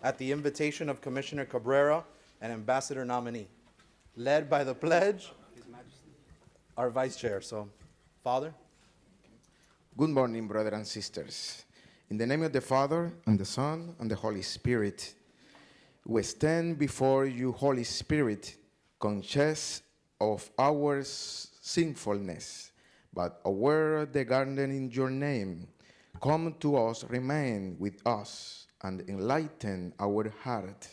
at the invitation of Commissioner Cabrera and Ambassador nominee, led by the pledge, our Vice Chair. So, Father. Good morning, brothers and sisters. In the name of the Father, and the Son, and the Holy Spirit, we stand before you, Holy Spirit, conscious of our sinfulness, but aware of the garden in your name. Come to us, remain with us, and enlighten our heart.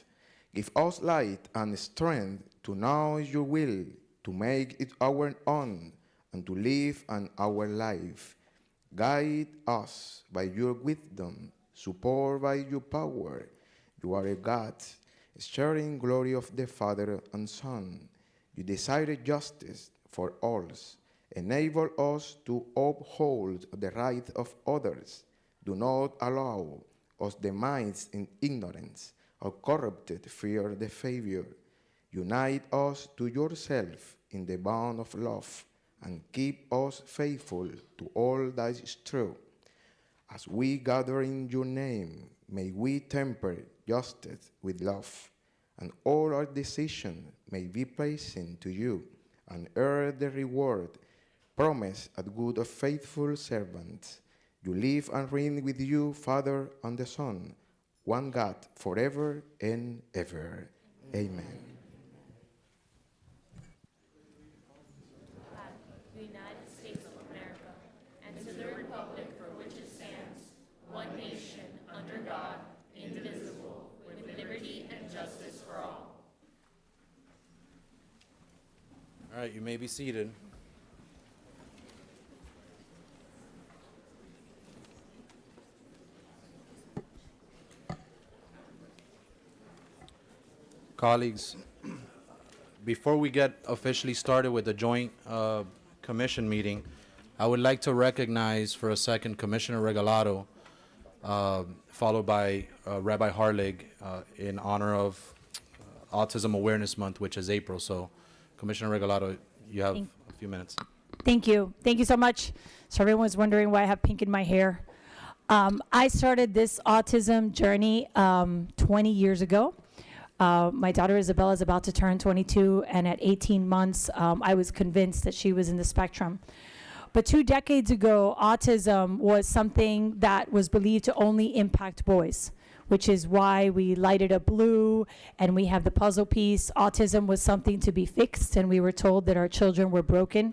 Give us light and strength to know your will, to make it our own, and to live in our life. Guide us by your wisdom, support by your power. You are a God, sharing glory of the Father and Son. You desire justice for all. Enable us to uphold the rights of others. Do not allow us the minds in ignorance or corrupted fear the Savior. Unite us to yourself in the bond of love, and keep us faithful to all that is true. As we gather in your name, may we temper justice with love, and all our decisions may be pleasing to you, and earn the reward promised at good of faithful servants. You live and reign with you, Father and the Son, one God, forever and ever. Amen. The United States of America, and to the republic for which it stands, one nation, under God, indivisible, with liberty and justice for all. All right, you may be seated. Colleagues, before we get officially started with the joint commission meeting, I would like to recognize for a second Commissioner Regalado, followed by Rabbi Harlig, in honor of Autism Awareness Month, which is April. So, Commissioner Regalado, you have a few minutes. Thank you. Thank you so much. So everyone's wondering why I have pink in my hair. I started this autism journey 20 years ago. My daughter Isabella is about to turn 22, and at 18 months, I was convinced that she was in the spectrum. But 2 decades ago, autism was something that was believed to only impact boys, which is why we lighted up blue and we have the puzzle piece. Autism was something to be fixed, and we were told that our children were broken.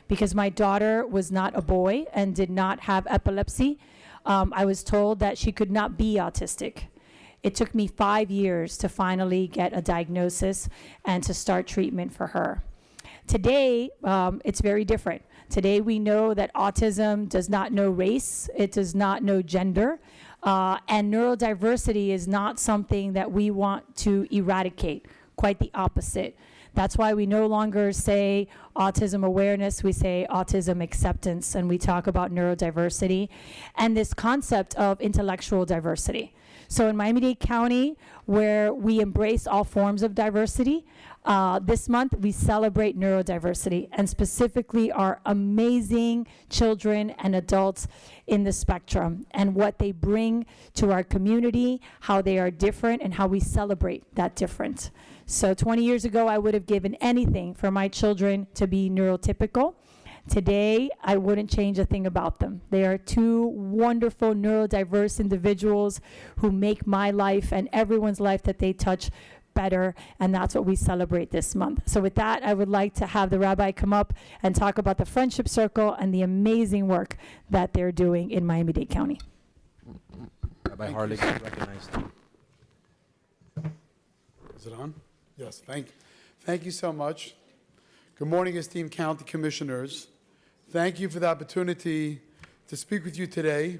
Because my daughter was not a boy and did not have epilepsy, I was told that she could not be autistic. It took me 5 years to finally get a diagnosis and to start treatment for her. Today, it's very different. Today, we know that autism does not know race, it does not know gender, and neurodiversity is not something that we want to eradicate, quite the opposite. That's why we no longer say autism awareness, we say autism acceptance, and we talk about neurodiversity and this concept of intellectual diversity. So in Miami-Dade County, where we embrace all forms of diversity, this month we celebrate neurodiversity, and specifically our amazing children and adults in the spectrum and what they bring to our community, how they are different, and how we celebrate that difference. So 20 years ago, I would have given anything for my children to be neurotypical. Today, I wouldn't change a thing about them. They are 2 wonderful neurodiverse individuals who make my life and everyone's life that they touch better, and that's what we celebrate this month. So with that, I would like to have the rabbi come up and talk about the Friendship Circle and the amazing work that they're doing in Miami-Dade County. Rabbi Harlig is recognized. Is it on? Yes, thank you so much. Good morning, esteemed county commissioners. Thank you for the opportunity to speak with you today.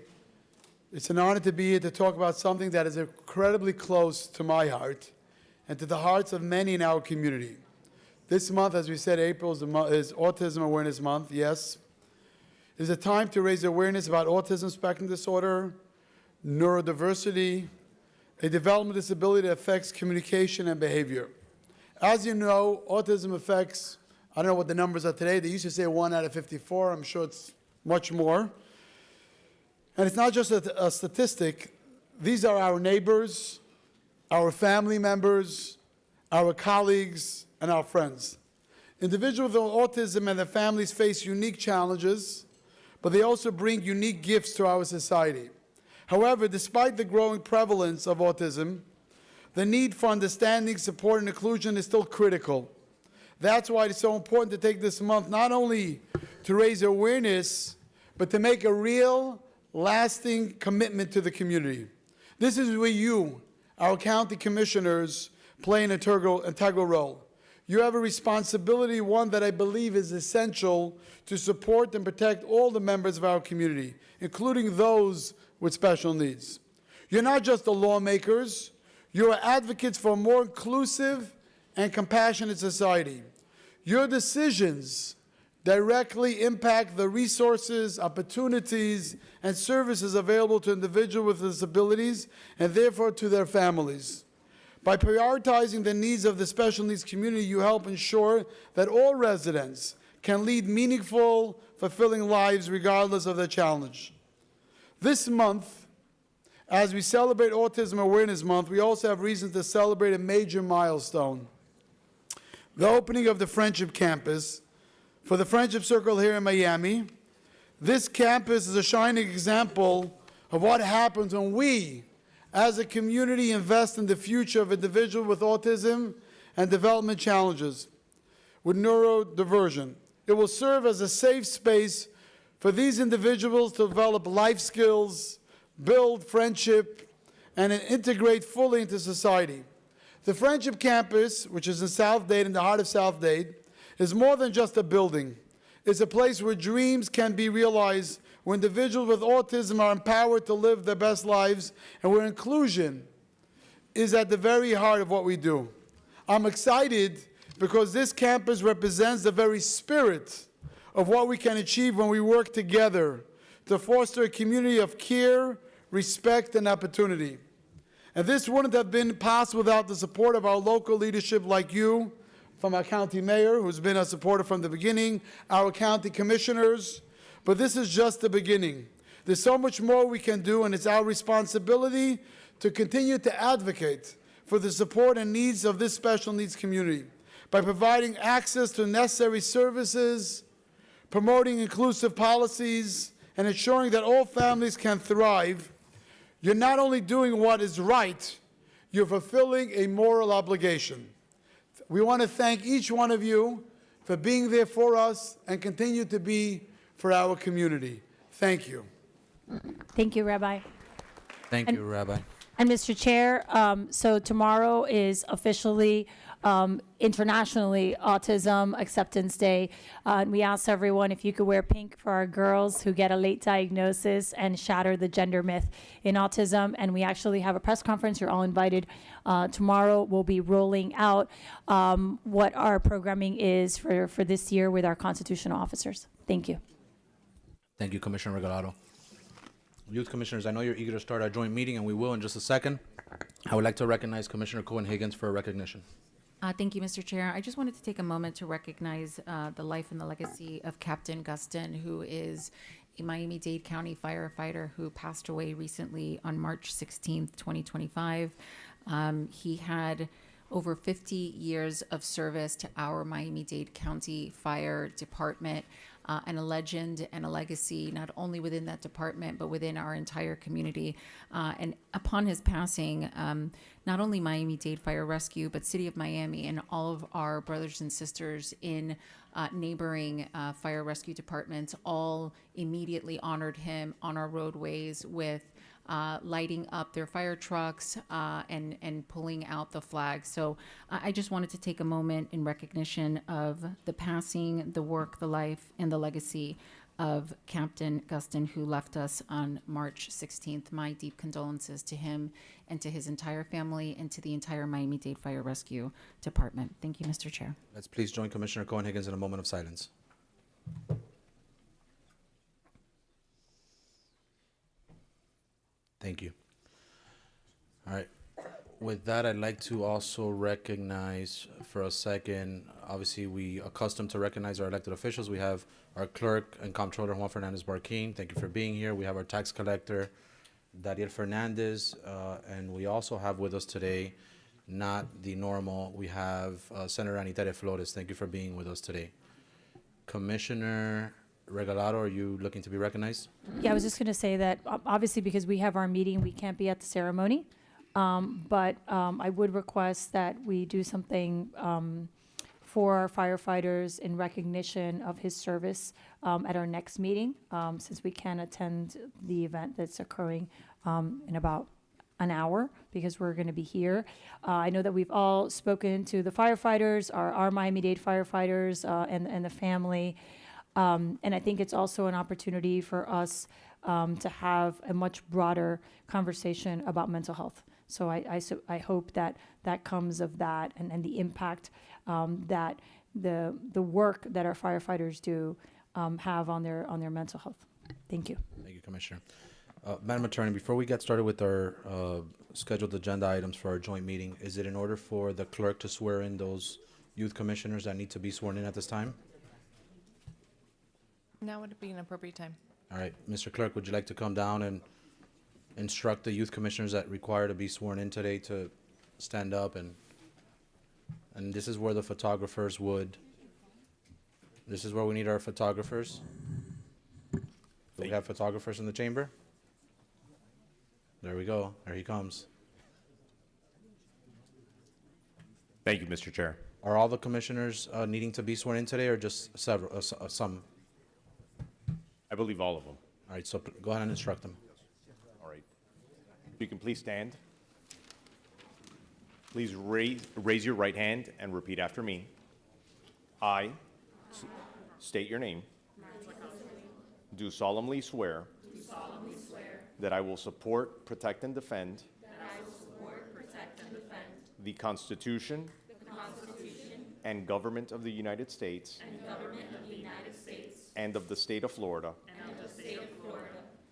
It's an honor to be here to talk about something that is incredibly close to my heart and to the hearts of many in our community. This month, as we said, April is Autism Awareness Month, yes. It is a time to raise awareness about autism spectrum disorder, neurodiversity, a developmental disability that affects communication and behavior. As you know, autism affects, I don't know what the numbers are today. They used to say 1 out of 54. I'm sure it's much more. And it's not just a statistic. These are our neighbors, our family members, our colleagues, and our friends. Individuals with autism and their families face unique challenges, but they also bring unique gifts to our society. However, despite the growing prevalence of autism, the need for understanding, support, and inclusion is still critical. That's why it's so important to take this month not only to raise awareness, but to make a real, lasting commitment to the community. This is where you, our county commissioners, play an integral role. You have a responsibility, one that I believe is essential to support and protect all the members of our community, including those with special needs. You're not just the lawmakers, you are advocates for a more inclusive and compassionate society. Your decisions directly impact the resources, opportunities, and services available to individuals with disabilities and therefore to their families. By prioritizing the needs of the special needs community, you help ensure that all residents can lead meaningful, fulfilling lives regardless of their challenge. This month, as we celebrate Autism Awareness Month, we also have reason to celebrate a major milestone. The opening of the Friendship Campus for the Friendship Circle here in Miami. This campus is a shining example of what happens when we, as a community, invest in the future of individuals with autism and development challenges with neurodiversion. It will serve as a safe space for these individuals to develop life skills, build friendship, and integrate fully into society. The Friendship Campus, which is in South Dade, in the heart of South Dade, is more than just a building. It's a place where dreams can be realized, where individuals with autism are empowered to live their best lives, and where inclusion is at the very heart of what we do. I'm excited because this campus represents the very spirit of what we can achieve when we work together to foster a community of care, respect, and opportunity. And this wouldn't have been possible without the support of our local leadership like you, from our county mayor, who's been a supporter from the beginning, our county commissioners. But this is just the beginning. There's so much more we can do, and it's our responsibility to continue to advocate for the support and needs of this special needs community by providing access to necessary services, promoting inclusive policies, and ensuring that all families can thrive. You're not only doing what is right, you're fulfilling a moral obligation. We want to thank each one of you for being there for us and continue to be for our community. Thank you. Thank you, Rabbi. Thank you, Rabbi. And Mr. Chair, so tomorrow is officially internationally Autism Acceptance Day. And we asked everyone if you could wear pink for our girls who get a late diagnosis and shatter the gender myth in autism. And we actually have a press conference. You're all invited. Tomorrow we'll be rolling out what our programming is for this year with our constitutional officers. Thank you. Thank you, Commissioner Regalado. Youth Commissioners, I know you're eager to start our joint meeting, and we will in just a second. I would like to recognize Commissioner Cohen-Higgins for a recognition. Thank you, Mr. Chair. I just wanted to take a moment to recognize the life and the legacy of Captain Gustin, who is a Miami-Dade County firefighter who passed away recently on March 16th, 2025. He had over 50 years of service to our Miami-Dade County Fire Department, and a legend and a legacy, not only within that department, but within our entire community. And upon his passing, not only Miami-Dade Fire Rescue, but City of Miami and all of our brothers and sisters in neighboring fire rescue departments all immediately honored him on our roadways with lighting up their fire trucks and pulling out the flag. So I just wanted to take a moment in recognition of the passing, the work, the life, and the legacy of Captain Gustin, who left us on March 16th. My deep condolences to him and to his entire family and to the entire Miami-Dade Fire Rescue Department. Thank you, Mr. Chair. Let's please join Commissioner Cohen-Higgins in a moment of silence. Thank you. All right. With that, I'd like to also recognize for a second, obviously we accustomed to recognize our elected officials. We have our clerk and comptroller, Juan Fernandez Barquin. Thank you for being here. We have our tax collector, Dariel Fernandez, and we also have with us today, not the normal, we have Senator Anita de Flores. Thank you for being with us today. Commissioner Regalado, are you looking to be recognized? Yeah, I was just going to say that obviously because we have our meeting, we can't be at the ceremony. But I would request that we do something for our firefighters in recognition of his service at our next meeting, since we can't attend the event that's occurring in about an hour because we're going to be here. I know that we've all spoken to the firefighters, our Miami-Dade firefighters, and the family. And I think it's also an opportunity for us to have a much broader conversation about mental health. So I hope that that comes of that and the impact that the work that our firefighters do have on their mental health. Thank you. Thank you, Commissioner. Madam Attorney, before we get started with our scheduled agenda items for our joint meeting, is it in order for the clerk to swear in those youth commissioners that need to be sworn in at this time? Now would be an appropriate time. All right, Mr. Clerk, would you like to come down and instruct the youth commissioners that require to be sworn in today to stand up, and this is where the photographers would, this is where we need our photographers. Do we have photographers in the chamber? There we go. There he comes. Thank you, Mr. Chair. Are all the commissioners needing to be sworn in today, or just several, some? I believe all of them. All right, so go ahead and instruct them. All right. If you can please stand. Please raise your right hand and repeat after me. I state your name. Do solemnly swear that I will support, protect, and defend the Constitution and government of the United States and of the state of Florida,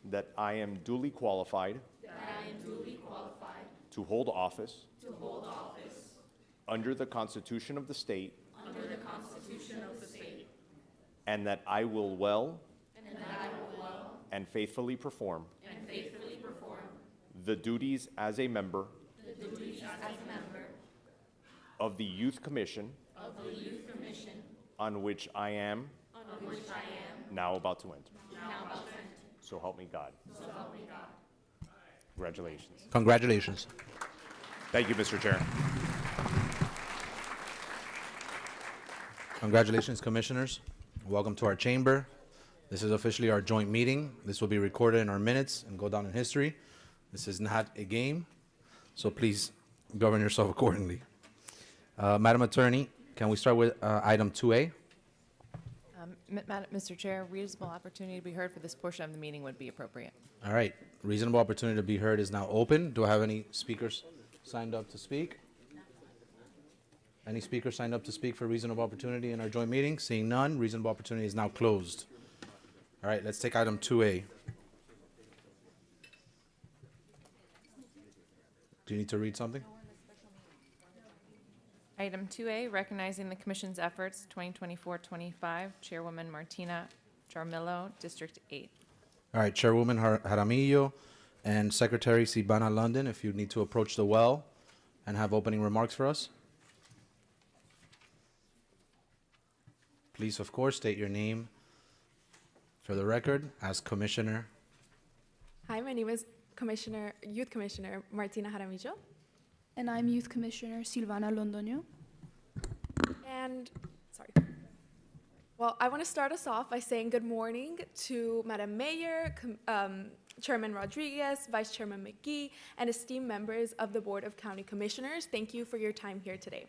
that I am duly qualified to hold office under the Constitution of the state, and that I will well and faithfully perform the duties as a member of the Youth Commission on which I am now about to enter. So help me God. Congratulations. Congratulations. Thank you, Mr. Chair. Congratulations, commissioners. Welcome to our chamber. This is officially our joint meeting. This will be recorded in our minutes and go down in history. This is not a game, so please govern yourself accordingly. Madam Attorney, can we start with item 2A? Mr. Chair, reasonable opportunity to be heard for this portion of the meeting would be appropriate. All right, reasonable opportunity to be heard is now open. Do I have any speakers signed up to speak? Any speakers signed up to speak for reasonable opportunity in our joint meeting? Seeing none, reasonable opportunity is now closed. All right, let's take item 2A. Do you need to read something? Item 2A, recognizing the Commission's efforts, 2024-25, Chairwoman Martina Jarmillo, District 8. All right, Chairwoman Jaramillo and Secretary Sibana London, if you need to approach the well and have opening remarks for us. Please, of course, state your name for the record as Commissioner. Hi, my name is Youth Commissioner Martina Jaramillo. And I'm Youth Commissioner Silvana Londoño. And, well, I want to start us off by saying good morning to Madam Mayor, Chairman Rodriguez, Vice Chairman McGee, and esteemed members of the Board of County Commissioners. Thank you for your time here today.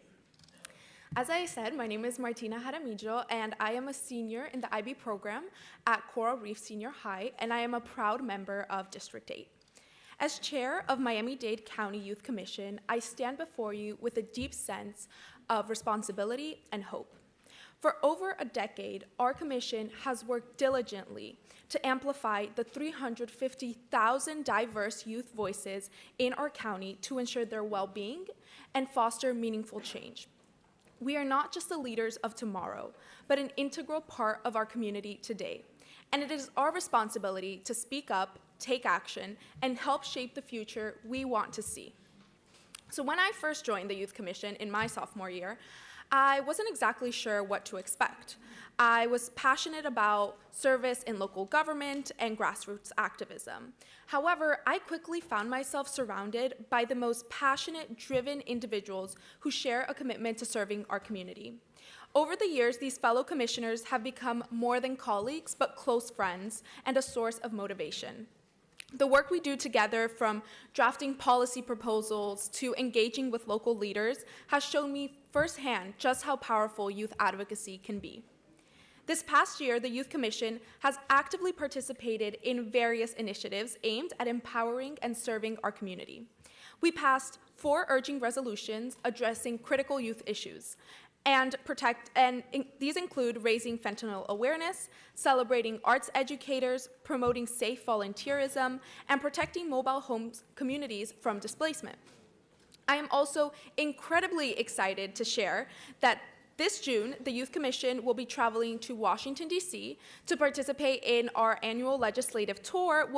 As I said, my name is Martina Jaramillo, and I am a senior in the IB program at Coral Reef Senior High, and I am a proud member of District 8. As chair of Miami-Dade County Youth Commission, I stand before you with a deep sense of responsibility and hope. For over a decade, our commission has worked diligently to amplify the 350,000 diverse youth voices in our county to ensure their well-being and foster meaningful change. We are not just the leaders of tomorrow, but an integral part of our community today. And it is our responsibility to speak up take action, and help shape the future we want to see. So when I first joined the Youth Commission in my sophomore year, I wasn't exactly sure what to expect. I was passionate about service in local government and grassroots activism. However, I quickly found myself surrounded by the most passionate, driven individuals who share a commitment to serving our community. Over the years, these fellow commissioners have become more than colleagues, but close friends and a source of motivation. The work we do together, from drafting policy proposals to engaging with local leaders, has shown me firsthand just how powerful youth advocacy can be. This past year, the Youth Commission has actively participated in various initiatives aimed at empowering and serving our community. We passed 4 urging resolutions addressing critical youth issues, these include raising fentanyl awareness, celebrating arts educators, promoting safe volunteerism, and protecting mobile homes communities from displacement. I am also incredibly excited to share that this June, the Youth Commission will be traveling to Washington, D.C. to participate in our annual legislative tour,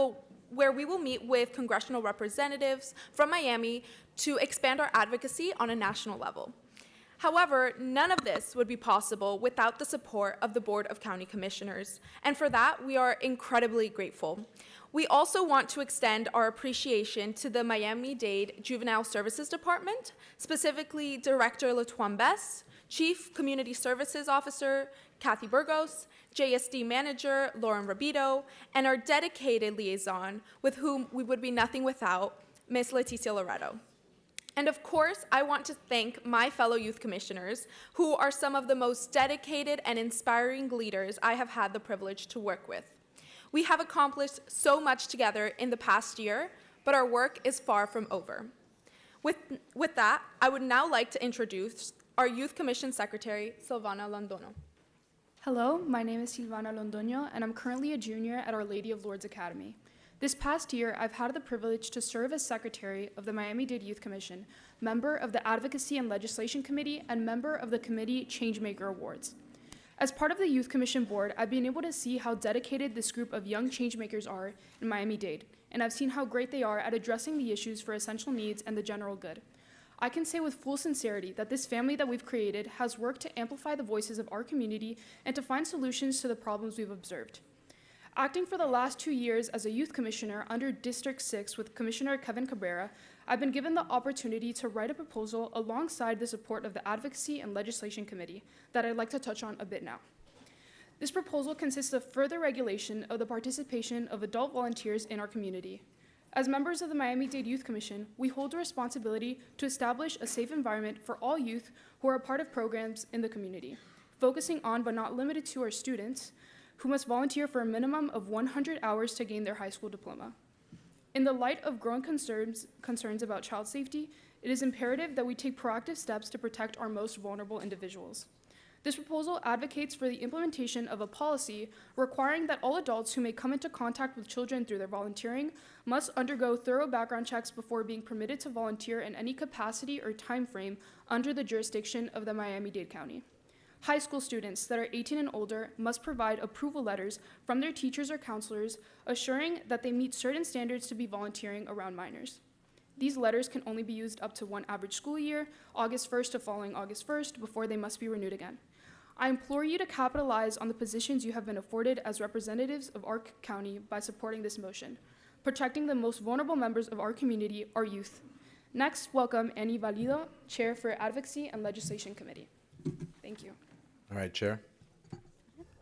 where we will meet with congressional representatives from Miami to expand our advocacy on a national level. However, none of this would be possible without the support of the Board of County Commissioners, and for that, we are incredibly grateful. We also want to extend our appreciation to the Miami-Dade Juvenile Services Department, specifically Director Latuan Bess, Chief Community Services Officer Kathy Burgos, JSD Manager Lauren Rabito, and our dedicated liaison, with whom we would be nothing without, Ms. Leticia Loretto. And of course, I want to thank my fellow youth commissioners, who are some of the most dedicated and inspiring leaders I have had the privilege to work with. We have accomplished so much together in the past year, but our work is far from over. With that, I would now like to introduce our Youth Commission Secretary, Silvana Londono. Hello, my name is Silvana Londoño, and I'm currently a junior at Our Lady of Lourdes Academy. This past year, I've had the privilege to serve as secretary of the Miami-Dade Youth Commission, member of the Advocacy and Legislation Committee, and member of the Committee Changemaker Awards. As part of the Youth Commission board, I've been able to see how dedicated this group of young changemakers are in Miami-Dade, and I've seen how great they are at addressing the issues for essential needs and the general good. I can say with full sincerity that this family that we've created has worked to amplify the voices of our community and to find solutions to the problems we've observed. Acting for the last 2 years as a youth commissioner under District 6 with Commissioner Kevin Cabrera, I've been given the opportunity to write a proposal alongside the support of the Advocacy and Legislation Committee that I'd like to touch on a bit now. This proposal consists of further regulation of the participation of adult volunteers in our community. As members of the Miami-Dade Youth Commission, we hold a responsibility to establish a safe environment for all youth who are a part of programs in the community, focusing on but not limited to our students, who must volunteer for a minimum of 100 hours to gain their high school diploma. In the light of growing concerns about child safety, it is imperative that we take proactive steps to protect our most vulnerable individuals. This proposal advocates for the implementation of a policy requiring that all adults who may come into contact with children through their volunteering must undergo thorough background checks before being permitted to volunteer in any capacity or time frame under the jurisdiction of the Miami-Dade County. High school students that are 18 and older must provide approval letters from their teachers or counselors assuring that they meet certain standards to be volunteering around minors. These letters can only be used up to one average school year, August 1st to following August 1st, before they must be renewed again. I implore you to capitalize on the positions you have been afforded as representatives of our county by supporting this motion, protecting the most vulnerable members of our community, our youth. Next, welcome Annie Valido, Chair for Advocacy and Legislation Committee. Thank you. All right, Chair.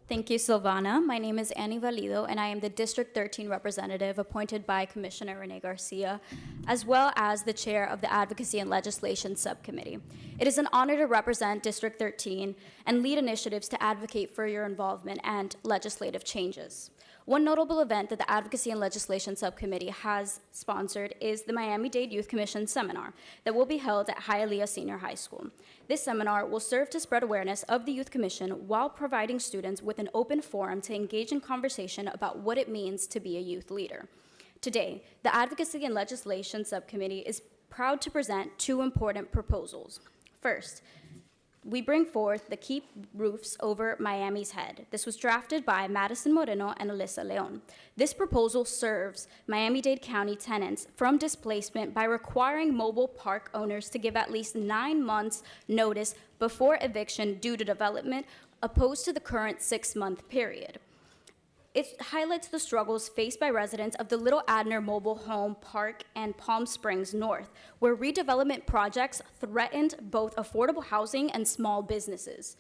Thank you, Silvana. My name is Annie Valido, and I am the District 13 representative appointed by Commissioner Rene Garcia, as well as the chair of the Advocacy and Legislation Subcommittee. It is an honor to represent District 13 and lead initiatives to advocate for your involvement and legislative changes. One notable event that the Advocacy and Legislation Subcommittee has sponsored is the Miami-Dade Youth Commission Seminar that will be held at Hialeah Senior High School. This seminar will serve to spread awareness of the Youth Commission while providing students with an open forum to engage in conversation about what it means to be a youth leader. Today, the Advocacy and Legislation Subcommittee is proud to present 2 important proposals. First, we bring forth the Keep Roofs Over Miami's Head. This was drafted by Madison Moreno and Alyssa Leon. This proposal serves Miami-Dade County tenants from displacement by requiring mobile park owners to give at least 9 months notice before eviction due to development, opposed to the current 6-month period. It highlights the struggles faced by residents of the Little Adner Mobile Home Park and Palm Springs North, where redevelopment projects threatened both affordable housing and small businesses.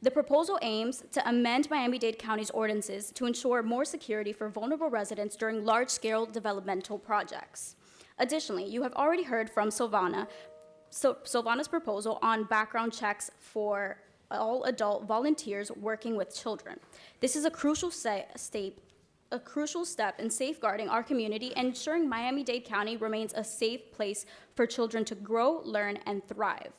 The proposal aims to amend Miami-Dade County's ordinances to ensure more security for vulnerable residents during large-scale developmental projects. Additionally, you have already heard from Sylvana's proposal on background checks for all adult volunteers working with children. This is a crucial step in safeguarding our community and ensuring Miami-Dade County remains a safe place for children to grow, learn, and thrive.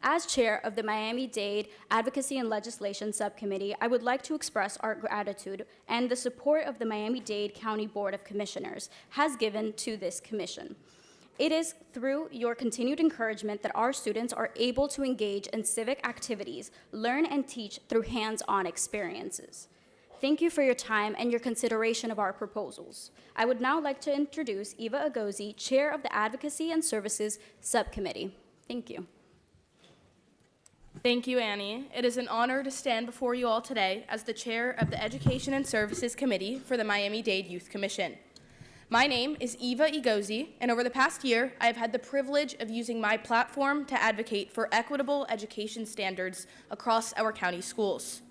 As chair of the Miami-Dade Advocacy and Legislation Subcommittee, I would like to express our gratitude and the support of the Miami-Dade County Board of Commissioners has given to this commission. It is through your continued encouragement that our students are able to engage in civic activities, learn and teach through hands-on experiences. Thank you for your time and your consideration of our proposals. I would now like to introduce Eva Agozi, Chair of the Advocacy and Services Subcommittee. Thank you. Thank you, Annie. It is an honor to stand before you all today as the Chair of the Education and Services Committee for the Miami-Dade Youth Commission. My name is Eva Igozi, and over the past year, I have had the privilege of using my platform to advocate for equitable education standards across our county schools.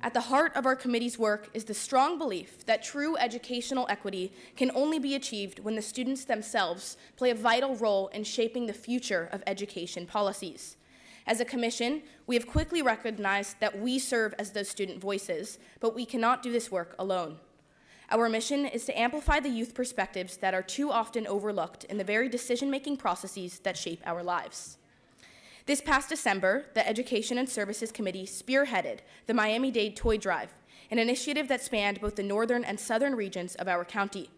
At the heart of our committee's work is the strong belief that true educational equity can only be achieved when the students themselves play a vital role in shaping the future of education policies. As a commission, we have quickly recognized that we serve as those student voices, but we cannot do this work alone. Our mission is to amplify the youth perspectives that are too often overlooked in the very decision-making processes that shape our lives. This past December, the Education and Services Committee spearheaded the Miami-Dade Toy Drive, an initiative that spanned both the northern and southern regions of our county.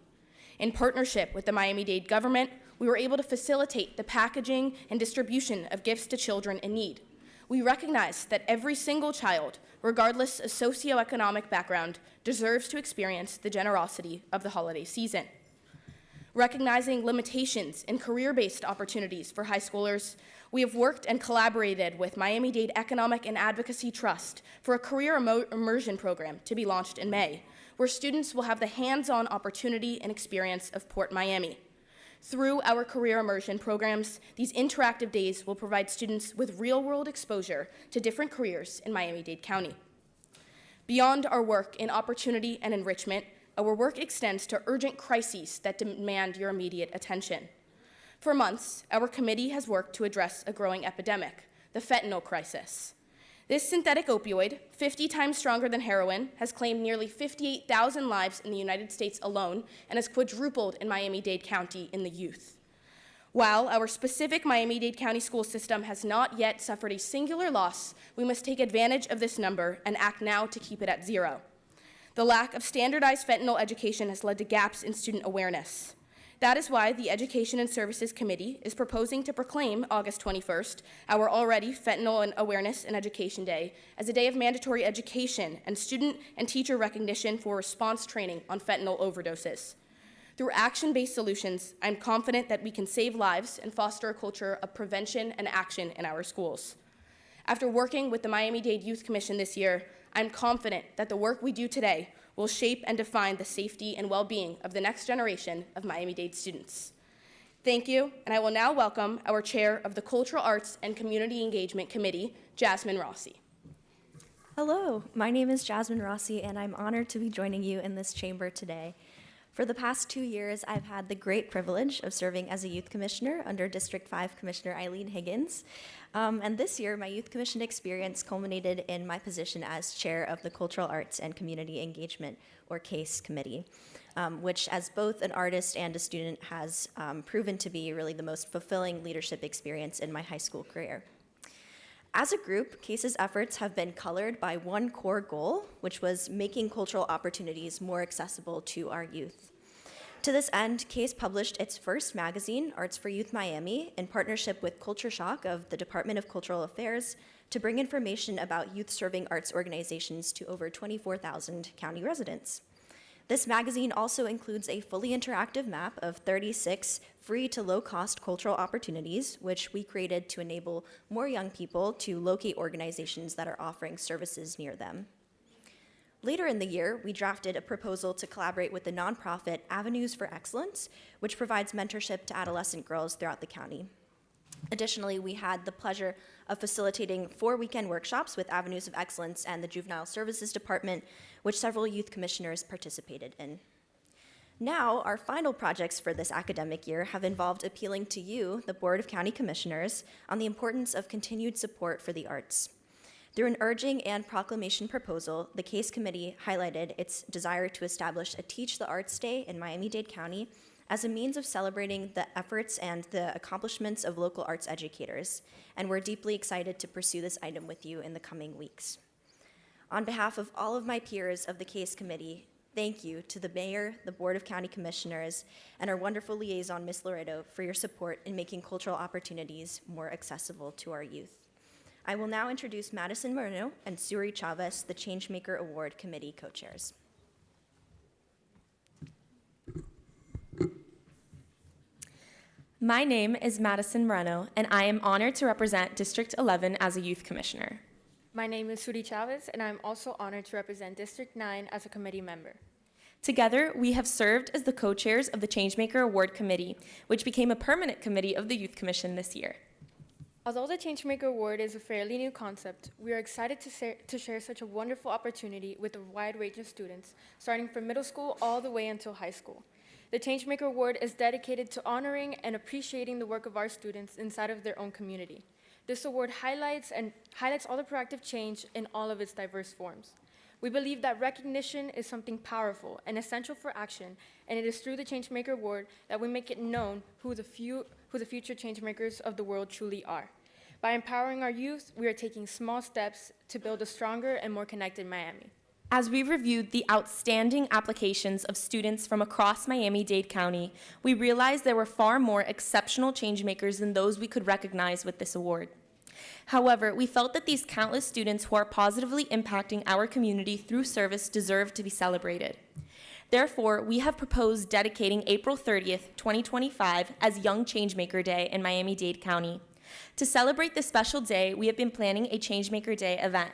In partnership with the Miami-Dade government, we were able to facilitate the packaging and distribution of gifts to children in need. We recognize that every single child, regardless of socioeconomic background, deserves to experience the generosity of the holiday season. Recognizing limitations in career-based opportunities for high schoolers, we have worked and collaborated with Miami-Dade Economic and Advocacy Trust for a career immersion program to be launched in May, where students will have the hands-on opportunity and experience of Port Miami. Through our career immersion programs, these interactive days will provide students with real-world exposure to different careers in Miami-Dade County. Beyond our work in opportunity and enrichment, our work extends to urgent crises that demand your immediate attention. For months, our committee has worked to address a growing epidemic, the fentanyl crisis. This synthetic opioid, 50 times stronger than heroin, has claimed nearly 58,000 lives in the United States alone and has quadrupled in Miami-Dade County in the youth. While our specific Miami-Dade County school system has not yet suffered a singular loss, we must take advantage of this number and act now to keep it at zero. The lack of standardized fentanyl education has led to gaps in student awareness. That is why the Education and Services Committee is proposing to proclaim August 21st, our already Fentanyl Awareness and Education Day, as a day of mandatory education and student and teacher recognition for response training on fentanyl overdoses. Through action-based solutions, I'm confident that we can save lives and foster a culture of prevention and action in our schools. After working with the Miami-Dade Youth Commission this year, I'm confident that the work we do today will shape and define the safety and well-being of the next generation of Miami-Dade students. Thank you, and I will now welcome our chair of the Cultural Arts and Community Engagement Committee, Jasmine Rossi. Hello, my name is Jasmine Rossi, and I'm honored to be joining you in this chamber today. For the past 2 years, I've had the great privilege of serving as a youth commissioner under District 5 Commissioner Eileen Higgins. And this year, my youth commission experience culminated in my position as chair of the Cultural Arts and Community Engagement, or CASE committee, which as both an artist and a student has proven to be really the most fulfilling leadership experience in my high school career. As a group, CASE's efforts have been colored by one core goal, which was making cultural opportunities more accessible to our youth. To this end, CASE published its first magazine, Arts for Youth Miami, in partnership with Culture Shock of the Department of Cultural Affairs to bring information about youth-serving arts organizations to over 24,000 county residents. This magazine also includes a fully interactive map of 36 free to low-cost cultural opportunities, which we created to enable more young people to locate organizations that are offering services near them. Later in the year, we drafted a proposal to collaborate with the nonprofit Avenues for Excellence, which provides mentorship to adolescent girls throughout the county. Additionally, we had the pleasure of facilitating 4 weekend workshops with Avenues of Excellence and the Juvenile Services Department, which several youth commissioners participated in. Now, our final projects for this academic year have involved appealing to you, the Board of County Commissioners, on the importance of continued support for the arts. Through an urging and proclamation proposal, the CASE Committee highlighted its desire to establish a Teach the Arts Day in Miami-Dade County as a means of celebrating the efforts and the accomplishments of local arts educators, and we're deeply excited to pursue this item with you in the coming weeks. On behalf of all of my peers of the CASE Committee, thank you to the Mayor, the Board of County Commissioners, and our wonderful liaison, Ms. Loreto, for your support in making cultural opportunities more accessible to our youth. I will now introduce Madison Moreno and Suri Chavez, the Changemaker Award Committee co-chairs. My name is Madison Moreno, and I am honored to represent District 11 as a youth commissioner. My name is Suri Chavez, and I'm also honored to represent District 9 as a committee member. Together, we have served as the co-chairs of the Changemaker Award Committee, which became a permanent committee of the Youth Commission this year. Although the Changemaker Award is a fairly new concept, we are excited to share such a wonderful opportunity with a wide range of students, starting from middle school all the way until high school. The Changemaker Award is dedicated to honoring and appreciating the work of our students inside of their own community. This award highlights all the proactive change in all of its diverse forms. We believe that recognition is something powerful and essential for action, and it is through the Changemaker Award that we make it known who the future changemakers of the world truly are. By empowering our youth, we are taking small steps to build a stronger and more connected Miami. As we reviewed the outstanding applications of students from across Miami-Dade County, we realized there were far more exceptional changemakers than those we could recognize with this award. However, we felt that these countless students who are positively impacting our community through service deserve to be celebrated. Therefore, we have proposed dedicating April 30th, 2025 as Young Changemaker Day in Miami-Dade County. To celebrate this special day, we have been planning a Changemaker Day event.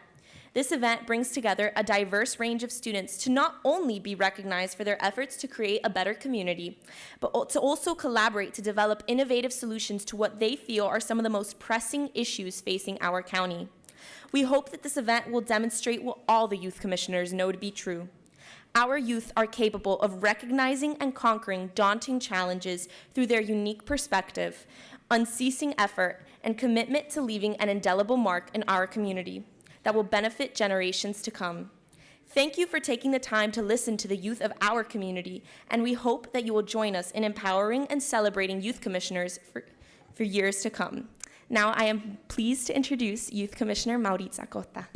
This event brings together a diverse range of students to not only be recognized for their efforts to create a better community, but to also collaborate to develop innovative solutions to what they feel are some of the most pressing issues facing our county. We hope that this event will demonstrate what all the youth commissioners know to be true. Our youth are capable of recognizing and conquering daunting challenges through their unique perspective, unceasing effort, and commitment to leaving an indelible mark in our community that will benefit generations to come. Thank you for taking the time to listen to the youth of our community, and we hope that you will join us in empowering and celebrating youth commissioners for years to come. Now I am pleased to introduce Youth Commissioner Mauriza Costa.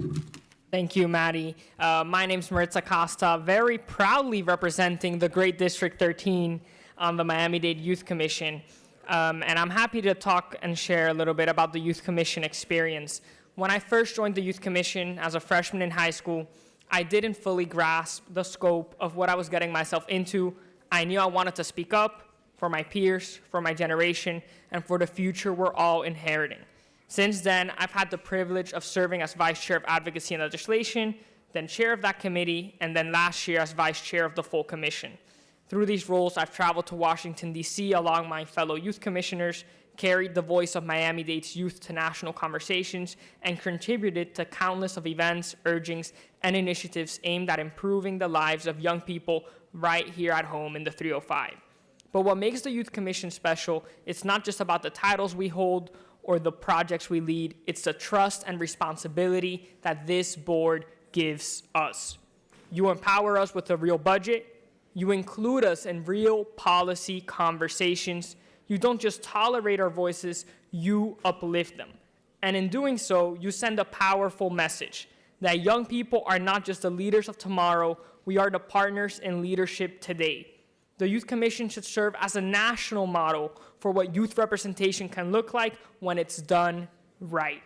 Thank you, Maddie. My name is Maritza Costa, very proudly representing the great District 13 on the Miami-Dade Youth Commission. And I'm happy to talk and share a little bit about the Youth Commission experience. When I first joined the Youth Commission as a freshman in high school, I didn't fully grasp the scope of what I was getting myself into. I knew I wanted to speak up for my peers, for my generation, and for the future we're all inheriting. Since then, I've had the privilege of serving as Vice Chair of Advocacy and Legislation, then Chair of that committee, and then last year as Vice Chair of the full Commission. Through these roles, I've traveled to Washington, D.C. along my fellow youth commissioners, carried the voice of Miami-Dade's youth to national conversations, and contributed to countless of events, urgings, and initiatives aimed at improving the lives of young people right here at home in the 305. But what makes the Youth Commission special, it's not just about the titles we hold or the projects we lead, it's the trust and responsibility that this board gives us. You empower us with a real budget, you include us in real policy conversations. You don't just tolerate our voices, you uplift them. And in doing so, you send a powerful message that young people are not just the leaders of tomorrow, we are the partners in leadership today. The Youth Commission should serve as a national model for what youth representation can look like when it's done right.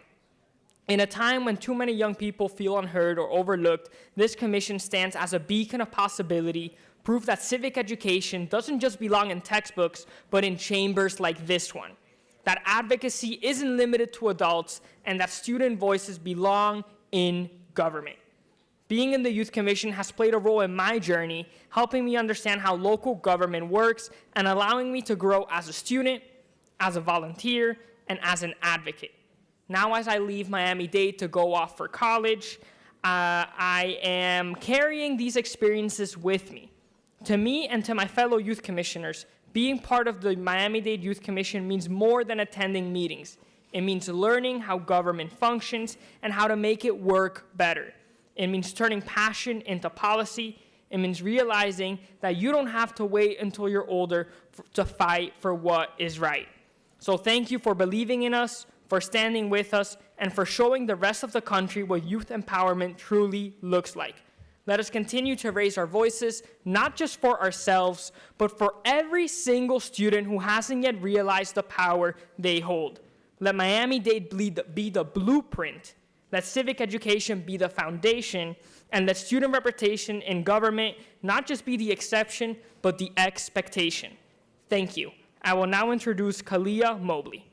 In a time when too many young people feel unheard or overlooked, this commission stands as a beacon of possibility, proof that civic education doesn't just belong in textbooks, but in chambers like this one. That advocacy isn't limited to adults, and that student voices belong in government. Being in the Youth Commission has played a role in my journey, helping me understand how local government works and allowing me to grow as a student, as a volunteer, and as an advocate. Now, as I leave Miami-Dade to go off for college, I am carrying these experiences with me. To me and to my fellow youth commissioners, being part of the Miami-Dade Youth Commission means more than attending meetings. It means learning how government functions and how to make it work better. It means turning passion into policy. It means realizing that you don't have to wait until you're older to fight for what is right. So thank you for believing in us, for standing with us, and for showing the rest of the country what youth empowerment truly looks like. Let us continue to raise our voices, not just for ourselves, but for every single student who hasn't yet realized the power they hold. Let Miami-Dade be the blueprint. Let civic education be the foundation, and let student representation in government not just be the exception, but the expectation. Thank you. I will now introduce Kalia Mobley.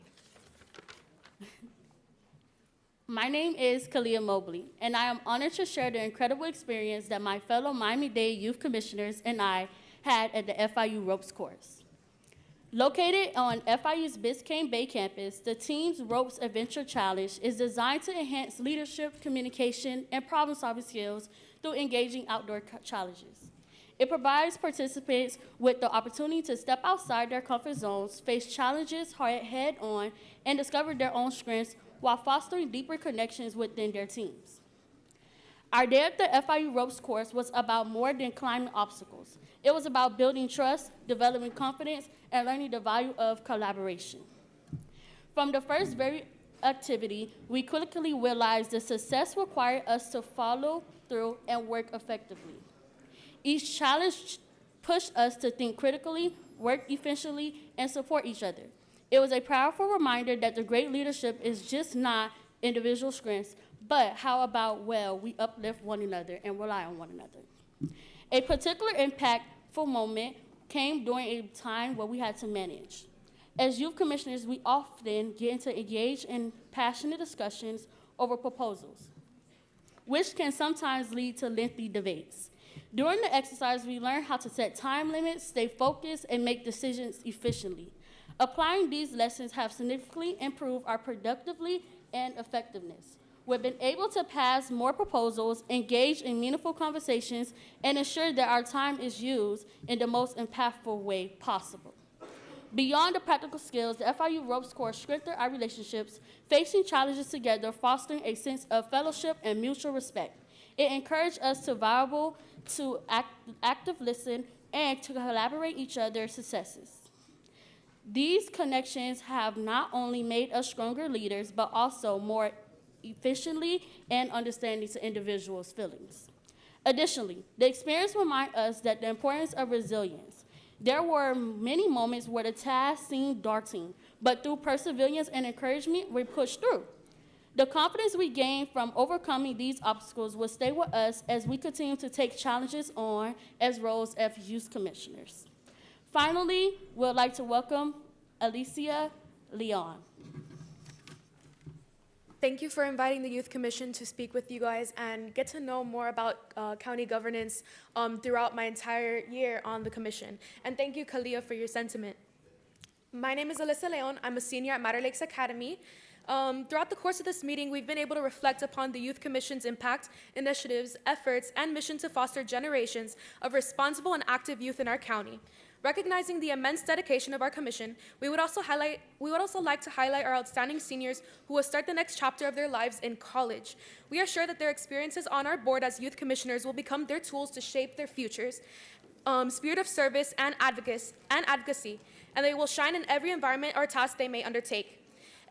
My name is Kalia Mobley, and I am honored to share the incredible experience that my fellow Miami-Dade Youth Commissioners and I had at the FIU Ropes course. Located on FIU's Biscayne Bay campus, the Team's Ropes Adventure Challenge is designed to enhance leadership, communication, and problem-solving skills through engaging outdoor challenges. It provides participants with the opportunity to step outside their comfort zones, face challenges head-on, and discover their own strengths while fostering deeper connections within their teams. Our day at the FIU Ropes course was about more than climbing obstacles. It was about building trust, developing confidence, and learning the value of collaboration. From the first very activity, we quickly realized the success required us to follow through and work effectively. Each challenge pushed us to think critically, work efficiently, and support each other. It was a powerful reminder that the great leadership is just not individual strengths, but how about, we uplift one another and rely on one another. A particular impactful moment came during a time where we had to manage. As youth commissioners, we often get into engage in passionate discussions over proposals, which can sometimes lead to lengthy debates. During the exercise, we learned how to set time limits, stay focused, and make decisions efficiently. Applying these lessons have significantly improved our productivity and effectiveness. We've been able to pass more proposals, engage in meaningful conversations, and ensure that our time is used in the most impactful way possible. Beyond the practical skills, the FIU Ropes course strengthened our relationships, facing challenges together, fostering a sense of fellowship and mutual respect. It encouraged us to active listen and to collaborate each other's successes. These connections have not only made us stronger leaders, but also more efficiently and understanding to individuals' feelings. Additionally, the experience reminds us that the importance of resilience. There were many moments where the task seemed daunting, but through perseverance and encouragement, we pushed through. The confidence we gained from overcoming these obstacles will stay with us as we continue to take challenges on as roles as youth commissioners. Finally, we'd like to welcome Alicia Leon. Thank you for inviting the Youth Commission to speak with you guys and get to know more about county governance throughout my entire year on the commission. And thank you, Kalia, for your sentiment. My name is Alyssa Leon. I'm a senior at Mater Lakes Academy. Throughout the course of this meeting, we've been able to reflect upon the Youth Commission's impact, initiatives, efforts, and mission to foster generations of responsible and active youth in our county. Recognizing the immense dedication of our commission, we would also like to highlight our outstanding seniors who will start the next chapter of their lives in college. We are sure that their experiences on our board as youth commissioners will become their tools to shape their futures, spirit of service and advocacy, and they will shine in every environment or task they may undertake.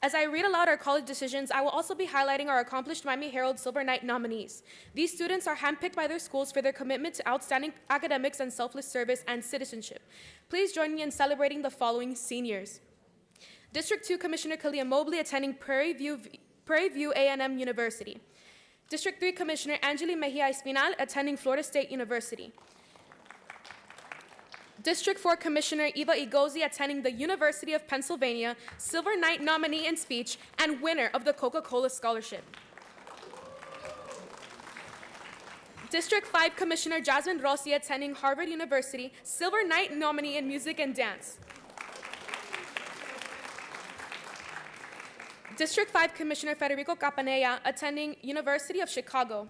As I read aloud our college decisions, I will also be highlighting our accomplished Miami Herald Silver Knight nominees. These students are handpicked by their schools for their commitment to outstanding academics and selfless service and citizenship. Please join me in celebrating the following seniors. District 2 Commissioner Kalia Mobley, attending Prairie View A&M University. District 3 Commissioner Angeli Mejia Espinal, attending Florida State University. District 4 Commissioner Eva Igozi, attending the University of Pennsylvania, Silver Knight nominee in speech and winner of the Coca-Cola Scholarship. District 5 Commissioner Jasmine Rossi, attending Harvard University, Silver Knight nominee in music and dance. District 5 Commissioner Federico Capanella, attending University of Chicago.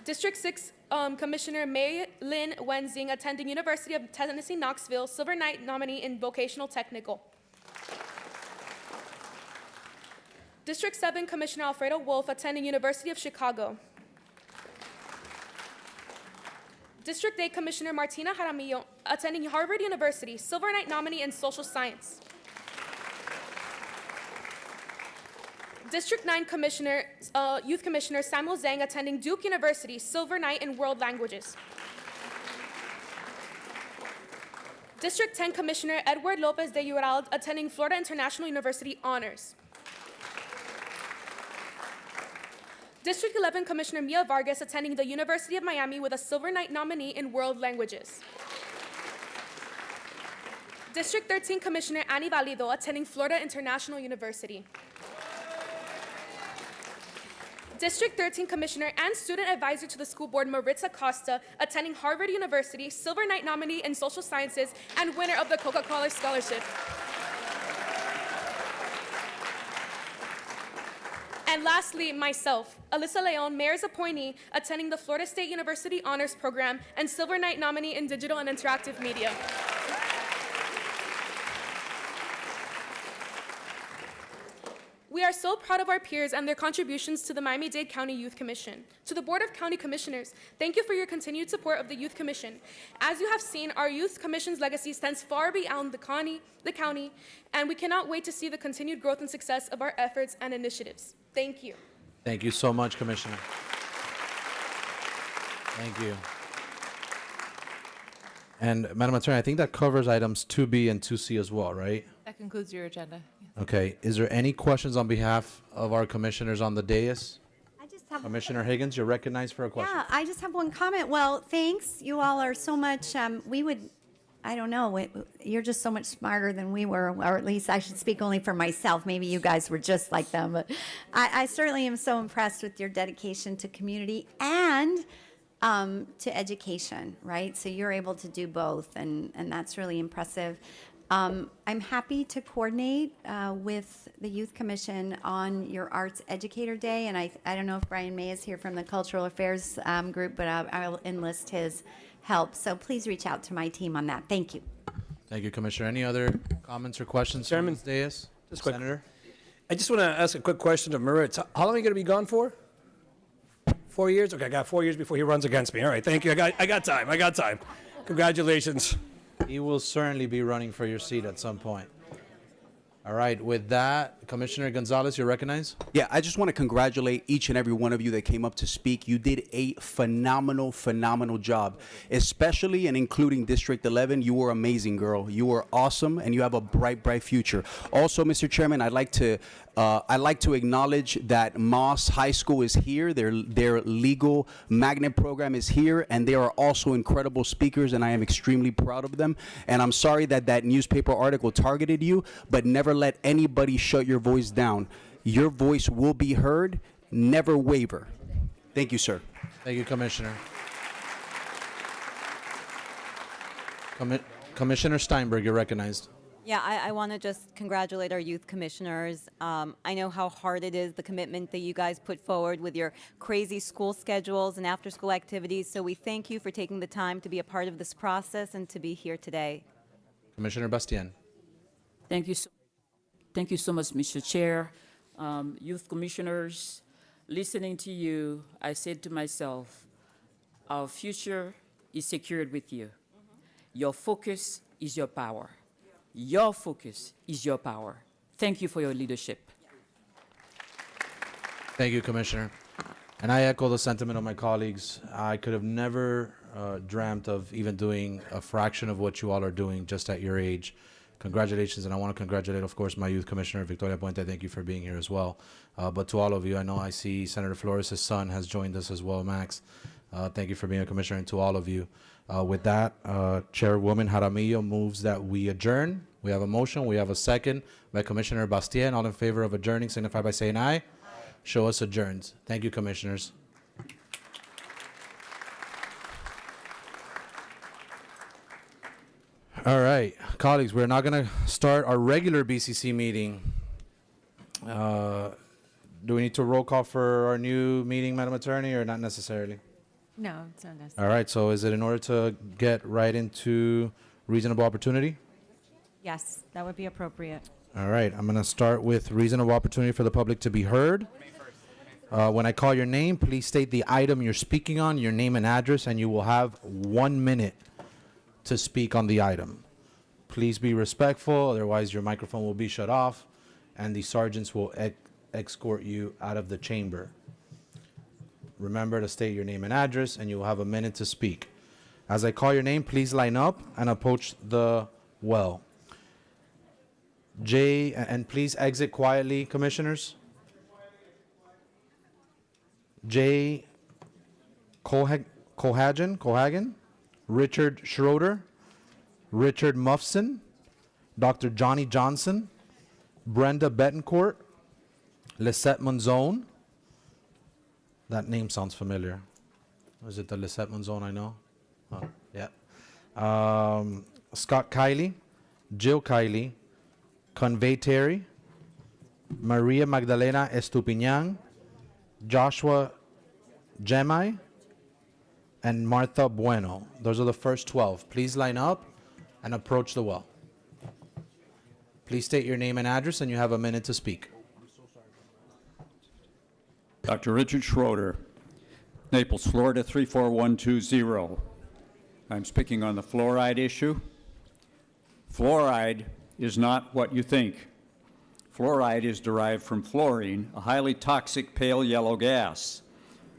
District 6 Commissioner May Lynn Wenzing, attending University of Tennessee Knoxville, Silver Knight nominee in vocational technical. District 7 Commissioner Alfredo Wolf, attending University of Chicago. District 8 Commissioner Martina Jaramillo, attending Harvard University, Silver Knight nominee in social science. District 9 Commissioner, Youth Commissioner Samuel Zhang, attending Duke University, Silver Knight in World Languages. District 10 Commissioner Edward Lopez de Urald, attending Florida International University Honors. District 11 Commissioner Mia Vargas, attending the University of Miami with a Silver Knight nominee in World Languages. District 13 Commissioner Annie Valido, attending Florida International University. District 13 Commissioner and Student Advisor to the School Board Maritza Costa, attending Harvard University, Silver Knight nominee in Social Sciences and winner of the Coca-Cola Scholarship. And lastly, myself, Alyssa Leon, Mayor's appointee, attending the Florida State University Honors Program and Silver Knight nominee in Digital and Interactive Media. We are so proud of our peers and their contributions to the Miami-Dade County Youth Commission. To the Board of County Commissioners, thank you for your continued support of the Youth Commission. As you have seen, our Youth Commission's legacy extends far beyond the county, and we cannot wait to see the continued growth and success of our efforts and initiatives. Thank you. Thank you so much, Commissioner. Thank you. And Madam Attorney, I think that covers items 2B and 2C as well, right? That concludes your agenda. Okay. Is there any questions on behalf of our commissioners on the dais? I just have Commissioner Higgins, you're recognized for a question. Yeah, I just have one comment. Well, thanks. You all are so much, I don't know, you're just so much smarter than we were, or at least I should speak only for myself. Maybe you guys were just like them, but I certainly am so impressed with your dedication to community and to education, right? So you're able to do both, and that's really impressive. I'm happy to coordinate with the Youth Commission on your Arts Educator Day, and I don't know if Brian May is here from the Cultural Affairs group, but I'll enlist his help. So please reach out to my team on that. Thank you. Thank you, Commissioner. Any other comments or questions from Chairman, this dais? just quick. Senator? I just want to ask a quick question of Moritz. How long are you going to be gone for? 4 years? Okay, I got 4 years before he runs against me. All right, thank you. I got time. Congratulations. He will certainly be running for your seat at some point. All right, with that, Commissioner Gonzalez, you're recognized. Yeah, I just want to congratulate each and every one of you that came up to speak. You did a phenomenal job, especially and including District 11. You were amazing, girl. You were awesome, and you have a bright future. Also, Mr. Chairman, I'd like to acknowledge that Moss High School is here. Their legal magnet program is here, and they are also incredible speakers, and I am extremely proud of them. And I'm sorry that newspaper article targeted you, but never let anybody shut your voice down. Your voice will be heard. Never waver. Thank you, sir. Thank you, Commissioner. Commissioner Steinberg, you're recognized. Yeah, I want to just congratulate our youth commissioners. I know how hard it is, the commitment that you guys put forward with your crazy school schedules and after-school activities. So we thank you for taking the time to be a part of this process and to be here today. Commissioner Bastien. Thank you so much, Mr. Chair. Youth commissioners, listening to you, I said to myself, our future is secured with you. Your focus is your power. Your focus is your power. Thank you for your leadership. Thank you, Commissioner. And I echo the sentiment of my colleagues. I could have never dreamt of even doing a fraction of what you all are doing just at your age. Congratulations, and I want to congratulate, of course, my youth commissioner, Victoria Puente. Thank you for being here as well. But to all of you, I know I see Senator Flores' son has joined us as well, Max. Thank you for being a commissioner, and to all of you. With that, Chairwoman Jaramillo moves that we adjourn. We have a motion. We have a second by Commissioner Bastien. All in favor of adjourning signify by saying aye. Show us adjourned. Thank you, commissioners. All right, colleagues, we're now going to start our regular BCC meeting. Do we need to roll call for our new meeting, Madam Attorney, or not necessarily? No, it's not necessary. All right, so is it in order to get right into reasonable opportunity? Yes, that would be appropriate. All right, I'm going to start with reasonable opportunity for the public to be heard. When I call your name, please state the item you're speaking on, your name and address, and you will have 1 minute to speak on the item. Please be respectful, otherwise your microphone will be shut off, and the sergeants will escort you out of the chamber. Remember to state your name and address, and you will have 1 minute to speak. As I call your name, please line up and approach the well. And please exit quietly, commissioners. Jay Cohagen, Richard Schroeder, Richard Muffson, Dr. Johnny Johnson, Brenda Betancourt, Lisette Monzone. That name sounds familiar. Is it the Lisette Monzone I know? Oh, yeah. Scott Kiley, Jill Kiley, Convey Terry, Maria Magdalena Estupiñán, Joshua Gemai, and Martha Bueno. Those are the first 12. Please line up and approach the well. Please state your name and address, and you have 1 minute to speak. Dr. Richard Schroeder, Naples, Florida 34120. I'm speaking on the fluoride issue. Fluoride is not what you think. Fluoride is derived from fluorine, a highly toxic pale yellow gas.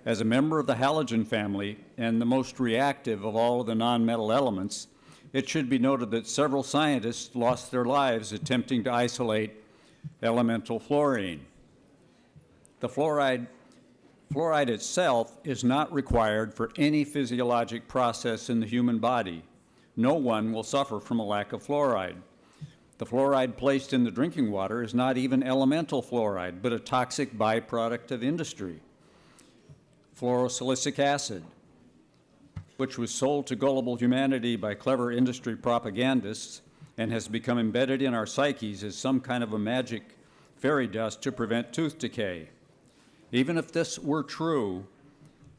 As a member of the halogen family and the most reactive of all of the nonmetal elements, it should be noted that several scientists lost their lives attempting to isolate elemental fluorine. The fluoride itself is not required for any physiologic process in the human body. No one will suffer from a lack of fluoride. The fluoride placed in the drinking water is not even elemental fluoride, but a toxic byproduct of industry. Fluorosilicic acid, which was sold to gullible humanity by clever industry propagandists and has become embedded in our psyches as some kind of a magic fairy dust to prevent tooth decay. Even if this were true,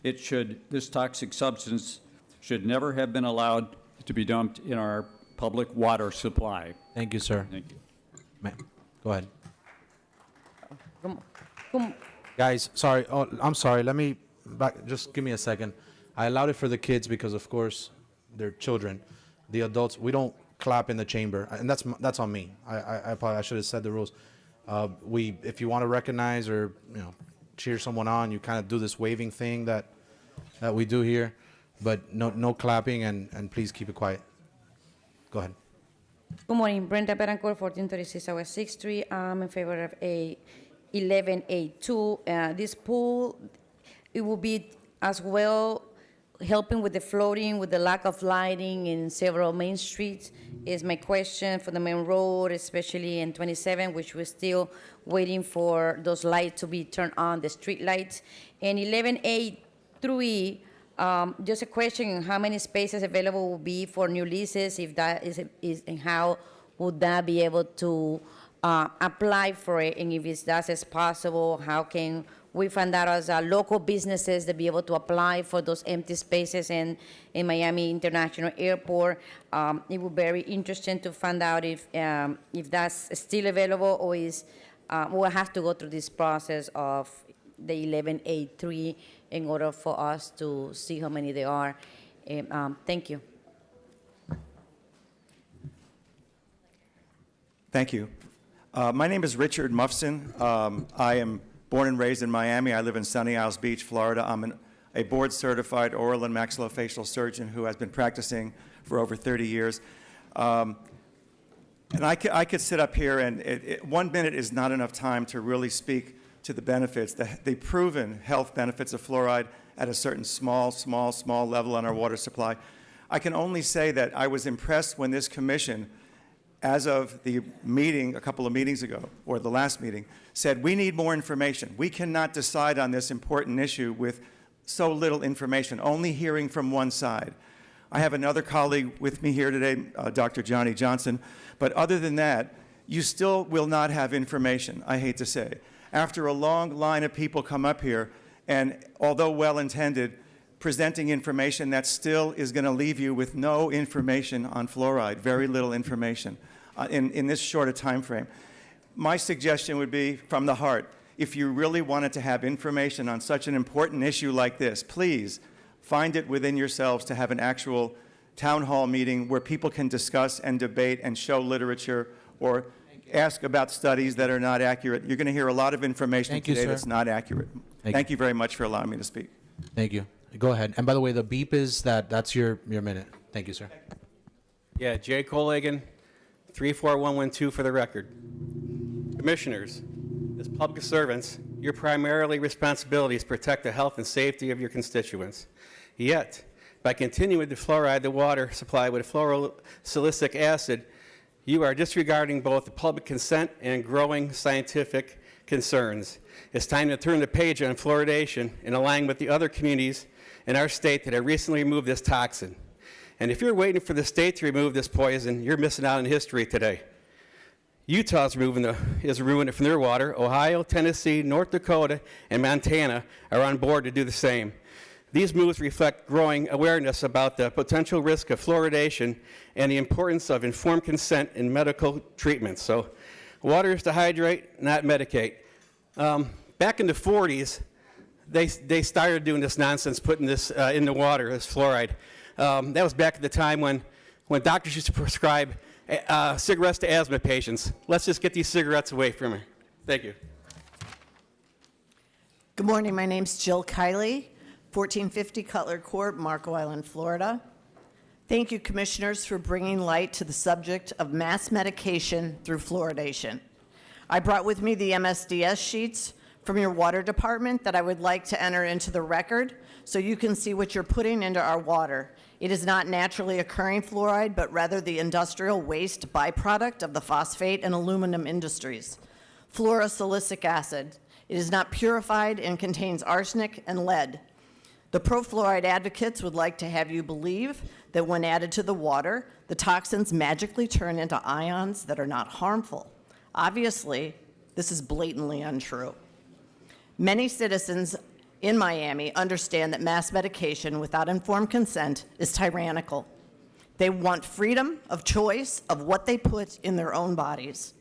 this toxic substance should never have been allowed to be dumped in our public water supply. Thank you, sir. Thank you. Ma'am, go ahead. Guys, sorry. Oh, I'm sorry. Let me just give me a second. I allowed it for the kids because, of course, they're children. The adults, we don't clap in the chamber, and that's on me. I should have said the rules. If you want to recognize or cheer someone on, you kind of do this waving thing that we do here, but no clapping, and please keep it quiet. Go ahead. Good morning, Brenda Betancourt, 1436 South 6th Street. I'm in favor of a 11A2. This pool, it will be as well helping with the flooding, with the lack of lighting in several main streets is my question for the main road, especially in 27, which we're still waiting for those lights to be turned on, the street lights. And 11A3, just a question, how many spaces available will be for new leases, if that is and how would that be able to apply for it, and if that is possible, how can we find out as local businesses to be able to apply for those empty spaces in Miami International Airport? It would be very interesting to find out if that's still available, or we'll have to go through this process of the 11A3 in order for us to see how many there are. Thank you. Thank you. My name is Richard Muffson. I am born and raised in Miami. I live in Sunny Isles Beach, Florida. I'm a board-certified oral and maxillofacial surgeon who has been practicing for over 30 years. And I could sit up here, and 1 minute is not enough time to really speak to the benefits, the proven health benefits of fluoride at a certain small level on our water supply. I can only say that I was impressed when this commission, as of the meeting a couple of meetings ago, or the last meeting, said we need more information. We cannot decide on this important issue with so little information, only hearing from one side. I have another colleague with me here today, Dr. Johnny Johnson, but other than that, you still will not have information, I hate to say. After a long line of people come up here, and although well-intended, presenting information that still is going to leave you with no information on fluoride, very little information in this short a time frame. My suggestion would be from the heart, if you really wanted to have information on such an important issue like this, please find it within yourselves to have an actual town hall meeting where people can discuss and debate and show literature or ask about studies that are not accurate. You're going to hear a lot of information today that's not accurate. Thank you very much for allowing me to speak. Thank you. Go ahead. And by the way, the beep is that's your minute. Thank you, sir. Yeah, Jay Colagan, 34112 for the record. Commissioners, as public servants, your primary responsibility is to protect the health and safety of your constituents. Yet, by continuing to fluoride the water supply with fluorosilicic acid, you are disregarding both the public consent and growing scientific concerns. It's time to turn the page on fluoridation and align with the other communities in our state that have recently removed this toxin. And if you're waiting for the state to remove this poison, you're missing out on history today. Utah's ruining it from their water. Ohio, Tennessee, North Dakota, and Montana are on board to do the same. These moves reflect growing awareness about the potential risk of fluoridation and the importance of informed consent in medical treatments. So, water is to hydrate, not medicate. Back in the 40s, they started doing this nonsense, putting this in the water as fluoride. That was back at the time when doctors used to prescribe cigarettes to asthma patients. Let's just get these cigarettes away from her. Thank you. Good morning. My name's Jill Kiley, 1450 Cutler Court, Marco Island, Florida. Thank you, commissioners, for bringing light to the subject of mass medication through fluoridation. I brought with me the MSDS sheets from your water department that I would like to enter into the record so you can see what you're putting into our water. It is not naturally occurring fluoride, but rather the industrial waste byproduct of the phosphate and aluminum industries. Fluorosilicic acid. It is not purified and contains arsenic and lead. The pro-fluoride advocates would like to have you believe that when added to the water, the toxins magically turn into ions that are not harmful. Obviously, this is blatantly untrue. Many citizens in Miami understand that mass medication without informed consent is tyrannical. They want freedom of choice of what they put in their own bodies.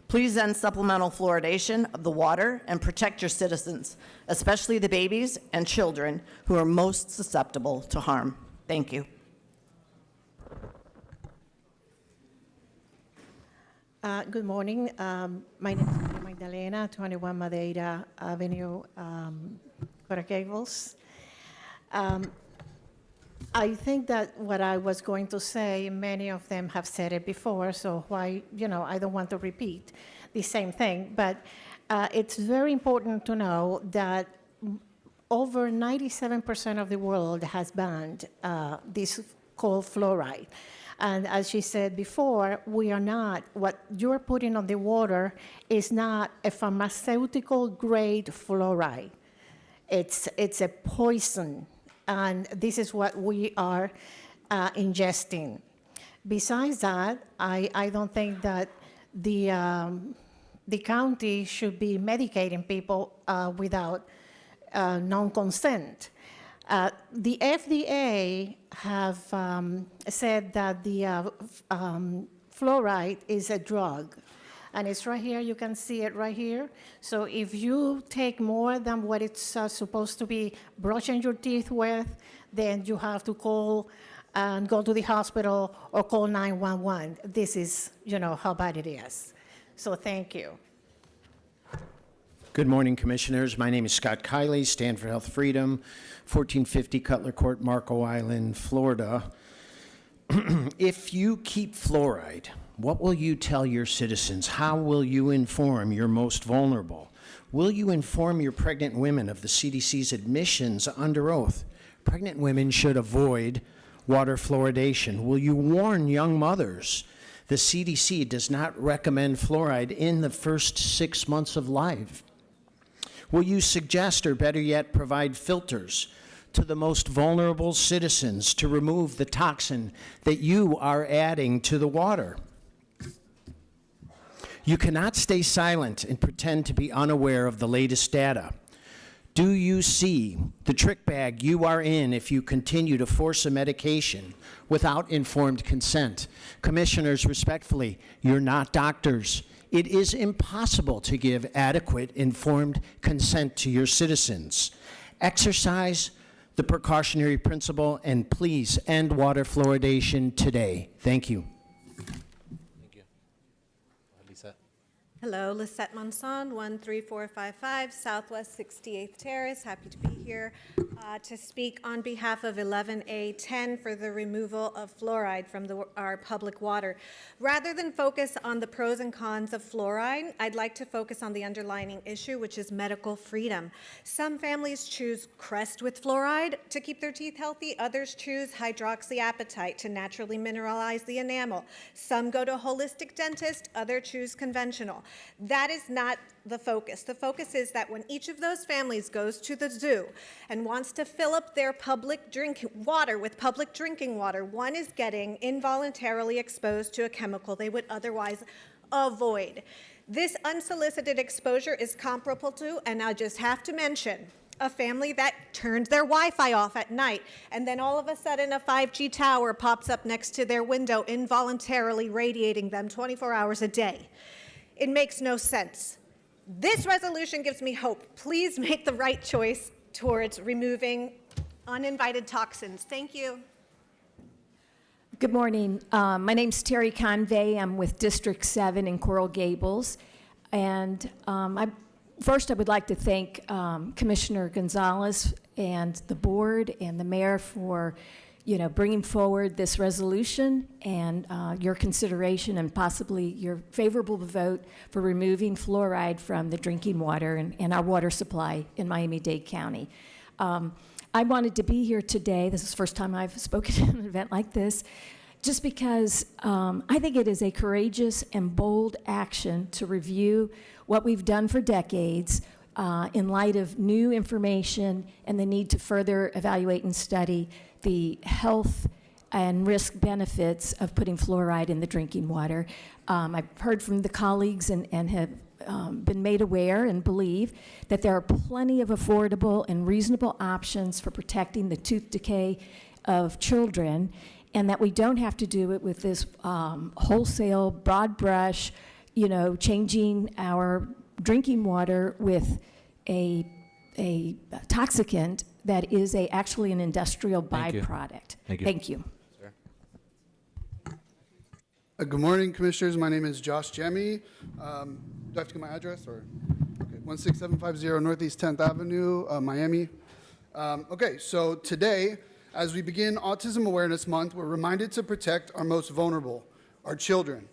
Please end supplemental fluoridation of the water and protect your citizens, especially the babies and children who are most susceptible to harm. Thank you. Good morning. My name is Magdalena, 21 Madeira Avenue, Coral Gables. I think that what I was going to say, many of them have said it before, so why, I don't want to repeat the same thing, but it's very important to know that over 97% of the world has banned this called fluoride. And as she said before, we are not, what you're putting on the water is not a pharmaceutical grade fluoride. It's a poison, and this is what we are ingesting. Besides that, I don't think that the county should be medicating people without non-consent. The FDA have said that the fluoride is a drug, and it's right here. You can see it right here. So if you take more than what it's supposed to be brushing your teeth with, then you have to call and go to the hospital or call 911. This is, how bad it is. So thank you. Good morning, Commissioners. My name is Scott Kiley, Stand for Health Freedom, 1450 Cutler Court, Marco Island, Florida. If you keep fluoride, what will you tell your citizens? How will you inform your most vulnerable? Will you inform your pregnant women of the CDC's admissions under oath? Pregnant women should avoid water fluoridation. Will you warn young mothers? The CDC does not recommend fluoride in the first 6 months of life. Will you suggest, or better yet, provide filters to the most vulnerable citizens to remove the toxin that you are adding to the water? You cannot stay silent and pretend to be unaware of the latest data. Do you see the trick bag you are in if you continue to force a medication without informed consent? Commissioners, respectfully, you're not doctors. It is impossible to give adequate informed consent to your citizens. Exercise the precautionary principle and please end water fluoridation today. Thank you. Thank you. Lisa. Hello, Lisette Monson, 13455 Southwest 68th Terrace. Happy to be here to speak on behalf of 11A10 for the removal of fluoride from our public water. Rather than focus on the pros and cons of fluoride, I'd like to focus on the underlying issue, which is medical freedom. Some families choose Crest with fluoride to keep their teeth healthy. Others choose hydroxyapatite to naturally mineralize the enamel. Some go to a holistic dentist. Others choose conventional. That is not the focus. The focus is that when each of those families goes to the zoo and wants to fill up their public drinking water with public drinking water, one is getting involuntarily exposed to a chemical they would otherwise avoid. This unsolicited exposure is comparable to, and I just have to mention, a family that turned their Wi-Fi off at night, and then all of a sudden a 5G tower pops up next to their window, involuntarily radiating them 24 hours a day. It makes no sense. This resolution gives me hope. Please make the right choice towards removing uninvited toxins. Thank you. Good morning. My name's Terry Convey. I'm with District 7 in Coral Gables. And first I would like to thank Commissioner Gonzalez and the board and the mayor for bringing forward this resolution and your consideration and possibly your favorable vote for removing fluoride from the drinking water and our water supply in Miami-Dade County. I wanted to be here today. This is the first time I've spoken at an event like this, just because I think it is a courageous and bold action to review what we've done for decades in light of new information and the need to further evaluate and study the health and risk benefits of putting fluoride in the drinking water. I've heard from the colleagues and have been made aware and believe that there are plenty of affordable and reasonable options for protecting the tooth decay of children, and that we don't have to do it with this wholesale, broad brush, changing our drinking water with a toxicant that is actually an industrial byproduct. Thank you. Thank you. Good morning, Commissioners. My name is Josh Jemmy. Do I have to get my address? Or okay, 16750 Northeast 10th Avenue, Miami. Okay, so today, as we begin Autism Awareness Month, we're reminded to protect our most vulnerable, our children.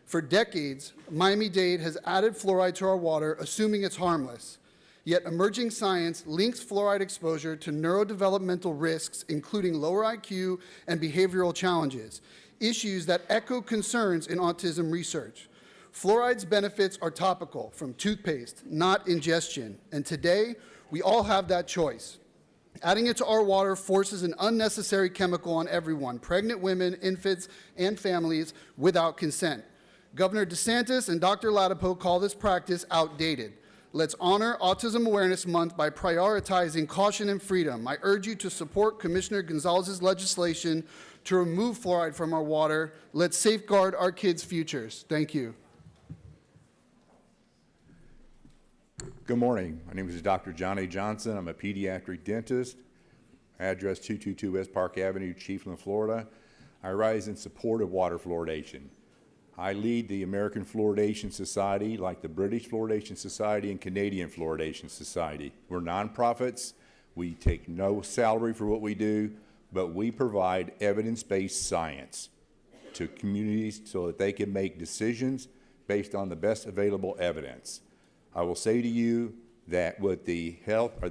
For decades, Miami-Dade has added fluoride to our water, assuming it's harmless. Yet emerging science links fluoride exposure to neurodevelopmental risks, including lower IQ and behavioral challenges, issues that echo concerns in autism research. Fluoride's benefits are topical, from toothpaste, not ingestion, and today, we all have that choice. Adding it to our water forces an unnecessary chemical on everyone, pregnant women, infants, and families without consent. Governor DeSantis and Dr. Ladapo call this practice outdated. Let's honor Autism Awareness Month by prioritizing caution and freedom. I urge you to support Commissioner Gonzalez's legislation to remove fluoride from our water. Let's safeguard our kids' futures. Thank you. Good morning. My name is Dr. Johnny Johnson. I'm a pediatric dentist address 222 West Park Avenue, Chiefland, Florida. I rise in support of water fluoridation. I lead the American Fluoridation Society, like the British Fluoridation Society and Canadian Fluoridation Society. We're nonprofits. We take no salary for what we do, but we provide evidence-based science to communities so that they can make decisions based on the best available evidence. I will say to you that what the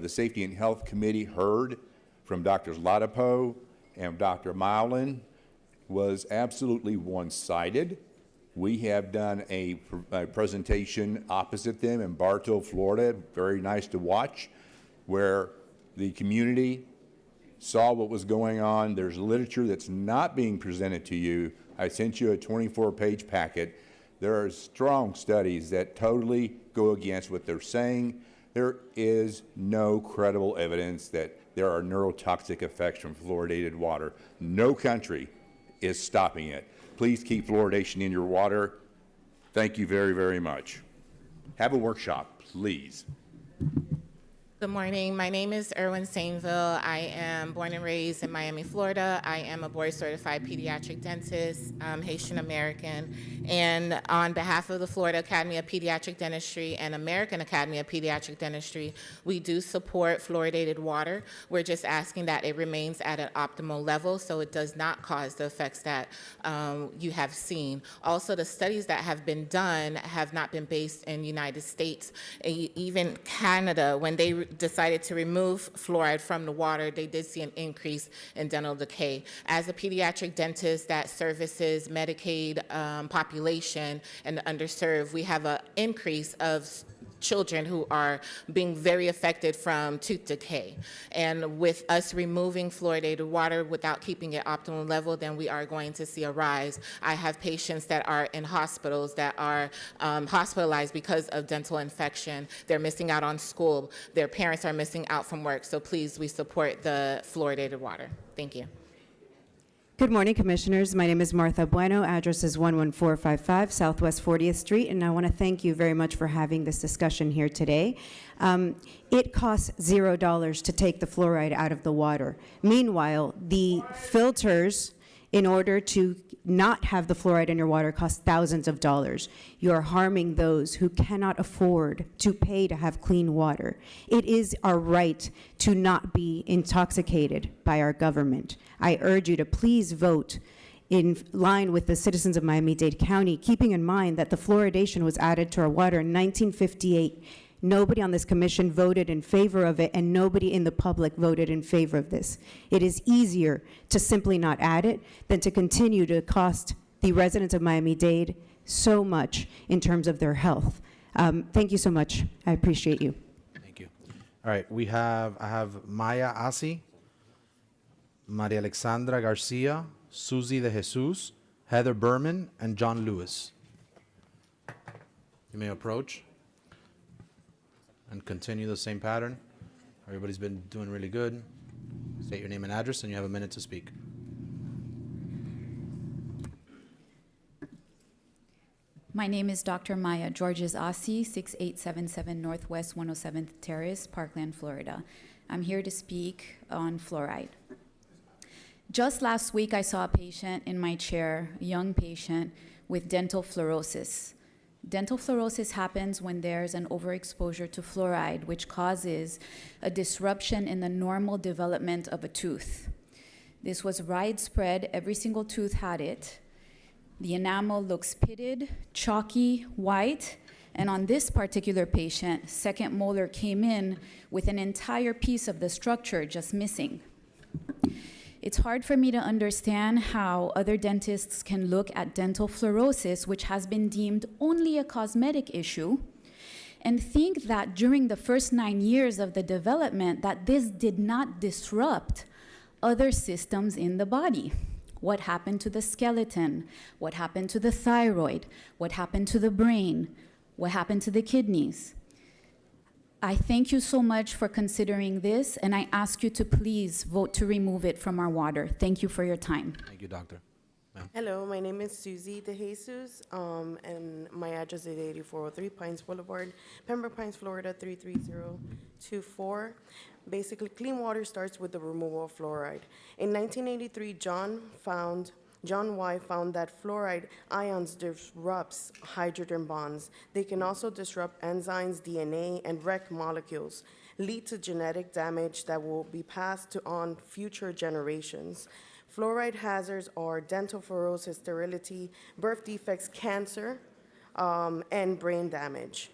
Safety and Health Committee heard from Drs. Ladapo and Dr. Mowlin was absolutely one-sided. We have done a presentation opposite them in Bartow, Florida, very nice to watch, where the community saw what was going on. There's literature that's not being presented to you. I sent you a 24-page packet. There are strong studies that totally go against what they're saying. There is no credible evidence that there are neurotoxic effects from fluoridated water. No country is stopping it. Please keep fluoridation in your water. Thank you very, very much. Have a workshop, please. Good morning. My name is Erwin Sainville. I am born and raised in Miami, Florida. I am a board-certified pediatric dentist, Haitian American. And on behalf of the Florida Academy of Pediatric Dentistry and American Academy of Pediatric Dentistry, we do support fluoridated water. We're just asking that it remains at an optimal level so it does not cause the effects that you have seen. Also, the studies that have been done have not been based in the United States. Even Canada, when they decided to remove fluoride from the water, they did see an increase in dental decay. As a pediatric dentist that services Medicaid population and the underserved, we have an increase of children who are being very affected from tooth decay. And with us removing fluoridated water without keeping it optimal level, then we are going to see a rise. I have patients that are in hospitals that are hospitalized because of dental infection. They're missing out on school. Their parents are missing out from work. So please, we support the fluoridated water. Thank you. Good morning, Commissioners. My name is Martha Bueno. Address is 11455 Southwest 40th Street, and I want to thank you very much for having this discussion here today. It costs $0 to take the fluoride out of the water. Meanwhile, the filters, in order to not have the fluoride in your water, cost thousands of dollars. You are harming those who cannot afford to pay to have clean water. It is our right to not be intoxicated by our government. I urge you to please vote in line with the citizens of Miami-Dade County, keeping in mind that the fluoridation was added to our water in 1958. Nobody on this commission voted in favor of it, and nobody in the public voted in favor of this. It is easier to simply not add it than to continue to cost the residents of Miami-Dade so much in terms of their health. Thank you so much. I appreciate you. Thank you. All right, I have Maya Asi, Maria Alexandra Garcia, Susie de Jesus, Heather Berman, and John Lewis. You may approach and continue the same pattern. Everybody's been doing really good. State your name and address, and you have a minute to speak. My name is Dr. Maya Georges Asi, 6877 Northwest 107th Terrace, Parkland, Florida. I'm here to speak on fluoride. Just last week, I saw a patient in my chair, a young patient with dental fluorosis. Dental fluorosis happens when there's an overexposure to fluoride, which causes a disruption in the normal development of a tooth. This was widespread. Every single tooth had it. The enamel looks pitted, chalky, white, and on this particular patient, second molar came in with an entire piece of the structure just missing. It's hard for me to understand how other dentists can look at dental fluorosis, which has been deemed only a cosmetic issue, and think that during the first 9 years of the development that this did not disrupt other systems in the body. What happened to the skeleton? What happened to the thyroid? What happened to the brain? What happened to the kidneys? I thank you so much for considering this, and I ask you to please vote to remove it from our water. Thank you for your time. Thank you, Doctor. Hello, my name is Susie DeJesus, and my address is 8403 Pines Boulevard, Pembroke Pines, Florida 33024. Basically, clean water starts with the removal of fluoride. In 1983, John Y. found that fluoride ions disrupts hydrogen bonds. They can also disrupt enzymes, DNA, and wreck molecules, lead to genetic damage that will be passed on future generations. Fluoride hazards are dental fluorosis, sterility, birth defects, cancer, and brain damage.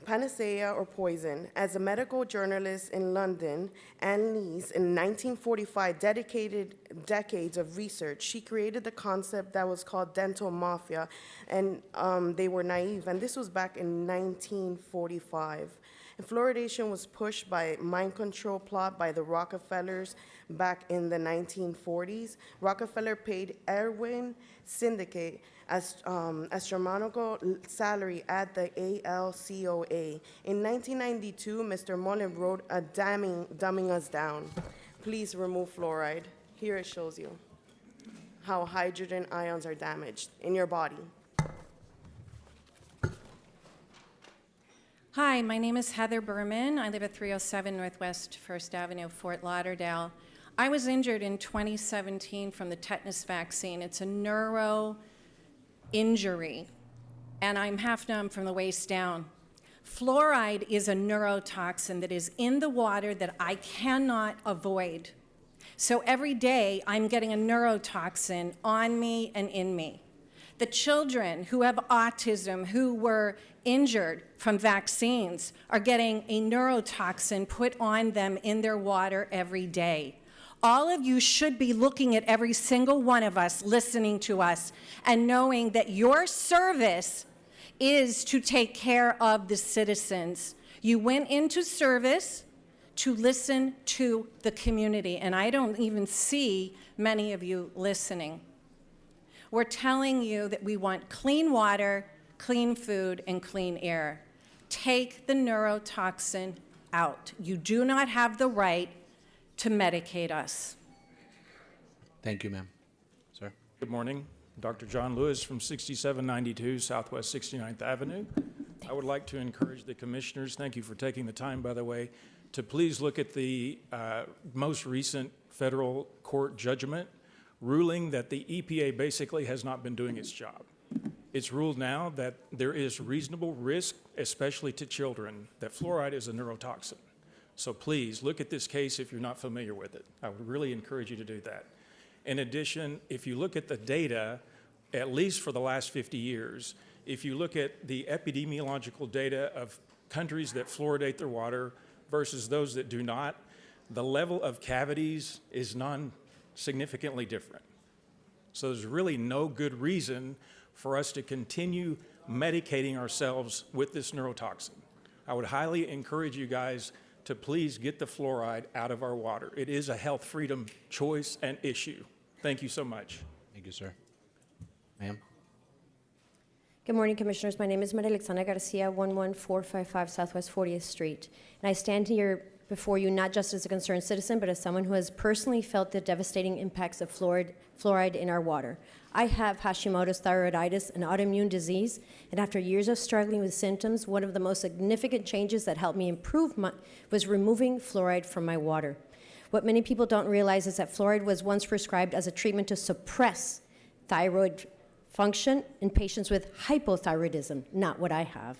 Panacea or poison. As a medical journalist in London, Anne Lees, in 1945, dedicated decades of research. She created the concept that was called dental mafia, and they were naive, and this was back in 1945. And fluoridation was pushed by mind control plot by the Rockefellers back in the 1940s. Rockefeller paid Erwin Syndicate astronomical salary at the ALCOA. In 1992, Mr. Mullen wrote a dumbing us down. Please remove fluoride. Here it shows you how hydrogen ions are damaged in your body. Hi, my name is Heather Berman. I live at 307 Northwest 1st Avenue, Fort Lauderdale. I was injured in 2017 from the tetanus vaccine. It's a neuro injury, and I'm half numb from the waist down. Fluoride is a neurotoxin that is in the water that I cannot avoid. So every day I'm getting a neurotoxin on me and in me. The children who have autism, who were injured from vaccines, are getting a neurotoxin put on them in their water every day. All of you should be looking at every single one of us, listening to us, and knowing that your service is to take care of the citizens. You went into service to listen to the community, and I don't even see many of you listening. We're telling you that we want clean water, clean food, and clean air. Take the neurotoxin out. You do not have the right to medicate us. Thank you, ma'am. Sir? Good morning. Dr. John Lewis from 6792 Southwest 69th Avenue. I would like to encourage the commissioners, thank you for taking the time, by the way, to please look at the most recent federal court judgment ruling that the EPA basically has not been doing its job. It's ruled now that there is reasonable risk, especially to children, that fluoride is a neurotoxin. So please look at this case if you're not familiar with it. I would really encourage you to do that. In addition, if you look at the data, at least for the last 50 years, if you look at the epidemiological data of countries that fluoridate their water versus those that do not, the level of cavities is non-significantly different. So there's really no good reason for us to continue medicating ourselves with this neurotoxin. I would highly encourage you guys to please get the fluoride out of our water. It is a health freedom choice and issue. Thank you so much. Thank you, sir. Ma'am? Good morning, Commissioners. My name is Maria Alexandra Garcia, 11455 Southwest 40th Street. And I stand here before you not just as a concerned citizen, but as someone who has personally felt the devastating impacts of fluoride in our water. I have Hashimoto's thyroiditis, an autoimmune disease, and after years of struggling with symptoms, one of the most significant changes that helped me improve was removing fluoride from my water. What many people don't realize is that fluoride was once prescribed as a treatment to suppress thyroid function in patients with hypothyroidism, not what I have.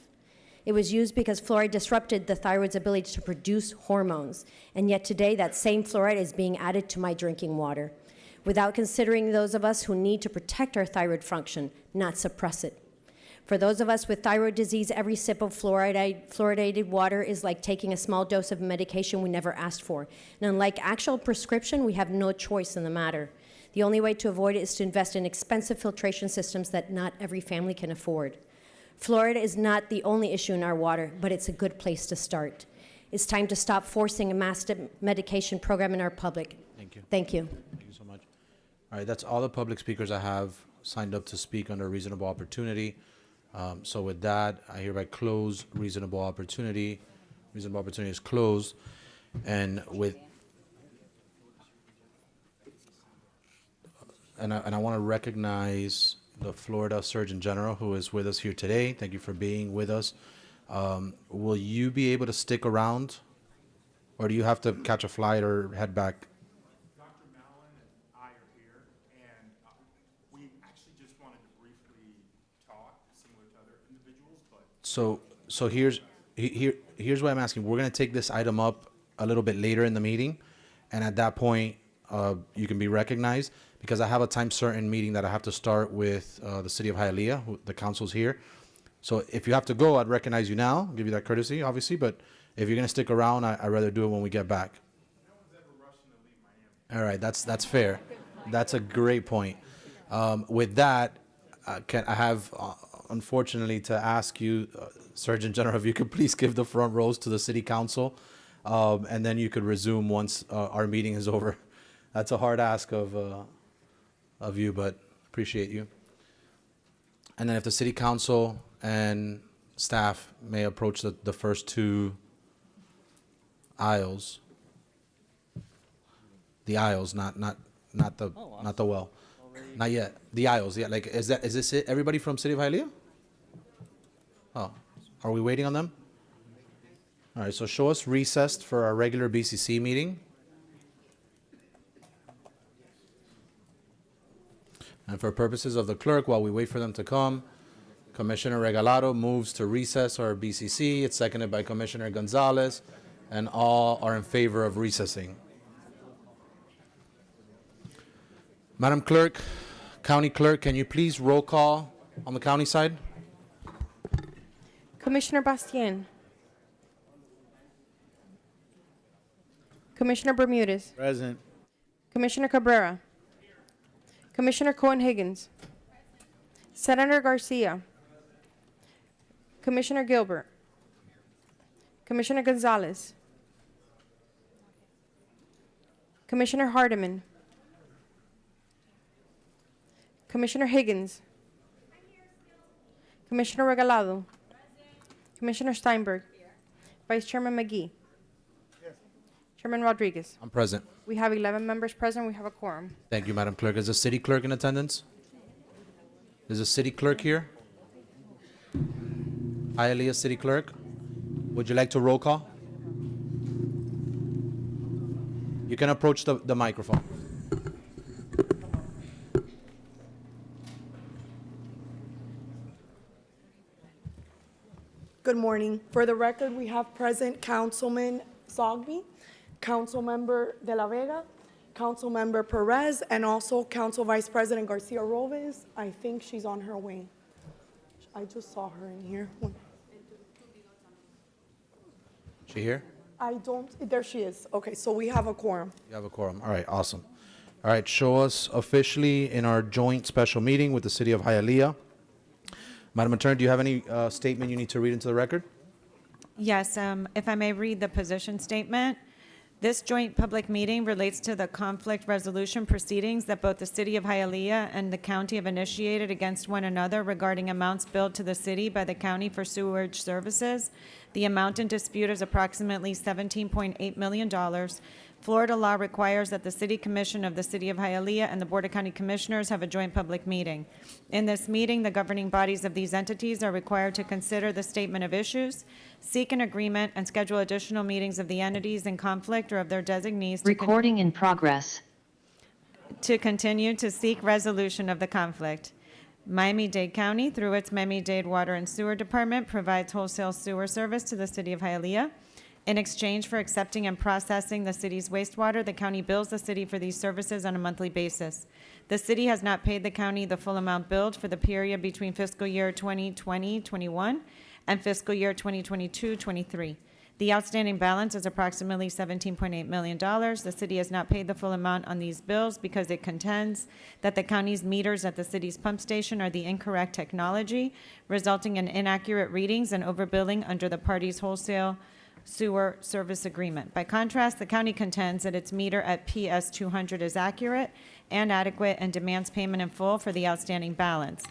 It was used because fluoride disrupted the thyroid's ability to produce hormones, and yet today that same fluoride is being added to my drinking water, without considering those of us who need to protect our thyroid function, not suppress it. For those of us with thyroid disease, every sip of fluoridated water is like taking a small dose of medication we never asked for. And unlike actual prescription, we have no choice in the matter. The only way to avoid it is to invest in expensive filtration systems that not every family can afford. Fluoride is not the only issue in our water, but it's a good place to start. It's time to stop forcing a mass medication program in our public. Thank you. Thank you. Thank you so much. All right, that's all the public speakers I have signed up to speak under reasonable opportunity. So with that, I hereby close reasonable opportunity. Reasonable opportunity is closed. And with and I want to recognize the Florida Surgeon General who is with us here today. Thank you for being with us. Will you be able to stick around, or do you have to catch a flight or head back? Dr. Mallon and I are here, and we actually just wanted to briefly talk, similar to other individuals, but... So here's what I'm asking. We're going to take this item up a little bit later in the meeting, and at that point, you can be recognized, because I have a time certain meeting that I have to start with the city of Hialeah, the council's here. So if you have to go, I'd recognize you now, give you that courtesy, obviously, but if you're going to stick around, I'd rather do it when we get back. No one's ever rushing to leave Miami. All right, that's fair. That's a great point. With that, I have, unfortunately, to ask you, Surgeon General, if you could please give the front rows to the city council, and then you could resume once our meeting is over. That's a hard ask of you, but appreciate you. And then if the city council and staff may approach the first two aisles. The aisles, not the well. Not yet. The aisles. Yeah, like is this it? Everybody from City of Hialeah? Oh, are we waiting on them? All right. So show us recessed for our regular BCC meeting. And for purposes of the clerk, while we wait for them to come, Commissioner Regalado moves to recess our BCC. It's seconded by Commissioner Gonzalez, and all are in favor of recessing. Madam Clerk, County Clerk, can you please roll call on the county side? Commissioner Bastien. Commissioner Bermudez. Present. Commissioner Cabrera. Commissioner Cohen-Higgins. Senator Garcia. Commissioner Gilbert. Commissioner Gonzalez. Commissioner Hardiman. Commissioner Higgins. Commissioner Regalado. Commissioner Steinberg. Vice Chairman McGee. Chairman Rodriguez. I'm present. We have 11 members present. We have a quorum. Thank you, Madam Clerk. Is the city clerk in attendance? Is the city clerk here? Hialeah City Clerk, would you like to roll call? You can approach the microphone. Good morning. For the record, we have present Councilman Zogby, Councilmember De La Vega, Councilmember Perez, and also Council Vice President Garcia Robles. I think she's on her way. I just saw her in here. She here? There she is. Okay, so we have a quorum. You have a quorum. All right, awesome. All right, show us officially in our joint special meeting with the city of Hialeah. Madam Attorney, do you have any statement you need to read into the record? Yes, if I may read the position statement. This joint public meeting relates to the conflict resolution proceedings that both the City of Hialeah and the county have initiated against one another regarding amounts billed to the city by the county for sewage services. The amount in dispute is approximately $17.8 million. Florida law requires that the City Commission of the City of Hialeah and the Board of County Commissioners have a joint public meeting. In this meeting, the governing bodies of these entities are required to consider the statement of issues, seek an agreement, and schedule additional meetings of the entities in conflict or of their designees. Recording in progress. To continue to seek resolution of the conflict. Miami-Dade County, through its Miami-Dade Water and Sewer Department, provides wholesale sewer service to the City of Hialeah. In exchange for accepting and processing the city's wastewater, the county bills the city for these services on a monthly basis. The city has not paid the county the full amount billed for the period between fiscal year 2020-21 and fiscal year 2022-23. The outstanding balance is approximately $17.8 million. The city has not paid the full amount on these bills because it contends that the county's meters at the city's pump station are the incorrect technology, resulting in inaccurate readings and overbilling under the parties' wholesale sewer service agreement. By contrast, the county contends that its meter at PS 200 is accurate and adequate and demands payment in full for the outstanding balance.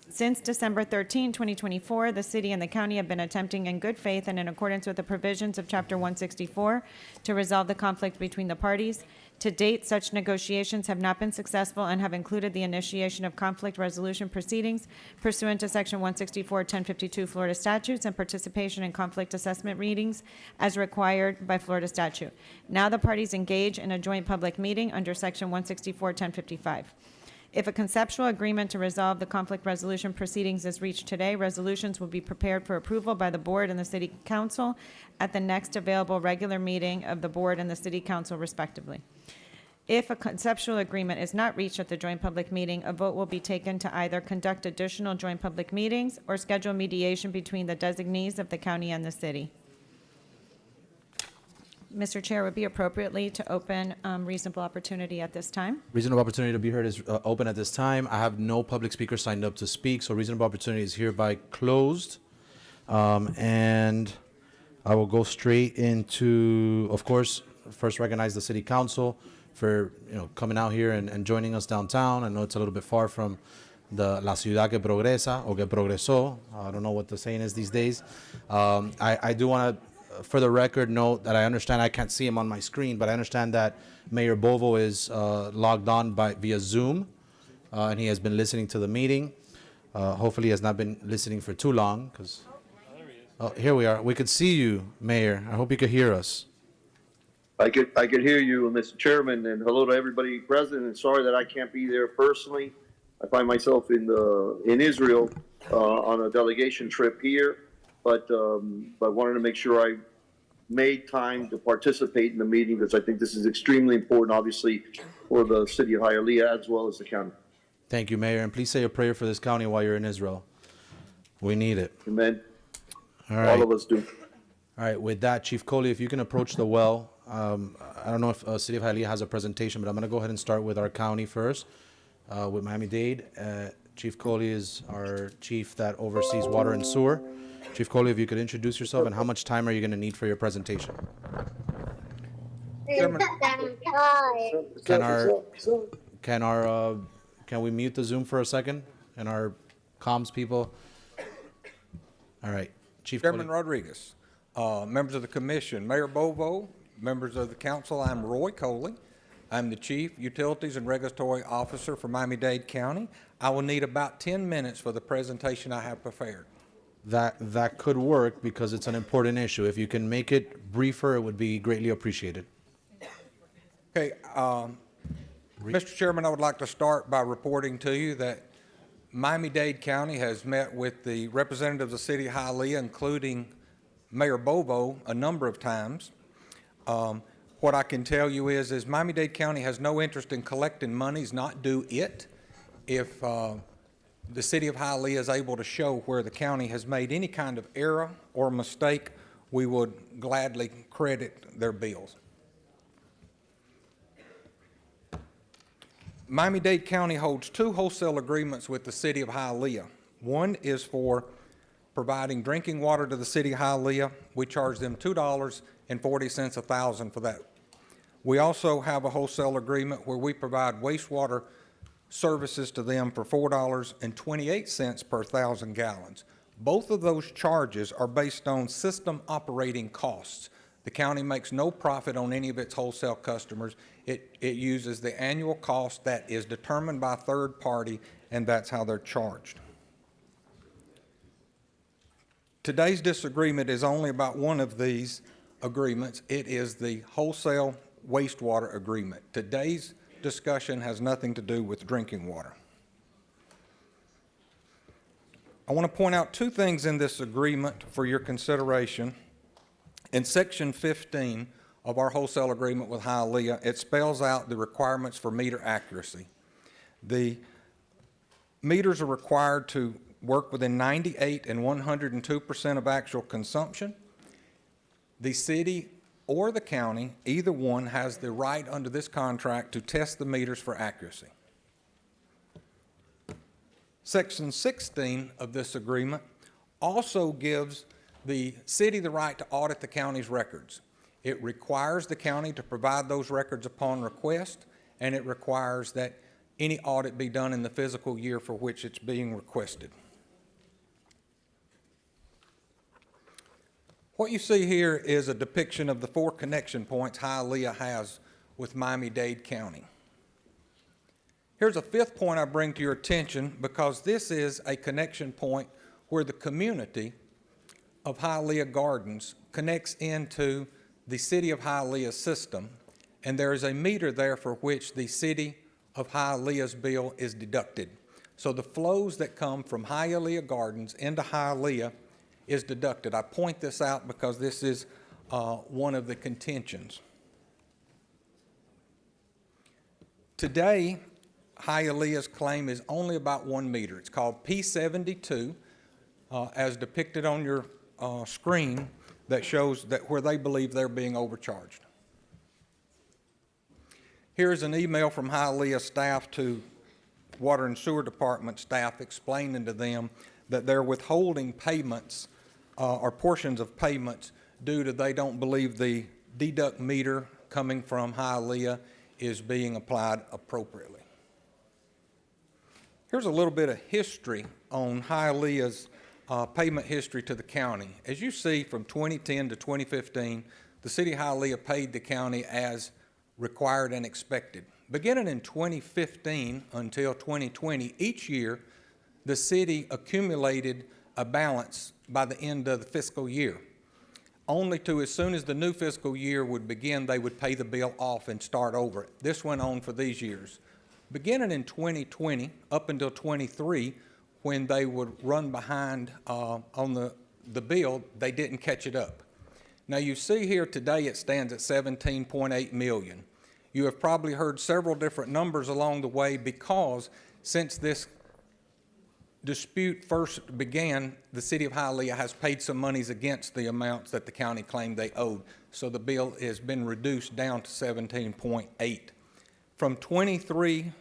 Since December 13, 2024, the city and the county have been attempting in good faith and in accordance with the provisions of Chapter 164 to resolve the conflict between the parties. To date, such negotiations have not been successful and have included the initiation of conflict resolution proceedings pursuant to Section 164, 1052 Florida statutes and participation in conflict assessment meetings as required by Florida statute. Now the parties engage in a joint public meeting under Section 164, 1055. If a conceptual agreement to resolve the conflict resolution proceedings is reached today, resolutions will be prepared for approval by the board and the city council at the next available regular meeting of the board and the city council respectively. If a conceptual agreement is not reached at the joint public meeting, a vote will be taken to either conduct additional joint public meetings or schedule mediation between the designees of the county and the city. Mr. Chair, would be appropriately to open reasonable opportunity at this time. Reasonable opportunity to be heard is open at this time. I have no public speakers signed up to speak, so reasonable opportunity is hereby closed. And I will go straight into, of course, first recognize the city council for coming out here and joining us downtown. I know it's a little bit far from the La Ciudad que Progresa, or que Progresó. I don't know what the saying is these days. I do want to, for the record, note that I understand I can't see him on my screen, but I understand that Mayor Bovo is logged on via Zoom, and he has been listening to the meeting. Hopefully he has not been listening for too long, because here we are. We could see you, Mayor. I hope you could hear us. I could hear you, Mr. Chairman, and hello to everybody present. And sorry that I can't be there personally. I find myself in Israel on a delegation trip here, but wanted to make sure I made time to participate in the meeting because I think this is extremely important, obviously, for the city of Hialeah as well as the county. Thank you, Mayor, and please say a prayer for this county while you're in Israel. We need it. Amen. All right. All of us do. All right. With that, Chief Coley, if you can approach the well. I don't know if City of Hialeah has a presentation, but I'm going to go ahead and start with our county first, with Miami-Dade. Chief Coley is our chief that oversees water and sewer. Chief Coley, if you could introduce yourself and how much time are you going to need for your presentation? Can we mute the Zoom for a second? And our comms people? All right. Chief Chairman Coley. Rodriguez, members of the commission, Mayor Bovo, members of the council, I'm Roy Coley. I'm the Chief Utilities and Regulatory Officer for Miami-Dade County. I will need about 10 minutes for the presentation I have prepared. That could work because it's an important issue. If you can make it briefer, it would be greatly appreciated. Okay, Mr. Chairman, I would like to start by reporting to you that Miami-Dade County has met with the representatives of the city of Hialeah, including Mayor Bovo, a number of times. What I can tell you is Miami-Dade County has no interest in collecting monies not due it. If the city of Hialeah is able to show where the county has made any kind of error or mistake, we would gladly credit their bills. Miami-Dade County holds two wholesale agreements with the city of Hialeah. One is for providing drinking water to the city of Hialeah. We charge them $2.40 a thousand for that. We also have a wholesale agreement where we provide wastewater services to them for $4.28 per thousand gallons. Both of those charges are based on system operating costs. The county makes no profit on any of its wholesale customers. It uses the annual cost that is determined by a third party, and that's how they're charged. Today's disagreement is only about one of these agreements. It is the wholesale wastewater agreement. Today's discussion has nothing to do with drinking water. I want to point out two things in this agreement for your consideration. In Section 15 of our wholesale agreement with Hialeah, it spells out the requirements for meter accuracy. The meters are required to work within 98 and 102% of actual consumption. The city or the county, either one, has the right under this contract to test the meters for accuracy. Section 16 of this agreement also gives the city the right to audit the county's records. It requires the county to provide those records upon request, and it requires that any audit be done in the fiscal year for which it's being requested. What you see here is a depiction of the 4 connection points Hialeah has with Miami-Dade County. Here's a 5th point I bring to your attention because this is a connection point where the community of Hialeah Gardens connects into the City of Hialeah system, and there is a meter there for which the City of Hialeah's bill is deducted. So the flows that come from Hialeah Gardens into Hialeah is deducted. I point this out because this is one of the contentions. Today, Hialeah's claim is only about 1 meter. It's called P72, as depicted on your screen, that shows that where they believe they're being overcharged. Here's an email from Hialeah staff to Water and Sewer Department staff explaining to them that they're withholding payments or portions of payments due to they don't believe the deduct meter coming from Hialeah is being applied appropriately. Here's a little bit of history on Hialeah's payment history to the county. As you see, from 2010 to 2015, the City of Hialeah paid the county as required and expected. Beginning in 2015 until 2020, each year, the city accumulated a balance by the end of the fiscal year, only to, as soon as the new fiscal year would begin, they would pay the bill off and start over. This went on for these years. Beginning in 2020 up until 23, when they would run behind on the bill, they didn't catch it up. Now you see here today it stands at $17.8 million. You have probably heard several different numbers along the way because since this dispute first began, the City of Hialeah has paid some monies against the amounts that the county claimed they owed. So the bill has been reduced down to 17.8. From 23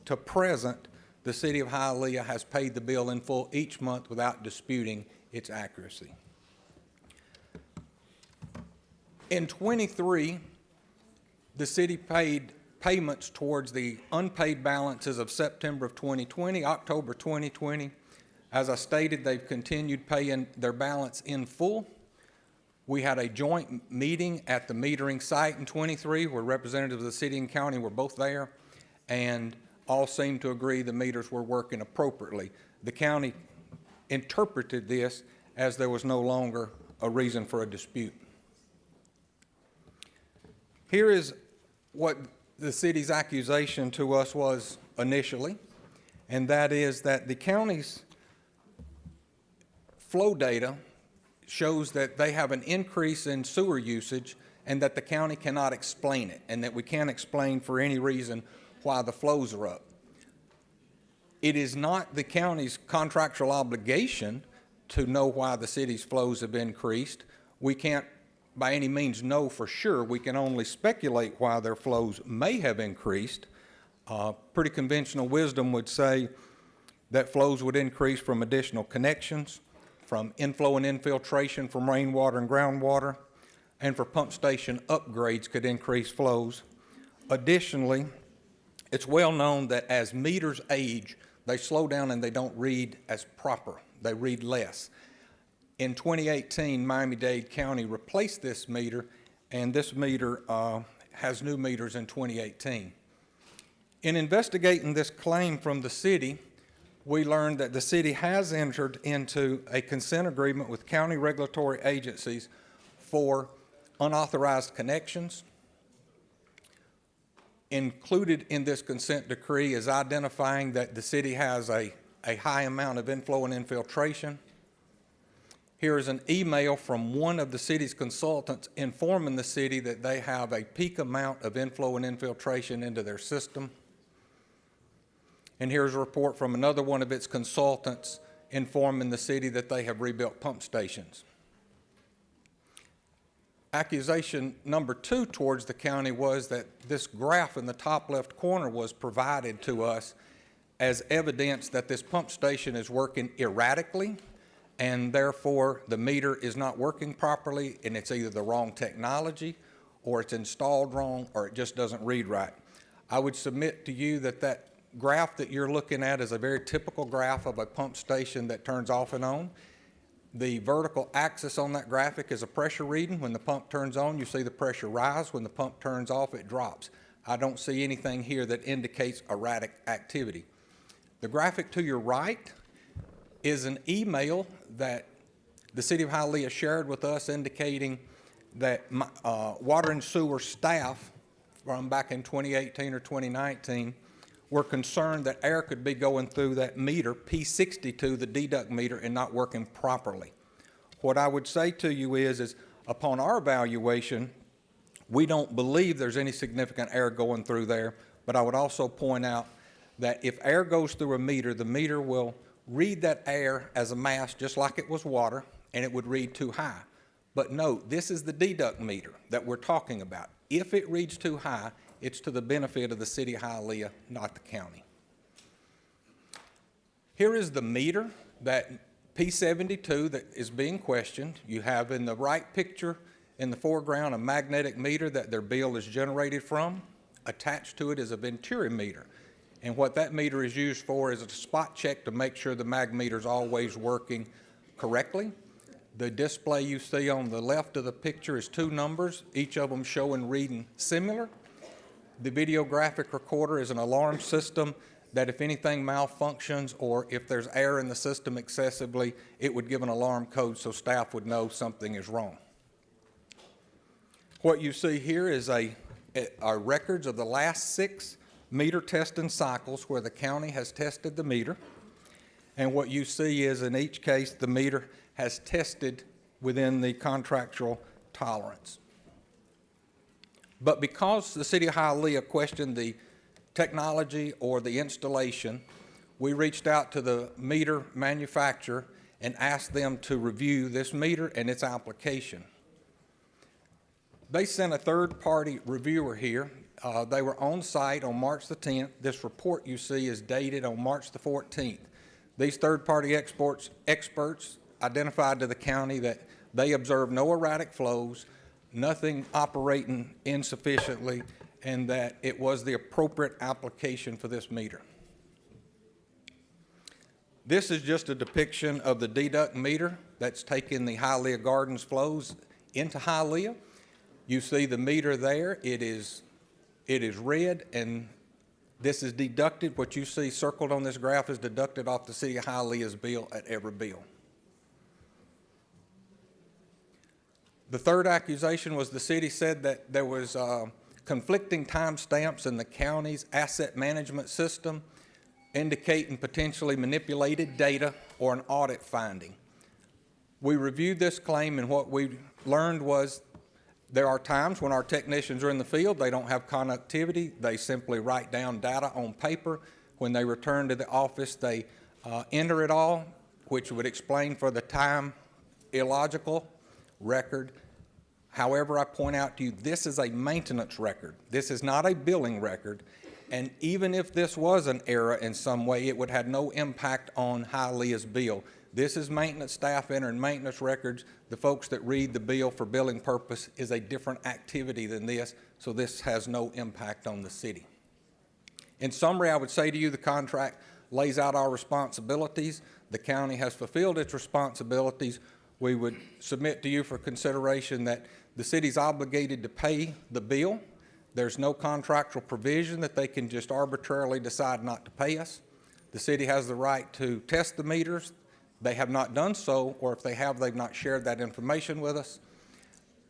to present, the City of Hialeah has paid the bill in full each month without disputing its accuracy. In 23, the city paid payments towards the unpaid balances of September of 2020, October 2020. As I stated, they've continued paying their balance in full. We had a joint meeting at the metering site in 23 where representatives of the city and county were both there, and all seemed to agree the meters were working appropriately. The county interpreted this as there was no longer a reason for a dispute. Here is what the city's accusation to us was initially, and that is that the county's flow data shows that they have an increase in sewer usage and that the county cannot explain it, and that we can't explain for any reason why the flows are up. It is not the county's contractual obligation to know why the city's flows have increased. We can't by any means know for sure. We can only speculate why their flows may have increased. Pretty conventional wisdom would say that flows would increase from additional connections, from inflow and infiltration from rainwater and groundwater, and for pump station upgrades could increase flows. Additionally, it's well known that as meters age, they slow down and they don't read as proper. They read less. In 2018, Miami-Dade County replaced this meter, and this meter has new meters in 2018. In investigating this claim from the city, we learned that the city has entered into a consent agreement with county regulatory agencies for unauthorized connections. Included in this consent decree is identifying that the city has a high amount of inflow and infiltration. Here is an email from one of the city's consultants informing the city that they have a peak amount of inflow and infiltration into their system. And here's a report from another one of its consultants informing the city that they have rebuilt pump stations. Accusation number 2 towards the county was that this graph in the top left corner was provided to us as evidence that this pump station is working erratically, and therefore the meter is not working properly, and it's either the wrong technology or it's installed wrong or it just doesn't read right. I would submit to you that that graph that you're looking at is a very typical graph of a pump station that turns off and on. The vertical axis on that graphic is a pressure reading. When the pump turns on, you see the pressure rise. When the pump turns off, it drops. I don't see anything here that indicates erratic activity. The graphic to your right is an email that the City of Hialeah shared with us indicating that water and sewer staff from back in 2018 or 2019 were concerned that air could be going through that meter, P62, the deduct meter, and not working properly. What I would say to you is upon our evaluation, we don't believe there's any significant air going through there, but I would also point out that if air goes through a meter, the meter will read that air as a mass just like it was water, and it would read too high. But note, this is the deduct meter that we're talking about. If it reads too high, it's to the benefit of the City of Hialeah, not the county. Here is the meter, that P72 that is being questioned. You have in the right picture in the foreground a magnetic meter that their bill is generated from. Attached to it is a Venturi meter. And what that meter is used for is a spot check to make sure the mag meter is always working correctly. The display you see on the left of the picture is two numbers, each of them showing reading similar. The videographic recorder is an alarm system that if anything malfunctions or if there's air in the system excessively, it would give an alarm code so staff would know something is wrong. What you see here is our records of the last 6 meter testing cycles where the county has tested the meter. And what you see is in each case, the meter has tested within the contractual tolerance. But because the City of Hialeah questioned the technology or the installation, we reached out to the meter manufacturer and asked them to review this meter and its application. They sent a third-party reviewer here. They were on site on March the 10th. This report you see is dated on March the 14th. These third-party experts identified to the county that they observed no erratic flows, nothing operating insufficiently, and that it was the appropriate application for this meter. This is just a depiction of the deduct meter that's taking the Hialeah Gardens flows into Hialeah. You see the meter there, it is red, and this is deducted. What you see circled on this graph is deducted off the City of Hialeah's bill at every bill. The third accusation was the city said that there was conflicting timestamps in the county's asset management system indicating potentially manipulated data or an audit finding. We reviewed this claim, and what we learned was there are times when our technicians are in the field, they don't have connectivity, they simply write down data on paper. When they return to the office, they enter it all, which would explain for the time illogical record. However, I point out to you, this is a maintenance record. This is not a billing record. And even if this was an error in some way, it would have no impact on Hialeah's bill. This is maintenance staff entering maintenance records. The folks that read the bill for billing purpose is a different activity than this, so this has no impact on the city. In summary, I would say to you the contract lays out our responsibilities. The county has fulfilled its responsibilities. We would submit to you for consideration that the city's obligated to pay the bill. There's no contractual provision that they can just arbitrarily decide not to pay us. The city has the right to test the meters. They have not done so, or if they have, they've not shared that information with us.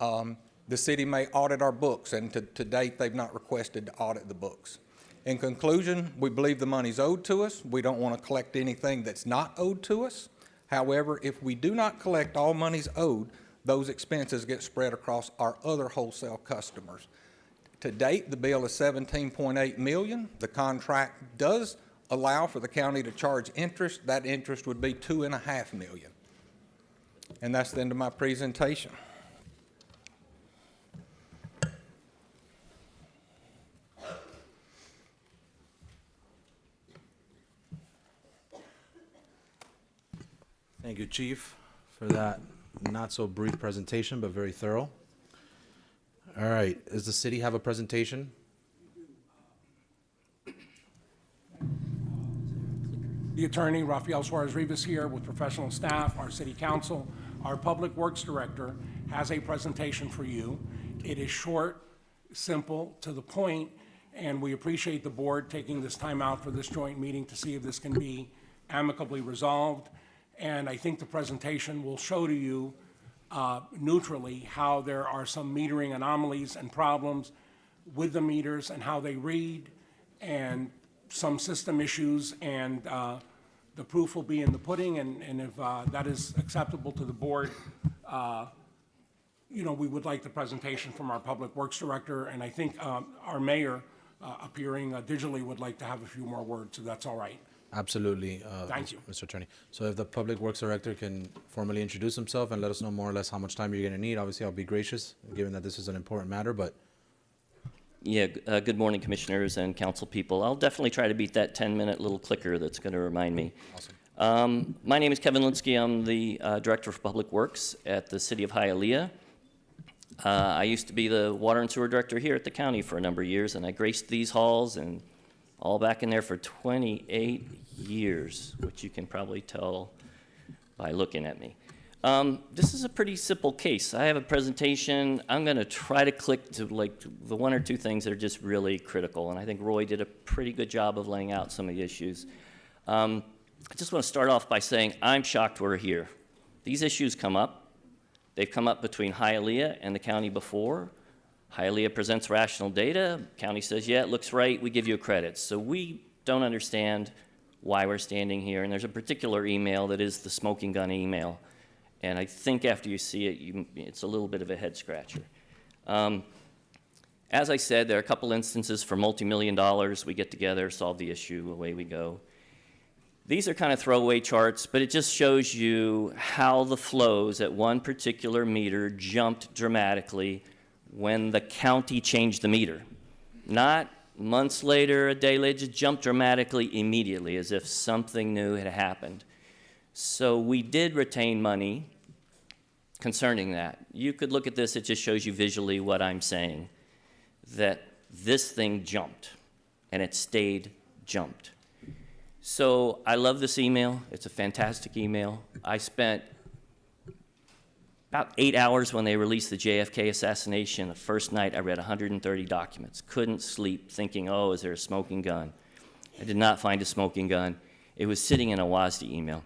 The city may audit our books, and to date, they've not requested to audit the books. In conclusion, we believe the money's owed to us. We don't want to collect anything that's not owed to us. However, if we do not collect all monies owed, those expenses get spread across our other wholesale customers. To date, the bill is $17.8 million. The contract does allow for the county to charge interest. That interest would be $2.5 million. And that's the end of my presentation. Thank you, Chief, for that not so brief presentation, but very thorough. All right, does the city have a presentation? the attorney, Rafael Suarez-Rivas, here with professional staff, our city council. Our public works director has a presentation for you. It is short, simple, to the point, and we appreciate the board taking this time out for this joint meeting to see if this can be amicably resolved. And I think the presentation will show to you neutrally how there are some metering anomalies and problems with the meters and how they read, and some system issues, and the proof will be in the pudding, and if that is acceptable to the board, you know, we would like the presentation from our Public Works Director, and I think our mayor, appearing digitally, would like to have a few more words, so that's all right. Absolutely. Thank you. Mr. Attorney. So if the Public Works Director can formally introduce himself and let us know more or less how much time you're going to need, obviously I'll be gracious, given that this is an important matter, but... Yeah, good morning, commissioners and council people. I'll definitely try to beat that 10-minute little clicker that's going to remind me. Awesome. My name is Kevin Linsky. I'm the Director for Public Works at the City of Hialeah. I used to be the Water and Sewer Director here at the county for a number of years, and I graced these halls and all back in there for 28 years, which you can probably tell by looking at me. This is a pretty simple case. I have a presentation. I'm going to try to click to like the one or two things that are just really critical, and I think Roy did a pretty good job of laying out some of the issues. I just want to start off by saying I'm shocked we're here. These issues come up. They've come up between Hialeah and the county before. Hialeah presents rational data. County says, yeah, it looks right. We give you a credit. So we don't understand why we're standing here, and there's a particular email that is the smoking gun email. And I think after you see it, it's a little bit of a head scratcher. As I said, there are a couple instances for multi-million dollars. We get together, solve the issue, away we go. These are kind of throwaway charts, but it just shows you how the flows at one particular meter jumped dramatically when the county changed the meter. Not months later, a day later, just jumped dramatically immediately, as if something new had happened. So we did retain money concerning that. You could look at this, it just shows you visually what I'm saying, that this thing jumped, and it stayed jumped. So I love this email. It's a fantastic email. I spent about 8 hours when they released the JFK assassination. The first night I read 130 documents. Couldn't sleep thinking, oh, is there a smoking gun? I did not find a smoking gun. It was sitting in a WASD email.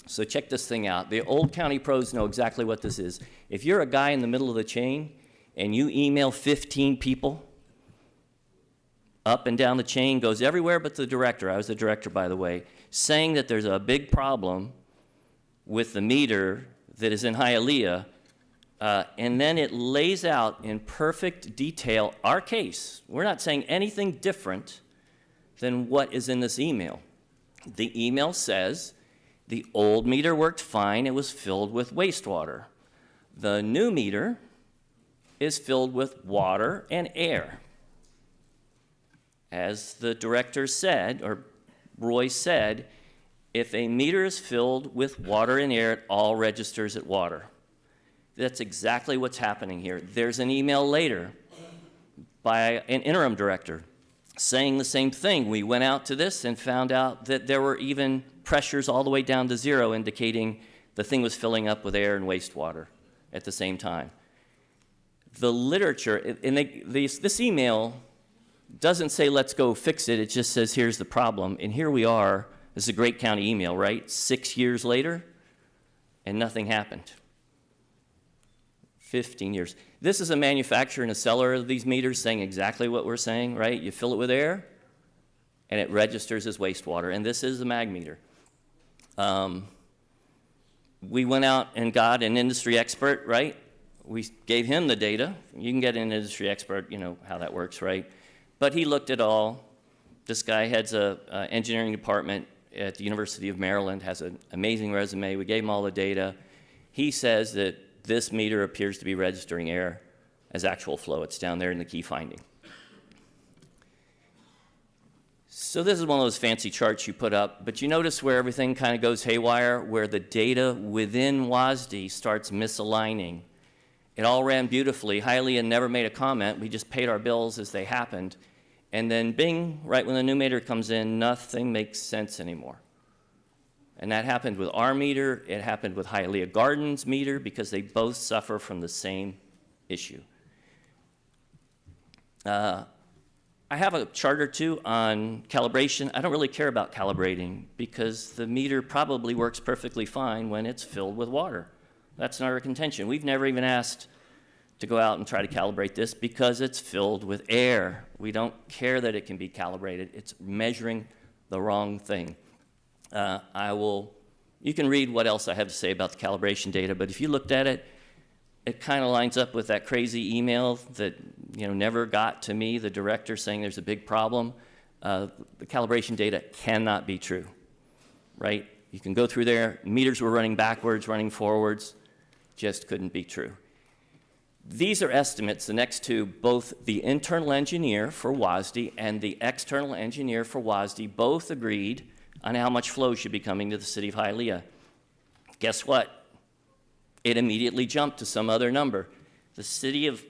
So check this thing out. The old county pros know exactly what this is. If you're a guy in the middle of the chain and you email 15 people, up and down the chain, goes everywhere but the director, I was the director by the way, saying that there's a big problem with the meter that is in Hialeah, and then it lays out in perfect detail our case. We're not saying anything different than what is in this email. The email says the old meter worked fine, it was filled with wastewater. The new meter is filled with water and air. As the director said, or Roy said, if a meter is filled with water and air, it all registers at water. That's exactly what's happening here. There's an email later by an interim director saying the same thing. We went out to this and found out that there were even pressures all the way down to zero, indicating the thing was filling up with air and wastewater at the same time. The literature, and this email doesn't say let's go fix it, it just says here's the problem, and here we are. This is a great county email, right? 6 years later, and nothing happened. 15 years. This is a manufacturer and a seller of these meters saying exactly what we're saying, right? You fill it with air, and it registers as wastewater, and this is a mag meter. We went out and got an industry expert, right? We gave him the data. You can get an industry expert, you know how that works, right? But he looked at all. This guy heads an engineering department at the University of Maryland, has an amazing resume. We gave him all the data. He says that this meter appears to be registering air as actual flow. It's down there in the key finding. So this is one of those fancy charts you put up, but you notice where everything kind of goes haywire, where the data within WASD starts misaligning. It all ran beautifully. Hialeah never made a comment. We just paid our bills as they happened. And then bing, right when the new meter comes in, nothing makes sense anymore. And that happened with our meter, it happened with Hialeah Gardens meter, because they both suffer from the same issue. I have a chart or two on calibration. I don't really care about calibrating because the meter probably works perfectly fine when it's filled with water. That's not our contention. We've never even asked to go out and try to calibrate this because it's filled with air. We don't care that it can be calibrated. It's measuring the wrong thing. You can read what else I have to say about the calibration data, but if you looked at it, it kind of lines up with that crazy email that never got to me, the director, saying there's a big problem. The calibration data cannot be true, right? You can go through there, meters were running backwards, running forwards, just couldn't be true. These are estimates, the next two, both the internal engineer for WASD and the external engineer for WASD both agreed on how much flow should be coming to the city of Hialeah. Guess what? It immediately jumped to some other number. The city of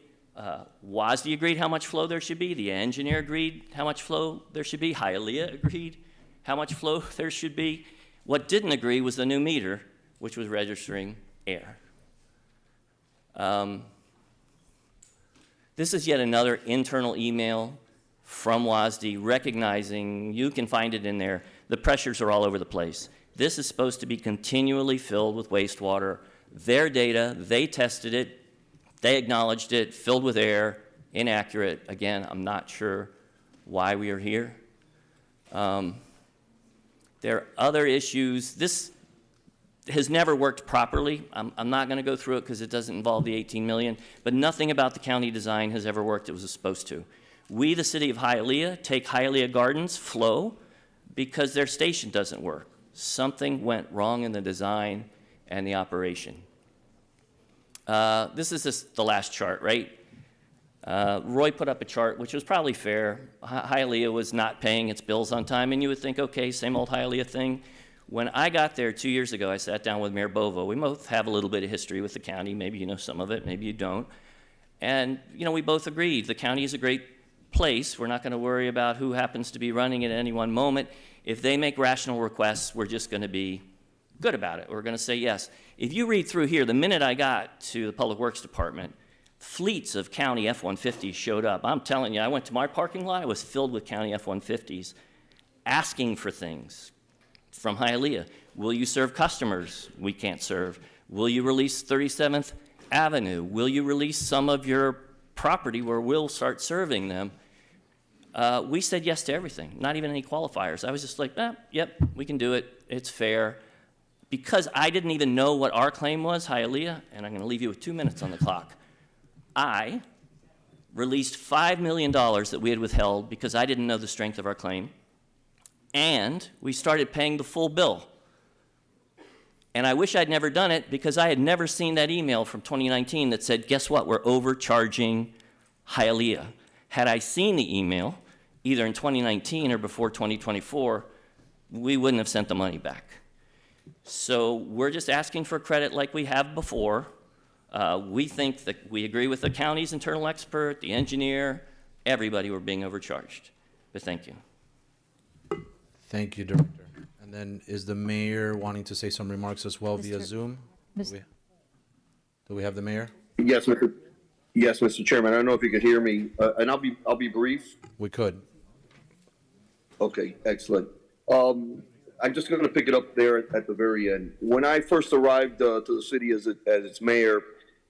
WASD agreed how much flow there should be. The engineer agreed how much flow there should be. Hialeah agreed how much flow there should be. What didn't agree was the new meter, which was registering air. This is yet another internal email from WASD recognizing, you can find it in there, the pressures are all over the place. This is supposed to be continually filled with wastewater. Their data, they tested it, they acknowledged it, filled with air, inaccurate. Again, I'm not sure why we are here. There are other issues. This has never worked properly. I'm not going to go through it because it doesn't involve the 18 million, but nothing about the county design has ever worked. It was supposed to. We, the city of Hialeah, take Hialeah Gardens flow because their station doesn't work. Something went wrong in the design and the operation. This is the last chart, right? Roy put up a chart, which was probably fair. Hialeah was not paying its bills on time, and you would think, okay, same old Hialeah thing. When I got there 2 years ago, I sat down with Mayor Bovo. We both have a little bit of history with the county. Maybe you know some of it, maybe you don't. And, we both agreed the county is a great place. We're not going to worry about who happens to be running it at any one moment. If they make rational requests, we're just going to be good about it. We're going to say yes. If you read through here, the minute I got to the Public Works Department, fleets of county F-150s showed up. I'm telling you, I went to my parking lot, it was filled with county F-150s asking for things from Hialeah. Will you serve customers we can't serve? Will you release 37th Avenue? Will you release some of your property where we'll start serving them? We said yes to everything, not even any qualifiers. I was just like, yep, we can do it. It's fair. Because I didn't even know what our claim was, Hialeah, and I'm going to leave you with 2 minutes on the clock, I released $5 million that we had withheld because I didn't know the strength of our claim, and we started paying the full bill. And I wish I'd never done it because I had never seen that email from 2019 that said, guess what, we're overcharging Hialeah. Had I seen the email, either in 2019 or before 2024, we wouldn't have sent the money back. So we're just asking for credit like we have before. We think that we agree with the county's internal expert, the engineer, everybody were being overcharged. But thank you. Thank you, Director. And then is the mayor wanting to say some remarks as well via Zoom? Do we have the mayor? Yes, Mr. Chairman. I don't know if you could hear me, and I'll be brief. We could. Okay, excellent. I'm just going to pick it up there at the very end. When I first arrived to the city as its mayor,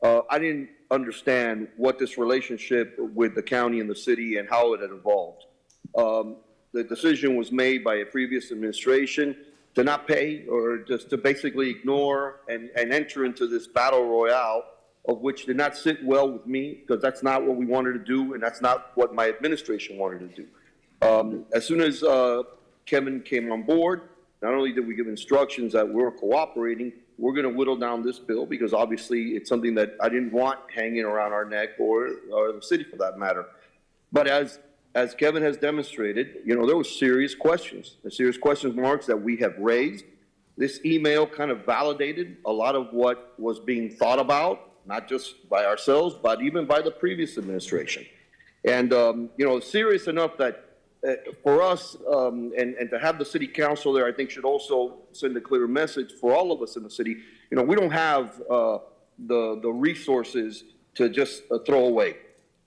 I didn't understand what this relationship with the county and the city and how it had evolved. The decision was made by a previous administration to not pay or just to basically ignore and enter into this battle royale, of which did not sit well with me because that's not what we wanted to do and that's not what my administration wanted to do. As soon as Kevin came on board, not only did we give instructions that we're cooperating, we're going to whittle down this bill because obviously it's something that I didn't want hanging around our neck or the city for that matter. But as Kevin has demonstrated, there were serious questions, the serious question marks that we have raised. This email kind of validated a lot of what was being thought about, not just by ourselves, but even by the previous administration. And, serious enough that for us, and to have the city council there, I think should also send a clear message for all of us in the city. You know, we don't have the resources to just throw away.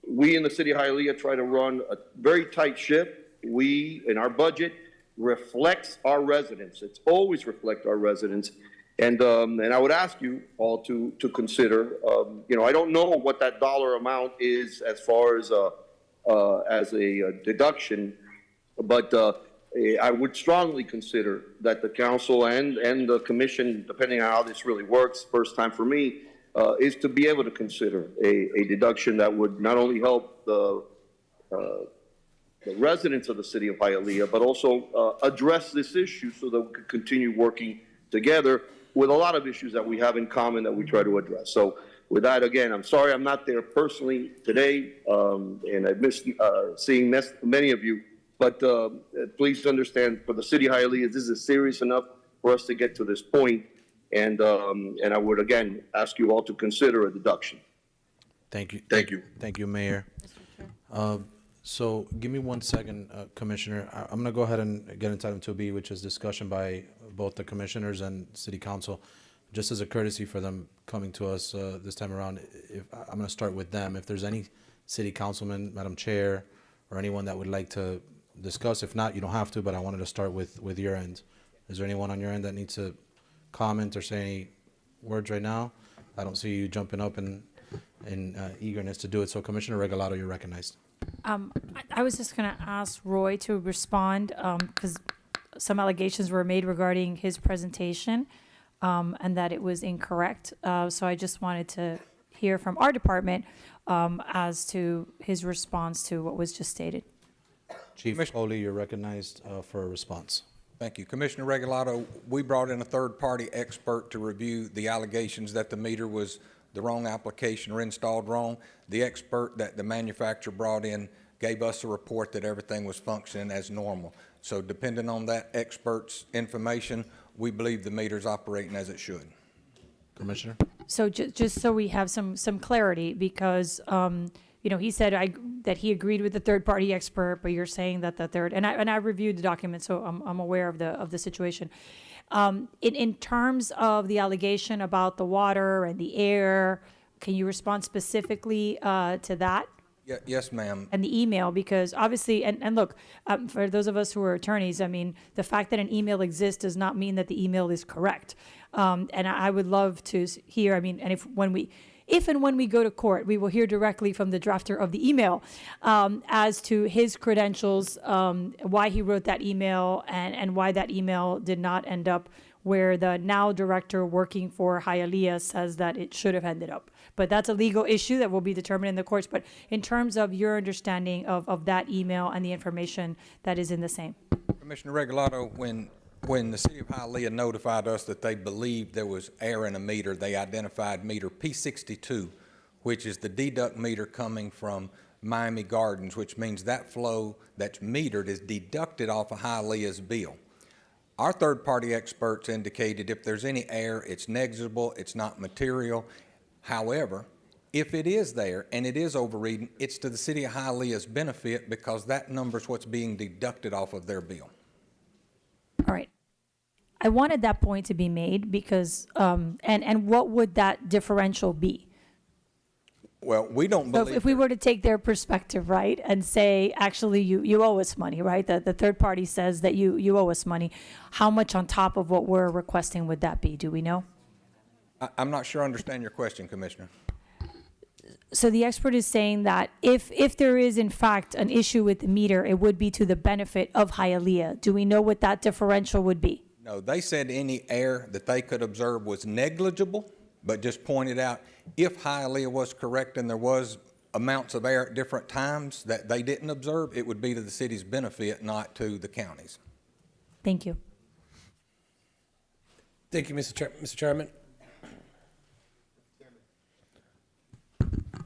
We in the city of Hialeah try to run a very tight ship. We, in our budget, reflects our residents. It's always reflect our residents. And I would ask you all to consider, you know, I don't know what that dollar amount is as far as a deduction, but I would strongly consider that the council and the commission, depending on how this really works, first time for me, is to be able to consider a deduction that would not only help the residents of the city of Hialeah, but also address this issue so that we could continue working together with a lot of issues that we have in common that we try to address. So with that, again, I'm sorry I'm not there personally today, and I missed seeing many of you, but please understand, for the city of Hialeah, this is serious enough for us to get to this point, and I would, again, ask you all to consider a deduction. Thank you. Thank you. Thank you, Mayor. So give me 1 second, Commissioner. I'm going to go ahead and get into item 2B, which is discussion by both the commissioners and city council. Just as a courtesy for them coming to us this time around, I'm going to start with them. If there's any city councilman, Madam Chair, or anyone that would like to discuss, if not, you don't have to, but I wanted to start with your end. Is there anyone on your end that needs to comment or say any words right now? I don't see you jumping up in eagerness to do it. So Commissioner Regalado, you're recognized. I was just going to ask Roy to respond because some allegations were made regarding his presentation and that it was incorrect. So I just wanted to hear from our department as to his response to what was just stated. Chief Foley, you're recognized for a response. Thank you. Commissioner Regalado, we brought in a third-party expert to review the allegations that the meter was the wrong application or installed wrong. The expert that the manufacturer brought in gave us a report that everything was functioning as normal. So depending on that expert's information, we believe the meter's operating as it should. Commissioner? So just so we have some clarity, because you know, he said that he agreed with the third-party expert, but you're saying that the third, and I reviewed the document, so I'm aware of the situation. In terms of the allegation about the water and the air, can you respond specifically to that? Yes, ma'am. And the email, because obviously, and look, for those of us who are attorneys, I mean, the fact that an email exists does not mean that the email is correct. And I would love to hear, I mean, and if and when we go to court, we will hear directly from the drafter of the email as to his credentials, why he wrote that email, and why that email did not end up where the now director working for Hialeah says that it should have ended up. But that's a legal issue that will be determined in the courts. But in terms of your understanding of that email and the information that is in the same. Commissioner Regalado, when the city of Hialeah notified us that they believed there was air in a meter, they identified meter P62, which is the deduct meter coming from Miami Gardens, which means that flow that's metered is deducted off of Hialeah's bill. Our third-party experts indicated if there's any air, it's negligible, it's not material. However, if it is there and it is overreading, it's to the city of Hialeah's benefit because that number's what's being deducted off of their bill. All right. I wanted that point to be made because, and what would that differential be? Well, we don't believe. So if we were to take their perspective, right, and say, actually, you owe us money, right? The third party says that you owe us money. How much on top of what we're requesting would that be? Do we know? I'm not sure I understand your question, Commissioner. So the expert is saying that if there is in fact an issue with the meter, it would be to the benefit of Hialeah. Do we know what that differential would be? No, they said any error that they could observe was negligible, but just pointed out if Hialeah was correct and there was amounts of error at different times that they didn't observe, it would be to the city's benefit, not to the county's. Thank you. Thank you, Mr. Chairman.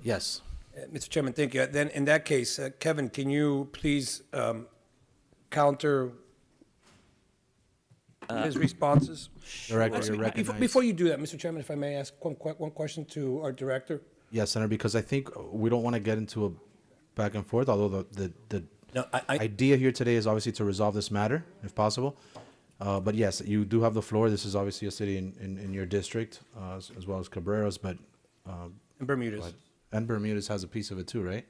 Yes. Mr. Chairman, thank you. Then in that case, Kevin, can you please counter his responses? Director, you're recognized. Before you do that, Mr. Chairman, if I may ask one question to our director. Yes, Senator, because I think we don't want to get into a back and forth, although the No, Idea here today is obviously to resolve this matter, if possible. But yes, you do have the floor. This is obviously a city in your district, as well as Cabreras, but. And Bermudez. go ahead. And Bermudez has a piece of it too, right?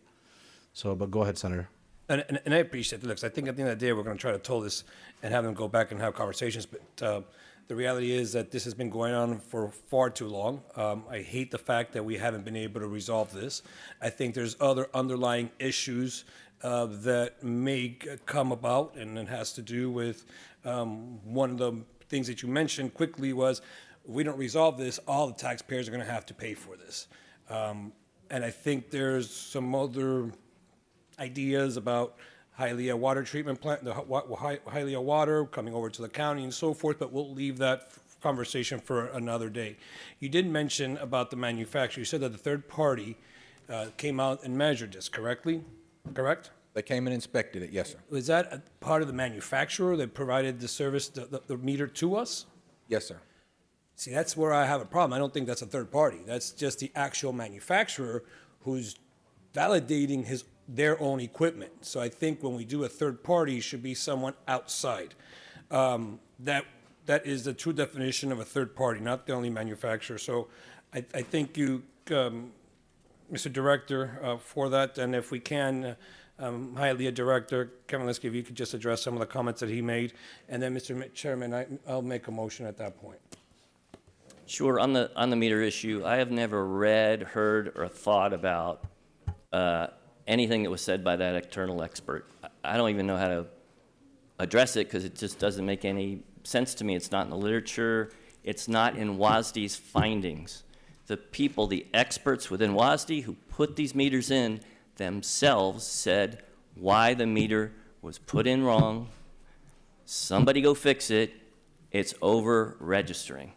So, but go ahead, Senator. And I appreciate the looks. I think at the end of the day, we're going to try to toll this and have them go back and have conversations. But the reality is that this has been going on for far too long. I hate the fact that we haven't been able to resolve this. I think there's other underlying issues that may come about, and it has to do with one of the things that you mentioned quickly was, if we don't resolve this, all the taxpayers are going to have to pay for this. And I think there's some other ideas about Hialeah water treatment plant, the Hialeah water coming over to the county and so forth, but we'll leave that conversation for another day. You did mention about the manufacturer. You said that the third party came out and measured this, correctly? Correct? They came and inspected it, yes, sir. Was that a part of the manufacturer that provided the service, the meter to us? Yes, sir. See, that's where I have a problem. I don't think that's a third party. That's just the actual manufacturer who's validating their own equipment. So I think when we do a third party, it should be someone outside. That is the true definition of a third party, not the only manufacturer. So I thank you, Mr. Director, for that. And if we can, Hialeah Director Kevin Linsky, if you could just address some of the comments that he made. And then, Mr. Chairman, I'll make a motion at that point. Sure. On the meter issue, I have never read, heard, or thought about anything that was said by that external expert. I don't even know how to address it because it just doesn't make any sense to me. It's not in the literature. It's not in WASD's findings. The people, the experts within WASD who put these meters in themselves said why the meter was put in wrong. Somebody go fix it. It's over registering.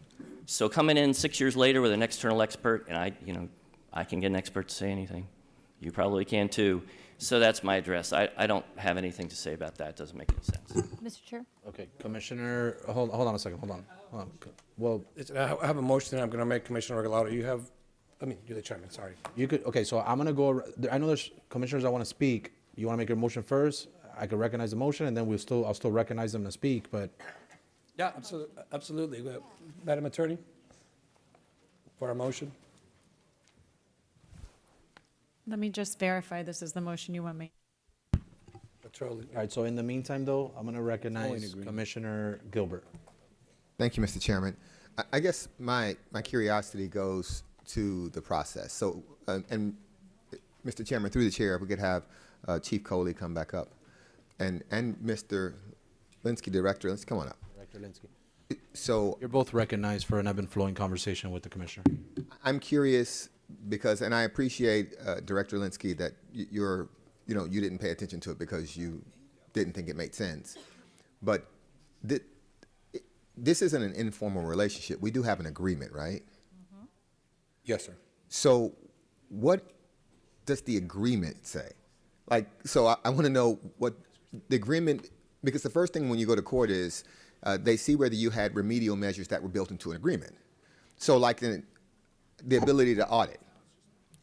So coming in 6 years later with an external expert, and I can get an expert to say anything. You probably can too. So that's my address. I don't have anything to say about that. It doesn't make any sense. Mr. Chair? Okay, Commissioner, hold on a second, hold on. Well, I have a motion that I'm going to make, Commissioner Regalado. You're the chairman, sorry. you could, okay, so I'm gonna go, I know there's commissioners that wanna speak. You wanna make your motion first? I could recognize the motion, and then I'll still recognize them to speak, but. Yeah, absolutely. Madam Attorney, for a motion. Let me just verify this is the motion you want me. All right, so in the meantime, though, I'm gonna recognize Commissioner Gilbert. Thank you, Mr. Chairman. I guess my curiosity goes to the process. So, and Mr. Chairman, through the chair, if we could have Chief Coley come back up, and Mr. Linsky, Director, let's come on up. Director Linsky. So you're both recognized for an ebb and flowing conversation with the commissioner. I'm curious because, and I appreciate Director Linsky that you didn't pay attention to it because you didn't think it made sense, but this isn't an informal relationship. We do have an agreement, right? Mm-hmm. Yes, sir. So what does the agreement say? Like, so I want to know what the agreement, because the first thing when you go to court is they see whether you had remedial measures that were built into an agreement. So like the ability to audit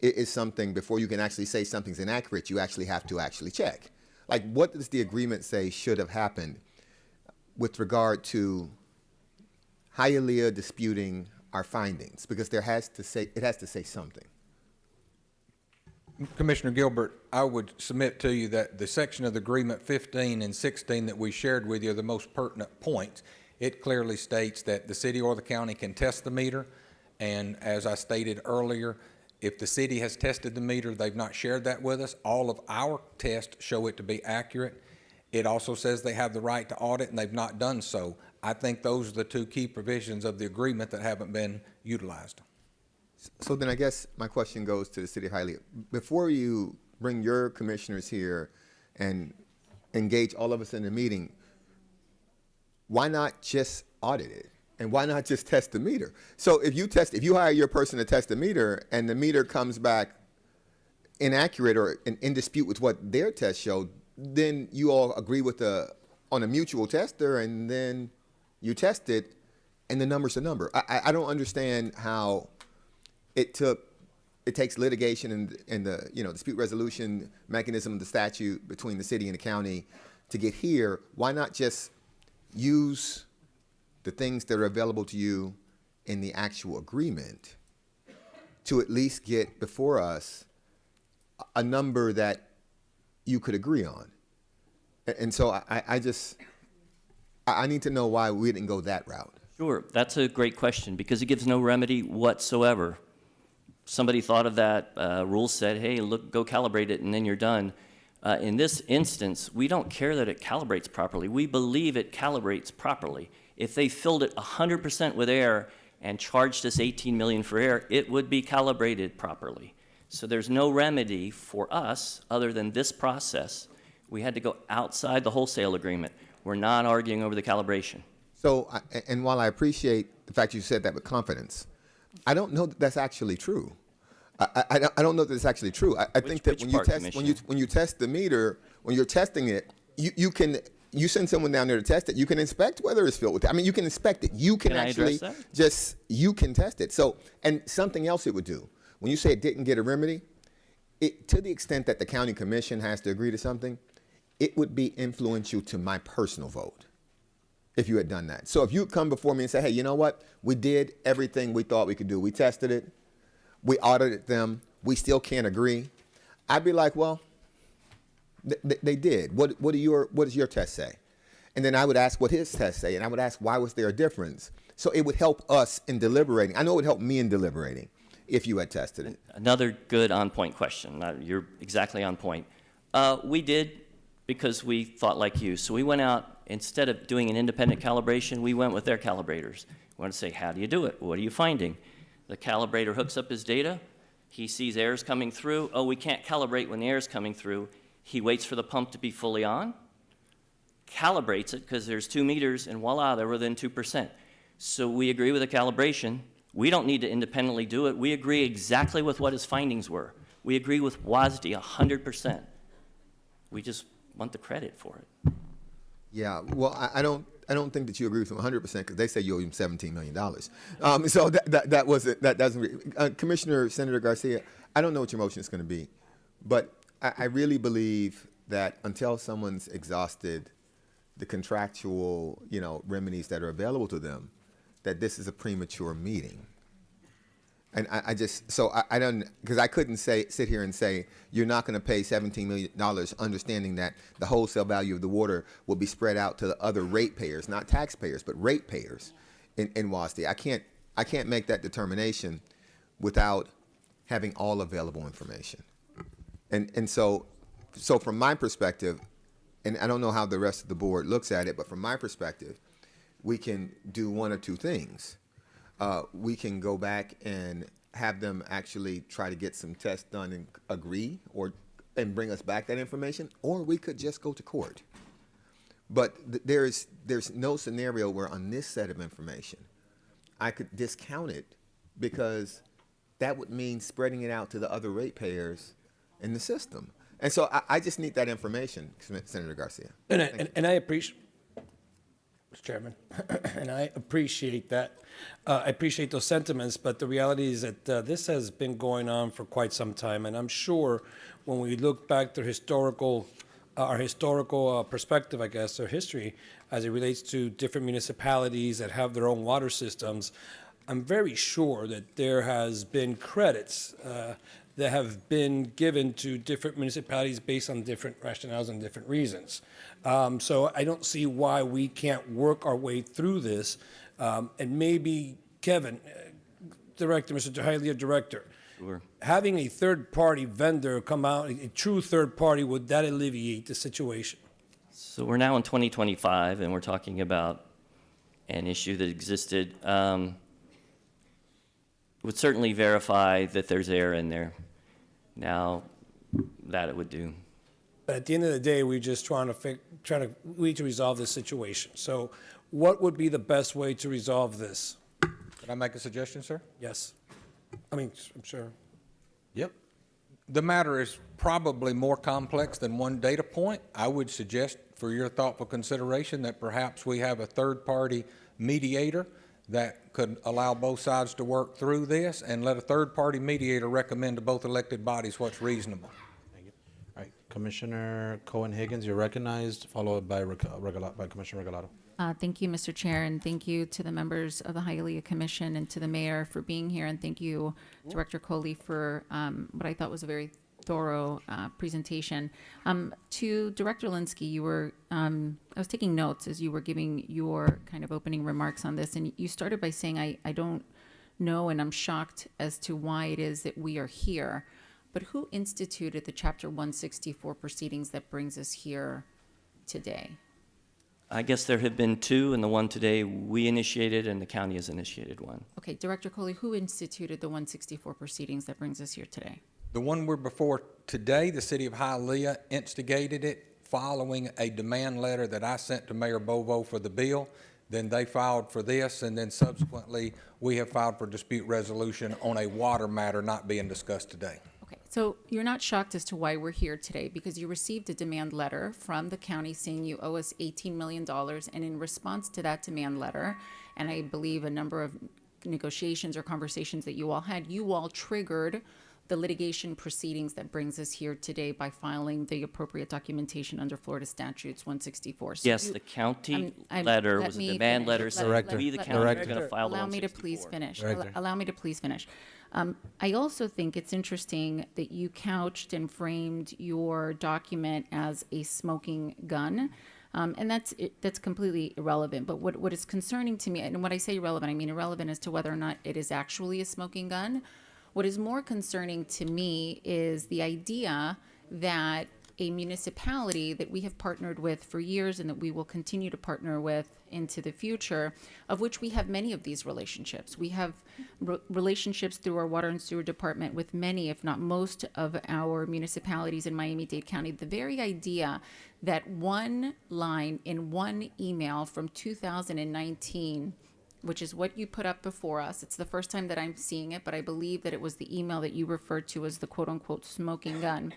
is something, before you can actually say something's inaccurate, you actually have to actually check. Like, what does the agreement say should have happened with regard to Hialeah disputing our findings? Because it has to say something. Commissioner Gilbert, I would submit to you that the section of the agreement 15 and 16 that we shared with you are the most pertinent points. It clearly states that the city or the county can test the meter, and as I stated earlier, if the city has tested the meter, they've not shared that with us. All of our tests show it to be accurate. It also says they have the right to audit, and they've not done so. I think those are the two key provisions of the agreement that haven't been utilized. So then I guess my question goes to the city of Hialeah. Before you bring your commissioners here and engage all of us in a meeting, why not just audit it? And why not just test the meter? So if you hire your person to test the meter and the meter comes back inaccurate or in dispute with what their test showed, then you all agree on a mutual tester, and then you test it, and the number's a number. I don't understand how it took it takes litigation and the, dispute resolution mechanism of the statute between the city and the county to get here. Why not just use the things that are available to you in the actual agreement to at least get before us a number that you could agree on? And so I need to know why we didn't go that route. Sure, that's a great question because it gives no remedy whatsoever. Somebody thought of that rule, said, hey, look, go calibrate it, and then you're done. In this instance, we don't care that it calibrates properly. We believe it calibrates properly. If they filled it 100% with air and charged us $18 million for air, it would be calibrated properly. So there's no remedy for us other than this process. We had to go outside the wholesale agreement. We're not arguing over the calibration. So, and while I appreciate the fact you said that with confidence, I don't know that that's actually true. I don't know that it's actually true. I think that when you test the meter, when you're testing it, you send someone down there to test it. You can inspect whether it's filled with. I mean, you can inspect it. You can actually you can test it. So, and something else it would do. When you say it didn't get a remedy, to the extent that the county commission has to agree to something, it would be influential to my personal vote if you had done that. So if you come before me and say, hey, you know what? We did everything we thought we could do. We tested it. We audited them. We still can't agree. I'd be like, well, they did. What does your test say? And then I would ask what his test say, and I would ask why was there a difference? So it would help us in deliberating. I know it would help me in deliberating if you had tested it. Another good on-point question. You're exactly on point. We did because we thought like you. So we went out, instead of doing an independent calibration, we went with their calibrators. We wanted to say, how do you do it? What are you finding? The calibrator hooks up his data. He sees air's coming through. Oh, we can't calibrate when the air's coming through. He waits for the pump to be fully on, calibrates it because there's 2 meters, and voila, they're within 2%. So we agree with the calibration. We don't need to independently do it. We agree exactly with what his findings were. We agree with WASDE 100%. We just want the credit for it. Yeah, well, I don't think that you agree with them 100% because they say you owe him $17 million. So that doesn't. Commissioner Senator Garcia, I don't know what your motion is going to be, but I really believe that until someone's exhausted the contractual, remedies that are available to them, that this is a premature meeting. And I don't, because I couldn't sit here and say, you're not going to pay $17 million, understanding that the wholesale value of the water will be spread out to the other ratepayers, not taxpayers, but ratepayers in WASDE. I can't make that determination without having all available information. And so from my perspective, and I don't know how the rest of the board looks at it, but from my perspective, we can do one or two things. We can go back and have them actually try to get some tests done and agree and bring us back that information, or we could just go to court. But there's no scenario where on this set of information I could discount it, because that would mean spreading it out to the other ratepayers in the system. And so I just need that information, Senator Garcia. And I appreciate, Mr. Chairman, and I appreciate that. I appreciate those sentiments, but the reality is that this has been going on for quite some time, and I'm sure when we look back to our historical perspective, I guess, or history, as it relates to different municipalities that have their own water systems, I'm very sure that there has been credits that have been given to different municipalities based on different rationales and different reasons. So I don't see why we can't work our way through this. And maybe, Kevin, Director, Mr. Hialeah, Director, Sure. Having a third-party vendor come out, a true third party, would that alleviate the situation? So we're now in 2025, and we're talking about an issue that existed. Would certainly verify that there's air in there. Now, that it would do. But at the end of the day, we're just we need to resolve this situation. So what would be the best way to resolve this? Can I make a suggestion, sir? Yes. I'm sure. Yep. The matter is probably more complex than one data point. I would suggest, for your thoughtful consideration, that perhaps we have a third-party mediator that could allow both sides to work through this and let a third-party mediator recommend to both elected bodies what's reasonable. All right, Commissioner Cohen-Higgins, you're recognized, followed by Commissioner Regalado. Thank you, Mr. Chair, and thank you to the members of the Hialeah Commission and to the mayor for being here, and thank you, Director Coley, for what I thought was a very thorough presentation. To Director Linsky, you were, I was taking notes as you were giving your kind of opening remarks on this, and you started by saying, I don't know, and I'm shocked as to why it is that we are here, but who instituted the Chapter 164 proceedings that brings us here today? I guess there have been two, and the one today we initiated, and the county has initiated one. Okay, Director Coley, who instituted the 164 proceedings that brings us here today? The one we're before today, the city of Hialeah instigated it following a demand letter that I sent to Mayor Bovo for the bill. Then they filed for this, and then subsequently we have filed for dispute resolution on a water matter not being discussed today. Okay, so you're not shocked as to why we're here today because you received a demand letter from the county saying you owe us $18 million, and in response to that demand letter, and I believe a number of negotiations or conversations that you all triggered the litigation proceedings that brings us here today by filing the appropriate documentation under Florida statutes 164. So Yes, the county letter was a demand letter saying we, the county, are going to file the 164. Allow me to please finish. Director. Allow me to please finish. I also think it's interesting that you couched and framed your document as a smoking gun. And that's completely irrelevant. But what is concerning to me, and when I say irrelevant, I mean irrelevant as to whether or not it is actually a smoking gun. What is more concerning to me is the idea that a municipality that we have partnered with for years and that we will continue to partner with into the future, of which we have many of these relationships. We have relationships through our water and sewer department with many, if not most, of our municipalities in Miami-Dade County. The very idea that one line in one email from 2019, which is what you put up before us. It's the first time that I'm seeing it, but I believe that it was the email that you referred to as the quote-unquote smoking gun.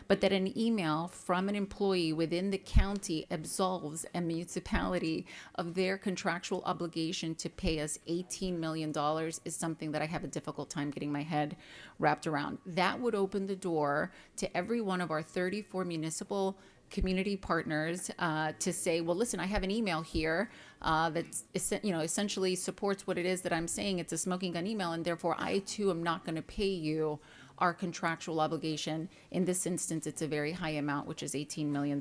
But that an email from an employee within the county absolves a municipality of their contractual obligation to pay us $18 million is something that I have a difficult time getting my head wrapped around. That would open the door to every one of our 34 municipal community partners to say, well, listen, I have an email here that essentially supports what it is that I'm saying. It's a smoking gun email, and therefore I too am not going to pay you our contractual obligation. In this instance, it's a very high amount, which is $18 million.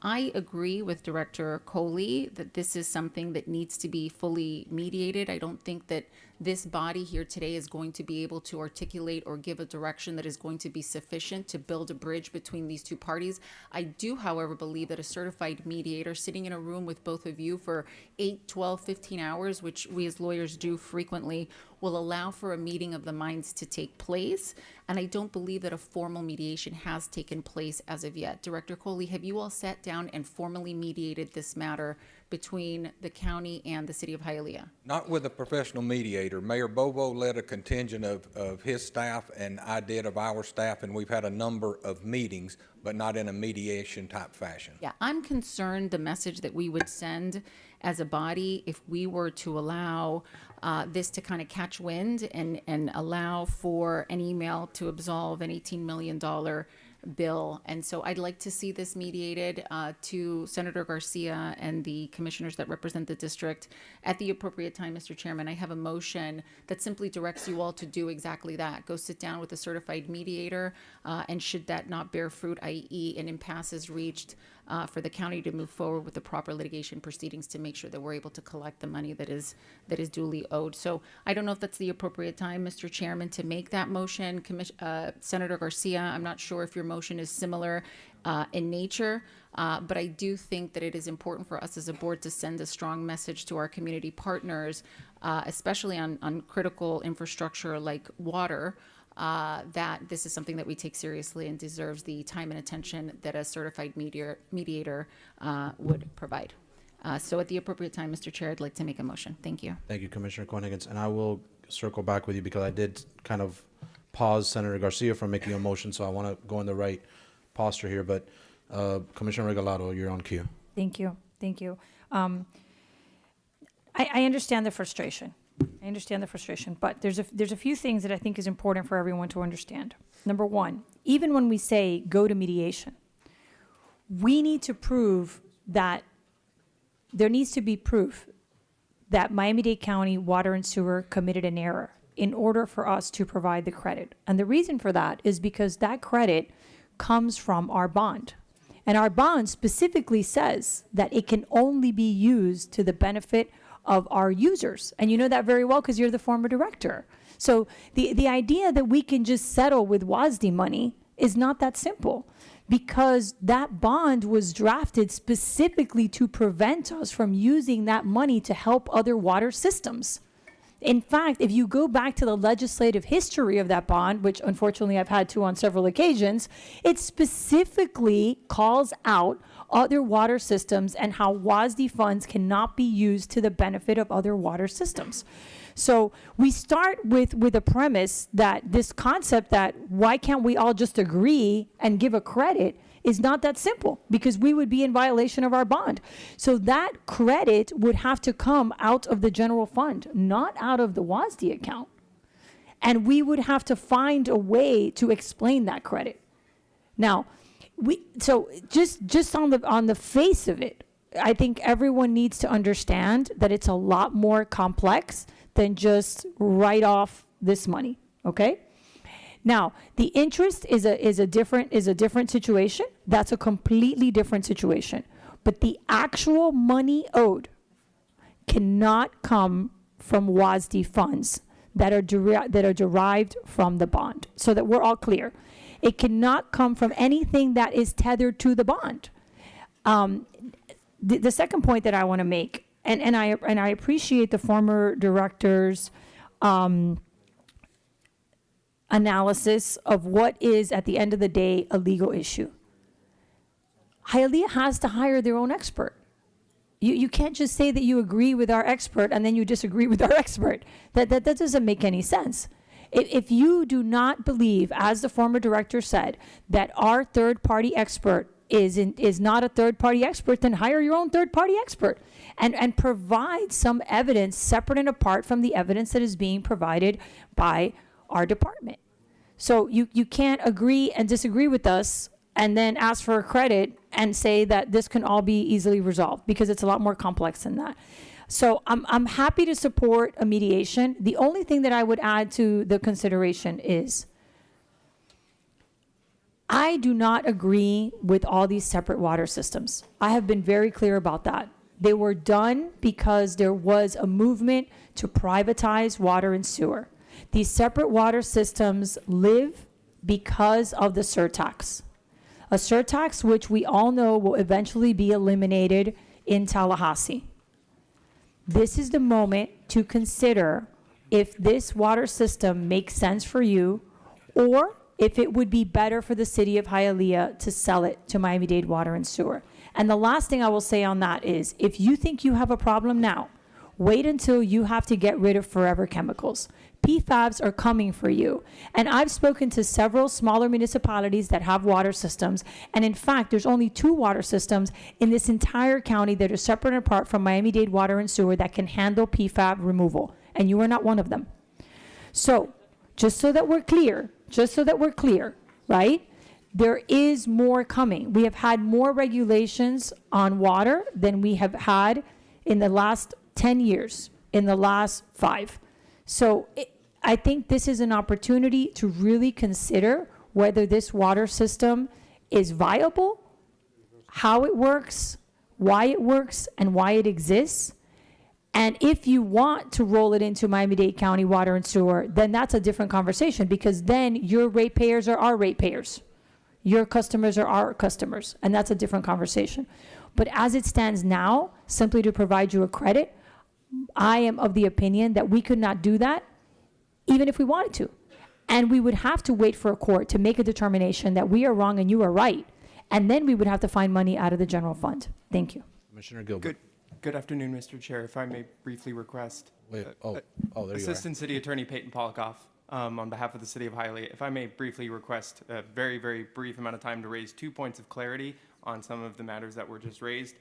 I agree with Director Coley that this is something that needs to be fully mediated. I don't think that this body here today is going to be able to articulate or give a direction that is going to be sufficient to build a bridge between these two parties. I do, however, believe that a certified mediator sitting in a room with both of you for 8, 12, 15 hours, which we as lawyers do frequently, will allow for a meeting of the minds to take place. And I don't believe that a formal mediation has taken place as of yet. Director Coley, have you all sat down and formally mediated this matter between the county and the city of Hialeah? Not with a professional mediator. Mayor Bovo led a contingent of his staff, and I did of our staff, and we've had a number of meetings, but not in a mediation type fashion. Yeah, I'm concerned the message that we would send as a body if we were to allow this to kind of catch wind and allow for an email to absolve an $18 million bill. And so I'd like to see this mediated to Senator Garcia and the commissioners that represent the district at the appropriate time, Mr. Chairman. I have a motion that simply directs you all to do exactly that. Go sit down with a certified mediator, and should that not bear fruit, i.e. an impasse is reached, for the county to move forward with the proper litigation proceedings to make sure that we're able to collect the money that is duly owed. So I don't know if that's the appropriate time, Mr. Chairman, to make that motion. Senator Garcia, I'm not sure if your motion is similar in nature, but I do think that it is important for us as a board to send a strong message to our community partners, especially on critical infrastructure like water, that this is something that we take seriously and deserves the time and attention that a certified mediator would provide. So at the appropriate time, Mr. Chair, I'd like to make a motion. Thank you. Thank you, Commissioner Cohen-Higgins. And I will circle back with you because I did kind of pause Senator Garcia from making a motion, so I want to go in the right posture here. But Commissioner Regalado, you're on cue. Thank you. Thank you. I understand the frustration. But there's a few things that I think is important for everyone to understand. Number one, even when we say go to mediation, we need to prove that there needs to be proof that Miami-Dade County Water and Sewer committed an error in order for us to provide the credit. And the reason for that is because that credit comes from our bond. And our bond specifically says that it can only be used to the benefit of our users. And you know that very well because you're the former director. So the idea that we can just settle with WASD money is not that simple, because that bond was drafted specifically to prevent us from using that money to help other water systems. In fact, if you go back to the legislative history of that bond, which unfortunately I've had to on several occasions, it specifically calls out other water systems and how WASD funds cannot be used to the benefit of other water systems. So we start with a premise that this concept that why can't we all just agree and give a credit is not that simple, because we would be in violation of our bond. So that credit would have to come out of the general fund, not out of the WASD account. And we would have to find a way to explain that credit. Now, just on the face of it, I think everyone needs to understand that it's a lot more complex than just write off this money, okay? Now, the interest is a different situation. That's a completely different situation. But the actual money owed cannot come from WASD funds that are derived from the bond, so that we're all clear. It cannot come from anything that is tethered to the bond. The second point that I want to make, and I appreciate the former director's analysis of what is, at the end of the day, a legal issue. Hialeah has to hire their own expert. You can't just say that you agree with our expert and then you disagree with our expert. That doesn't make any sense. If you do not believe, as the former director said, that our third-party expert is not a third-party expert, then hire your own third-party expert and provide some evidence separate and apart from the evidence that is being provided by our department. So you can't agree and disagree with us and then ask for a credit and say that this can all be easily resolved, because it's a lot more complex than that. So I'm happy to support a mediation. The only thing that I would add to the consideration is I do not agree with all these separate water systems. I have been very clear about that. They were done because there was a movement to privatize water and sewer. These separate water systems live because of the surtax. A surtax which we all know will eventually be eliminated in Tallahassee. This is the moment to consider if this water system makes sense for you, or if it would be better for the city of Hialeah to sell it to Miami-Dade Water and Sewer. And the last thing I will say on that is, if you think you have a problem now, wait until you have to get rid of forever chemicals. PFABs are coming for you. And I've spoken to several smaller municipalities that have water systems. And in fact, there's only 2 water systems in this entire county that are separate and apart from Miami-Dade Water and Sewer that can handle PFAB removal. And you are not one of them. So, just so that we're clear, right? There is more coming. We have had more regulations on water than we have had in the last 10 years, in the last 5. So I think this is an opportunity to really consider whether this water system is viable, how it works, why it works, and why it exists. And if you want to roll it into Miami-Dade County Water and Sewer, then that's a different conversation, because then your ratepayers are our ratepayers. Your customers are our customers, and that's a different conversation. But as it stands now, simply to provide you a credit, I am of the opinion that we could not do that even if we wanted to. And we would have to wait for a court to make a determination that we are wrong and you are right. And then we would have to find money out of the general fund. Thank you. Commissioner Gilbert. Good afternoon, Mr. Chair. If I may briefly request. There you Assistant City Attorney Peyton Polikoff, on behalf of the City of Hialeah, if I may briefly request a very, very brief amount of time to raise 2 points of clarity on some of the matters that were just raised.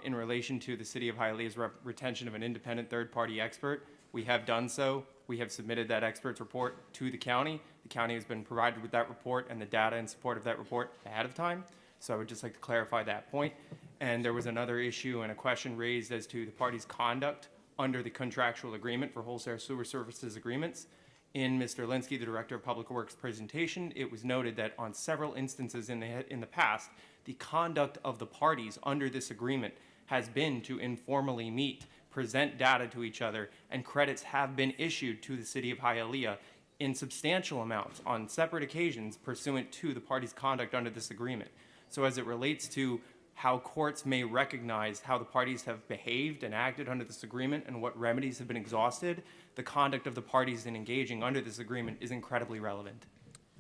In relation to the City of Hialeah's retention of an independent third-party expert, we have done so. We have submitted that expert's report to the county. The county has been provided with that report and the data in support of that report ahead of time. So I would just like to clarify that point. And there was another issue and a question raised as to the parties' conduct under the contractual agreement for wholesale sewer services agreements. In Mr. Linsky, the Director of Public Works presentation, it was noted that on several instances in the past, the conduct of the parties under this agreement has been to informally meet, present data to each other, and credits have been issued to the City of Hialeah in substantial amounts on separate occasions pursuant to the parties' conduct under this agreement. So as it relates to how courts may recognize how the parties have behaved and acted under this agreement and what remedies have been exhausted, the conduct of the parties in engaging under this agreement is incredibly relevant.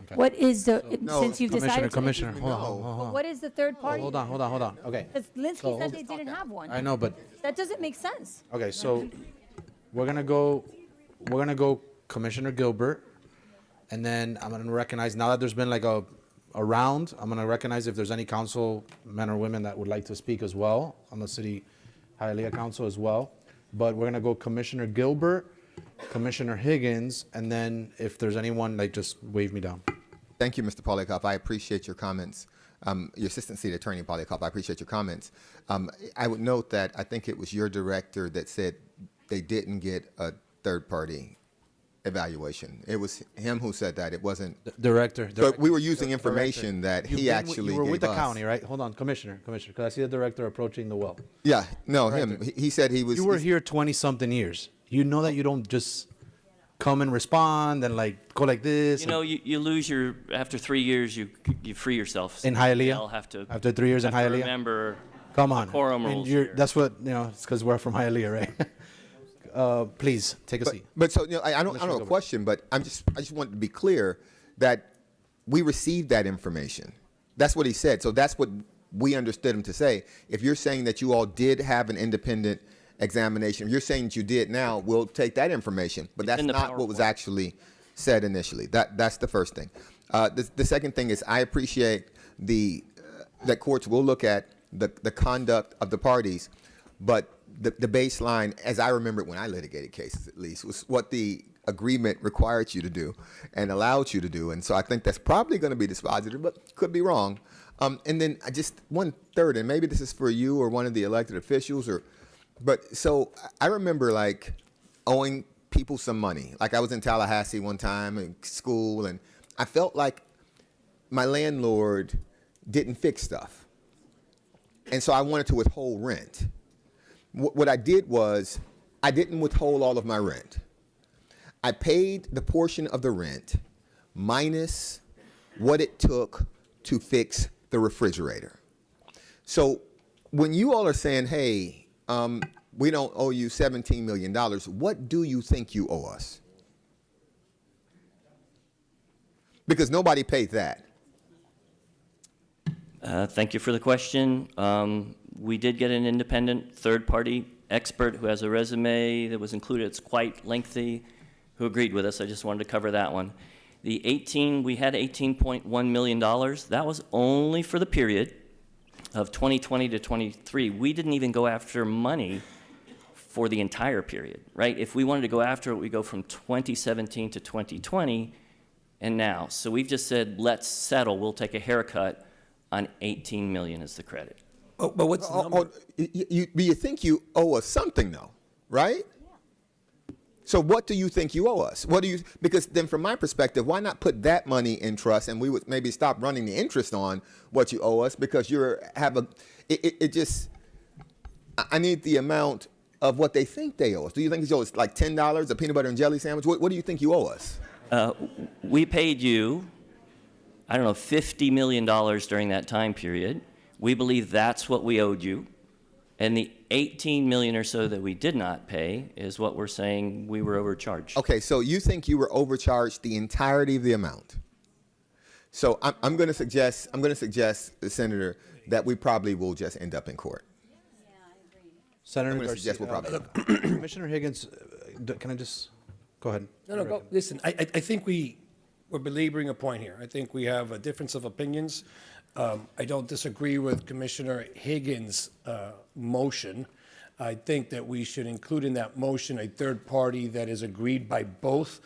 Okay. What is the, since you've Commissioner, decided to. Commissioner, hold on. What is the third party? Hold on. Okay. Because Linsky So, said they didn't have one. I know, but, That doesn't make sense. okay, so we're gonna go Commissioner Gilbert, and then I'm gonna recognize, now that there's been like a round, I'm gonna recognize if there's any council men or women that would like to speak as well on the City Hialeah Council as well. But we're gonna go Commissioner Gilbert, Commissioner Higgins, and then if there's anyone, like, just wave me down. Thank you, Mr. Polikoff. I appreciate your comments. Your Assistant City Attorney, Polikoff, I appreciate your comments. I would note that I think it was your director that said they didn't get a third-party evaluation. It was him who said that. It wasn't. Director. So we were using information that he actually You were with the gave us. county, right? Hold on, Commissioner, because I see the director approaching the well. Yeah, no, him. Director. He said he was. You were here 20-something years. You know that you don't just come and respond and like go like this. You know, you lose your, after 3 years, you free yourself. In They Hialeah? all have to. After 3 years in have to Hialeah? remember Come on. quorum And rules you're- here. That's what, it's because we're from Hialeah, right? Please, take a seat. But so, I don't have a question, but I just want to be clear that we received that information. That's what he said. So that's what we understood him to say. If you're saying that you all did have an independent examination, if you're saying that you did now, we'll take that information. But that's in the not what was actually said initially. That's the first thing. The second thing is I appreciate that courts will look at the conduct of the parties, but the baseline, as I remember it when I litigated cases at least, was what the agreement required you to do and allowed you to do. And so I think that's probably going to be dispositive, but could be wrong. And then just 1/3, and maybe this is for you or one of the elected officials, but so I remember like owing people some money. Like I was in Tallahassee one time in school, and I felt like my landlord didn't fix stuff. And so I wanted to withhold rent. What I did was I didn't withhold all of my rent. I paid the portion of the rent minus what it took to fix the refrigerator. So when you all are saying, hey, we don't owe you $17 million, what do you think you owe us? Because nobody paid that. Thank you for the question. We did get an independent third-party expert who has a resume that was included. It's quite lengthy, who agreed with us. I just wanted to cover that one. We had $18.1 million. That was only for the period of 2020 to 23. We didn't even go after money for the entire period, right? If we wanted to go after it, we go from 2017 to 2020 and now. So we've just said, let's settle. We'll take a haircut on 18 million as the credit. But what's the number? You think you owe us something, though, right? So what do you think you owe us? Because then from my perspective, why not put that money in trust and we would maybe stop running the interest on what you owe us, because I need the amount of what they think they owe us. Do you think you owe us like $10, a peanut butter and jelly sandwich? What do you think you owe us? We paid you, I don't know, $50 million during that time period. We believe that's what we owed you. And the 18 million or so that we did not pay is what we're saying we were overcharged. Okay, so you think you were overcharged the entirety of the amount. So I'm going to suggest, Senator, that we probably will just end up in court. Senator I'm going to Garcia, suggest we'll probably. Commissioner Higgins, can I just go ahead? No, go. Listen, I think we we're belaboring a point here. I think we have a difference of opinions. I don't disagree with Commissioner Higgins' motion. I think that we should include in that motion a third party that is agreed by both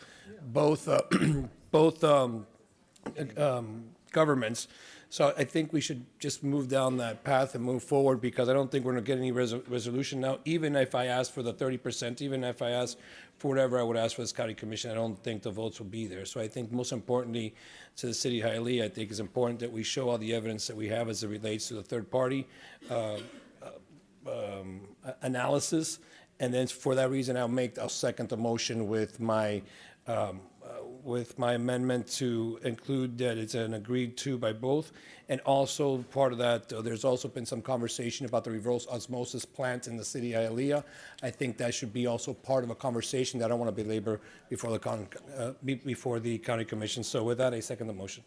governments. So I think we should just move down that path and move forward, because I don't think we're going to get any resolution now. Even if I ask for the 30%, even if I ask for whatever I would ask for this county commission, I don't think the votes will be there. So I think most importantly to the city of Hialeah, I think it's important that we show all the evidence that we have as it relates to the third party analysis. And then for that reason, I'll second the motion with my amendment to include that it's an agreed to by both. And also part of that, there's also been some conversation about the reverse osmosis plant in the city of Hialeah. I think that should be also part of a conversation that I don't want to belabor before the county commission. So with that, I second the motion.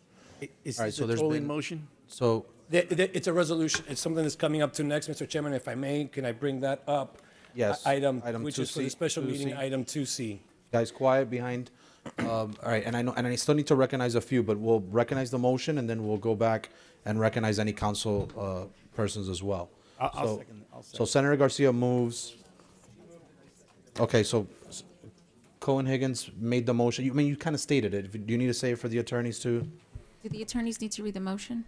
Is All right, this so a there's tolling been- motion? So, It's a resolution. It's something that's coming up to next, Mr. Chairman. If I may, can I bring that up? Yes. Item, Item which is for the 2C, special meeting, 2C. item 2C. guys, quiet behind. All right, and I still need to recognize a few, but we'll recognize the motion, and then we'll go back and recognize any council persons as well. I'll So- second. So Senator Garcia moves. Okay, so Cohen Higgins made the motion. You kind of stated it. Do you need to say it for the attorneys too? Do the attorneys need to read the motion?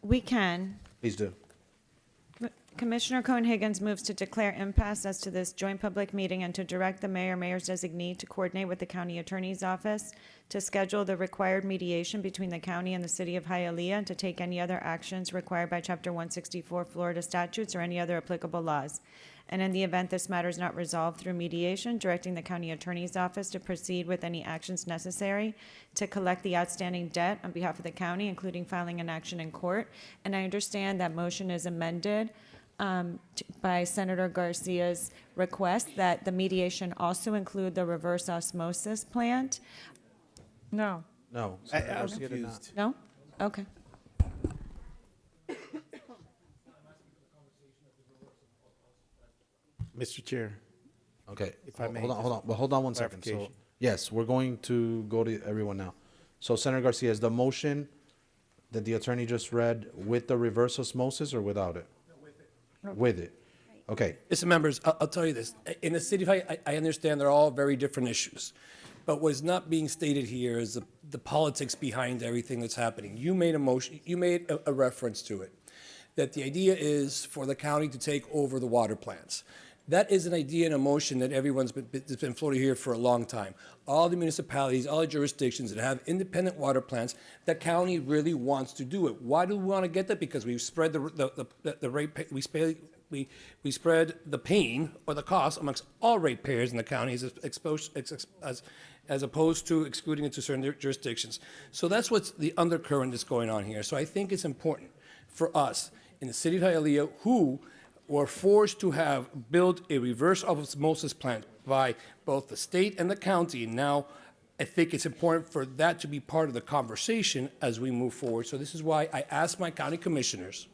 We can. Please do. Commissioner Cohen Higgins moves to declare impasse as to this joint public meeting and to direct the mayor's designee to coordinate with the county attorney's office to schedule the required mediation between the county and the city of Hialeah, and to take any other actions required by Chapter 164 Florida statutes or any other applicable laws. And in the event this matter is not resolved through mediation, directing the county attorney's office to proceed with any actions necessary to collect the outstanding debt on behalf of the county, including filing an action in court. And I understand that motion is amended by Senator Garcia's request that the mediation also include the reverse osmosis plant. No. No. I Senator was Garcia did not. confused. No? Okay. Mr. Chair. Okay. If I may, Hold on one second. So, clarification. yes, we're going to go to everyone now. So Senator Garcia, is the motion that the attorney just read with the reverse osmosis or without it? With it. Okay. Listen, members, I'll tell you this. In the city of Hawaii, I understand they're all very different issues. But what's not being stated here is the politics behind everything that's happening. You made a motion, you made a reference to it, that the idea is for the county to take over the water plants. That is an idea and a motion that that's been floated here for a long time. All the municipalities, all the jurisdictions that have independent water plants, the county really wants to do it. Why do we want to get that? Because we've spread the rate, we spread the pain or the cost amongst all ratepayers in the county as opposed to excluding it to certain jurisdictions. So that's what's the undercurrent that's going on here. So I think it's important for us in the city of Hialeah, who were forced to have built a reverse osmosis plant by both the state and the county. Now, I think it's important for that to be part of the conversation as we move forward. So this is why I asked my county commissioners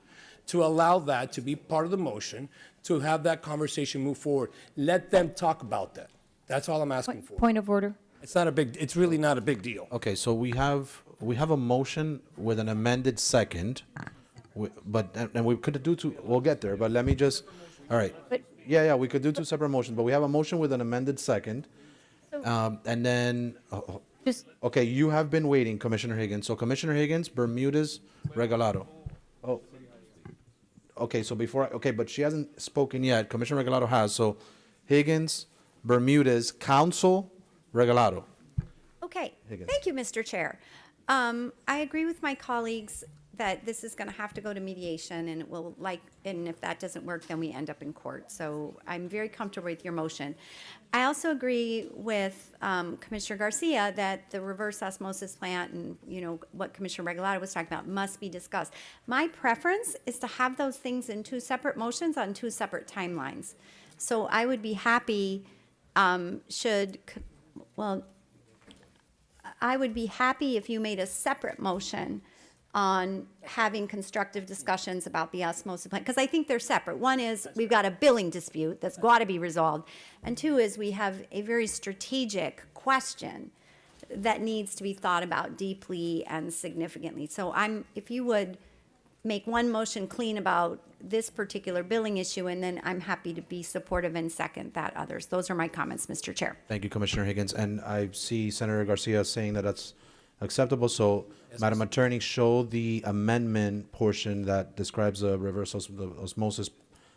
to allow that to be part of the motion, to have that conversation move forward. Let them talk about that. That's all I'm asking for. Point of order. It's really not a big deal. Okay, so we have a motion with an amended second, and we could do two. We'll get there, but let me just. All right. But- Yeah, we could do two separate motions, but we have a motion with an amended second, and then. Just- Okay, you have been waiting, Commissioner Higgins. So Commissioner Higgins, Bermudez, Regalado. Oh. Okay, so but she hasn't spoken yet. Commissioner Regalado has. So Higgins, Bermudez, Council, Regalado. Okay, Higgins. thank you, Mr. Chair. I agree with my colleagues that this is going to have to go to mediation, and and if that doesn't work, then we end up in court. So I'm very comfortable with your motion. I also agree with Commissioner Garcia that the reverse osmosis plant and what Commissioner Regalado was talking about must be discussed. My preference is to have those things in two separate motions on two separate timelines. So I would be happy I would be happy if you made a separate motion on having constructive discussions about the osmosis plant, because I think they're separate. One is we've got a billing dispute that's got to be resolved, and two is we have a very strategic question that needs to be thought about deeply and significantly. So if you would make one motion clean about this particular billing issue, and then I'm happy to be supportive and second that others. Those are my comments, Mr. Chair. Thank you, Commissioner Higgins. And I see Senator Garcia saying that that's acceptable. So, Madam Attorney, show the amendment portion that describes the reverse osmosis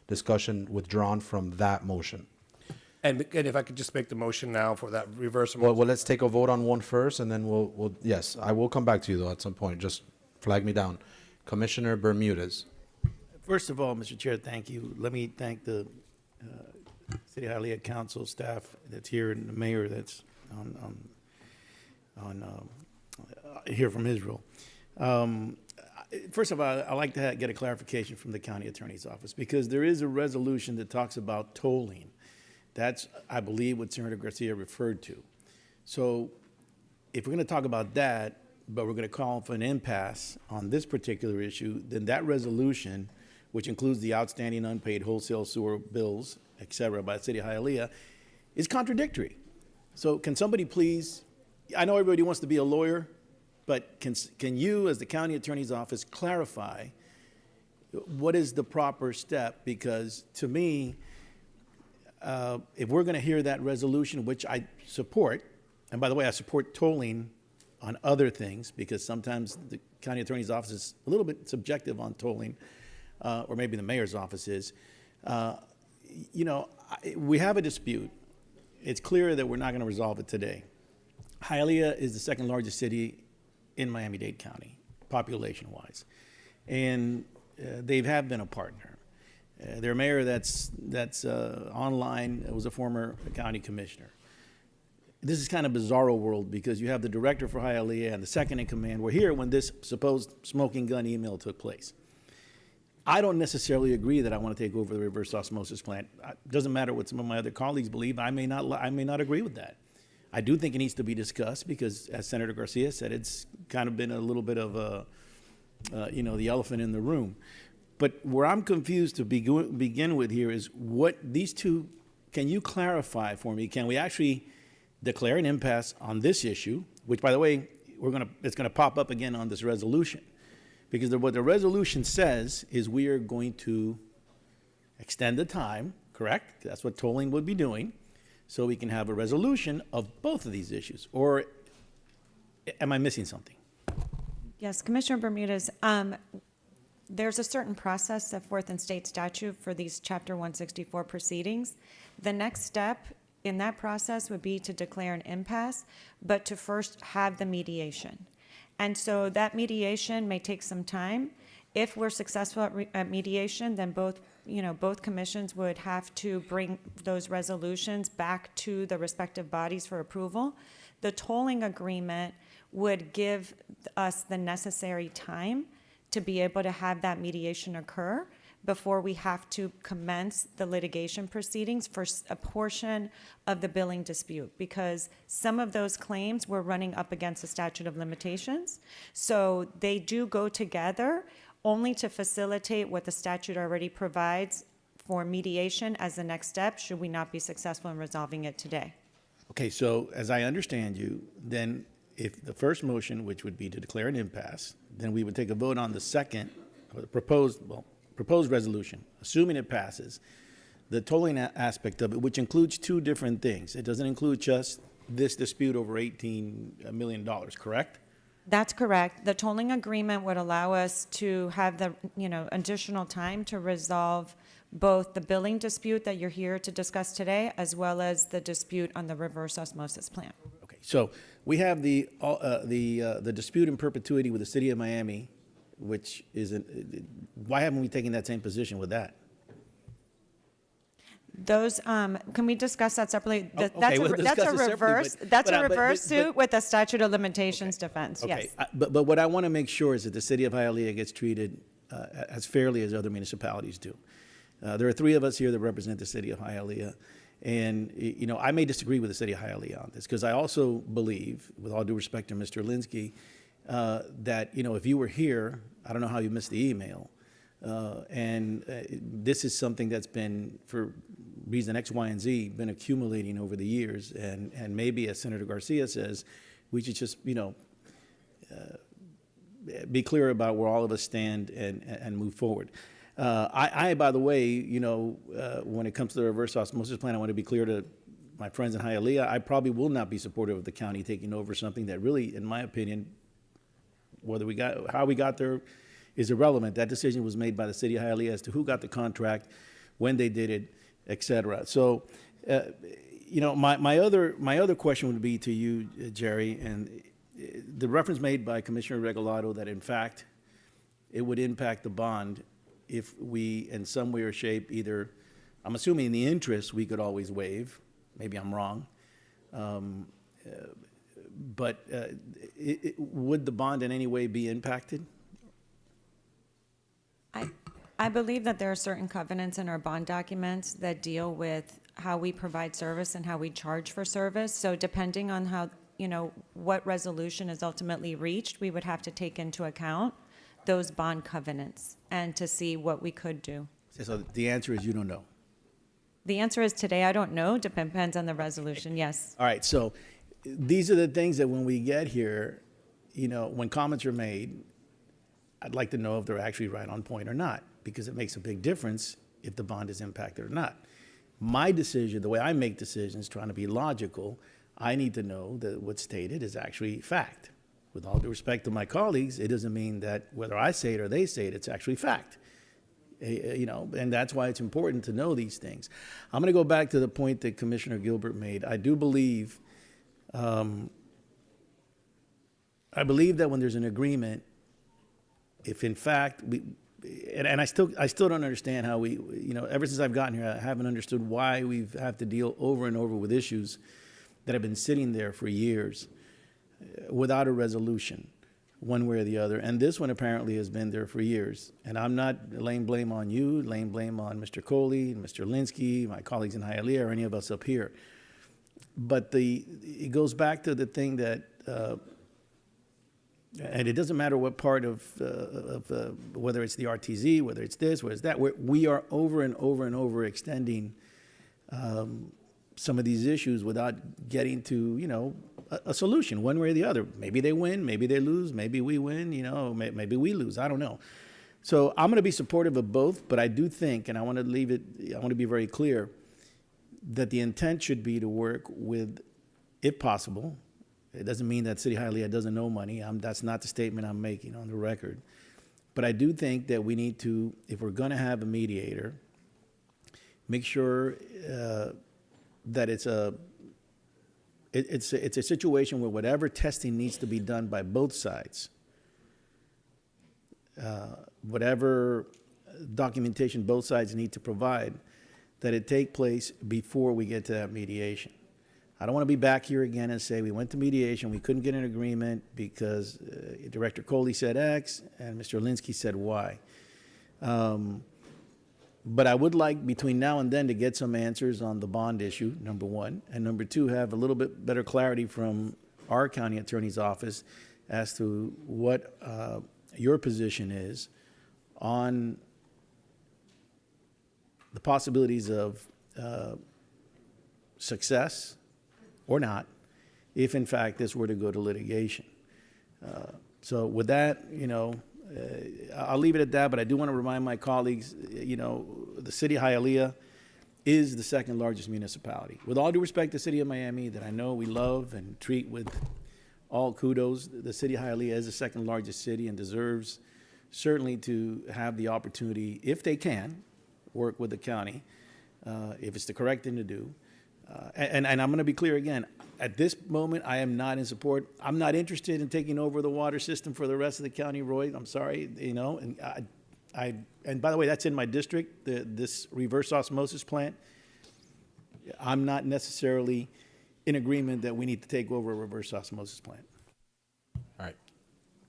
discussion withdrawn from that motion. And if I could just make the motion now for that reverse. Well, let's take a vote on one first, and then yes, I will come back to you, though, at some point. Just flag me down. Commissioner Bermudez. First of all, Mr. Chair, thank you. Let me thank the City of Hialeah Council staff that's here and the mayor that's here from Israel. First of all, I'd like to get a clarification from the county attorney's office, because there is a resolution that talks about tolling. That's, I believe, what Senator Garcia referred to. So if we're going to talk about that, but we're going to call for an impasse on this particular issue, then that resolution, which includes the outstanding unpaid wholesale sewer bills, et cetera, by the City of Hialeah, is contradictory. So can somebody please, I know everybody wants to be a lawyer, but can you, as the county attorney's office, clarify what is the proper step? Because to me, if we're going to hear that resolution, which I support, and by the way, I support tolling on other things, because sometimes the county attorney's office is a little bit subjective on tolling, or maybe the mayor's office is. We have a dispute. It's clear that we're not going to resolve it today. Hialeah is the second largest city in Miami-Dade County, population-wise, and they have been a partner. Their mayor that's online was a former county commissioner. This is kind of bizarro world, because you have the director for Hialeah and the second in command were here when this supposed smoking gun email took place. I don't necessarily agree that I want to take over the reverse osmosis plant. It doesn't matter what some of my other colleagues believe. I may not agree with that. I do think it needs to be discussed, because, as Senator Garcia said, it's kind of been a little bit of the elephant in the room. But where I'm confused to begin with here is what these two, can you clarify for me? Can we actually declare an impasse on this issue, which, by the way, it's gonna pop up again on this resolution, because what the resolution says is we are going to extend the time, correct? That's what tolling would be doing, so we can have a resolution of both of these issues. Or am I missing something? Yes, Commissioner Bermudez, there's a certain process set forth in state statute for these Chapter 164 proceedings. The next step in that process would be to declare an impasse, but to first have the mediation. And so that mediation may take some time. If we're successful at mediation, then both commissions would have to bring those resolutions back to the respective bodies for approval. The tolling agreement would give us the necessary time to be able to have that mediation occur before we have to commence the litigation proceedings for a portion of the billing dispute, because some of those claims were running up against the statute of limitations. So they do go together only to facilitate what the statute already provides for mediation as the next step, should we not be successful in resolving it today. Okay, so as I understand you, then if the first motion, which would be to declare an impasse, then we would take a vote on the second, proposed resolution, assuming it passes, the tolling aspect of it, which includes two different things. It doesn't include just this dispute over $18 million, correct? That's correct. The tolling agreement would allow us to have the, additional time to resolve both the billing dispute that you're here to discuss today, as well as the dispute on the reverse osmosis plant. Okay, so we have the dispute in perpetuity with the city of Miami, which is, why haven't we taken that same position with that? Those, can we discuss that separately? Okay, we'll discuss it separately, That's a reverse suit with a statute of limitations defense, Okay, yes. but what I want to make sure is that the city of Hialeah gets treated as fairly as other municipalities do. There are three of us here that represent the city of Hialeah. And, I may disagree with the city of Hialeah on this, because I also believe, with all due respect to Mr. Linsky, that, if you were here, I don't know how you missed the email. This is something that's been, for reason X, Y, and Z, been accumulating over the years. And maybe, as Senator Garcia says, we should just, be clear about where all of us stand and move forward. By the way, when it comes to the reverse osmosis plan, I want to be clear to my friends in Hialeah, I probably will not be supportive of the county taking over something that really, in my opinion, how we got there is irrelevant. That decision was made by the city of Hialeah as to who got the contract, when they did it, et cetera. So, my other question would be to you, Jerry, and the reference made by Commissioner Regalado that in fact it would impact the bond if we, in some way or shape, either, I'm assuming the interest we could always waive. Maybe I'm wrong. But would the bond in any way be impacted? I believe that there are certain covenants in our bond documents that deal with how we provide service and how we charge for service. So depending on how, what resolution is ultimately reached, we would have to take into account those bond covenants and to see what we could do. So the answer is you don't know. The answer is today, I don't know. Depends on the resolution, yes. All right, so these are the things that when we get here, when comments are made, I'd like to know if they're actually right on point or not, because it makes a big difference if the bond is impacted or not. My decision, the way I make decisions, trying to be logical, I need to know that what's stated is actually fact. With all due respect to my colleagues, it doesn't mean that whether I say it or they say it, it's actually fact. And that's why it's important to know these things. I'm going to go back to the point that Commissioner Gilbert made. I do believe, that when there's an agreement, if in fact and I still don't understand how we, ever since I've gotten here, I haven't understood why we've had to deal over and over with issues that have been sitting there for years without a resolution, one way or the other. And this one apparently has been there for years. And I'm not laying blame on you, laying blame on Mr. Coley, Mr. Linsky, my colleagues in Hialeah, or any of us up here. But it goes back to the thing that, and it doesn't matter what part of whether it's the RTZ, whether it's this, whether it's that, we are over and over and over extending some of these issues without getting to, a solution one way or the other. Maybe they win, maybe they lose, maybe we win, maybe we lose. I don't know. So I'm going to be supportive of both, but I do think, and I want to be very clear, that the intent should be to work with, if possible. It doesn't mean that City of Hialeah doesn't know money. That's not the statement I'm making on the record. But I do think that we need to, if we're going to have a mediator, make sure that it's a situation where whatever testing needs to be done by both sides, whatever documentation both sides need to provide, that it take place before we get to that mediation. I don't want to be back here again and say we went to mediation, we couldn't get an agreement because Director Coley said X and Mr. Linsky said Y. But I would like between now and then to get some answers on the bond issue, number one, and number two, have a little bit better clarity from our county attorney's office as to what your position is on the possibilities of success or not, if in fact this were to go to litigation. So with that, I'll leave it at that, but I do want to remind my colleagues, the city of Hialeah is the second largest municipality. With all due respect to the city of Miami, that I know we love and treat with all kudos, the city of Hialeah is the second largest city and deserves certainly to have the opportunity, if they can, work with the county, if it's the correct thing to do. And I'm going to be clear again, at this moment, I am not in support. I'm not interested in taking over the water system for the rest of the county, Roy. I'm sorry, and by the way, that's in my district, this reverse osmosis plant. I'm not necessarily in agreement that we need to take over a reverse osmosis plant. All right,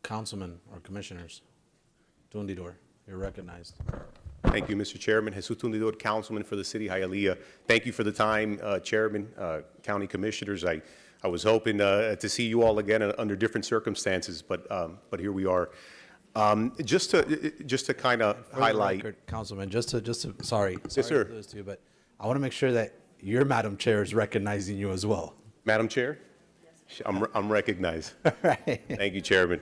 councilmen or commissioners, Tundidor, you're recognized. Thank you, Mr. Chairman. Jesus Tundidor, Councilman for the City of Hialeah. Thank you for the time, Chairman, County Commissioners. I was hoping to see you all again under different circumstances, but here we are. Just to kind of highlight, record, Councilman, just to sorry yes, sir. To do this to you, but I want to make sure that your Madam Chair is recognizing you as well. Madam Chair. I'm recognized. Thank you, Chairman.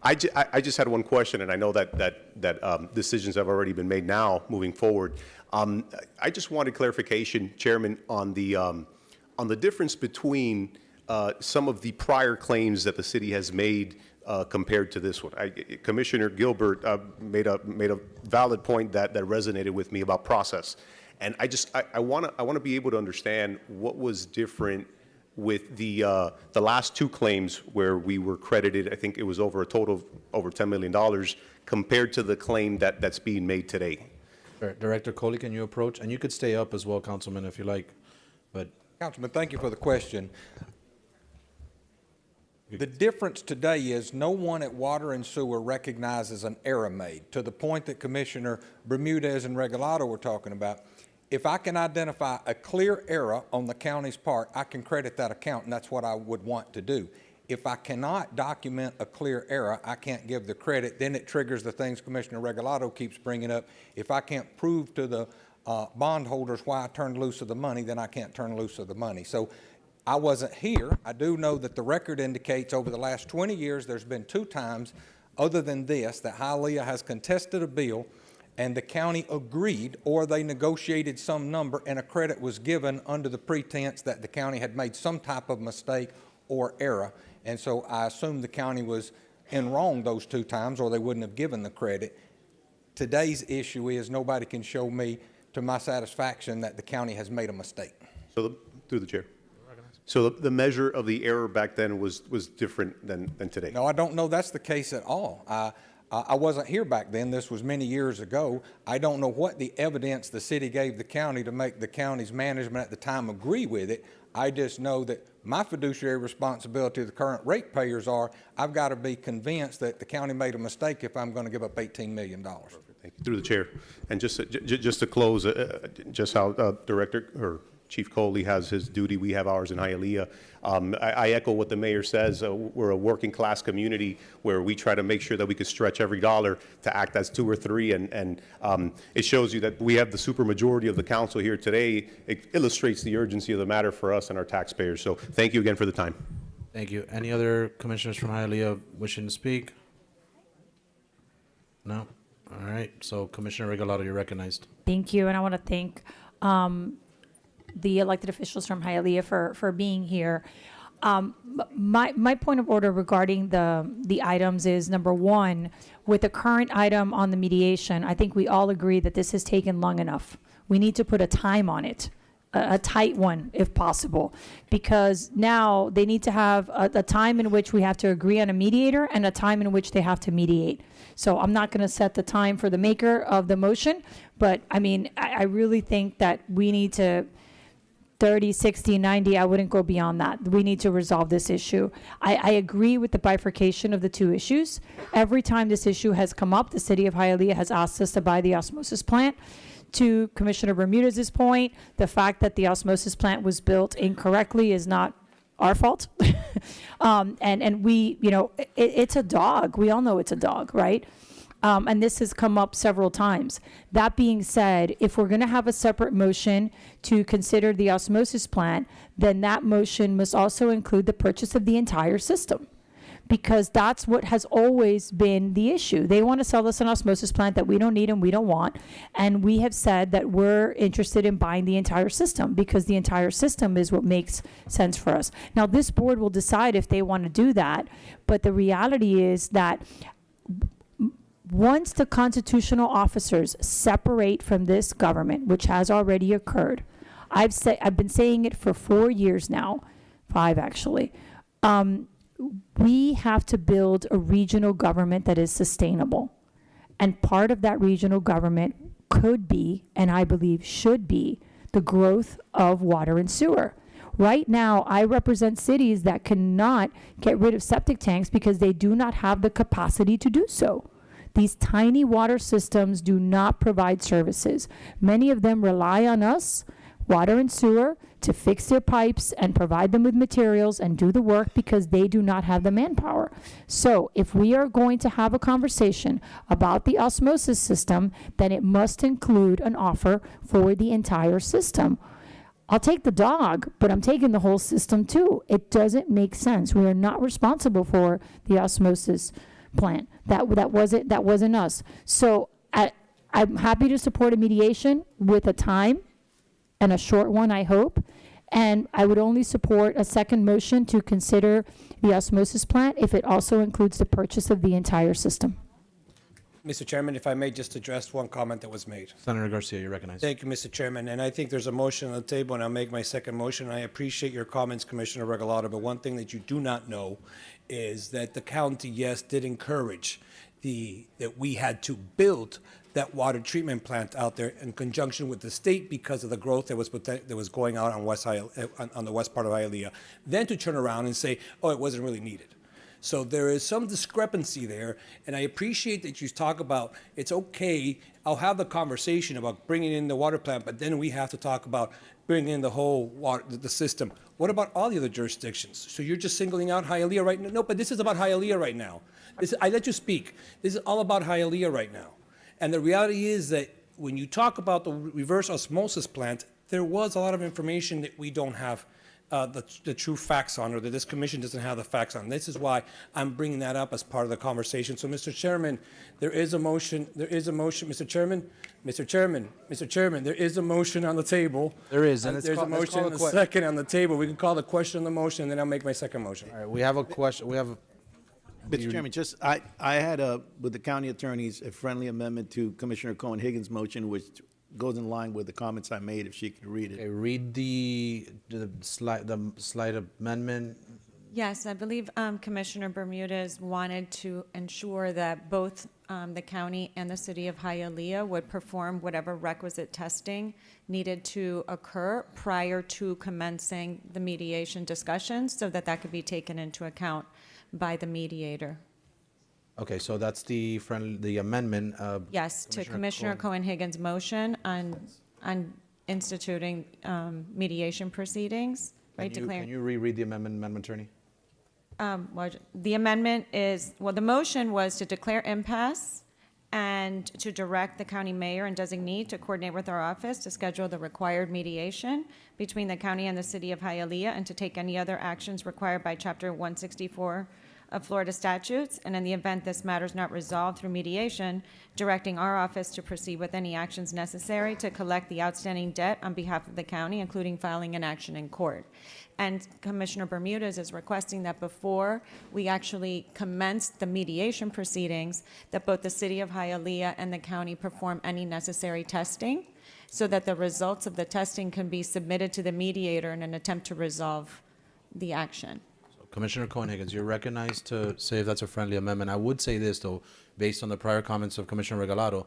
I just had one question, and I know that decisions have already been made now moving forward. I just wanted clarification, Chairman, on the difference between some of the prior claims that the city has made compared to this one. Commissioner Gilbert made a valid point that resonated with me about process, and I want to be able to understand what was different with the last two claims where we were credited. I think it was over a total of over $10 million compared to the claim that's being made today. Director Coley, can you approach? And you could stay up as well, Councilman, if you like. But Councilman, thank you for the question. The difference today is no one at Water and Sewer recognizes an error made, to the point that Commissioner Bermudez and Regalado were talking about. If I can identify a clear error on the county's part, I can credit that account, and that's what I would want to do. If I cannot document a clear error, I can't give the credit. Then it triggers the things Commissioner Regalado keeps bringing up. If I can't prove to the bondholders why I turned loose of the money, then I can't turn loose of the money. So I wasn't here. I do know that the record indicates over the last 20 years there's been 2 times other than this that Hialeah has contested a bill and the county agreed, or they negotiated some number and a credit was given under the pretense that the county had made some type of mistake or error. And so I assume the county was in wrong those 2 times or they wouldn't have given the credit. Today's issue is nobody can show me to my satisfaction that the county has made a mistake. So through the chair. So the measure of the error back then was different than today? No, I don't know that's the case at all. I wasn't here back then. This was many years ago. I don't know what the evidence the city gave the county to make the county's management at the time agree with it. I just know that my fiduciary responsibility to the current ratepayers are I've got to be convinced that the county made a mistake if I'm going to give up $18 million. Thank you. Through the chair. And just to close, just how Director or Chief Coley has his duty, we have ours in Hialeah. I echo what the mayor says. We're a working class community where we try to make sure that we could stretch every dollar to act as 2 or 3. And it shows you that we have the supermajority of the council here today. It illustrates the urgency of the matter for us and our taxpayers. So thank you again for the time. thank you. Any other commissioners from Hialeah wishing to speak? No? All right. So Commissioner Regalado, you're recognized. Thank you, and I want to thank the elected officials from Hialeah for being here. My point of order regarding the items is, number one, with the current item on the mediation, I think we all agree that this has taken long enough. We need to put a time on it, a tight one if possible, because now they need to have a time in which we have to agree on a mediator and a time in which they have to mediate. So I'm not going to set the time for the maker of the motion, but I mean, I really think that we need to 30, 60, 90, I wouldn't go beyond that. We need to resolve this issue. I agree with the bifurcation of the 2 issues. Every time this issue has come up, the city of Hialeah has asked us to buy the osmosis plant. To Commissioner Bermudez's point, the fact that the osmosis plant was built incorrectly is not our fault. And we, you know, it's a dog. We all know it's a dog, right? And this has come up several times. That being said, if we're going to have a separate motion to consider the osmosis plant, then that motion must also include the purchase of the entire system, because that's what has always been the issue. They want to sell us an osmosis plant that we don't need and we don't want. And we have said that we're interested in buying the entire system because the entire system is what makes sense for us. Now, this board will decide if they want to do that. But the reality is that once the constitutional officers separate from this government, which has already occurred, I've been saying it for 4 years now, 5 actually, we have to build a regional government that is sustainable. And part of that regional government could be, and I believe should be, the growth of water and sewer. Right now, I represent cities that cannot get rid of septic tanks because they do not have the capacity to do so. These tiny water systems do not provide services. Many of them rely on us, water and sewer, to fix their pipes and provide them with materials and do the work because they do not have the manpower. So if we are going to have a conversation about the osmosis system, then it must include an offer for the entire system. I'll take the dog, but I'm taking the whole system too. It doesn't make sense. We are not responsible for the osmosis plant. That wasn't us. So I'm happy to support a mediation with a time, and a short one, I hope. And I would only support a second motion to consider the osmosis plant if it also includes the purchase of the entire system. Mr. Chairman, if I may just address one comment that was made. Senator Garcia, you recognize. Thank you, Mr. Chairman. And I think there's a motion on the table, and I'll make my second motion. I appreciate your comments, Commissioner Regalado, but one thing that you do not know is that the county, yes, did encourage that we had to build that water treatment plant out there in conjunction with the state because of the growth that was going on on the west part of Hialeah. Then to turn around and say, oh, it wasn't really needed. So there is some discrepancy there, and I appreciate that you talk about it's okay. I'll have the conversation about bringing in the water plant, but then we have to talk about bringing in the whole water, the system. What about all the other jurisdictions? So you're just singling out Hialeah right now? No, but this is about Hialeah right now. I let you speak. This is all about Hialeah right now. And the reality is that when you talk about the reverse osmosis plant, there was a lot of information that we don't have the true facts on, or that this commission doesn't have the facts on. This is why I'm bringing that up as part of the conversation. So, Mr. Chairman, there is a motion, Mr. Chairman, there is a motion on the table. There is, and there's a motion and a second on the table. We can call the question on the motion, and then I'll make my second motion. All right, we have a question, Mr. Chairman, I had with the county attorneys, a friendly amendment to Commissioner Cohen-Higgins' motion, which goes in line with the comments I made, if she could read it. Okay, read the slight amendment. Yes, I believe Commissioner Bermudez wanted to ensure that both the county and the city of Hialeah would perform whatever requisite testing needed to occur prior to commencing the mediation discussions, so that could be taken into account by the mediator. Okay, so that's the amendment. Yes, to Commissioner Cohen-Higgins' motion on instituting mediation proceedings, right? Can you reread the amendment, Madam Attorney? Well, the amendment is, the motion was to declare impasse and to direct the county mayor and designee to coordinate with our office to schedule the required mediation between the county and the city of Hialeah, and to take any other actions required by Chapter 164 of Florida statutes, and in the event this matter is not resolved through mediation, directing our office to proceed with any actions necessary to collect the outstanding debt on behalf of the county, including filing an action in court. And Commissioner Bermudez is requesting that before we actually commence the mediation proceedings, that both the city of Hialeah and the county perform any necessary testing, so that the results of the testing can be submitted to the mediator in an attempt to resolve the action. Commissioner Cohen-Higgins, you're recognized to say if that's a friendly amendment. I would say this, though, based on the prior comments of Commissioner Regalado,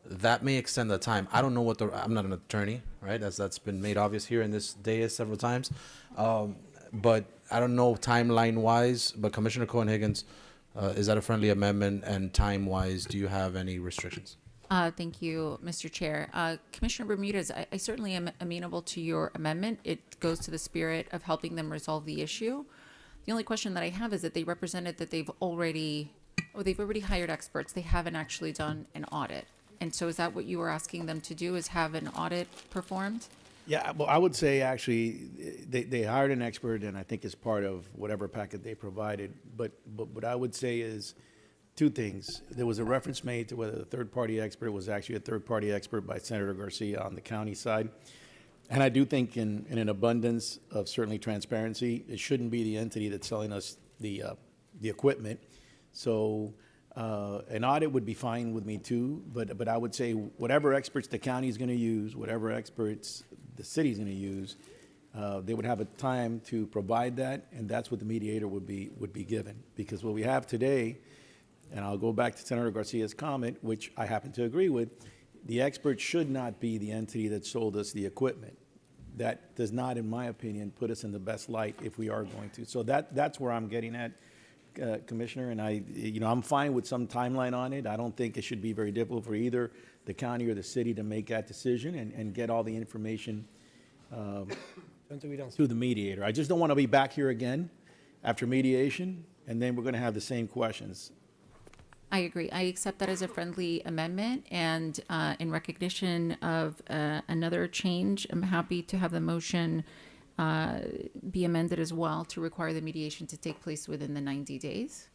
that may extend the time. I don't know I'm not an attorney, right? That's been made obvious here in this dais several times. But I don't know timeline-wise, but Commissioner Cohen-Higgins, is that a friendly amendment? And time-wise, do you have any restrictions? Thank you, Mr. Chair. Commissioner Bermudez, I certainly am amenable to your amendment. It goes to the spirit of helping them resolve the issue. The only question that I have is that they represented that they've already hired experts. They haven't actually done an audit. And so is that what you were asking them to do, is have an audit performed? Yeah, well, I would say actually they hired an expert, and I think it's part of whatever packet they provided. But what I would say is two things. There was a reference made to whether the third-party expert was actually a third-party expert by Senator Garcia on the county side. And I do think in an abundance of certainly transparency, it shouldn't be the entity that's selling us the equipment. So an audit would be fine with me too, but I would say whatever experts the county is going to use, whatever experts the city is going to use, they would have a time to provide that, and that's what the mediator would be given. Because what we have today, and I'll go back to Senator Garcia's comment, which I happen to agree with, the expert should not be the entity that sold us the equipment. That does not, in my opinion, put us in the best light if we are going to. So that's where I'm getting at, Commissioner, and I'm fine with some timeline on it. I don't think it should be very difficult for either the county or the city to make that decision and get all the information to the mediator. I just don't want to be back here again after mediation, and then we're going to have the same questions. I agree. I accept that as a friendly amendment, and in recognition of another change, I'm happy to have the motion be amended as well to require the mediation to take place within the 90 days.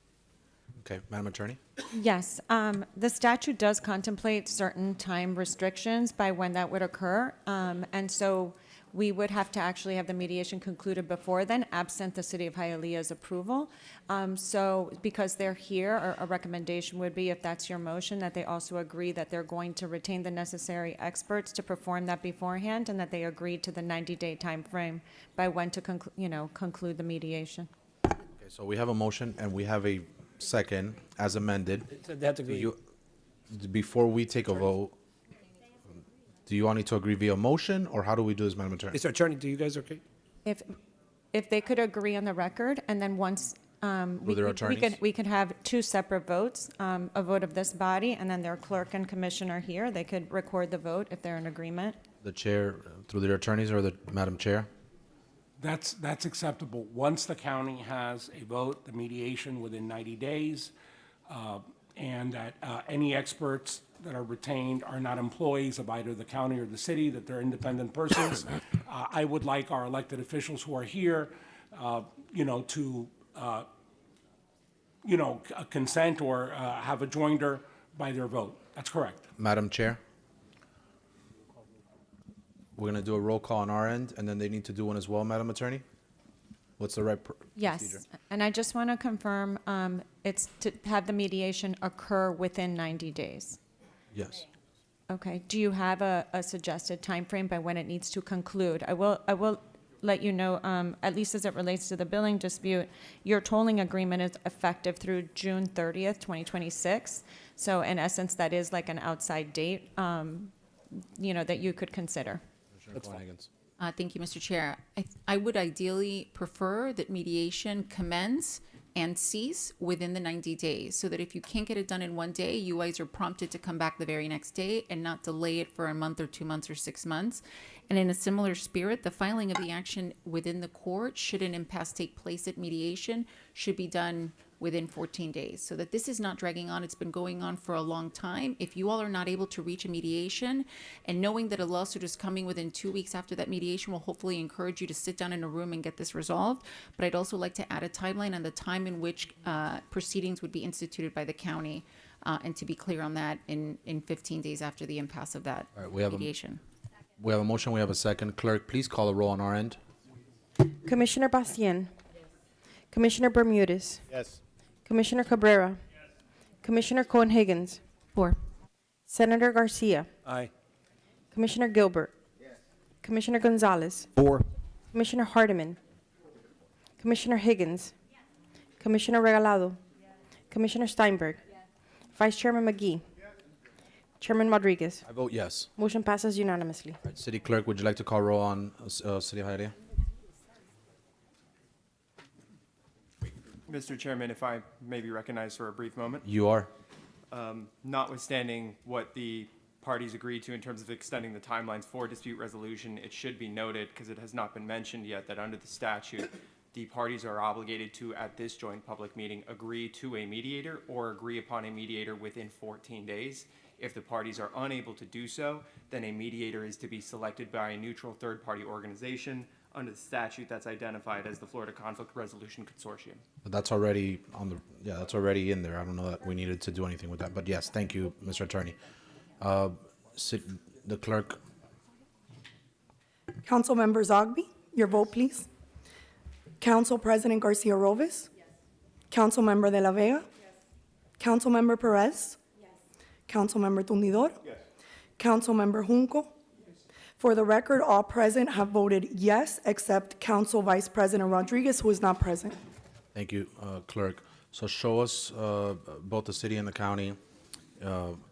Okay, Madam Attorney? Yes, the statute does contemplate certain time restrictions by when that would occur. And so we would have to actually have the mediation concluded before then, absent the City of Hialeah's approval. So because they're here, a recommendation would be, if that's your motion, that they also agree that they're going to retain the necessary experts to perform that beforehand, and that they agree to the 90-day time frame by when to conclude the mediation. Okay, so we have a motion and we have a second as amended. They have to agree. Before we take a vote, do you all need to agree via motion, or how do we do this, Madam Attorney? Mr. Attorney, do you guys okay? If they could agree on the record, and then once we could have two separate votes, a vote of this body, and then their clerk and commissioner here, they could record the vote if they're in agreement. The chair, through their attorneys, or the Madam Chair? That's acceptable. Once the county has a vote, the mediation within 90 days, and that any experts that are retained are not employees of either the county or the city, that they're independent persons. I would like our elected officials who are here, to consent or have a joinder by their vote. That's correct. Madam Chair? We're going to do a roll call on our end, and then they need to do one as well, Madam Attorney? What's the right procedure? Yes, and I just want to confirm, it's to have the mediation occur within 90 days. Yes. Okay, do you have a suggested time frame by when it needs to conclude? I will let you know, at least as it relates to the billing dispute, your tolling agreement is effective through June 30th, 2026. So in essence, that is like an outside date, that you could consider. Thank you, Mr. Chair. I would ideally prefer that mediation commence and cease within the 90 days, so that if you can't get it done in one day, you guys are prompted to come back the very next day and not delay it for a month or 2 months or 6 months. And in a similar spirit, the filing of the action within the court, should an impasse take place at mediation, should be done within 14 days, so that this is not dragging on. It's been going on for a long time. If you all are not able to reach a mediation, and knowing that a lawsuit is coming within 2 weeks after that mediation will hopefully encourage you to sit down in a room and get this resolved. But I'd also like to add a timeline on the time in which proceedings would be instituted by the county, and to be clear on that, in 15 days after the impasse of that mediation. We have a motion, we have a second. Clerk, please call a roll on our end. Commissioner Bastien. Commissioner Bermudez. Yes. Commissioner Cabrera. Commissioner Cohen-Higgins. 4. Senator Garcia. Aye. Commissioner Gilbert. Commissioner Gonzalez. 4. Commissioner Hardiman. Commissioner Higgins. Commissioner Regalado. Commissioner Steinberg. Vice Chairman McGee. Chairman Rodriguez. I vote yes. Motion passes unanimously. All right, City Clerk, would you like to call roll on City of Hialeah? Mr. Chairman, if I may be recognized for a brief moment. You are. Notwithstanding what the parties agreed to in terms of extending the timelines for dispute resolution, it should be noted, because it has not been mentioned yet, that under the statute, the parties are obligated to, at this joint public meeting, agree to a mediator or agree upon a mediator within 14 days. If the parties are unable to do so, then a mediator is to be selected by a neutral third-party organization. Under the statute, that's identified as the Florida Conflict Resolution Consortium. But that's already that's already in there. I don't know that we needed to do anything with that. But yes, thank you, Mr. Attorney. The clerk. Councilmember Zogby, your vote, please. Council President Garcia Robles. Yes. Councilmember De La Vega. Yes. Councilmember Perez. Yes. Councilmember Tundidor. Yes. Councilmember Junco. For the record, all present have voted yes, except Council Vice President Rodriguez, who is not present. Thank you, Clerk. So show us both the city and the county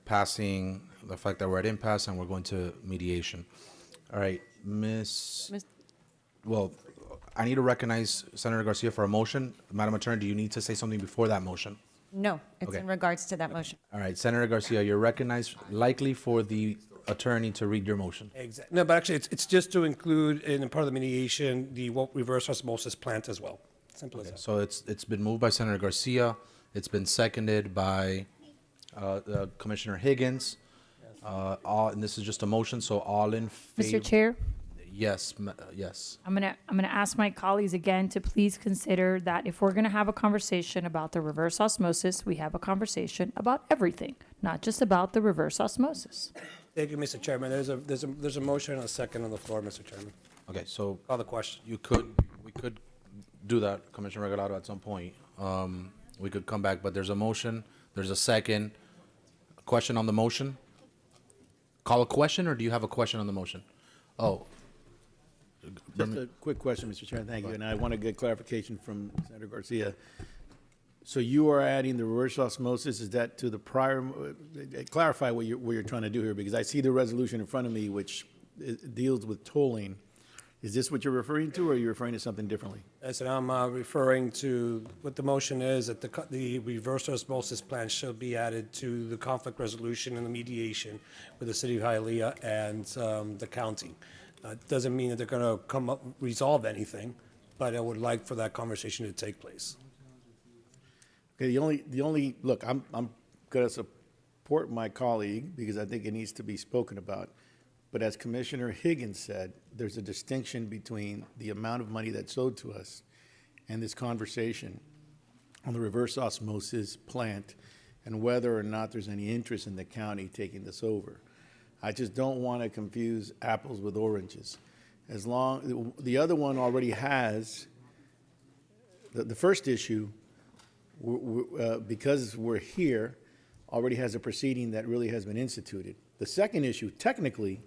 passing the fact that we're at impasse and we're going to mediation. All right, Well, I need to recognize Senator Garcia for a motion. Madam Attorney, do you need to say something before that motion? No, it's Okay. in regards to that motion. All right, Senator Garcia, you're recognized likely for the attorney to read your motion. Exactly. No, but actually, it's just to include in part of the mediation the reverse osmosis plant as well. Simple as that. So it's been moved by Senator Garcia. It's been seconded by Commissioner Higgins, and this is just a motion, so all in favor? Mr. Chair, Yes, yes. I'm gonna ask my colleagues again to please consider that if we're gonna have a conversation about the reverse osmosis, we have a conversation about everything, not just about the reverse osmosis. Thank you, Mr. Chairman. There's a motion and a second on the floor, Mr. Chairman. Okay, so Call the question. we could do that, Commissioner Regalado, at some point. We could come back, but there's a motion, there's a second. Question on the motion? Call a question, or do you have a question on the motion? Oh. Just a quick question, Mr. Chairman, thank you, and I want to get clarification from Senator Garcia. So you are adding the reverse osmosis, is that to the prior, clarify what you're trying to do here, because I see the resolution in front of me, which deals with tolling. Is this what you're referring to, or are you referring to something differently? I said I'm referring to what the motion is, that the reverse osmosis plan shall be added to the conflict resolution and the mediation with the city of Hialeah and the county. Doesn't mean that they're going to resolve anything, but I would like for that conversation to take place. Okay, the only look, I'm going to support my colleague because I think it needs to be spoken about. But as Commissioner Higgins said, there's a distinction between the amount of money that's owed to us and this conversation on the reverse osmosis plant and whether or not there's any interest in the county taking this over. I just don't want to confuse apples with oranges. As long, the other one already has, the first issue, because we're here, already has a proceeding that really has been instituted. The second issue, technically,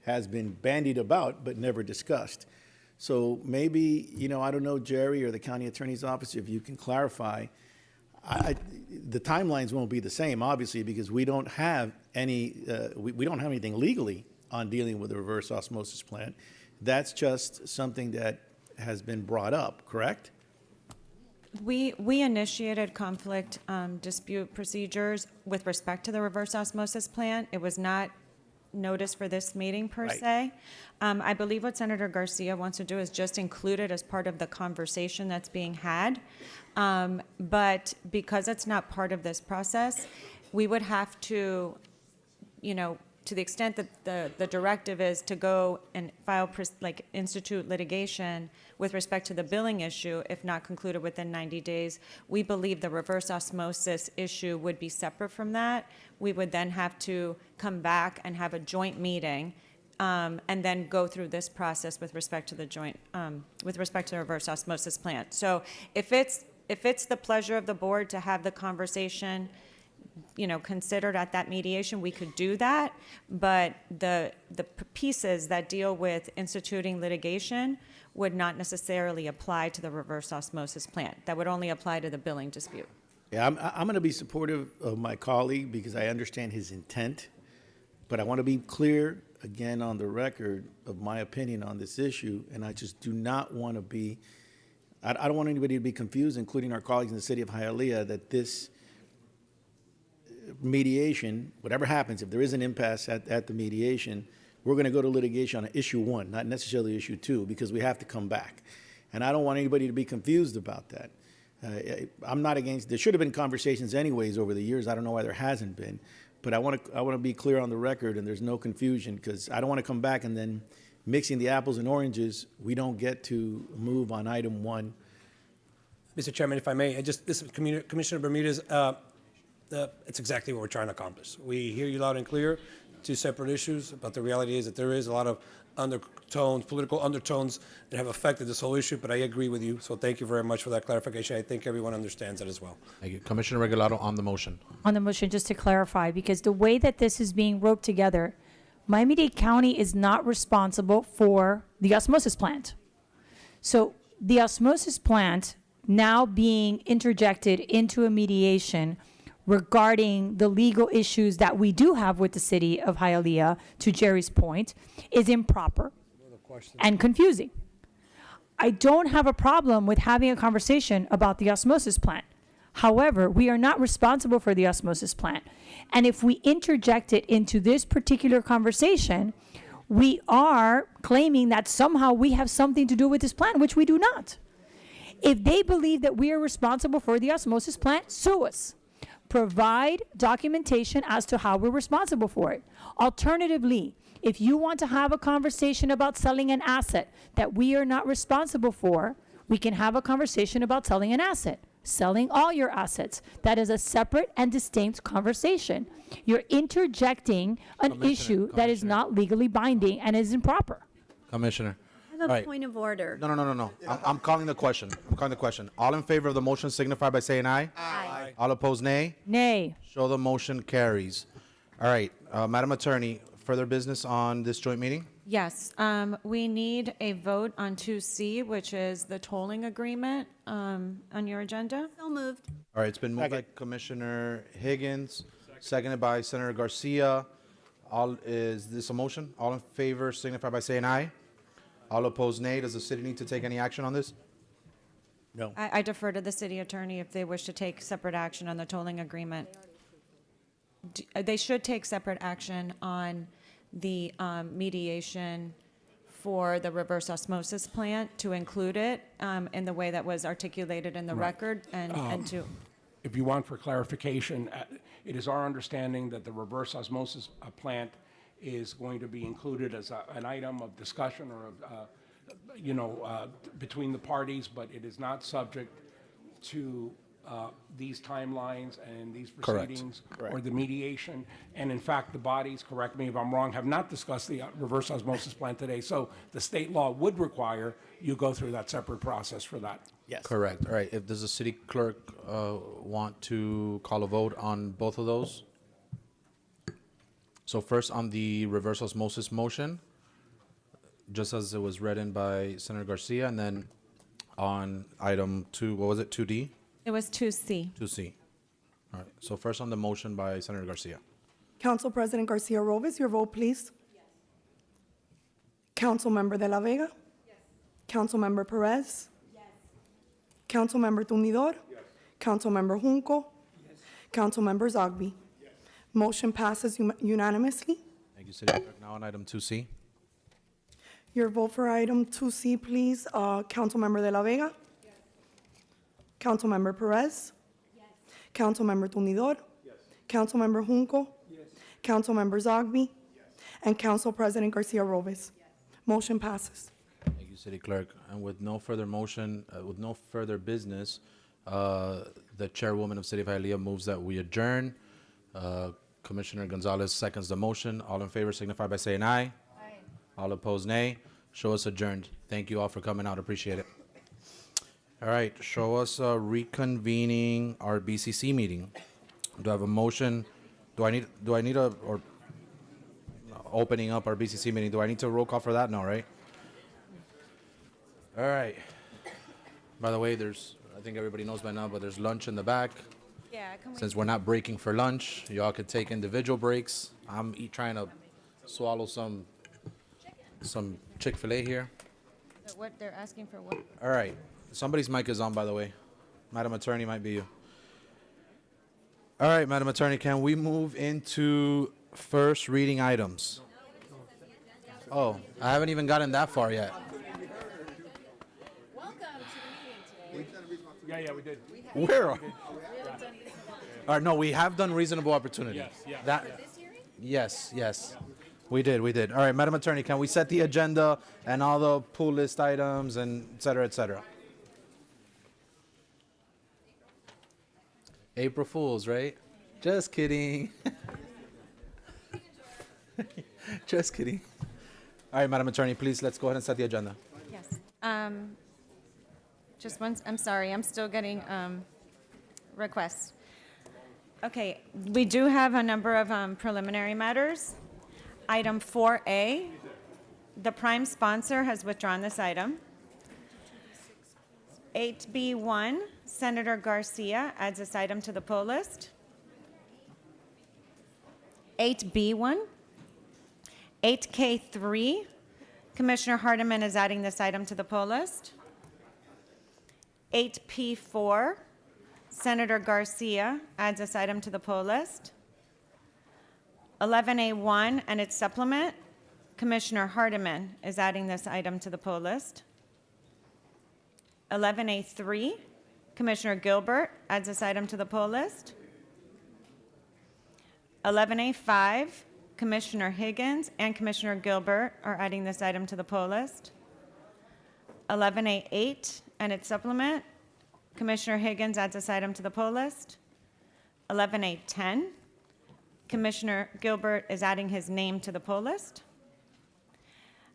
has been bandied about but never discussed. So maybe, I don't know, Jerry or the county attorney's office, if you can clarify, the timelines won't be the same, obviously, because we don't have any, we don't have anything legally on dealing with the reverse osmosis plant. That's just something that has been brought up, correct? We initiated conflict dispute procedures with respect to the reverse osmosis plant. It was not noticed for this meeting per Right. se. I believe what Senator Garcia wants to do is just include it as part of the conversation that's being had. But because it's not part of this process, we would have to, to the extent that the directive is to go and file, institute litigation with respect to the billing issue, if not concluded within 90 days, we believe the reverse osmosis issue would be separate from that. We would then have to come back and have a joint meeting, and then go through this process with respect to the joint, with respect to the reverse osmosis plant. So if it's the pleasure of the board to have the conversation, considered at that mediation, we could do that. But the pieces that deal with instituting litigation would not necessarily apply to the reverse osmosis plant. That would only apply to the billing dispute. Yeah, I'm going to be supportive of my colleague because I understand his intent, but I want to be clear again on the record of my opinion on this issue, and I just do not want to be, I don't want anybody to be confused, including our colleagues in the city of Hialeah, that this mediation, whatever happens, if there is an impasse at the mediation, we're going to go to litigation on issue 1, not necessarily issue 2, because we have to come back. And I don't want anybody to be confused about that. I'm not against, there should have been conversations anyways over the years. I don't know why there hasn't been. But I want to be clear on the record and there's no confusion, because I don't want to come back and then mixing the apples and oranges, we don't get to move on item 1. Mr. Chairman, if I may, Commissioner Bermudez, it's exactly what we're trying to accomplish. We hear you loud and clear, 2 separate issues, but the reality is that there is a lot of undertones, political undertones that have affected this whole issue, but I agree with you, so thank you very much for that clarification. I think everyone understands that as well. Thank you. Commissioner Regalado on the motion. On the motion, just to clarify, because the way that this is being roped together, Miami-Dade County is not responsible for the osmosis plant. So the osmosis plant now being interjected into a mediation regarding the legal issues that we do have with the city of Hialeah, to Jerry's point, is improper and confusing. I don't have a problem with having a conversation about the osmosis plant. However, we are not responsible for the osmosis plant. And if we interject it into this particular conversation, we are claiming that somehow we have something to do with this plant, which we do not. If they believe that we are responsible for the osmosis plant, sue us. provide documentation as to how we're responsible for it. Alternatively, if you want to have a conversation about selling an asset that we are not responsible for, we can have a conversation about selling an asset. Selling all your assets. That is a separate and distinct conversation. You're interjecting an issue that is not legally binding and is improper. Commissioner. I have a All right. point of order. No. I'm calling the question. All in favor of the motion signify by saying aye. Aye. All opposed, nay. Nay. Show the motion carries. All right, Madam Attorney, further business on this joint meeting? Yes, we need a vote on 2C, which is the tolling agreement, on your agenda. So moved. All right, it's been moved by Commissioner Higgins, seconded by Senator Garcia. Is this a motion? All in favor signify by saying aye. All opposed, nay. Does the city need to take any action on this? No. I defer to the city attorney if they wish to take separate action on the tolling agreement. They should take separate action on the mediation for the reverse osmosis plant, to include it in the way that was articulated in the record, and to. If you want for clarification, it is our understanding that the reverse osmosis plant is going to be included as an item of discussion or between the parties, but it is not subject to these timelines and these proceedings or the mediation. And in fact, the bodies, correct me if I'm wrong, have not discussed the reverse osmosis plant today. So the state law would require you go through that separate process for that. Yes. Correct. All right, does the city clerk want to call a vote on both of those? So first on the reverse osmosis motion, just as it was read in by Senator Garcia, and then on item 2, what was it, 2D? It was 2C. 2C. All right, so first on the motion by Senator Garcia. Council President Garcia Robles, your vote, please. Yes. Councilmember De La Vega? Yes. Councilmember Perez? Yes. Councilmember Tunidor? Yes. Councilmember Junco? Yes. Councilmember Zogby? Yes. Motion passes unanimously. Thank you, City Clerk. Now on item 2C. Your vote for item 2C, please. Councilmember De La Vega? Yes. Councilmember Perez? Yes. Councilmember Tunidor? Yes. Councilmember Junco? Yes. Councilmember Zogby? Yes. And Council President Garcia Robles? Yes. Motion passes. Thank you, City Clerk. And with no further motion, with no further business, the Chairwoman of City of Hialeah moves that we adjourn. Commissioner Gonzalez seconds the motion. All in favor signify by saying aye. All opposed, nay. Show us adjourned. Thank you all for coming out. Appreciate it. All right, show us reconvening our BCC meeting. Do I have a motion? Do I need a, or opening up our BCC meeting, do I need to roll call for that? No, right? All right. By the way, I think everybody knows by now, but there's lunch in the back. Yeah, Since we're not breaking for lunch, y'all could take individual breaks. I'm trying to swallow some Chick-fil-A here. What they're asking for what? All right. Somebody's mic is on, by the way. Madam Attorney, might be you. All right, Madam Attorney, can we move into first reading items? Oh, I haven't even gotten that far yet. Welcome to the meeting today. Yeah, we did. Where? All right, no, we have done reasonable opportunity. Yes. Yes. We did. All right, Madam Attorney, can we set the agenda and all the pool list items and et cetera, et cetera? April Fools, right? Just kidding. Just kidding. All right, Madam Attorney, please, let's go ahead and set the agenda. Yes. Just one, I'm sorry, I'm still getting requests. Okay, we do have a number of preliminary matters. Item 4A, the prime sponsor has withdrawn this item. 8B1, Senator Garcia adds this item to the poll list. 8B1. 8K3, Commissioner Hardiman is adding this item to the poll list. 8P4, Senator Garcia adds this item to the poll list. 11A1 and its supplement, Commissioner Hardiman is adding this item to the poll list. 11A3, Commissioner Gilbert adds this item to the poll list. 11A5, Commissioner Higgins and Commissioner Gilbert are adding this item to the poll list. 11A8 and its supplement, Commissioner Higgins adds this item to the poll list. 11A10, Commissioner Gilbert is adding his name to the poll list.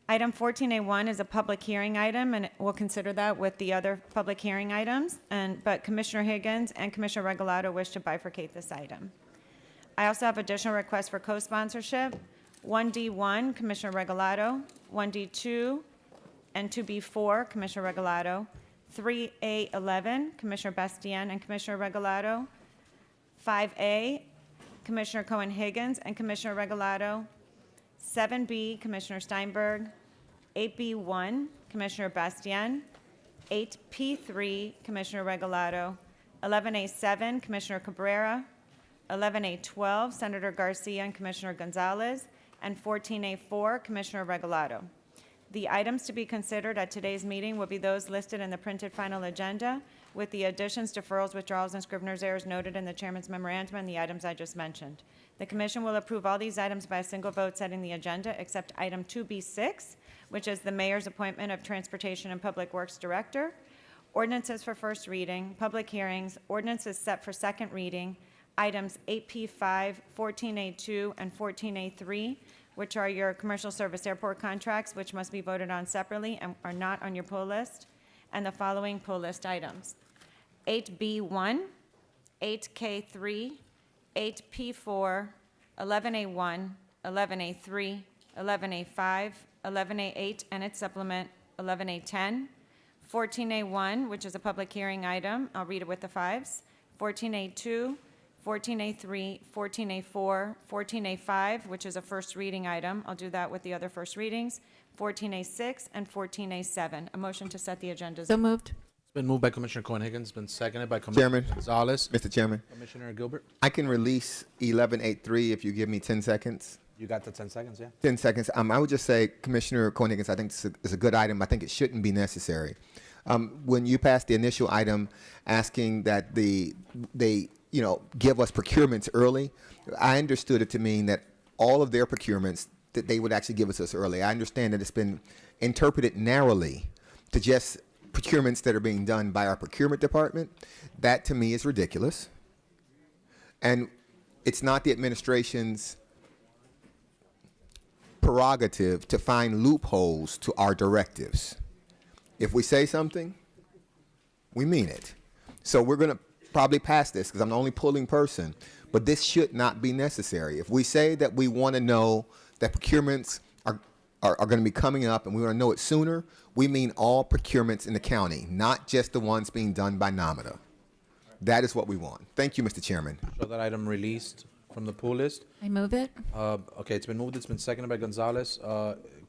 Item 14A1 is a public hearing item, and we'll consider that with the other public hearing items. But Commissioner Higgins and Commissioner Regalado wish to bifurcate this item. I also have additional requests for co-sponsorship. 1D1, Commissioner Regalado. 1D2 and 2B4, Commissioner Regalado. 3A11, Commissioner Bastian and Commissioner Regalado. 5A, Commissioner Cohen-Higgins and Commissioner Regalado. 7B, Commissioner Steinberg. 8B1, Commissioner Bastian. 8P3, Commissioner Regalado. 11A7, Commissioner Cabrera. 11A12, Senator Garcia and Commissioner Gonzalez. And 14A4, Commissioner Regalado. The items to be considered at today's meeting will be those listed in the printed final agenda, with the additions, deferrals, withdrawals, and scrivener's errors noted in the chairman's memorandum and the items I just mentioned. The commission will approve all these items by a single vote setting the agenda, except item 2B6, which is the mayor's appointment of Transportation and Public Works Director. Ordinances for first reading, public hearings, ordinances set for second reading, items 8P5, 14A2, and 14A3, which are your commercial service airport contracts, which must be voted on separately and are not on your poll list, and the following poll list items: 8B1, 8K3, 8P4, 11A1, 11A3, 11A5, 11A8 and its supplement, 11A10, 14A1, which is a public hearing item, I'll read it with the fives, 14A2, 14A3, 14A4, 14A5, which is a first reading item. I'll do that with the other first readings. 14A6 and 14A7. A motion to set the agenda. So moved. It's been moved by Commissioner Cohen-Higgins, been seconded by Commissioner Chairman. Gonzalez. Mr. Chairman, Commissioner Gilbert, I can release 1183 if you give me 10 seconds. you got the 10 seconds, yeah? 10 seconds. I would just say, Commissioner Cohen-Higgins, I think this is a good item. I think it shouldn't be necessary. When you passed the initial item asking that they give us procurements early, I understood it to mean that all of their procurements, that they would actually give us early. I understand that it's been interpreted narrowly to just procurements that are being done by our procurement department. That to me is ridiculous. And it's not the administration's prerogative to find loopholes to our directives. If we say something, we mean it. So we're going to probably pass this because I'm the only pulling person, but this should not be necessary. If we say that we want to know that procurements are going to be coming up and we want to know it sooner, we mean all procurements in the county, not just the ones being done by NAMDA. That is what we want. Thank you, Mr. Chairman. So that item released from the pool list. I move it. Okay, it's been moved, it's been seconded by Gonzalez.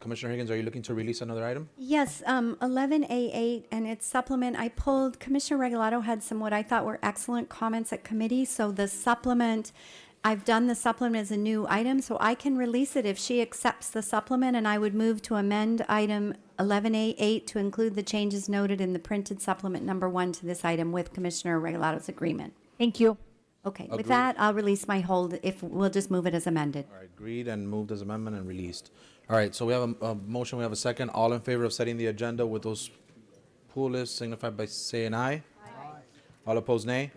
Commissioner Higgins, are you looking to release another item? Yes, 11A8 and its supplement, I pulled, Commissioner Regalado had some what I thought were excellent comments at committee, so the supplement, I've done the supplement as a new item, so I can release it if she accepts the supplement, and I would move to amend item 11A8 to include the changes noted in the printed supplement number 1 to this item with Commissioner Regalado's agreement. Thank you. Okay, Agreed. with that, I'll release my hold if we'll just move it as amended. All right, agreed and moved as amendment and released. All right, so we have a motion, we have a second. All in favor of setting the agenda with those pool lists signify by saying aye. Aye. All opposed, nay.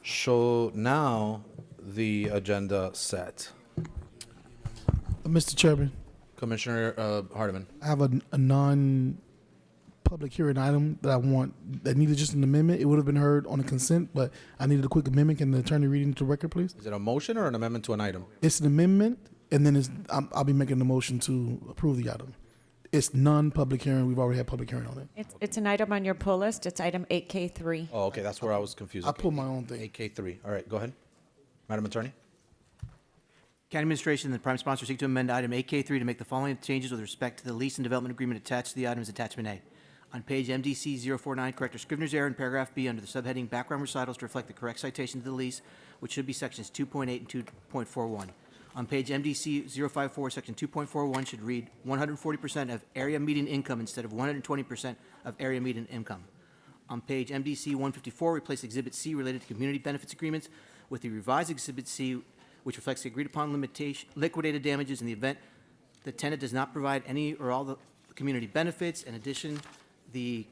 So now the agenda set. Mr. Chairman, Commissioner Hardiman. I have a non-public hearing item that needed just an amendment. It would have been heard on a consent, but I needed a quick amendment. Can the attorney read into the record, please? Is it a motion or an amendment to an item? It's an amendment, and then I'll be making the motion to approve the item. It's non-public hearing. We've already had public hearing on it. It's an item on your pull list. It's item 8K3. Oh, okay, that's where I was confused. I pulled my own thing. 8K3. All right, go ahead. Madam Attorney. County Administration and the Prime Sponsor seek to amend item 8K3 to make the following changes with respect to the lease and development agreement attached to the item as attachment A. On page MDC 049, correct a scrivener's error in paragraph B under the subheading background recitals to reflect the correct citation to the lease, which should be sections 2.8 and 2.41. On page MDC 054, section 2.41 should read 140% of area median income instead of 120% of area median income. On page MDC 154, replace Exhibit C related to community benefits agreements with the revised Exhibit C which reflects the agreed-upon limitation, liquidated damages in the event the tenant does not provide any or all the community benefits. In addition, the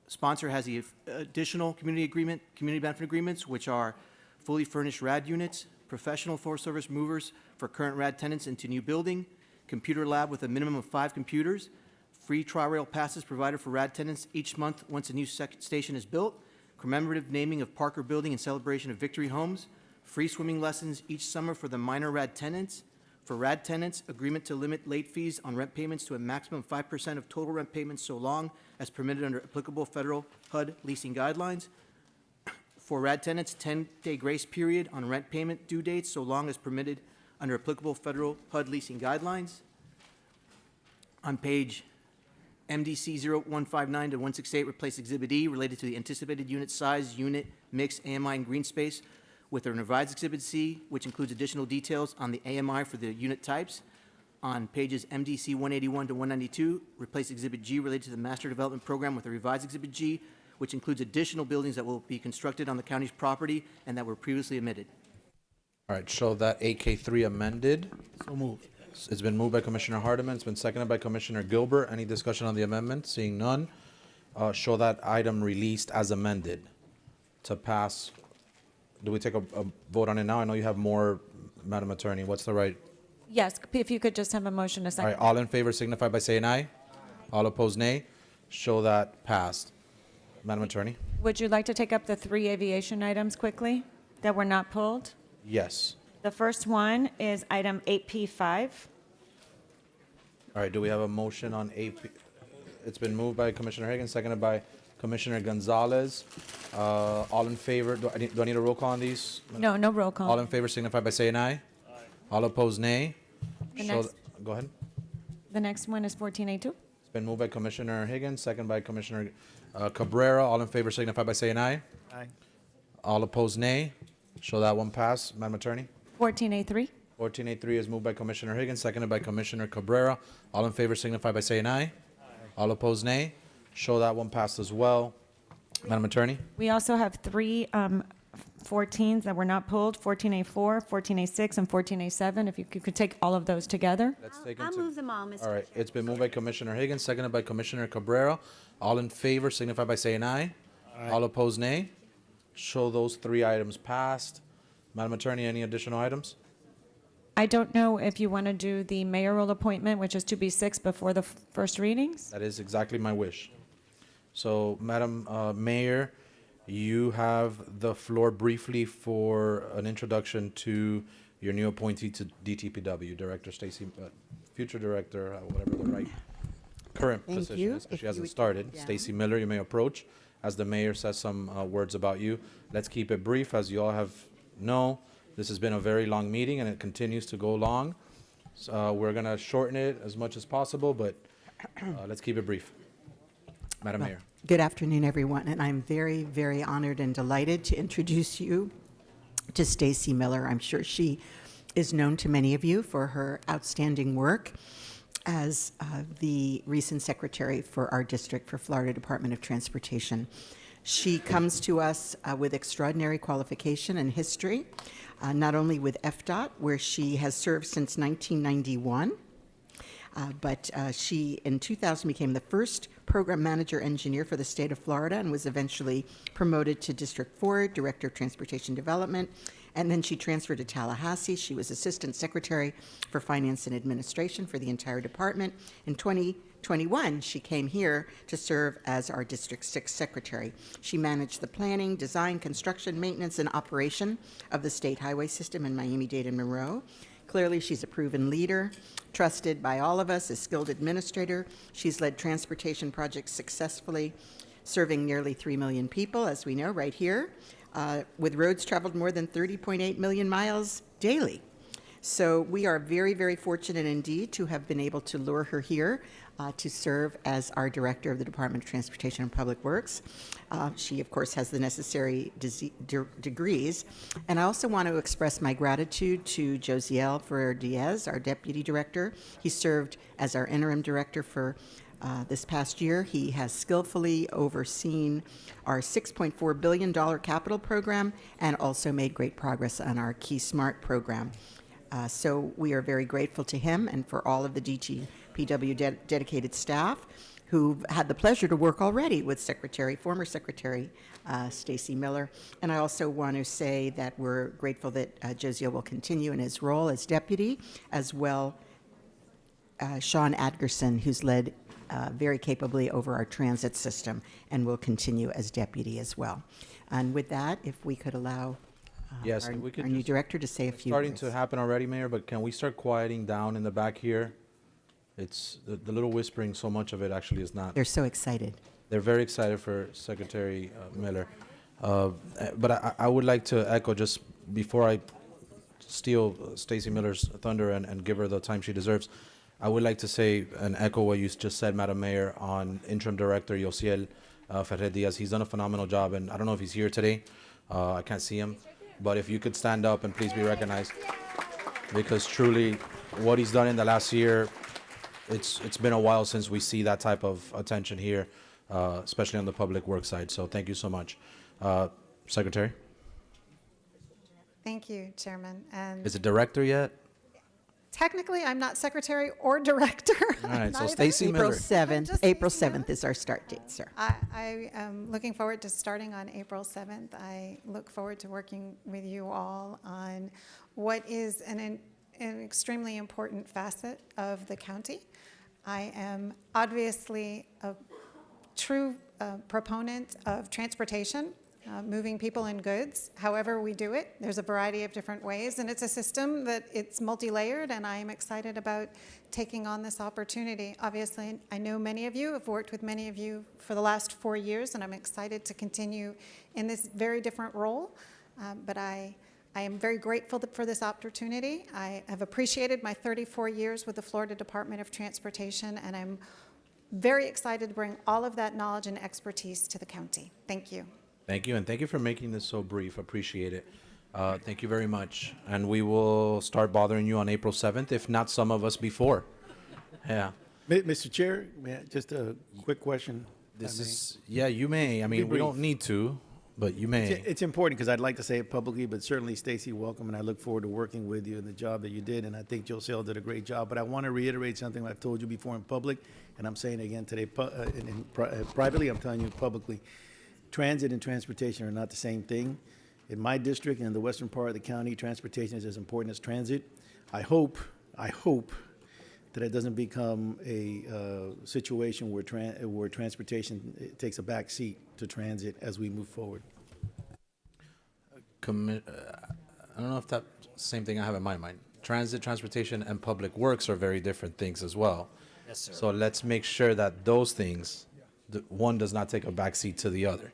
sponsor has the additional community benefit agreements, which are fully furnished RAD units, professional Forest Service movers for current RAD tenants into new building, computer lab with a minimum of 5 computers, free tri-rail passes provided for RAD tenants each month once a new station is built, commemorative naming of Parker Building in celebration of Victory Homes, free swimming lessons each summer for the minor RAD tenants. For RAD tenants, agreement to limit late fees on rent payments to a maximum of 5% of total rent payments so long as permitted under applicable federal HUD leasing guidelines. For RAD tenants, 10-day grace period on rent payment due dates so long as permitted under applicable federal HUD leasing guidelines. On page MDC 0159 to 168, replace Exhibit E related to the anticipated unit size, unit mix, AMI, and green space with a revised Exhibit C, which includes additional details on the AMI for the unit types. On pages MDC 181 to 192, replace Exhibit G related to the Master Development Program with a revised Exhibit G, which includes additional buildings that will be constructed on the county's property and that were previously omitted. All right, show that AK3 amended. So moved. It's been moved by Commissioner Hardeman. It's been seconded by Commissioner Gilbert. Any discussion on the amendment? Seeing none, show that item released as amended to pass. Do we take a vote on it now? I know you have more, Madam Attorney. What's the right? Yes, if you could just have a motion a All second. right, all in favor signify by saying aye. All opposed, nay. Show that passed. Madam Attorney? Would you like to take up the 3 aviation items quickly that were not pulled? Yes. The first one is item 8P5. All right, do we have a motion on AP? It's been moved by Commissioner Higgins, seconded by Commissioner Gonzalez. All in favor, do I need a roll call on these? No, no roll call. All in favor signify by saying aye. All opposed, nay. The next- Go ahead. The next one is 14A2. It's been moved by Commissioner Higgins, seconded by Commissioner Cabrera. All in favor signify by saying aye. Aye. All opposed, nay. Show that one pass. Madam Attorney? 14A3. 1483 is moved by Commissioner Higgins, seconded by Commissioner Cabrera. All in favor signify by saying aye. All opposed, nay. Show that one passed as well. Madam Attorney? We also have 3 14s that were not pulled, 14A4, 14A6, and 14A7. If you could take all of those together. Let's take I'll into- move them all, Mr. All right, it's been moved by Commissioner Higgins, seconded by Commissioner Cabrera. All in favor signify by saying aye. All opposed, nay. Show those 3 items passed. Madam Attorney, any additional items? I don't know if you want to do the mayoral appointment, which is to be 6 before the first readings. That is exactly my wish. So, Madam Mayor, you have the floor briefly for an introduction to your new appointee to DTPW, Director Stacy, future Director, whatever the right current Thank position you. is, because If she you hasn't would started. sit down. Stacy Miller, you may approach as the mayor says some words about you. Let's keep it brief, as you all know. This has been a very long meeting, and it continues to go long. So, we're going to shorten it as much as possible, but let's keep it brief. Madam Mayor. Good afternoon, everyone, and I'm very, very honored and delighted to introduce you to Stacy Miller. I'm sure she is known to many of you for her outstanding work as the recent secretary for our district for Florida Department of Transportation. She comes to us with extraordinary qualification and history, not only with FDOT, where she has served since 1991, but she, in 2000, became the first program manager engineer for the state of Florida and was eventually promoted to District 4, Director of Transportation Development. And then she transferred to Tallahassee. She was Assistant Secretary for Finance and Administration for the entire department. In 2021, she came here to serve as our District 6 Secretary. She managed the planning, design, construction, maintenance, and operation of the state highway system in Miami-Dade and Monroe. Clearly, she's a proven leader, trusted by all of us, a skilled administrator. She's led transportation projects successfully, serving nearly 3 million people, as we know, right here, with roads traveled more than 30.8 million miles daily. So we are very, very fortunate indeed to have been able to lure her here to serve as our director of the Department of Transportation and Public Works. She, of course, has the necessary degrees. And I also want to express my gratitude to Josiel Ferrer Diaz, our deputy director. He served as our interim director for This past year, he has skillfully overseen our $6.4 billion capital program and also made great progress on our Key Smart program. So we are very grateful to him and for all of the DGPW dedicated staff who've had the pleasure to work already with former Secretary Stacy Miller. And I also want to say that we're grateful that Josiah will continue in his role as deputy, as well Sean Adgerson, who's led very capably over our transit system and will continue as deputy as well. And with that, if we could allow Yes, our, we could our new just- director to say a few Starting words. to happen already, Mayor, but can we start quieting down in the back here? It's the little whispering, so much of it actually is not. They're so excited. They're very excited for Secretary Miller. But I would like to echo, just before I steal Stacy Miller's thunder and give her the time she deserves, I would like to say and echo what you just said, Madam Mayor, on Interim Director Yosiel Ferrer Diaz. He's done a phenomenal job, and I don't know if he's here today. I can't see him. But if you could stand up and please be recognized, because truly what he's done in the last year, it's been a while since we see that type of attention here, especially on the public works side. So thank you so much. Secretary? Thank you, Chairman. And Is it director yet? technically, I'm not secretary or director. All right, so neither. Stacy April Miller. 7th. April 7th is our start date, sir. I am looking forward to starting on April 7th. I look forward to working with you all on what is an extremely important facet of the county. I am obviously a true proponent of transportation, moving people and goods. However we do it, there's a variety of different ways, and it's a system that it's multi-layered, and I am excited about taking on this opportunity. Obviously, I know many of you, I've worked with many of you for the last 4 years, and I'm excited to continue in this very different role, but I am very grateful for this opportunity. I have appreciated my 34 years with the Florida Department of Transportation, and I'm very excited to bring all of that knowledge and expertise to the county. Thank you. Thank you, and thank you for making this so brief. Appreciate it. Thank you very much. And we will start bothering you on April 7th, if not some of us before. Yeah. Mr. Chair, just a quick question. This is, yeah, you may. I mean, we don't need to, but you may. It's important because I'd like to say it publicly, but certainly, Stacy, welcome, and I look forward to working with you in the job that you did, and I think Josiel did a great job. But I want to reiterate something I've told you before in public, and I'm saying it again today privately, I'm telling you publicly. Transit and transportation are not the same thing. In my district and in the western part of the county, transportation is as important as transit. I hope that it doesn't become a situation where transportation takes a back seat to transit as we move forward. I don't know if that same thing I have in my mind. Transit, transportation, and public works are very different things as well. Yes, sir. So let's make sure that those things, one does not take a backseat to the other.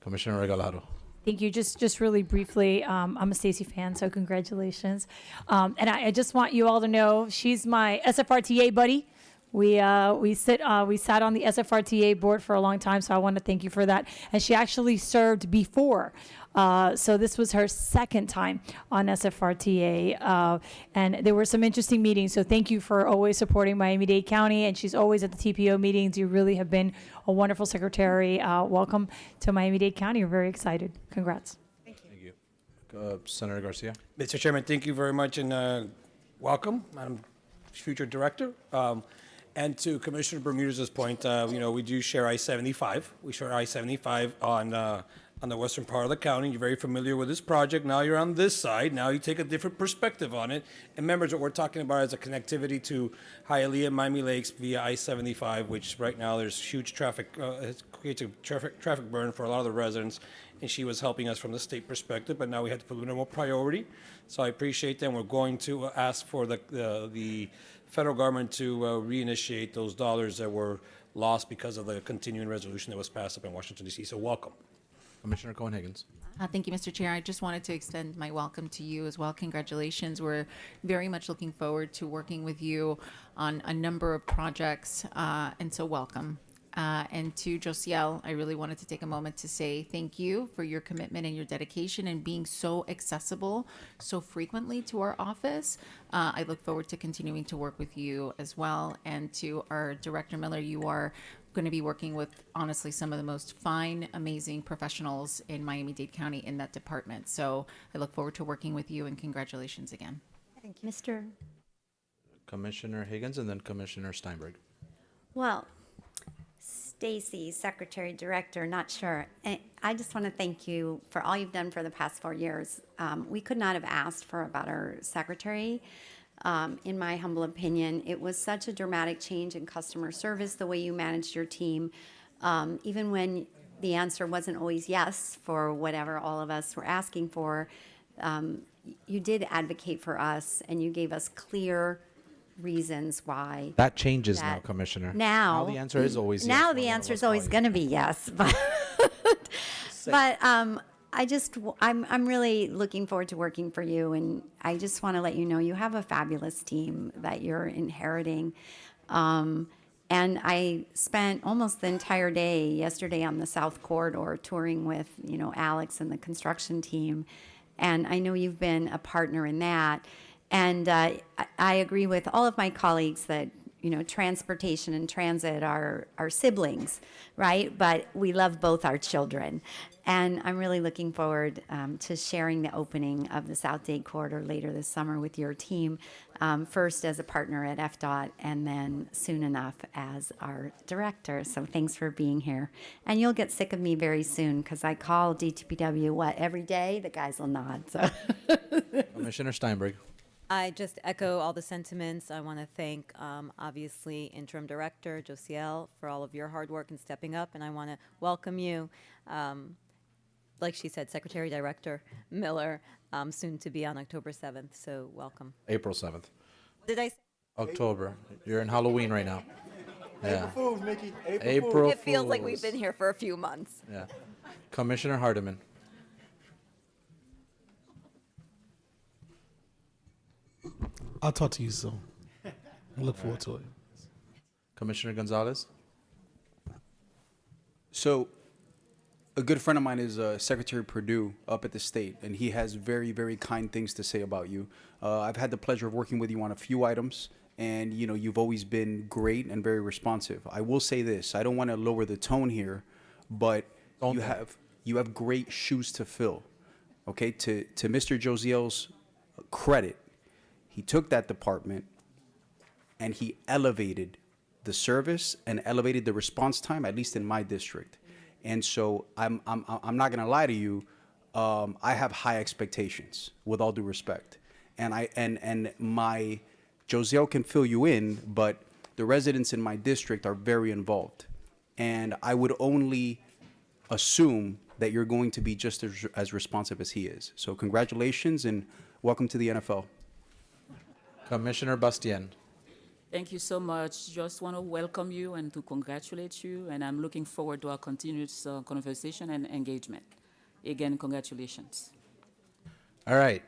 Commissioner Regalado. Thank you. Just really briefly, I'm a Stacy fan, so congratulations. And I just want you all to know she's my SFRTA buddy. We sat on the SFRTA board for a long time, so I want to thank you for that. And she actually served before. So this was her second time on SFRTA, and there were some interesting meetings. So thank you for always supporting Miami-Dade County, and she's always at the TPO meetings. You really have been a wonderful secretary. Welcome to Miami-Dade County. We're very excited. Congrats. Thank you. Senator Garcia. Mr. Chairman, thank you very much, and welcome, Madam Future Director. And to Commissioner Bermudez's point, we do share I-75. We share I-75 on the western part of the county. You're very familiar with this project. Now you're on this side. Now you take a different perspective on it. And members, what we're talking about is a connectivity to Hialeah, Miami Lakes via I-75, which right now there's huge traffic. It creates a traffic burn for a lot of the residents. And she was helping us from the state perspective, but now we had to put a little more priority. So I appreciate that. And we're going to ask for the federal government to reinitiate those dollars that were lost because of the continuing resolution that was passed up in Washington, D.C. So welcome. Commissioner Cohen-Higgins. Thank you, Mr. Chair. I just wanted to extend my welcome to you as well. Congratulations. We're very much looking forward to working with you on a number of projects, and so welcome. And to Josiel, I really wanted to take a moment to say thank you for your commitment and your dedication and being so accessible so frequently to our office. I look forward to continuing to work with you as well. And to our Director Miller, you are going to be working with, honestly, some of the most fine, amazing professionals in Miami-Dade County in that department. So I look forward to working with you, and congratulations again. Thank you. Mr. Commissioner Higgins and then Commissioner Steinberg. Well, Stacy, Secretary Director, not sure. And I just want to thank you for all you've done for the past 4 years. We could not have asked for a better secretary. In my humble opinion, it was such a dramatic change in customer service, the way you managed your team. Even when the answer wasn't always yes for whatever all of us were asking for, you did advocate for us, and you gave us clear reasons why. That changes now, Commissioner. Now the answer is always yes. Now when the one of answer us is always call you. going to be yes, but I'm really looking forward to working for you, and I just want to let you know you have a fabulous team that you're inheriting. And I spent almost the entire day yesterday on the South Corridor touring with, Alex and the construction team. And I know you've been a partner in that. And I agree with all of my colleagues that, transportation and transit are siblings, right? But we love both our children. And I'm really looking forward to sharing the opening of the South Dade Corridor later this summer with your team, first as a partner at FDOT and then soon enough as our director. So thanks for being here. And you'll get sick of me very soon because I call DTPW, every day? The guys will nod. So. Commissioner Steinberg. I just echo all the sentiments. I want to thank, obviously, Interim Director Josiel for all of your hard work in stepping up, and I want to welcome you, like she said, Secretary Director Miller, soon to be on October 7th, so welcome. April 7th. Did I say? October. You're in Halloween right now. Yeah. April Fools, Mickey. April It feels like Fools. we've been here for a few months. Yeah. Commissioner Hardiman. I'll talk to you soon. I look forward to it. Commissioner Gonzalez. So, a good friend of mine is Secretary Perdue up at the state, and he has very, very kind things to say about you. I've had the pleasure of working with you on a few items, and you've always been great and very responsive. I will say this: I don't want to lower the tone here, but you have great shoes to fill. Okay, to Mr. Josiel's credit, he took that department and he elevated the service and elevated the response time, at least in my district. And so I'm not gonna lie to you, I have high expectations, with all due respect. And my Josiel can fill you in, but the residents in my district are very involved. And I would only assume that you're going to be just as responsive as he is. So congratulations and welcome to the NFL. Commissioner Bastien. Thank you so much. Just want to welcome you and to congratulate you, and I'm looking forward to our continuous conversation and engagement. Again, congratulations. All right.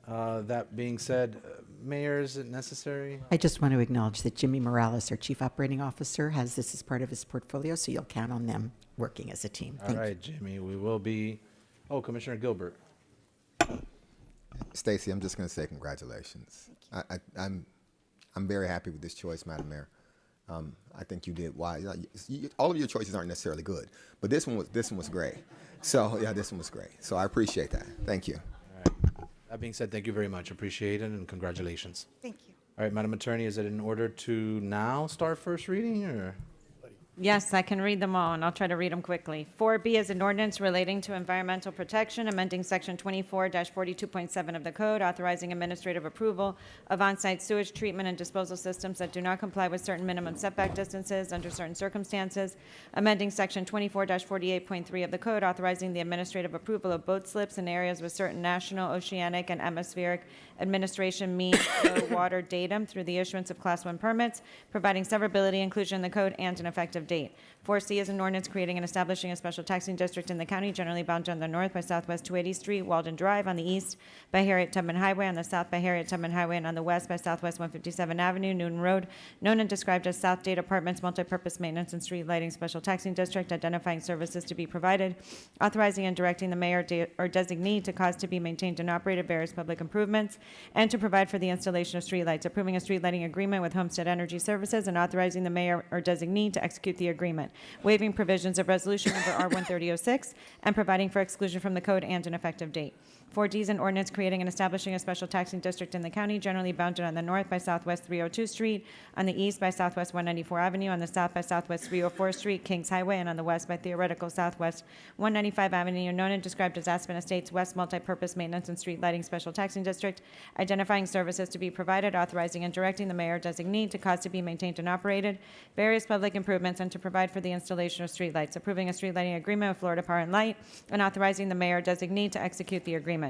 That being said, Mayor, is it necessary? I just want to acknowledge that Jimmy Morales, our Chief Operating Officer, has this as part of his portfolio, so you'll count on them working as a team. All right, Jimmy, we will be. Oh, Commissioner Gilbert. Stacy, I'm just going to say congratulations. I'm very happy with this choice, Madam Mayor. I think you did wise. All of your choices aren't necessarily good, but this one was great. So yeah, this one was great. So I appreciate that. Thank you. All right. That being said, thank you very much. Appreciate it and congratulations. Thank you. All right, Madam Attorney, is it in order to now start first reading or? Yes, I can read them all, and I'll try to read them quickly. 4B is an ordinance relating to environmental protection, amending Section 24-42.7 of the code, authorizing administrative approval of on-site sewage treatment and disposal systems that do not comply with certain minimum setback distances under certain circumstances, amending Section 24-48.3 of the code, authorizing the administrative approval of boat slips in areas with certain national, oceanic, and atmospheric administration mean flow water datum through the issuance of Class 1 permits, providing severability, inclusion in the code, and an effective date. 4C is an ordinance creating and establishing a special taxing district in the county generally bounded on the north by Southwest 280th Street, Walden Drive, on the east by Harriet Tubman Highway, on the south by Harriet Tubman Highway, and on the west by Southwest 157 Avenue, Newton Road, known and described as South Dade Apartments Multipurpose Maintenance and Street Lighting Special Taxing District, identifying services to be provided, authorizing and directing the mayor or designee to cause to be maintained and operated various public improvements, and to provide for the installation of streetlights, approving a street lighting agreement with Homestead Energy Services, and authorizing the mayor or designee to execute the agreement, waiving provisions of resolution number R-13006, and providing for exclusion from the code and an effective date. 4D is an ordinance creating and establishing a special taxing district in the county generally bounded on the north by Southwest 302 Street, on the east by Southwest 194 Avenue, on the south by Southwest 304 Street, Kings Highway, and on the west by theoretical Southwest 195 Avenue, known and described as Aspen Estates West Multipurpose Maintenance and Street Lighting Special Taxing District, identifying services to be provided, authorizing and directing the mayor designee to cause to be maintained and operated, various public improvements, and to provide for the installation of streetlights, approving a street lighting agreement with Florida Power and Light, and authorizing the mayor designee to execute the agreement,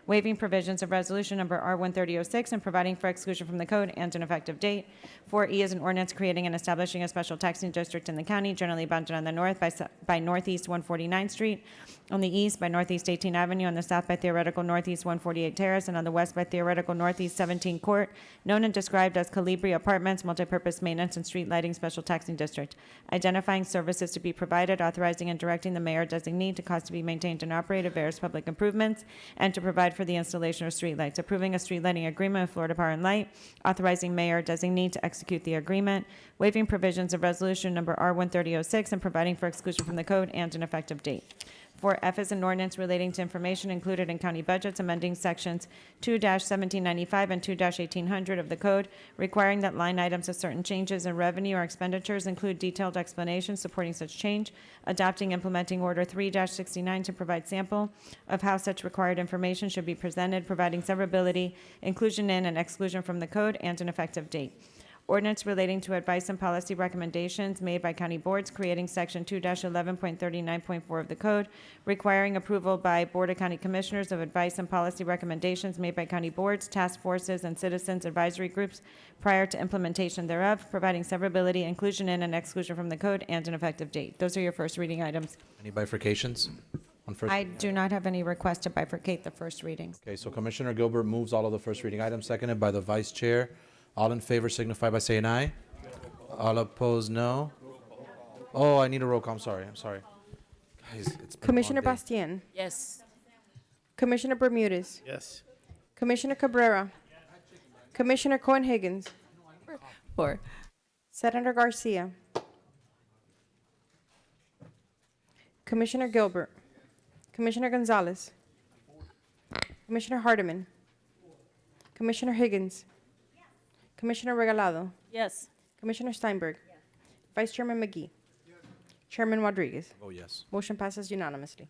waiving provisions of resolution number R-13006, and providing for exclusion from the code and an effective date. 4E is an ordinance creating and establishing a special taxing district in the county generally bounded on the north by Northeast 149th Street, on the east by Northeast 18th Avenue, on the south by theoretical Northeast 148 Terrace, and on the west by theoretical Northeast 17 Court, known and described as Calibri Apartments Multipurpose Maintenance and Street Lighting Special Taxing District, identifying services to be provided, authorizing and directing the mayor designee to cause to be maintained and operated various public improvements, and to provide for the installation of streetlights, approving a street lighting agreement with Florida Power and Light, authorizing mayor designee to execute the agreement, waiving provisions of resolution number R-13006, and providing for exclusion from the code and an effective date. 4F is an ordinance relating to information included in county budgets, amending sections 2-1795 and 2-1800 of the code, requiring that line items of certain changes in revenue or expenditures include detailed explanations supporting such change, adopting implementing order 3-69 to provide sample of how such required information should be presented, providing severability, inclusion in and exclusion from the code, and an effective date. Ordinance relating to advice and policy recommendations made by county boards, creating section 2-11.39.4 of the code, requiring approval by Board of County Commissioners of advice and policy recommendations made by county boards, task forces, and citizens advisory groups prior to implementation thereof, providing severability, inclusion in and exclusion from the code, and an effective date. Those are your first reading items. Any bifurcations on first? I do not have any request to bifurcate the first readings. Okay, so Commissioner Gilbert moves all of the first reading items, seconded by the Vice Chair. All in favor signify by saying aye. All opposed, no. Oh, I need a roll call. I'm sorry. Guys, it's been a Commissioner long day. Bastien. Yes. Commissioner Bermudez. Yes. Commissioner Cabrera. Commissioner Cohen-Higgins. 4. Senator Garcia. Commissioner Gilbert. Commissioner Gonzalez. Commissioner Hardeman. Commissioner Higgins. Commissioner Regalado. Yes. Commissioner Steinberg. Vice Chairman McGee. Chairman Rodriguez. Oh, yes. Motion passes unanimously.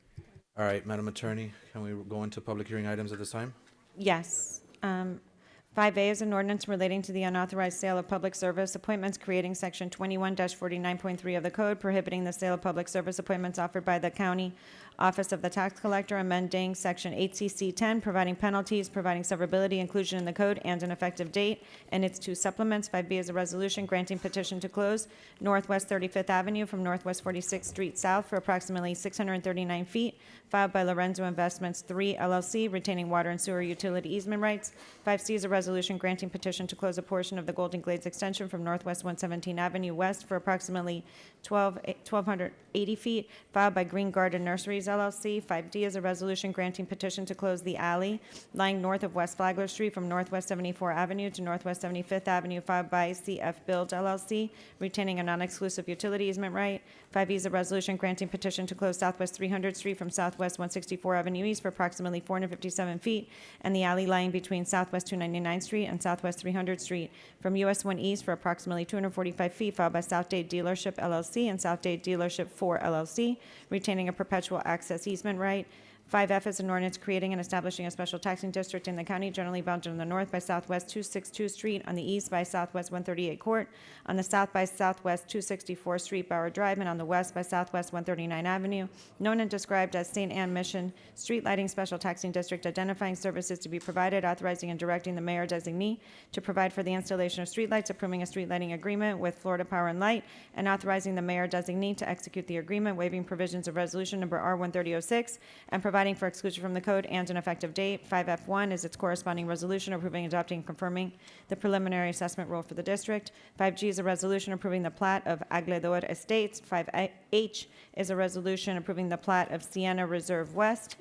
All right, Madam Attorney, can we go into public hearing items at this time? Yes. 5A is an ordinance relating to the unauthorized sale of public service appointments, creating section 21-49.3 of the code, prohibiting the sale of public service appointments offered by the county Office of the Tax Collector, amending section 8CC 10, providing penalties, providing severability, inclusion in the code, and an effective date, and its two supplements. 5B is a resolution granting petition to close Northwest 35th Avenue from Northwest 46th Street South for approximately 639 feet, filed by Lorenzo Investments 3 LLC, retaining water and sewer utility easement rights. 5C is a resolution granting petition to close a portion of the Golden Glades extension from Northwest 117 Avenue West for approximately 1,280 feet, filed by Green Garden Nurseries LLC. 5D is a resolution granting petition to close the alley lying north of West Flagler Street from Northwest 74 Avenue to Northwest 75th Avenue, filed by CF Build LLC, retaining a non-exclusive utility easement right. 5E is a resolution granting petition to close Southwest 300th Street from Southwest 164 Avenue East for approximately 457 feet, and the alley lying between Southwest 299th Street and Southwest 300th Street from US 1 East for approximately 245 feet, filed by South Dade Dealership LLC and South Dade Dealership 4 LLC, retaining a perpetual access easement right. 5F is an ordinance creating and establishing a special taxing district in the county generally bounded on the north by Southwest 262 Street, on the east by Southwest 138 Court, on the south by Southwest 264 Street, Bauer Drive, and on the west by Southwest 139 Avenue, known and described as St. Anne Mission Street Lighting Special Taxing District, identifying services to be provided, authorizing and directing the mayor designee to provide for the installation of streetlights, approving a street lighting agreement with Florida Power and Light, and authorizing the mayor designee to execute the agreement, waiving provisions of resolution number R-13006, and providing for exclusion from the code and an effective date. 5F1 is its corresponding resolution approving, adopting, and confirming the preliminary assessment rule for the district. 5G is a resolution approving the plat of Agledor Estates. 5H is a resolution approving the plat of Sienna Reserve West.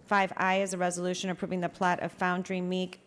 5I is a resolution approving the plat of Foundry Meek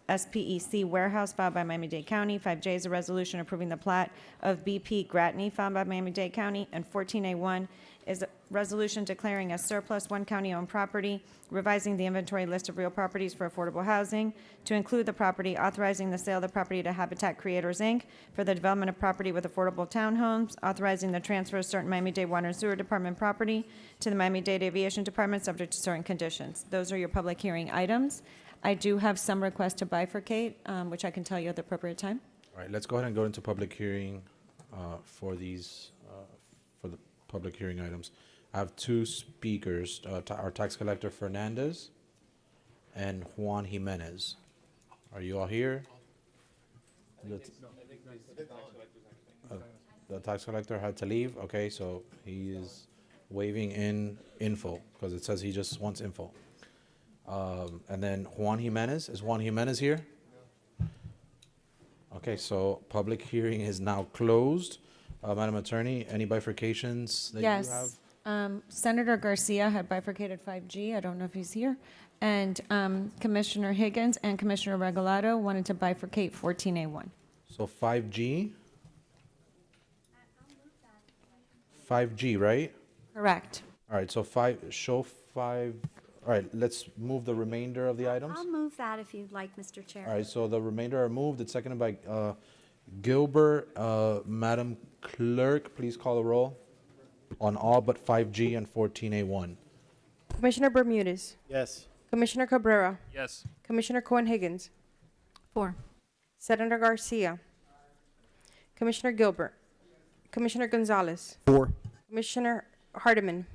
SPEC Warehouse filed by Miami-Dade County. 5J is a resolution approving the plat of BP Gratney filed by Miami-Dade County. And 14A1 is a resolution declaring as surplus one county-owned property, revising the inventory list of real properties for affordable housing to include the property, authorizing the sale of the property to Habitat Creators, Inc. for the development of property with affordable townhomes, authorizing the transfer of certain Miami-Dade Water and Sewer Department property to the Miami-Dade Aviation Department subject to certain conditions. Those are your public hearing items. I do have some requests to bifurcate, which I can tell you at the appropriate time. All right, let's go ahead and go into public hearing for these, for the public hearing items. I have two speakers, our tax collector Fernandez and Juan Jimenez. Are you all here? The tax collector had to leave, okay, so he is waving in info, because it says he just wants info. And then Juan Jimenez, is Juan Jimenez here? Okay, so public hearing is now closed. Madam Attorney, any bifurcations that you have? Yes. Senator Garcia had bifurcated 5G. I don't know if he's here. And Commissioner Higgins and Commissioner Regalado wanted to bifurcate 14A1. So 5G? 5G, right? Correct. All right, so show 5. All right, let's move the remainder of the items. I'll move that if you'd like, Mr. Chair. All right, so the remainder are moved. It's seconded by Gilbert. Madam Clerk, please call the roll on all but 5G and 14A1. Commissioner Bermudez. Yes. Commissioner Cabrera. Yes. Commissioner Cohen-Higgins. 4. Senator Garcia. Commissioner Gilbert. Commissioner Gonzalez. 4. Commissioner Hardiman.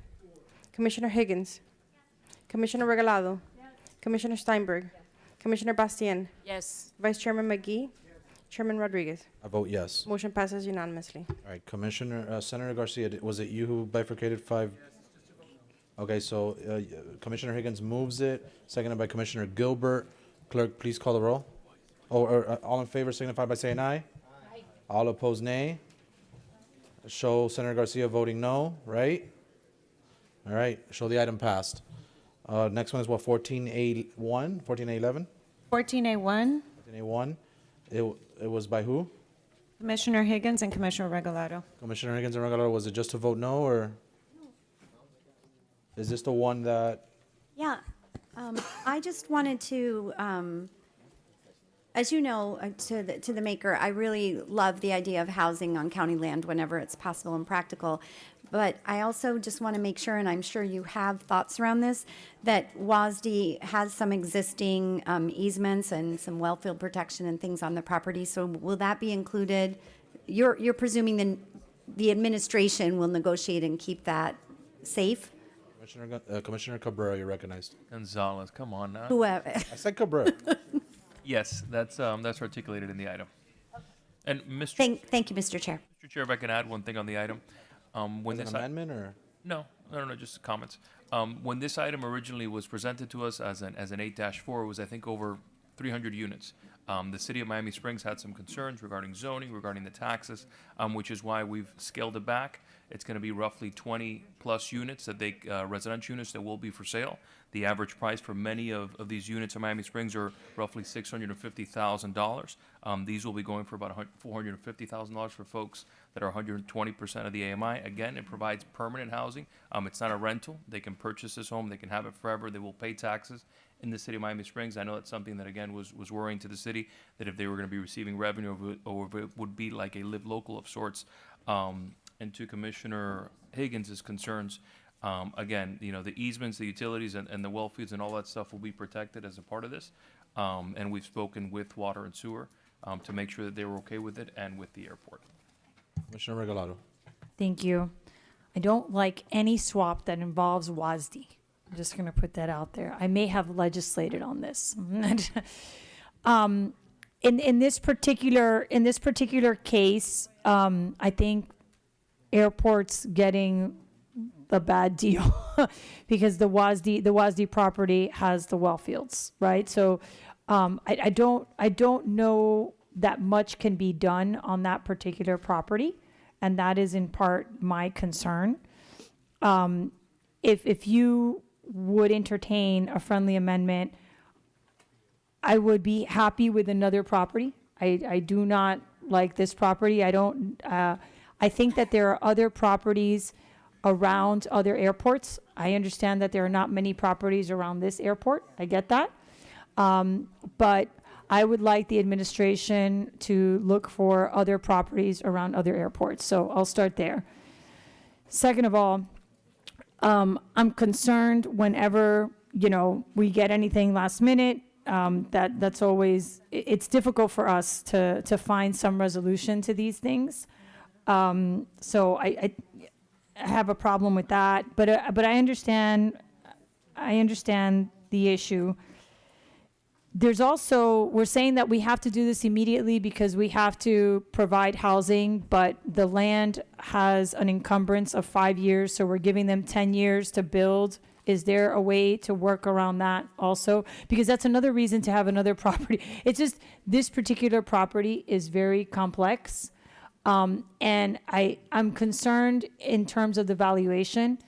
Commissioner Higgins. Commissioner Regalado. Commissioner Steinberg. Commissioner Bastien. Yes. Vice Chairman McGee. Chairman Rodriguez. I vote yes. Motion passes unanimously. All right, Commissioner, Senator Garcia, was it you who bifurcated 5? Okay, so Commissioner Higgins moves it, seconded by Commissioner Gilbert. Clerk, please call the roll. All in favor signify by saying aye. Aye. All opposed, nay. Show Senator Garcia voting no, right? All right, show the item passed. Next one is what, 14A1, 14A11? 14A1, 14A1, it was by who? Commissioner Higgins and Commissioner Regalado. Commissioner Higgins and Regalado, was it just to vote no, or? Is this the one that, Yeah, I just wanted to, as you know, to the maker, I really love the idea of housing on county land whenever it's possible and practical. But I also just want to make sure, and I'm sure you have thoughts around this, that WASD has some existing easements and some well field protection and things on the property. So will that be included? You're presuming the administration will negotiate and keep that safe? Commissioner Cabrera, you're recognized. Gonzalez, come on now. Whoever. I said Cabrera. Yes, that's articulated in the item. And Mr. Thank you, Mr. Chair. Mr. Chair, if I can add one thing on the item. When As an amendment, or? No, just comments. When this item originally was presented to us as an 8-4, it was, I think, over 300 units. The city of Miami Springs had some concerns regarding zoning, regarding the taxes, which is why we've scaled it back. It's going to be roughly 20 plus units that residential units that will be for sale. The average price for many of these units in Miami Springs are roughly $650,000. These will be going for about $450,000 for folks that are 120% of the AMI. Again, it provides permanent housing. It's not a rental. They can purchase this home. They can have it forever. They will pay taxes in the city of Miami Springs. I know that's something that, again, was worrying to the city, that if they were going to be receiving revenue or if it would be like a live local of sorts. And to Commissioner Higgins' concerns, Again, the easements, the utilities, and the well fields and all that stuff will be protected as a part of this. And we've spoken with water and sewer to make sure that they were okay with it and with the airport. Commissioner Regalado. Thank you. I don't like any swap that involves WASD. I'm just going to put that out there. I may have legislated on this. In this particular case, I think airport's getting the bad deal because the WASD property has the well fields, right? So I don't know that much can be done on that particular property, and that is in part my concern. If you would entertain a friendly amendment, I would be happy with another property. I do not like this property. I think that there are other properties around other airports. I understand that there are not many properties around this airport. I get that. But I would like the administration to look for other properties around other airports. So I'll start there. Second of all, I'm concerned whenever, we get anything last minute. That's always, it's difficult for us to find some resolution to these things. So I have a problem with that, but I understand the issue. There's also, we're saying that we have to do this immediately because we have to provide housing, but the land has an encumbrance of 5 years, so we're giving them 10 years to build. Is there a way to work around that also? Because that's another reason to have another property. It's just, this particular property is very complex. And I'm concerned in terms of the valuation.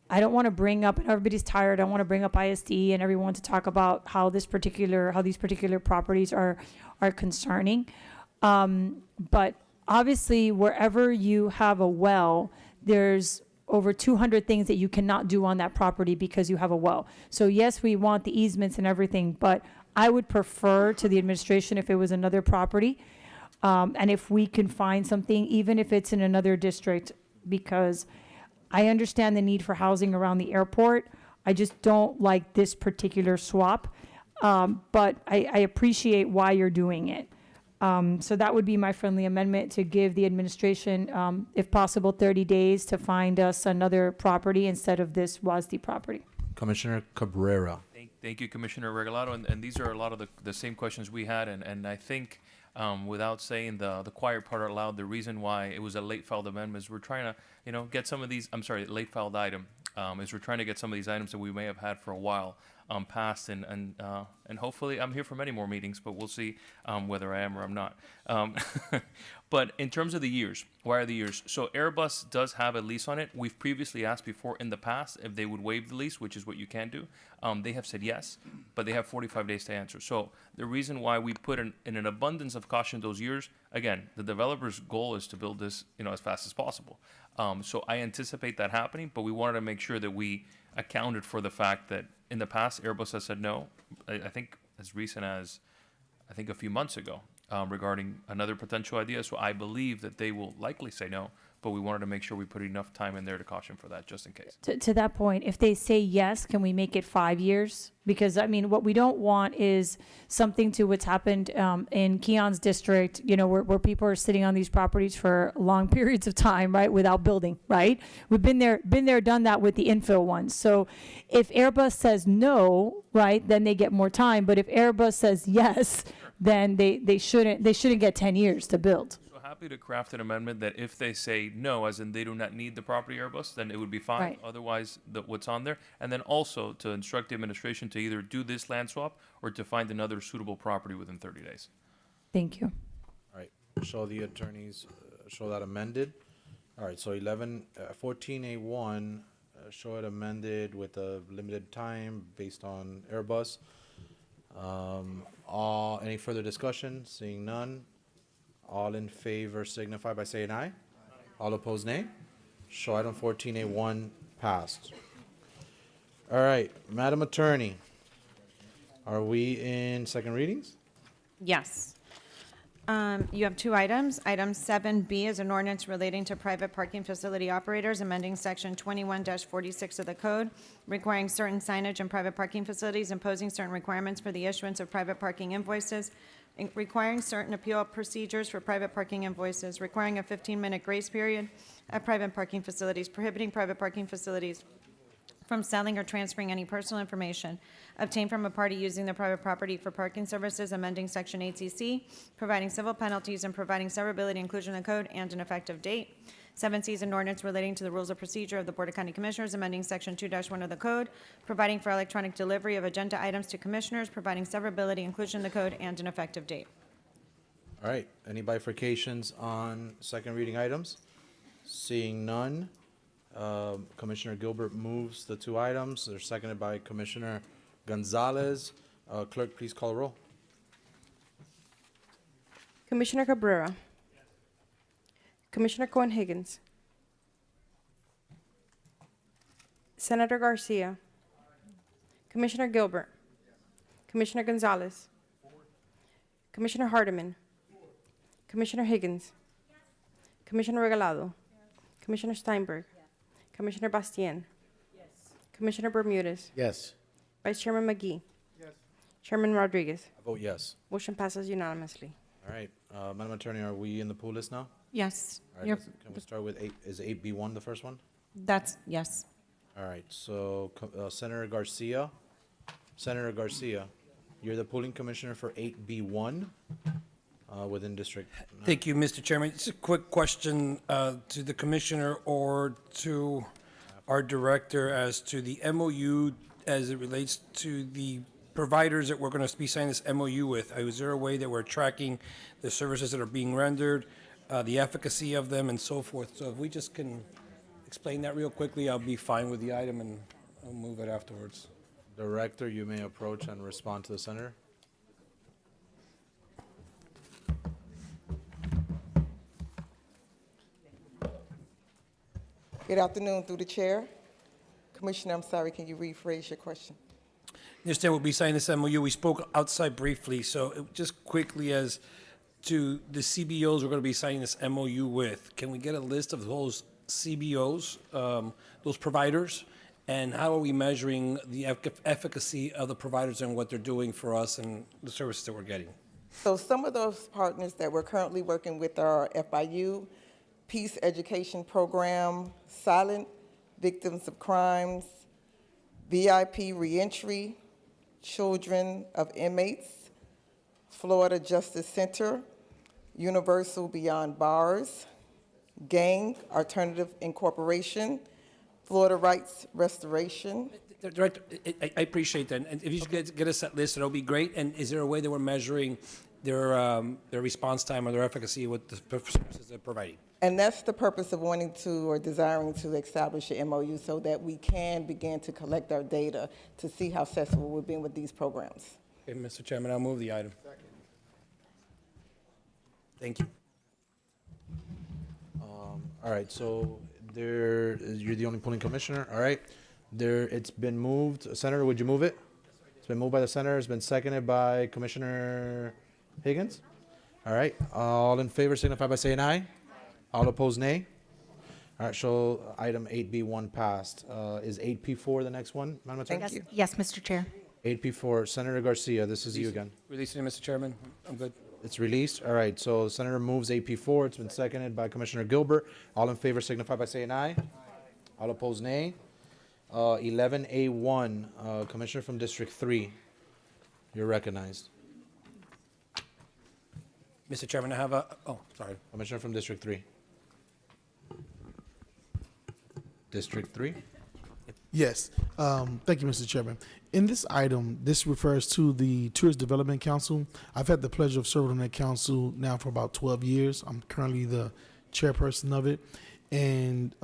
I don't want to bring up, and everybody's tired, I want to bring up ISD and everyone to talk about how these particular properties are concerning. But obviously, wherever you have a well, there's over 200 things that you cannot do on that property because you have a well. So yes, we want the easements and everything, but I would prefer to the administration if it was another property. And if we can find something, even if it's in another district, because I understand the need for housing around the airport. I just don't like this particular swap. But I appreciate why you're doing it. So that would be my friendly amendment, to give the administration, if possible, 30 days to find us another property instead of this WASD property. Commissioner Cabrera. Thank you, Commissioner Regalado. And these are a lot of the same questions we had. And I think without saying the quiet part out loud, the reason why it was a late filed amendment is we're trying to, get some of these, late filed item, is we're trying to get some of these items that we may have had for a while passed, and hopefully I'm here for many more meetings, but we'll see whether I am or I'm not. But in terms of the years, why are the years? So Airbus does have a lease on it. We've previously asked before in the past if they would waive the lease, which is what you can do. They have said yes, but they have 45 days to answer. So the reason why we put in an abundance of caution those years, again, the developer's goal is to build this, as fast as possible. So I anticipate that happening, but we wanted to make sure that we accounted for the fact that in the past, Airbus has said no. I think as recent as, a few months ago, regarding another potential idea. So I believe that they will likely say no, but we wanted to make sure we put enough time in there to caution for that, just in case. To that point, if they say yes, can we make it 5 years? Because what we don't want is something to what's happened in Keon's district, where people are sitting on these properties for long periods of time, right, without building, right? We've been there, done that with the infill ones. So if Airbus says no, right, then they get more time. But if Airbus says yes, then they shouldn't get 10 years to build. So happy to craft an amendment that if they say no, as in they do not need the property Airbus, then it would be fine. Right. Otherwise, what's on there. And then also to instruct the administration to either do this land swap or to find another suitable property within 30 days. Thank you. All right, show the attorneys, show that amended. All right, so 14A1, show it amended with a limited time based on Airbus. Any further discussion? Seeing none. All in favor signify by saying aye. All opposed, nay. Show item 14A1 passed. All right, Madam Attorney, are we in second readings? Yes. You have two items. Item 7B is an ordinance relating to private parking facility operators, amending Section 21-46 of the code, requiring certain signage in private parking facilities, imposing certain requirements for the issuance of private parking invoices, requiring certain appeal procedures for private parking invoices, requiring a 15-minute grace period at private parking facilities, prohibiting private parking facilities from selling or transferring any personal information obtained from a party using the private property for parking services, amending Section 8CC, providing civil penalties and providing severability, inclusion in the code, and an effective date. 7C is an ordinance relating to the rules of procedure of the Board of County Commissioners, amending Section 2-1 of the code, providing for electronic delivery of agenda items to commissioners, providing severability, inclusion in the code, and an effective date. All right, any bifurcations on second reading items? Seeing none, Commissioner Gilbert moves the two items. They're seconded by Commissioner Gonzalez. Clerk, please call the roll. Commissioner Cabrera. Commissioner Cohen-Higgins. Senator Garcia. Commissioner Gilbert. Commissioner Gonzalez. Commissioner Hardeman. Commissioner Higgins. Commissioner Regalado. Commissioner Steinberg. Commissioner Bastien. Commissioner Bermudez. Yes. Vice Chairman McGee. Chairman Rodriguez. I vote yes. Motion passes unanimously. All right, Madam Attorney, are we in the pool list now? Yes. All right, can we start with is 8B1 the first one? That's, yes. All right, so Senator Garcia. Senator Garcia, you're the pooling commissioner for 8B1 within District 9. Thank you, Mr. Chairman. Just a quick question to the commissioner or to our director as to the MOU as it relates to the providers that we're going to be signing this MOU with. Is there a way that we're tracking the services that are being rendered, the efficacy of them, and so forth? So if we just can explain that real quickly, I'll be fine with the item, and I'll move it afterwards. Director, you may approach and respond to the senator. Good afternoon, through the chair. Commissioner, I'm sorry, can you rephrase your question? Understand we'll be signing this MOU. We spoke outside briefly, so just quickly as to the CBOs we're going to be signing this MOU with, can we get a list of those CBOs, those providers, and how are we measuring the efficacy of the providers and what they're doing for us and the services that we're getting? So some of those partners that we're currently working with are FIU, Peace Education Program, Silent Victims of Crimes, VIP Reentry, Children of Inmates, Florida Justice Center, Universal Beyond Bars, Gang Alternative Incorporation, Florida Rights Restoration. Director, I appreciate that. And if you could get us that list, that'll be great. And is there a way that we're measuring their response time or their efficacy with the services they're providing? And that's the purpose of wanting to or desiring to establish an MOU so that we can begin to collect our data to see how successful we've been with these programs. Okay, Mr. Chairman, I'll move the item. Thank you. All right, so you're the only pooling commissioner, all right? It's been moved. Senator, would you move it? It's been moved by the senator. It's been seconded by Commissioner Higgins. All right, all in favor signify by saying aye. All opposed, nay. All right, so item 8B1 passed. Is 8P4 the next one, Madam Attorney? Thank you. Yes, Mr. Chair. 8P4, Senator Garcia, this is you again. Releasing it, Mr. Chairman. I'm good. It's released. All right, so the senator moves 8P4. It's been seconded by Commissioner Gilbert. All in favor signify by saying aye. All opposed, nay. 11A1, Commissioner from District 3. You're recognized. Mr. Chairman, I have sorry. Commissioner from District 3. District 3? Yes. Thank you, Mr. Chairman. In this item, this refers to the Tourist Development Council. I've had the pleasure of serving on that council now for about 12 years. I'm currently the chairperson of it. And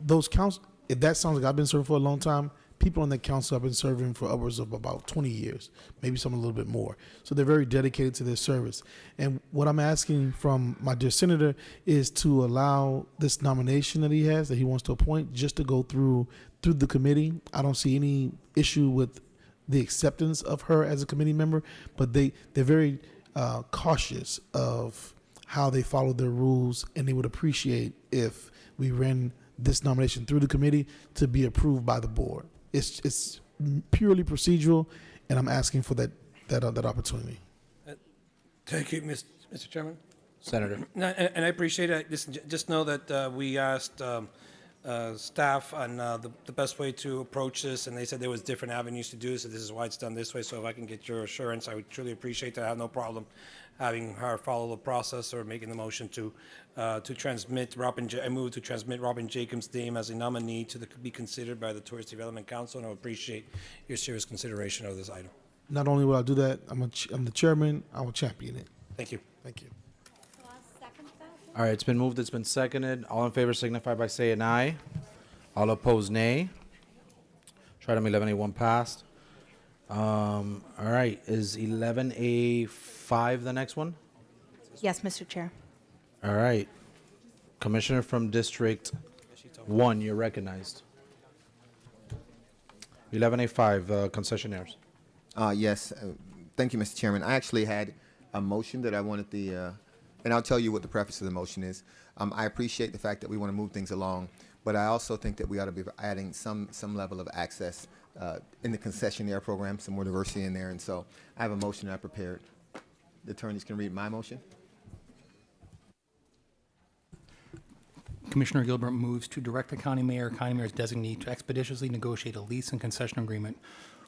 those council, if that sounds like I've been serving for a long time, people on that council have been serving for upwards of about 20 years, maybe some a little bit more. So they're very dedicated to their service. And what I'm asking from my dear senator is to allow this nomination that he has, that he wants to appoint, just to go through the committee. I don't see any issue with the acceptance of her as a committee member, but they're very cautious of how they follow their rules, and they would appreciate if we ran this nomination through the committee to be approved by the board. It's purely procedural, and I'm asking for that opportunity. Thank you, Mr. Chairman. Senator. No, and I appreciate it. Just know that we asked staff on the best way to approach this, and they said there was different avenues to do, so this is why it's done this way. So if I can get your assurance, I would truly appreciate that. I have no problem having her follow the process or making the motion to transmit I move to transmit Robin Jacobs' name as a nominee to be considered by the Tourist Development Council, and I appreciate your serious consideration of this item. Not only will I do that, I'm the chairman. I will champion it. Thank you. Thank you. All right, it's been moved, it's been seconded. All in favor signify by saying aye. All opposed, nay. Item 11A1 passed. All right, is 11A5 the next one? Yes, Mr. Chair. All right. Commissioner from District 1, you're recognized. 11A5, concessionaires. Yes, thank you, Mr. Chairman. I actually had a motion that I wanted and I'll tell you what the preface of the motion is. I appreciate the fact that we want to move things along, but I also think that we ought to be adding some level of access in the concessionaire program, some more diversity in there, and so I have a motion I prepared. The attorneys can read my motion. Commissioner Gilbert moves to direct the county mayor's designee to expeditiously negotiate a lease and concession agreement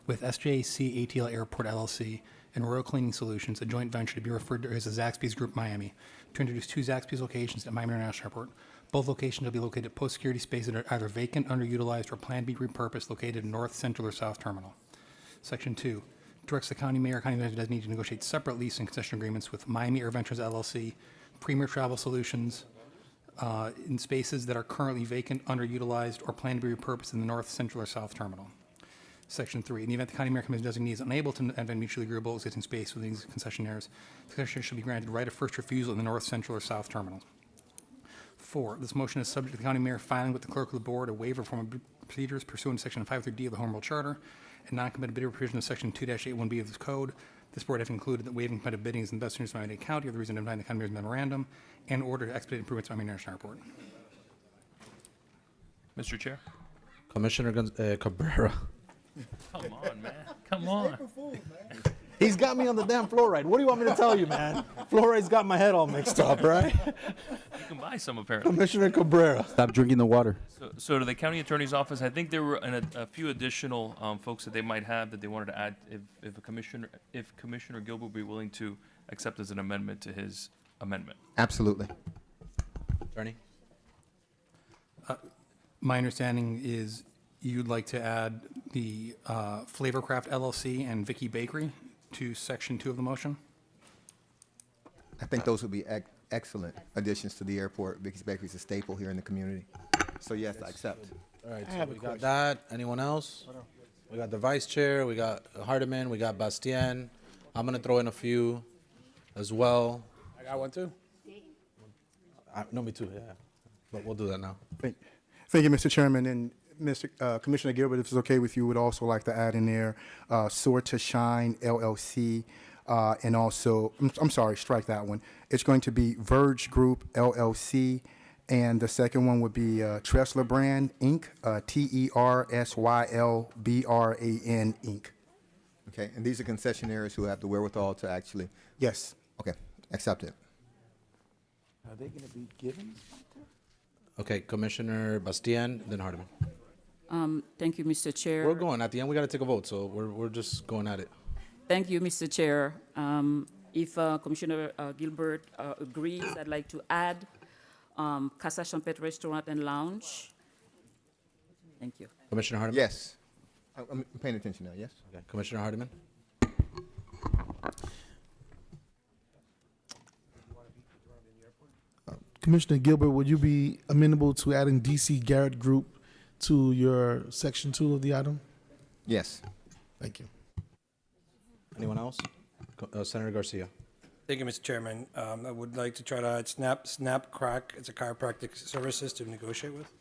with SJC ATL Airport LLC and Royal Cleaning Solutions, a joint venture to be referred to as the Zaxby's Group Miami, to introduce 2 Zaxby's locations at Miami International Airport. Both locations will be located at post-security spaces that are either vacant, underutilized, or planned to be repurposed, located in North, Central, or South Terminal. Section 2 directs the county mayor, county manager designee to negotiate separate lease and concession agreements with Miami Air Ventures LLC, Premier Travel Solutions, in spaces that are currently vacant, underutilized, or planned to be repurposed in the North, Central, or South Terminal. Section 3, in the event the county mayor commission designee is unable to have a mutually agreeable existing space with these concessionaires, the concessionaire should be granted right of first refusal in the North, Central, or South Terminal. 4, this motion is subject to the county mayor filing with the clerk of the board a waiver of formal procedures pursuant to Section 530D of the Home Rule Charter and non-competitive bidder provision of Section 2-81B of this code. This board have concluded that waiving competitive bidding is in the best interest of Miami-Dade County, or the reason denying the county mayor's memorandum, and order to expedite improvements at Miami International Airport. Mr. Chair? Commissioner Cabrera. Come on, man. Come on. He's got me on the damn fluoride. What do you want me to tell you, man? Fluoride's got my head all mixed up, right? You can buy some, apparently. Commissioner Cabrera. Stop drinking the water. So to the county attorney's office, I think there were a few additional folks that they might have that they wanted to add if Commissioner Gilbert would be willing to accept as an amendment to his amendment. Absolutely. Attorney? My understanding is you'd like to add the Flavorcraft LLC and Vicky Bakery to Section 2 of the motion? I think those would be excellent additions to the airport. Vicky's Bakery is a staple here in the community. So yes, I accept. All right, so we got that. Anyone else? We got the vice chair, we got Hardiman, we got Bastien. I'm gonna throw in a few as well. I got one too. No, me too, yeah. But we'll do that now. Thank you, Mr. Chairman. And Commissioner Gilbert, if it's okay with you, would also like to add in there Soar to Shine LLC, and also, I'm sorry, strike that one. It's going to be Verge Group LLC, and the second one would be Tressler Brand Inc., TERSYLBRAN Inc. Okay, and these are concessionaires who have the wherewithal to actually. Yes. Okay, accept it. Are they going to be given? Okay, Commissioner Bastien, then Hardiman. Thank you, Mr. Chair. We're going at the end. We got to take a vote, so we're just going at it. Thank you, Mr. Chair. If Commissioner Gilbert agrees, I'd like to add Casa Champette Restaurant and Lounge. Thank you. Commissioner Hardiman? Yes. I'm paying attention now, yes? Okay, Commissioner Hardiman? Commissioner Gilbert, would you be amenable to adding DC Garrett Group to your Section 2 of the item? Yes. Thank you. Anyone else? Senator Garcia. Thank you, Mr. Chairman. I would like to try to add Snap Crack. It's a chiropractic services to negotiate with.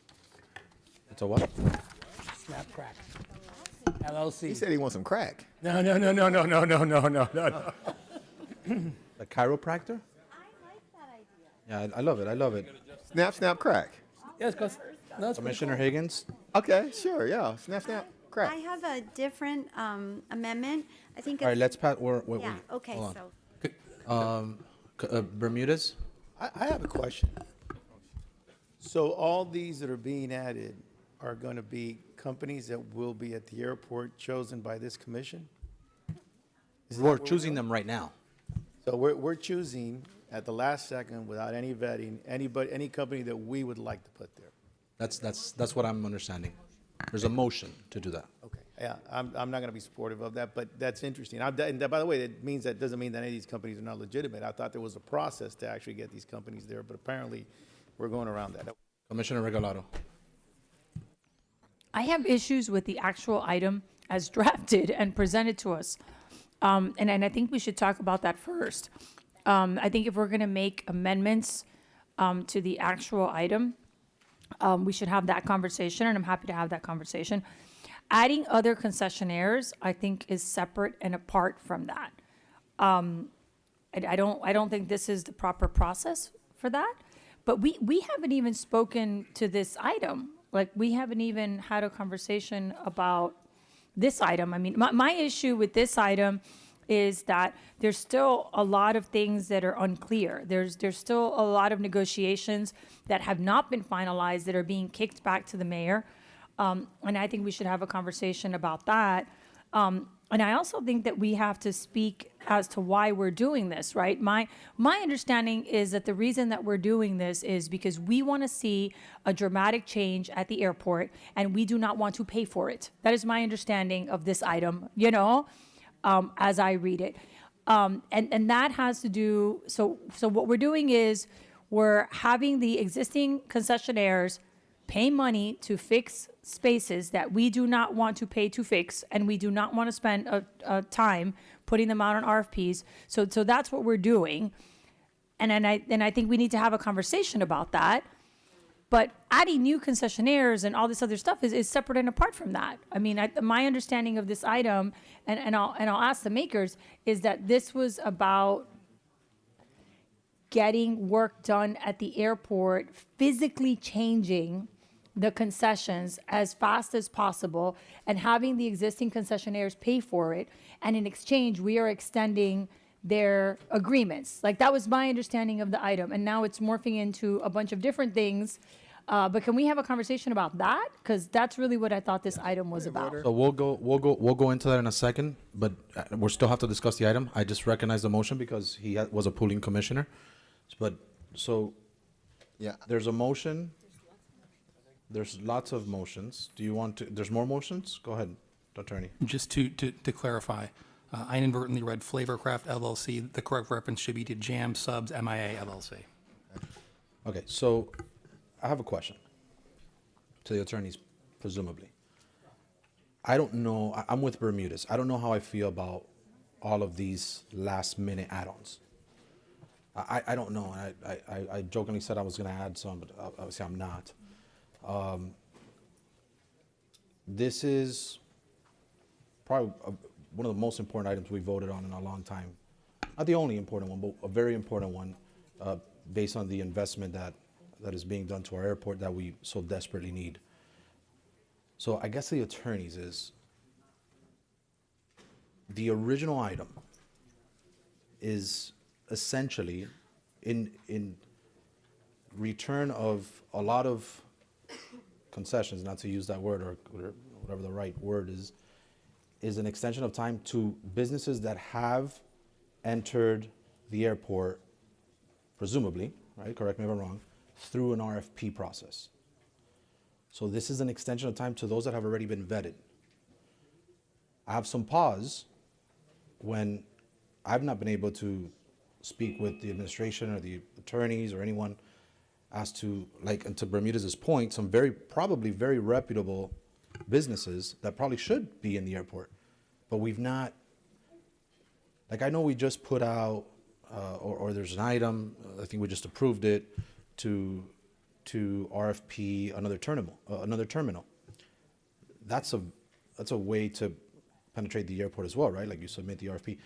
It's a what? Snap Crack. LLC. He said he wants some crack. No. Like A chiropractor? Yeah, I love it. I love it. Snap, snap, crack. Yes, because Commissioner Higgins? Okay, sure, yeah. Snap, snap, crack. I have a different amendment. I think. All right, it's- let's pass. Yeah, okay, hold so. on. Bermudez? I have a question. So all these that are being added are going to be companies that will be at the airport chosen by this commission? We're choosing them right now. So we're choosing at the last second without any vetting, any company that we would like to put there. That's what I'm understanding. There's a motion to do that. Okay. Yeah, I'm not going to be supportive of that, but that's interesting. And by the way, that doesn't mean that any of these companies are not legitimate. I thought there was a process to actually get these companies there, but apparently we're going around that. Commissioner Regalado. I have issues with the actual item as drafted and presented to us. And I think we should talk about that first. I think if we're going to make amendments to the actual item, we should have that conversation, and I'm happy to have that conversation. Adding other concessionaires, I think, is separate and apart from that. I don't think this is the proper process for that. But we haven't even spoken to this item. Like, we haven't even had a conversation about this item. I mean, my issue with this item is that there's still a lot of things that are unclear. There's still a lot of negotiations that have not been finalized that are being kicked back to the mayor. And I think we should have a conversation about that. And I also think that we have to speak as to why we're doing this, right? My understanding is that the reason that we're doing this is because we want to see a dramatic change at the airport, and we do not want to pay for it. That is my understanding of this item, as I read it. And that has to do, so what we're doing is we're having the existing concessionaires pay money to fix spaces that we do not want to pay to fix, and we do not want to spend a time putting them out on RFPs. So that's what we're doing. And I think we need to have a conversation about that. But adding new concessionaires and all this other stuff is separate and apart from that. I mean, my understanding of this item, and I'll ask the makers, is that this was about getting work done at the airport, physically changing the concessions as fast as possible and having the existing concessionaires pay for it. And in exchange, we are extending their agreements. Like, that was my understanding of the item. And now it's morphing into a bunch of different things. But can we have a conversation about that? Because that's really what I thought this item was about. So we'll go into that in a second, but we still have to discuss the item. I just recognize the motion because he was a pooling commissioner. But so, Yeah. there's a motion. There's lots of motions. Do you want to? There's more motions. Go ahead, attorney. Just to clarify, I inadvertently read Flavorcraft LLC. The correct reference should be to Jam Subs MIA LLC. Okay, so I have a question to the attorneys, presumably. I don't know. I'm with Bermudez. I don't know how I feel about all of these last-minute add-ons. I don't know. I jokingly said I was going to add some, but obviously I'm not. This is probably one of the most important items we voted on in a long time. Not the only important one, but a very important one, based on the investment that is being done to our airport that we so desperately need. So I guess the attorneys is, the original item is essentially in return of a lot of concessions, not to use that word or whatever the right word is an extension of time to businesses that have entered the airport, presumably, right? Correct me if I'm wrong, through an RFP process. So this is an extension of time to those that have already been vetted. I have some pause when I've not been able to speak with the administration or the attorneys or anyone as to, like, and to Bermudez's point, some probably very reputable businesses that probably should be in the airport, but we've not, like, I know we just put out, or there's an item, I think we just approved it, to RFP another terminal. That's a way to penetrate the airport as well, right? Like, you submit the RFP.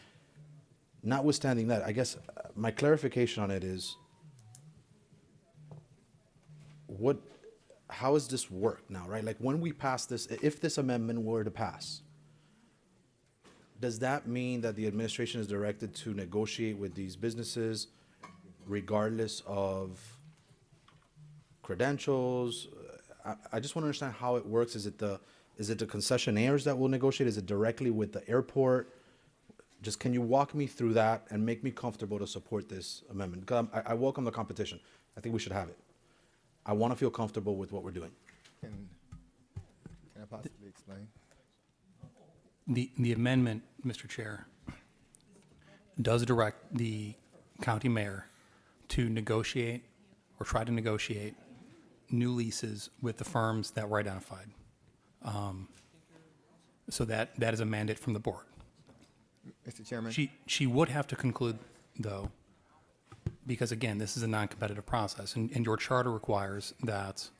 Notwithstanding that, I guess my clarification on it is, how does this work now, right? Like when we pass this, if this amendment were to pass, does that mean that the administration is directed to negotiate with these businesses regardless of credentials? I just want to understand how it works. Is it the concessionaires that will negotiate? Is it directly with the airport? Just can you walk me through that and make me comfortable to support this amendment? Because I welcome the competition. I think we should have it. I want to feel comfortable with what we're doing. Can I possibly explain? The amendment, Mr. Chair, does direct the county mayor to negotiate or try to negotiate new leases with the firms that were identified. So that is a mandate from the board. Mr. Chairman? She would have to conclude, though, because again, this is a non-competitive process, and your charter requires that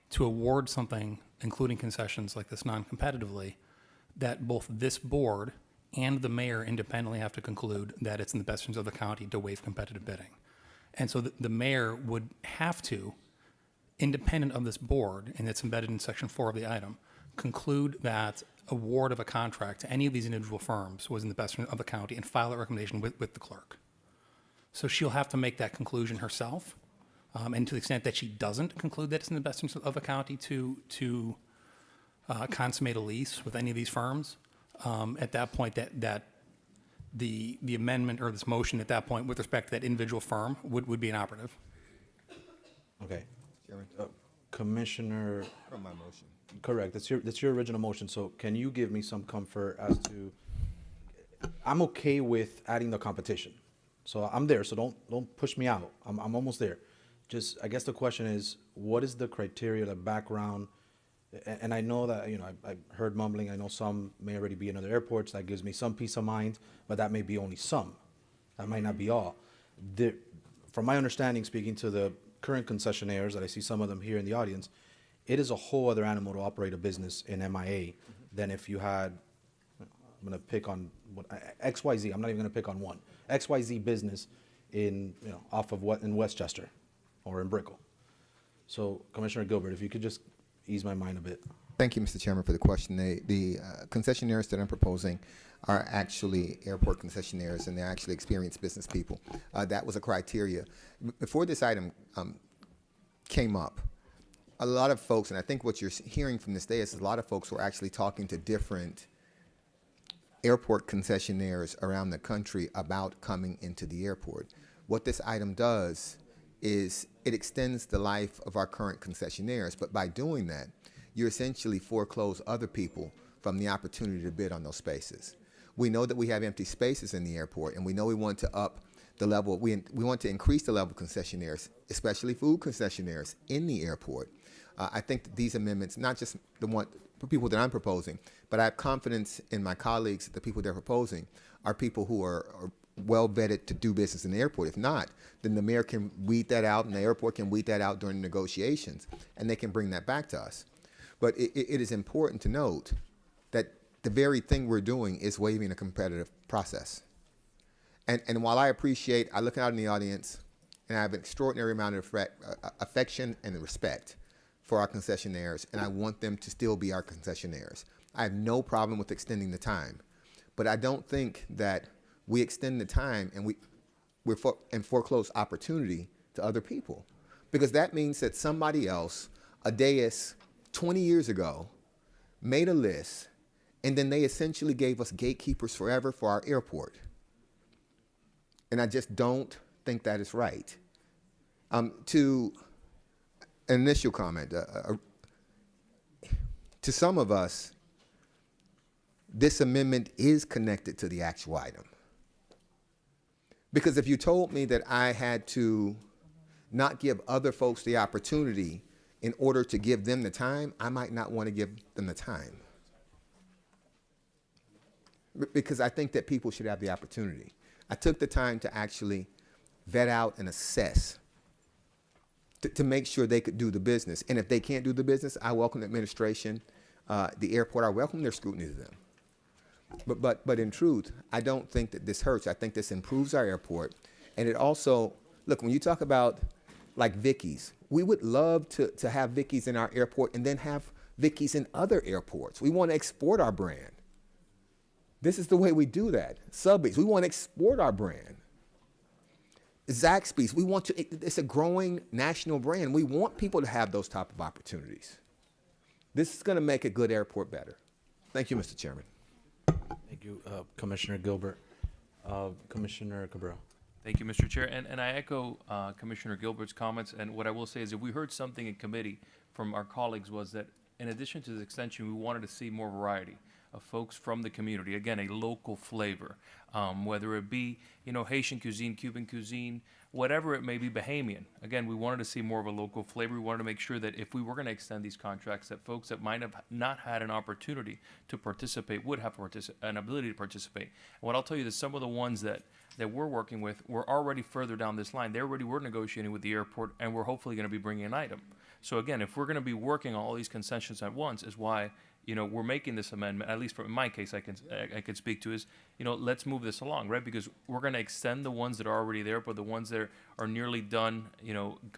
to award something, including concessions like this non-competitively, that both this board and the mayor independently have to conclude that it's in the best interest of the county to waive competitive bidding. And so the mayor would have to, independent of this board, and it's embedded in section 4 of the item, conclude that award of a contract to any of these individual firms was in the best interest of the county and file a recommendation with the clerk. So she'll have to make that conclusion herself. And to the extent that she doesn't conclude that it's in the best interest of the county to consummate a lease with any of these firms, at that point that the amendment or this motion at that point with respect to that individual firm would be inoperative. Okay. Commissioner. From my motion. Correct. That's your original motion. So can you give me some comfort as to, I'm okay with adding the competition. So I'm there. So don't push me out. I'm almost there. Just, I guess the question is, what is the criteria, the background? And I know that, I heard mumbling. I know some may already be in other airports. That gives me some peace of mind, but that may be only some. That might not be all. From my understanding, speaking to the current concessionaires, that I see some of them here in the audience, it is a whole other animal to operate a business in MIA than if you had, I'm going to pick on XYZ. I'm not even going to pick on one. XYZ business in, off of in Westchester or in Brickell. So Commissioner Gilbert, if you could just ease my mind a bit. Thank you, Mr. Chairman, for the question. The concessionaires that I'm proposing are actually airport concessionaires, and they're actually experienced business people. That was a criteria. Before this item came up, a lot of folks, and I think what you're hearing from this day is a lot of folks were actually talking to different airport concessionaires around the country about coming into the airport. What this item does is it extends the life of our current concessionaires, but by doing that, you essentially foreclose other people from the opportunity to bid on those spaces. We know that we have empty spaces in the airport, and we know we want to up the level, we want to increase the level of concessionaires, especially food concessionaires in the airport. I think that these amendments, not just the people that I'm proposing, but I have confidence in my colleagues that the people they're proposing are people who are well vetted to do business in the airport. If not, then the mayor can weed that out and the airport can weed that out during negotiations, and they can bring that back to us. But it is important to note that the very thing we're doing is waiving a competitive process. And while I appreciate, I look out in the audience and I have an extraordinary amount of affection and respect for our concessionaires, and I want them to still be our concessionaires. I have no problem with extending the time, but I don't think that we extend the time and we foreclose opportunity to other people, because that means that somebody else, a dais 20 years ago, made a list, and then they essentially gave us gatekeepers forever for our airport. And I just don't think that is right. To an initial comment, to some of us, this amendment is connected to the actual item. Because if you told me that I had to not give other folks the opportunity in order to give them the time, I might not want to give them the time. Because I think that people should have the opportunity. I took the time to actually vet out and assess to make sure they could do the business. And if they can't do the business, I welcome the administration, the airport, I welcome their scrutiny to them. But in truth, I don't think that this hurts. I think this improves our airport, And it also, look, when you talk about like Vicky's, we would love to have Vicky's in our airport and then have Vicky's in other airports. We want to export our brand. This is the way we do that. Subbies, we want to export our brand. Zaxby's, we want to, it's a growing national brand. We want people to have those type of opportunities. This is going to make a good airport better. Thank you, Mr. Chairman. Thank you, Commissioner Gilbert. Commissioner Cabral. Thank you, Mr. Chair. And I echo Commissioner Gilbert's comments. And what I will say is if we heard something in committee from our colleagues was that in addition to the extension, we wanted to see more variety of folks from the community. Again, a local flavor, whether it be, Haitian cuisine, Cuban cuisine, whatever it may be, Bahamian. Again, we wanted to see more of a local flavor. We wanted to make sure that if we were going to extend these contracts, that folks that might have not had an opportunity to participate would have an ability to participate. And what I'll tell you is some of the ones that we're working with, we're already further down this line. They already were negotiating with the airport, and we're hopefully going to be bringing an item. So again, if we're going to be working on all these concessions at once, is why we're making this amendment. At least in my case, I can speak to is let's move this along, right? Because we're going to extend the ones that are already there, but the ones that are nearly done,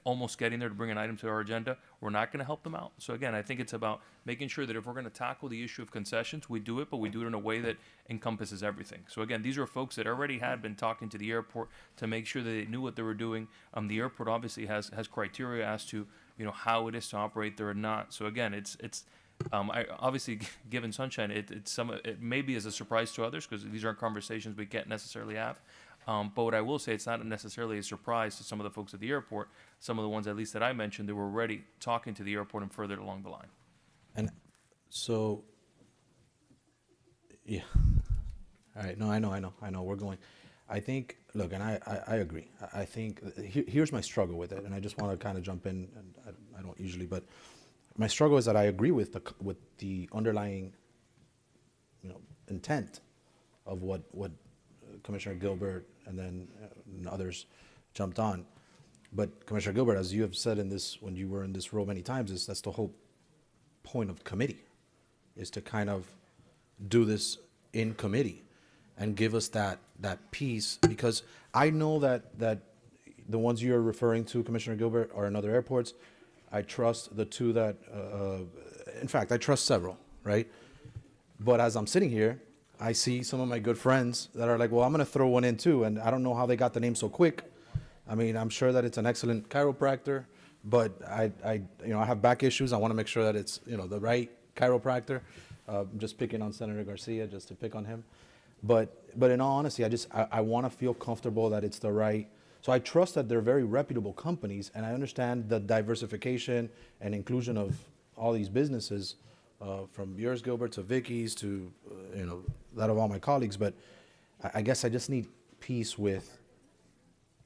almost getting there to bring an item to our agenda, we're not going to help them out. So again, I think it's about making sure that if we're going to tackle the issue of concessions, we do it, but we do it in a way that encompasses everything. So again, these are folks that already had been talking to the airport to make sure that they knew what they were doing. The airport obviously has criteria as to how it is to operate there or not. So again, it's I obviously, given Sunshine, it maybe is a surprise to others because these aren't conversations we can't necessarily have. But what I will say, it's not necessarily a surprise to some of the folks at the airport. Some of the ones, at least that I mentioned, that were already talking to the airport and further along the line. And so, yeah. All right. No, I know. We're going. I think, look, and I agree. I think here's my struggle with it, and I just want to kind of jump in, and I don't usually, but my struggle is that I agree with the underlying, intent of what Commissioner Gilbert and then others jumped on. But Commissioner Gilbert, as you have said when you were in this role many times, that's the whole point of committee, is to kind of do this in committee and give us that piece, because I know that the ones you're referring to, Commissioner Gilbert, are in other airports. I trust the two that, in fact, I trust several, right? But as I'm sitting here, I see some of my good friends that are like, well, I'm going to throw one in too. And I don't know how they got the name so quick. I mean, I'm sure that it's an excellent chiropractor, but I have back issues. I want to make sure that it's, the right chiropractor. I'm just picking on Senator Garcia just to pick on him. But in all honesty, I want to feel comfortable that it's the right. So I trust that they're very reputable companies, and I understand the diversification and inclusion of all these businesses, from yours, Gilbert, to Vicky's, to that of all my colleagues. But I guess I just need peace with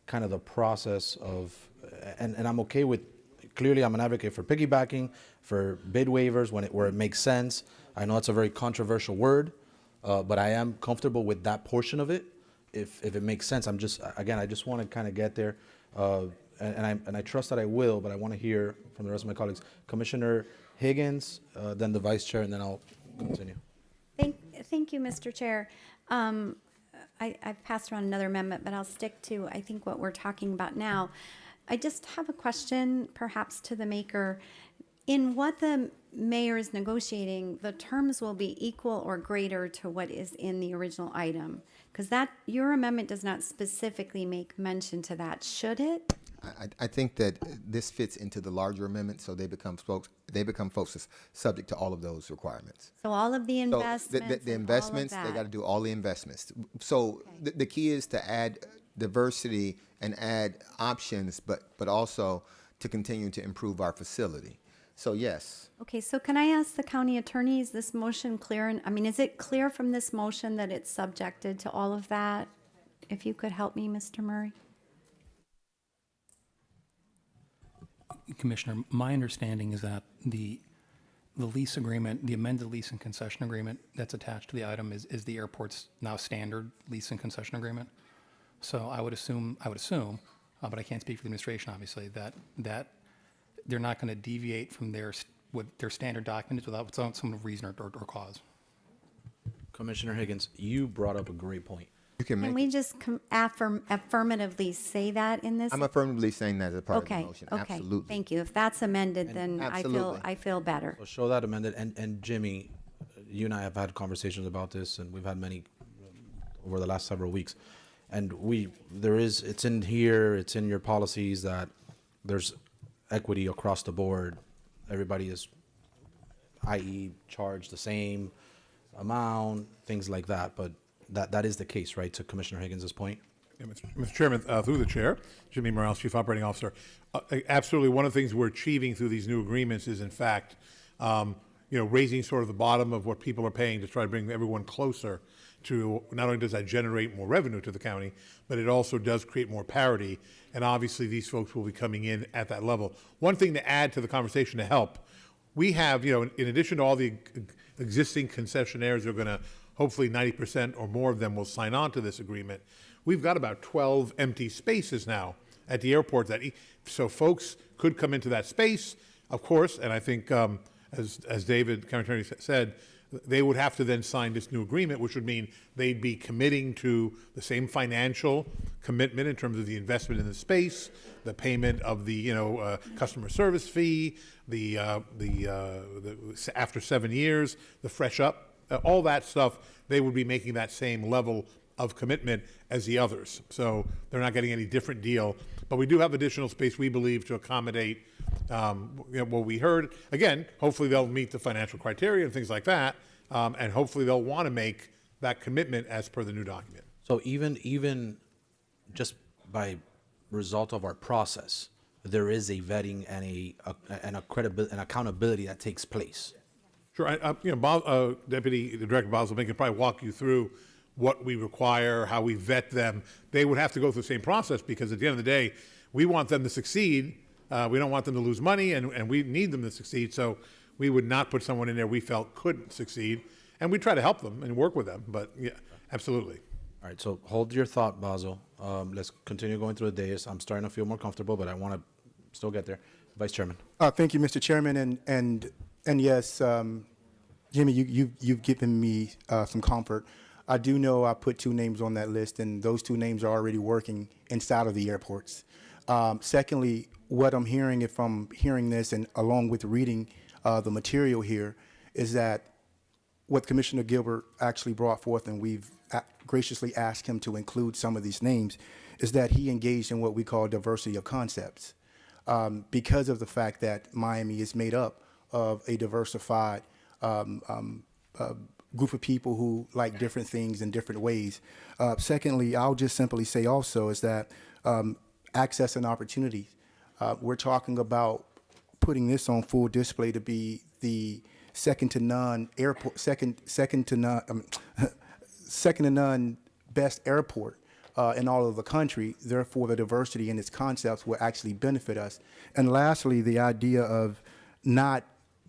kind of the process of, and I'm okay with. Clearly, I'm an advocate for piggybacking, for bid waivers where it makes sense. I know it's a very controversial word, but I am comfortable with that portion of it. If it makes sense, I just want to kind of get there, and I trust that I will, but I want to hear from the rest of my colleagues. Commissioner Higgins, then the Vice Chair, and then I'll continue. Thank you, Mr. Chair. I've passed around another amendment, but I'll stick to, I think, what we're talking about now. I just have a question, perhaps to the maker. In what the mayor is negotiating, the terms will be equal or greater to what is in the original item? Because your amendment does not specifically make mention to that, should it? I think that this fits into the larger amendment, so they become folks that's subject to all of those requirements. So all of the investments, so the investments, they got to do all the investments. So the key is to add diversity and add options, but also to continue to improve our facility. So yes. Okay, so can I ask the county attorney, is this motion clear? Is it clear from this motion that it's subjected to all of that? If you could help me, Mr. Murray. Commissioner, my understanding is that the lease agreement, the amended lease and concession agreement that's attached to the item is the airport's now standard lease and concession agreement. So I would assume, but I can't speak for the administration, obviously, that they're not going to deviate from what their standard document is without some reason or cause. Commissioner Higgins, you brought up a great point. You can Can make we it. just affirmatively say that in this? I'm affirmatively saying that as a part of the Okay, motion. okay. Absolutely. Thank you. If that's amended, then absolutely. I feel better. So show that amended, and Jimmy, you and I have had conversations about this, and we've had many over the last several weeks. And it's in here, it's in your policies that there's equity across the board. Everybody is, i.e., charged the same amount, things like that. But that is the case, right, to Commissioner Higgins' point? Yeah, Mr. Chairman, through the chair, Jimmy Morales, Chief Operating Officer. Absolutely, one of the things we're achieving through these new agreements is, in fact, raising sort of the bottom of what people are paying to try to bring everyone closer to, not only does that generate more revenue to the county, but it also does create more parity. And obviously, these folks will be coming in at that level. One thing to add to the conversation to help, we have, in addition to all the existing concessionaires who are going to, hopefully 90% or more of them will sign on to this agreement, we've got about 12 empty spaces now at the airport. So folks could come into that space, of course, and I think, as David, County Attorney, said, they would have to then sign this new agreement, which would mean they'd be committing to the same financial commitment in terms of the investment in the space, the payment of the customer service fee, the after 7 years, the fresh up, all that stuff. They would be making that same level of commitment as the others. So they're not getting any different deal. But we do have additional space, we believe, to accommodate what we heard. Again, hopefully they'll meet the financial criteria and things like that, and hopefully they'll want to make that commitment as per the new document. So even just by result of our process, there is a vetting and an accountability that takes place. Sure. Deputy Director Boswell can probably walk you through what we require, how we vet them. They would have to go through the same process because at the end of the day, we want them to succeed. We don't want them to lose money, and we need them to succeed. So we would not put someone in there we felt couldn't succeed. And we try to help them and work with them. But yeah, absolutely. All right, so hold your thought, Basil. Let's continue going through the days. I'm starting to feel more comfortable, but I want to still get there. Vice Chairman. Thank you, Mr. Chairman, and yes, Jimmy, you've given me some comfort. I do know I put 2 names on that list, and those 2 names are already working inside of the airports. Secondly, what I'm hearing, if I'm hearing this, and along with reading the material here, is that what Commissioner Gilbert actually brought forth, and we've graciously asked him to include some of these names, is that he engaged in what we call diversity of concepts. Because of the fact that Miami is made up of a diversified group of people who like different things in different ways. Secondly, I'll just simply say also is that access and opportunities. We're talking about putting this on full display to be the second to none best airport in all of the country. Therefore, the diversity in its concepts will actually benefit us. And lastly, the idea of not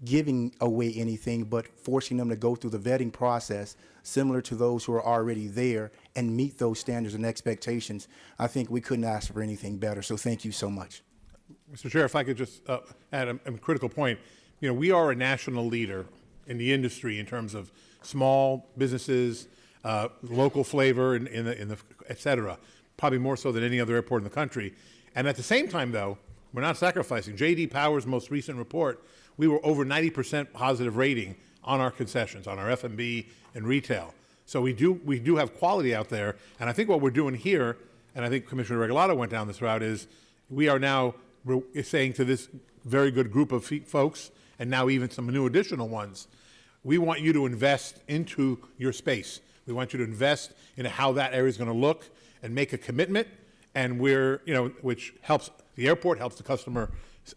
giving away anything, but forcing them to go through the vetting process, similar to those who are already there, and meet those standards and expectations. I think we couldn't ask for anything better. So thank you so much. Mr. Chair, if I could just add a critical point. We are a national leader in the industry in terms of small businesses, local flavor, et cetera, probably more so than any other airport in the country. And at the same time, though, we're not sacrificing. J.D. Power's most recent report, we were over 90% positive rating on our concessions, on our F&B and retail. So we do have quality out there. And I think what we're doing here, and I think Commissioner Regalado went down this route, is we are now saying to this very good group of folks, and now even some new additional ones, we want you to invest into your space. We want you to invest in how that area is going to look and make a commitment. And which helps the airport, helps the customer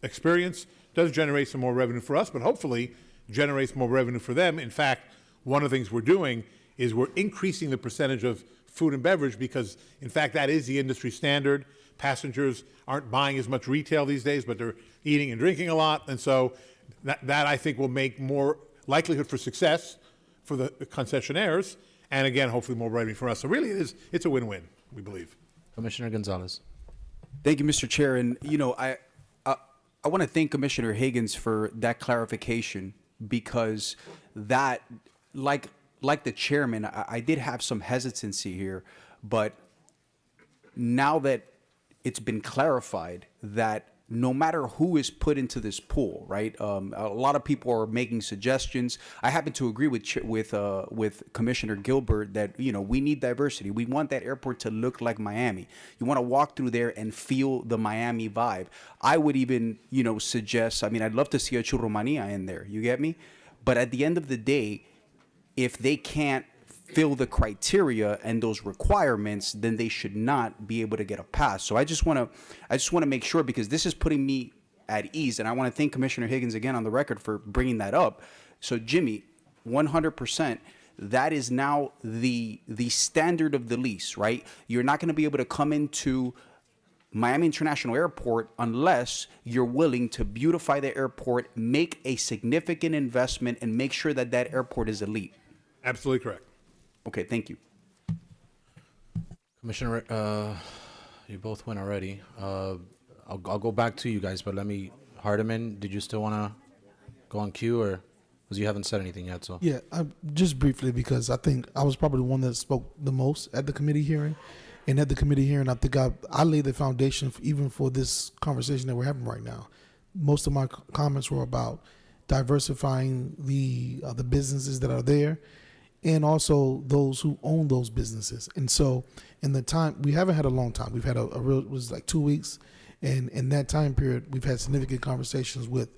experience, does generate some more revenue for us, but hopefully generates more revenue for them. In fact, one of the things we're doing is we're increasing the percentage of food and beverage because, in fact, that is the industry standard. Passengers aren't buying as much retail these days, but they're eating and drinking a lot. And so that I think will make more likelihood for success for the concessionaires, and again, hopefully more revenue for us. So really, it's a win-win, we believe. Commissioner Gonzalez. Thank you, Mr. Chair. And, I want to thank Commissioner Higgins for that clarification because that, like the chairman, I did have some hesitancy here But now that it's been clarified that no matter who is put into this pool, right? A lot of people are making suggestions. I happen to agree with Commissioner Gilbert that we need diversity. We want that airport to look like Miami. You want to walk through there and feel the Miami vibe. I would even suggest. I mean, I'd love to see a churromania in there. You get me? But at the end of the day, if they can't fill the criteria and those requirements, then they should not be able to get a pass. So I just want to make sure, because this is putting me at ease, and I want to thank Commissioner Higgins again on the record for bringing that up. So Jimmy, 100%, that is now the standard of the lease, right? You're not going to be able to come into Miami International Airport unless you're willing to beautify the airport, make a significant investment, and make sure that that airport is elite. Absolutely correct. Okay, thank you. Commissioner, you both went already. I'll go back to you guys, but Hardiman, did you still want to go on cue, or because you haven't said anything yet? So Yeah, just briefly, because I think I was probably the one that spoke the most at the committee hearing. And at the committee hearing, I think I laid the foundation even for this conversation that we're having right now. Most of my comments were about diversifying the businesses that are there, and also those who own those businesses. And so in the time, we haven't had a long time. We've had a real, it was like 2 weeks. And in that time period, we've had significant conversations with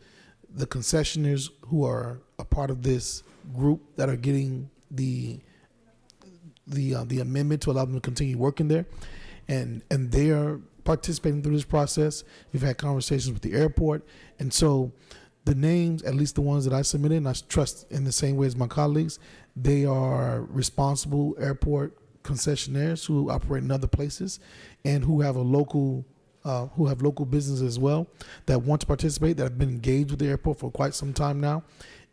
the concessionaires who are a part of this group that are getting the amendment to allow them to continue working there. And they are participating through this process. We've had conversations with the airport. And so the names, at least the ones that I submitted, and I trust in the same way as my colleagues, they are responsible airport concessionaires who operate in other places and who have local businesses as well that want to participate, that have been engaged with the airport for quite some time now.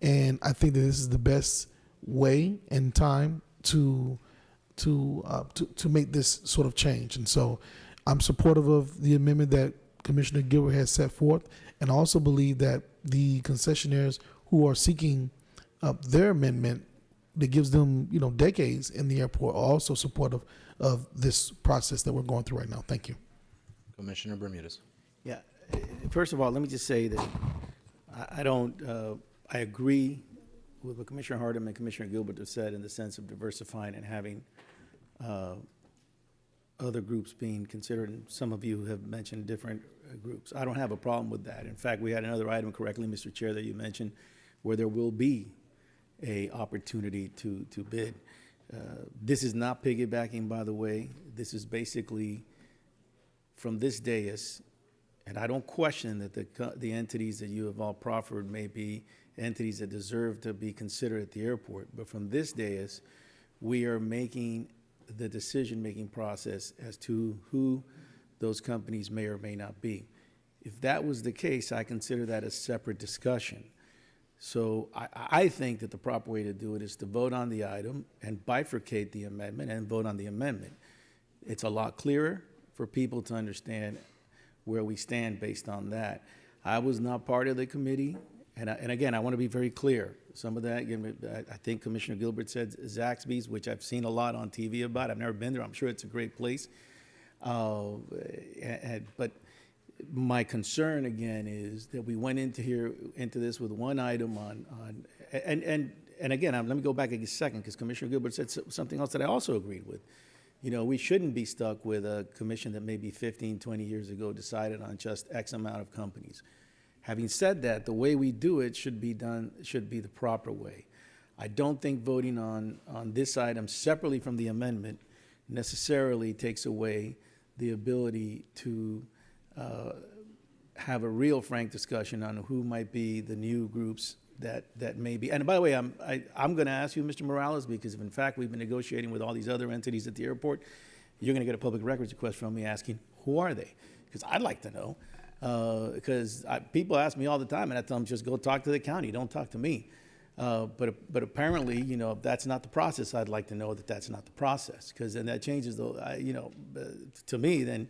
And I think that this is the best way and time to make this sort of change. And so I'm supportive of the amendment that Commissioner Gilbert has set forth, and I also believe that the concessionaires who are seeking their amendment that gives them, decades in the airport are also supportive of this process that we're going through right now. Thank you. Commissioner Bermudez. Yeah. First of all, let me just say that I agree with what Commissioner Hardiman and Commissioner Gilbert have said in the sense of diversifying and having other groups being considered, and some of you have mentioned different groups. I don't have a problem with that. In fact, we had another item correctly, Mr. Chair, that you mentioned, where there will be a opportunity to bid. This is not piggybacking, by the way. This is basically from this dais, and I don't question that the entities that you have all proffered may be entities that deserve to be considered at the airport, but from this dais, we are making the decision-making process as to who those companies may or may not be. If that was the case, I consider that a separate discussion. So I think that the proper way to do it is to vote on the item and bifurcate the amendment and vote on the amendment. It's a lot clearer for people to understand where we stand based on that. I was not part of the committee, and again, I want to be very clear. Some of that, I think Commissioner Gilbert said Zaxby's, which I've seen a lot on TV about. I've never been there. I'm sure it's a great place. But my concern again is that we went into this with one item and again, let me go back a second, because Commissioner Gilbert said something else that I also agreed with. We shouldn't be stuck with a commission that maybe 15, 20 years ago decided on just X amount of companies. Having said that, the way we do it should be the proper way. I don't think voting on this item separately from the amendment necessarily takes away the ability to have a real frank discussion on who might be the new groups that may be. And by the way, I'm going to ask you, Mr. Morales, because if in fact we've been negotiating with all these other entities at the airport, you're going to get a public records request from me asking, who are they? Because I'd like to know. Because people ask me all the time, and I tell them, just go talk to the county, don't talk to me. But apparently, if that's not the process, I'd like to know that that's not the process, because then that changes to me, then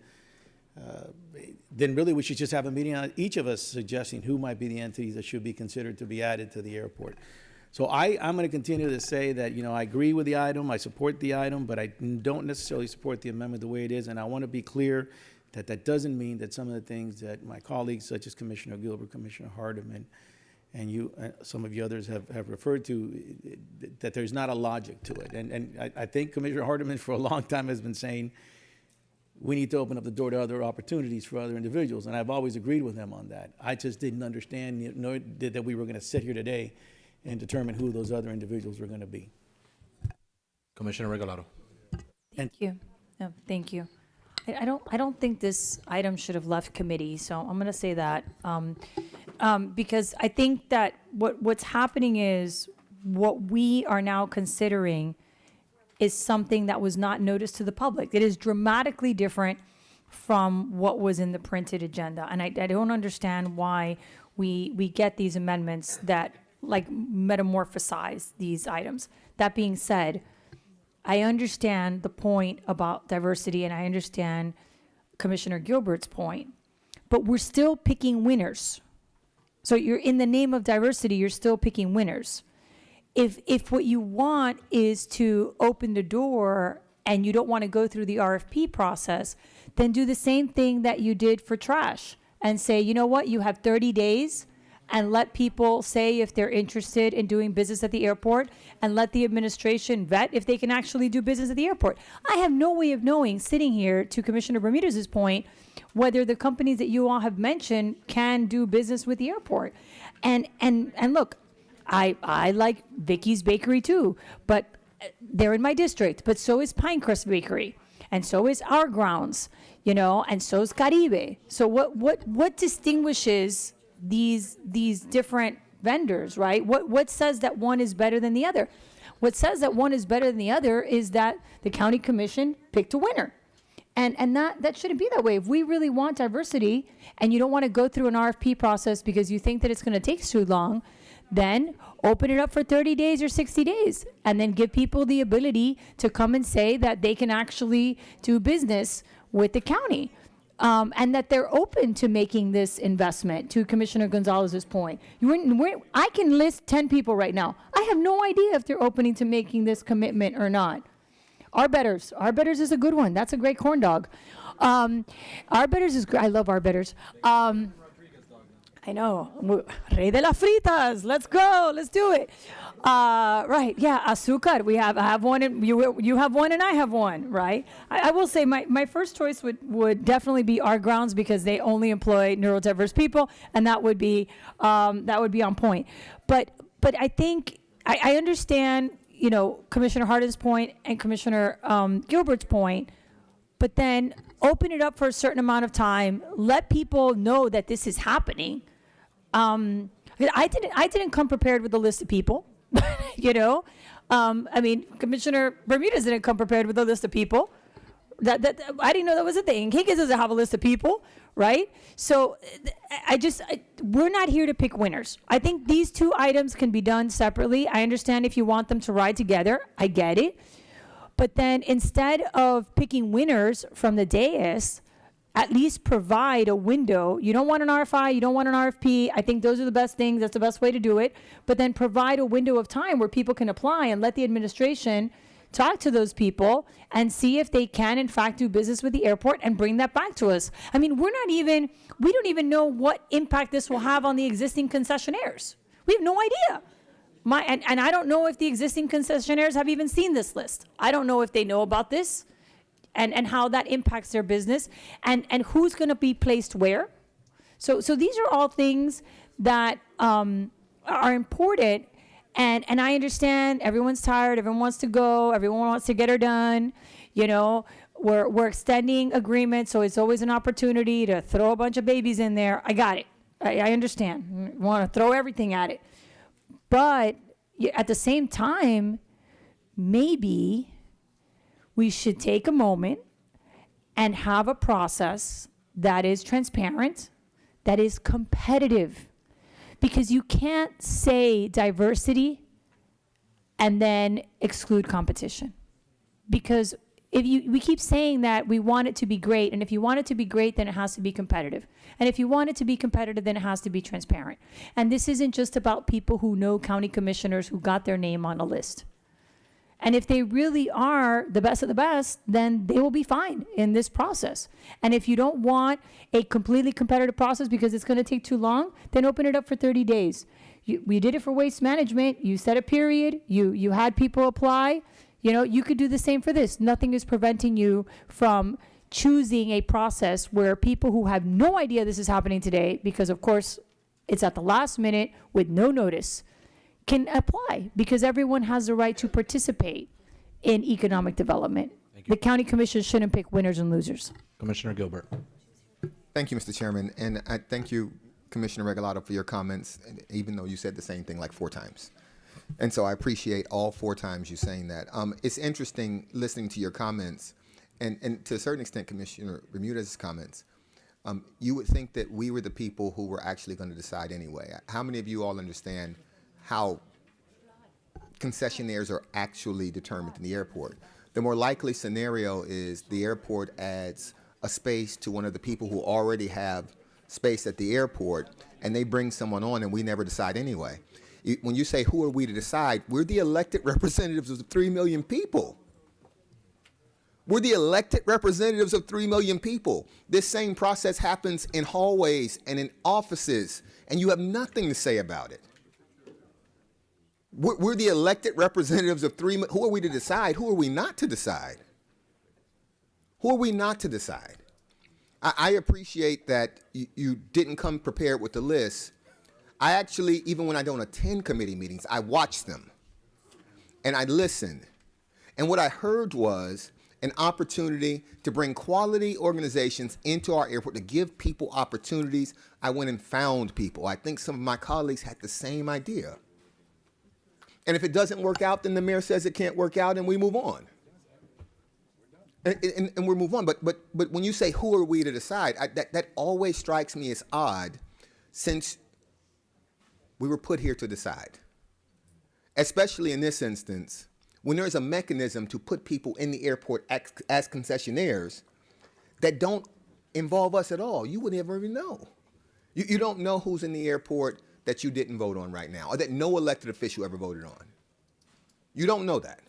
really we should just have a meeting on each of us suggesting who might be the entities that should be considered to be added to the airport. So I'm going to continue to say that, I agree with the item, I support the item, but I don't necessarily support the amendment the way it is. And I want to be clear that that doesn't mean that some of the things that my colleagues, such as Commissioner Gilbert, Commissioner Hardeman, and you, some of you others have referred to, that there's not a logic to it. And I think Commissioner Hardeman for a long time has been saying, we need to open up the door to other opportunities for other individuals. And I've always agreed with him on that. I just didn't understand, nor did that we were going to sit here today and determine who those other individuals were going to be. Commissioner Regalado. Thank you. No, thank you. I don't think this item should have left committee, so I'm going to say that. Because I think that what's happening is what we are now considering is something that was not noticed to the public. It is dramatically different from what was in the printed agenda. And I don't understand why we get these amendments that like metamorphosize these items. That being said, I understand the point about diversity and I understand Commissioner Gilbert's point, but we're still picking winners. So you're in the name of diversity, you're still picking winners. If what you want is to open the door and you don't want to go through the RFP process, then do the same thing that you did for trash and say, you know what, you have 30 days and let people say if they're interested in doing business at the airport and let the administration vet if they can actually do business at the airport. I have no way of knowing, sitting here, to Commissioner Bermudez's point, whether the companies that you all have mentioned can do business with the airport. And look, I like Vicky's Bakery too, but they're in my district, but so is Pinecrest Bakery, and so is Our Grounds, and so is Caribe. So what distinguishes these different vendors, right? What says that one is better than the other? What says that one is better than the other is that the county commission picked a winner. And that shouldn't be that way. If we really want diversity and you don't want to go through an RFP process because you think that it's going to take too long, then open it up for 30 days or 60 days and then give people the ability to come and say that they can actually do business with the county. And that they're open to making this investment, to Commissioner Gonzalez's point. I can list 10 people right now. I have no idea if they're opening to making this commitment or not. Arbetters is a good one. That's a great corn dog. Arbetters is great. I love Arbetters. I know. Rey de las fritas. Let's go. Let's do it. Right. Yeah. Azúcar. I have one. And you have one, and I have one. Right. I will say my first choice would definitely be Our Grounds because they only employ neurodiverse people, and that would be on point. But I think I understand Commissioner Harden's point and Commissioner Gilbert's point, but then open it up for a certain amount of time. Let people know that this is happening. I didn't come prepared with a list of people. Commissioner Bermudez didn't come prepared with a list of people. That I didn't know that was a thing. Higgins doesn't have a list of people, right? So we're not here to pick winners. I think these two items can be done separately. I understand if you want them to ride together. I get it. But then instead of picking winners from the dais, at least provide a window. You don't want an RFI, you don't want an RFP. I think those are the best things. That's the best way to do it. But then provide a window of time where people can apply and let the administration talk to those people and see if they can in fact do business with the airport and bring that back to us. I mean, we don't even know what impact this will have on the existing concessionaires. We have no idea. And I don't know if the existing concessionaires have even seen this list. I don't know if they know about this and how that impacts their business and who's going to be placed where. So these are all things that are important. And I understand everyone's tired, everyone wants to go, everyone wants to get her done. We're extending agreements, so it's always an opportunity to throw a bunch of babies in there. I got it. I understand. We want to throw everything at it. But at the same time, maybe we should take a moment and have a process that is transparent, that is competitive. Because you can't say diversity and then exclude competition. Because We keep saying that we want it to be great, and if you want it to be great, then it has to be competitive. And if you want it to be competitive, then it has to be transparent. And this isn't just about people who know county commissioners who got their name on a list. And if they really are the best of the best, then they will be fine in this process. And if you don't want a completely competitive process because it's going to take too long, then open it up for 30 days. We did it for waste management. You set a period. You had people apply. You know, you could do the same for this. Nothing is preventing you from choosing a process where people who have no idea this is happening today, because of course it's at the last minute with no notice, can apply, because everyone has the right to participate in economic development. The county commission shouldn't pick winners and losers. Commissioner Gilbert. Thank you, Mr. Chairman, and I thank you, Commissioner Regalado, for your comments, even though you said the same thing like 4 times. And so I appreciate all 4 times you saying that. It's interesting listening to your comments, and to a certain extent, Commissioner Bermudez's comments. You would think that we were the people who were actually going to decide anyway. How many of you all understand how concessionaires are actually determined in the airport? The more likely scenario is the airport adds a space to one of the people who already have space at the airport, and they bring someone on, and we never decide anyway. When you say, who are we to decide? We're the elected representatives of 3 million people. We're the elected representatives of 3 million people. This same process happens in hallways and in offices, and you have nothing to say about it. We're the elected representatives of 3 million. Who are we to decide? Who are we not to decide? Who are we not to decide? I appreciate that you didn't come prepared with the list. I actually, even when I don't attend committee meetings, I watch them and I listen. And what I heard was an opportunity to bring quality organizations into our airport, to give people opportunities. I went and found people. I think some of my colleagues had the same idea. And if it doesn't work out, then the mayor says it can't work out and we move on. And we move on. But when you say, who are we to decide, that always strikes me as odd, since we were put here to decide, especially in this instance, when there's a mechanism to put people in the airport as concessionaires that don't involve us at all. You would never even know. You don't know who's in the airport that you didn't vote on right now, or that no elected official ever voted on. You don't know that.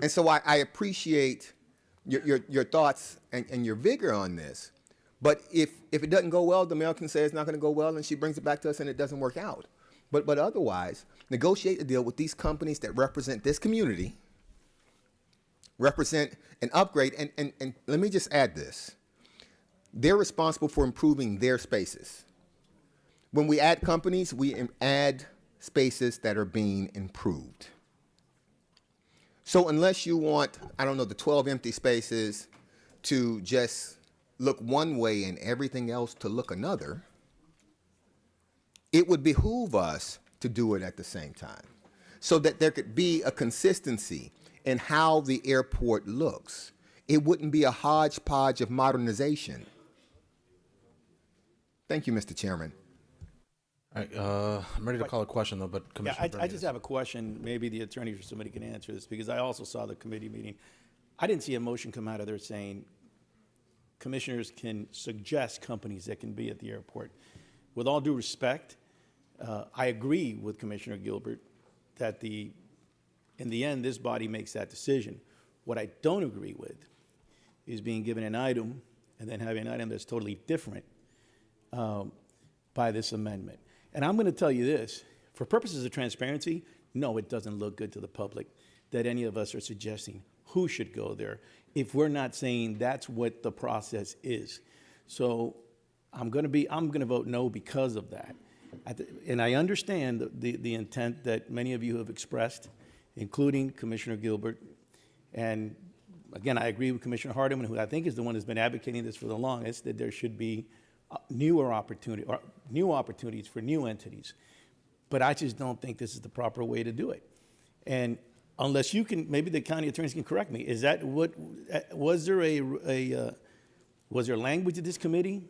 And so I appreciate your thoughts and your vigor on this. But if it doesn't go well, the mayor can say it's not going to go well, and she brings it back to us and it doesn't work out. But otherwise, negotiate a deal with these companies that represent this community, represent an upgrade. And let me just add this. They're responsible for improving their spaces. When we add companies, we add spaces that are being improved. So unless you want, I don't know, the 12 empty spaces to just look one way and everything else to look another, it would behoove us to do it at the same time, so that there could be a consistency in how the airport looks. It wouldn't be a hodgepodge of modernization. Thank you, Mr. Chairman. All right, I'm ready to call a question, though, but Commissioner I just have a question. Maybe the attorney or somebody can answer this, because I also saw the committee meeting. I didn't see a motion come out of there saying commissioners can suggest companies that can be at the airport. With all due respect, I agree with Commissioner Gilbert that in the end, this body makes that decision. What I don't agree with is being given an item and then having an item that's totally different by this amendment. And I'm going to tell you this, for purposes of transparency, no, it doesn't look good to the public that any of us are suggesting who should go there if we're not saying that's what the process is. So I'm going to vote no because of that. And I understand the intent that many of you have expressed, including Commissioner Gilbert. And again, I agree with Commissioner Hardiman, who I think is the one who's been advocating this for the longest, that there should be new opportunities for new entities. But I just don't think this is the proper way to do it. And unless you can, maybe the county attorneys can correct me, is that what, was there language at this committee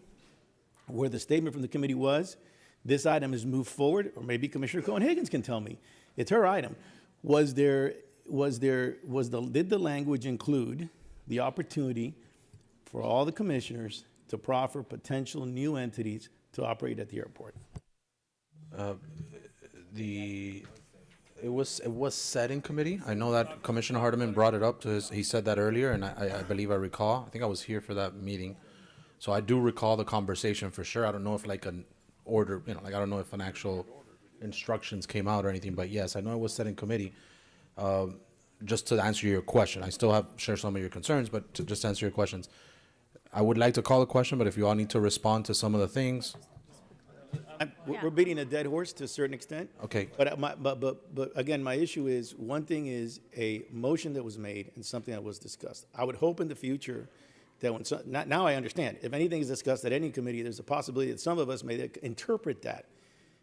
where the statement from the committee was, this item is moved forward? Or maybe Commissioner Cohen-Higgins can tell me. It's her item. Was there did the language include the opportunity for all the commissioners to proffer potential new entities to operate at the airport? It was said in committee. I know that Commissioner Hardeman brought it up to he said that earlier, and I believe I recall. I think I was here for that meeting. So I do recall the conversation for sure. I don't know if like an order, I don't know if an actual instructions came out or anything, but yes, I know it was said in committee. Just to answer your question, I still share some of your concerns, but to just answer your questions, I would like to call a question, but if you all need to respond to some of the things. We're beating a dead horse to a certain extent. Okay. But again, my issue is, one thing is a motion that was made and something that was discussed. I would hope in the future that now I understand, if anything is discussed at any committee, there's a possibility that some of us may interpret that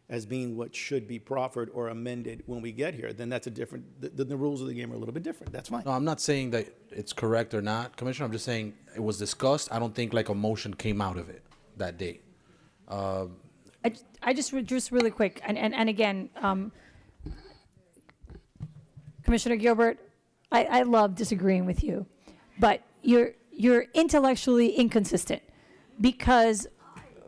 as being what should be proffered or amended when we get here. Then that's a different, the rules of the game are a little bit different. That's fine. No, I'm not saying that it's correct or not, Commissioner. I'm just saying it was discussed. I don't think like a motion came out of it that day. I just really quick, and again, Commissioner Gilbert, I love disagreeing with you, but you're intellectually inconsistent, because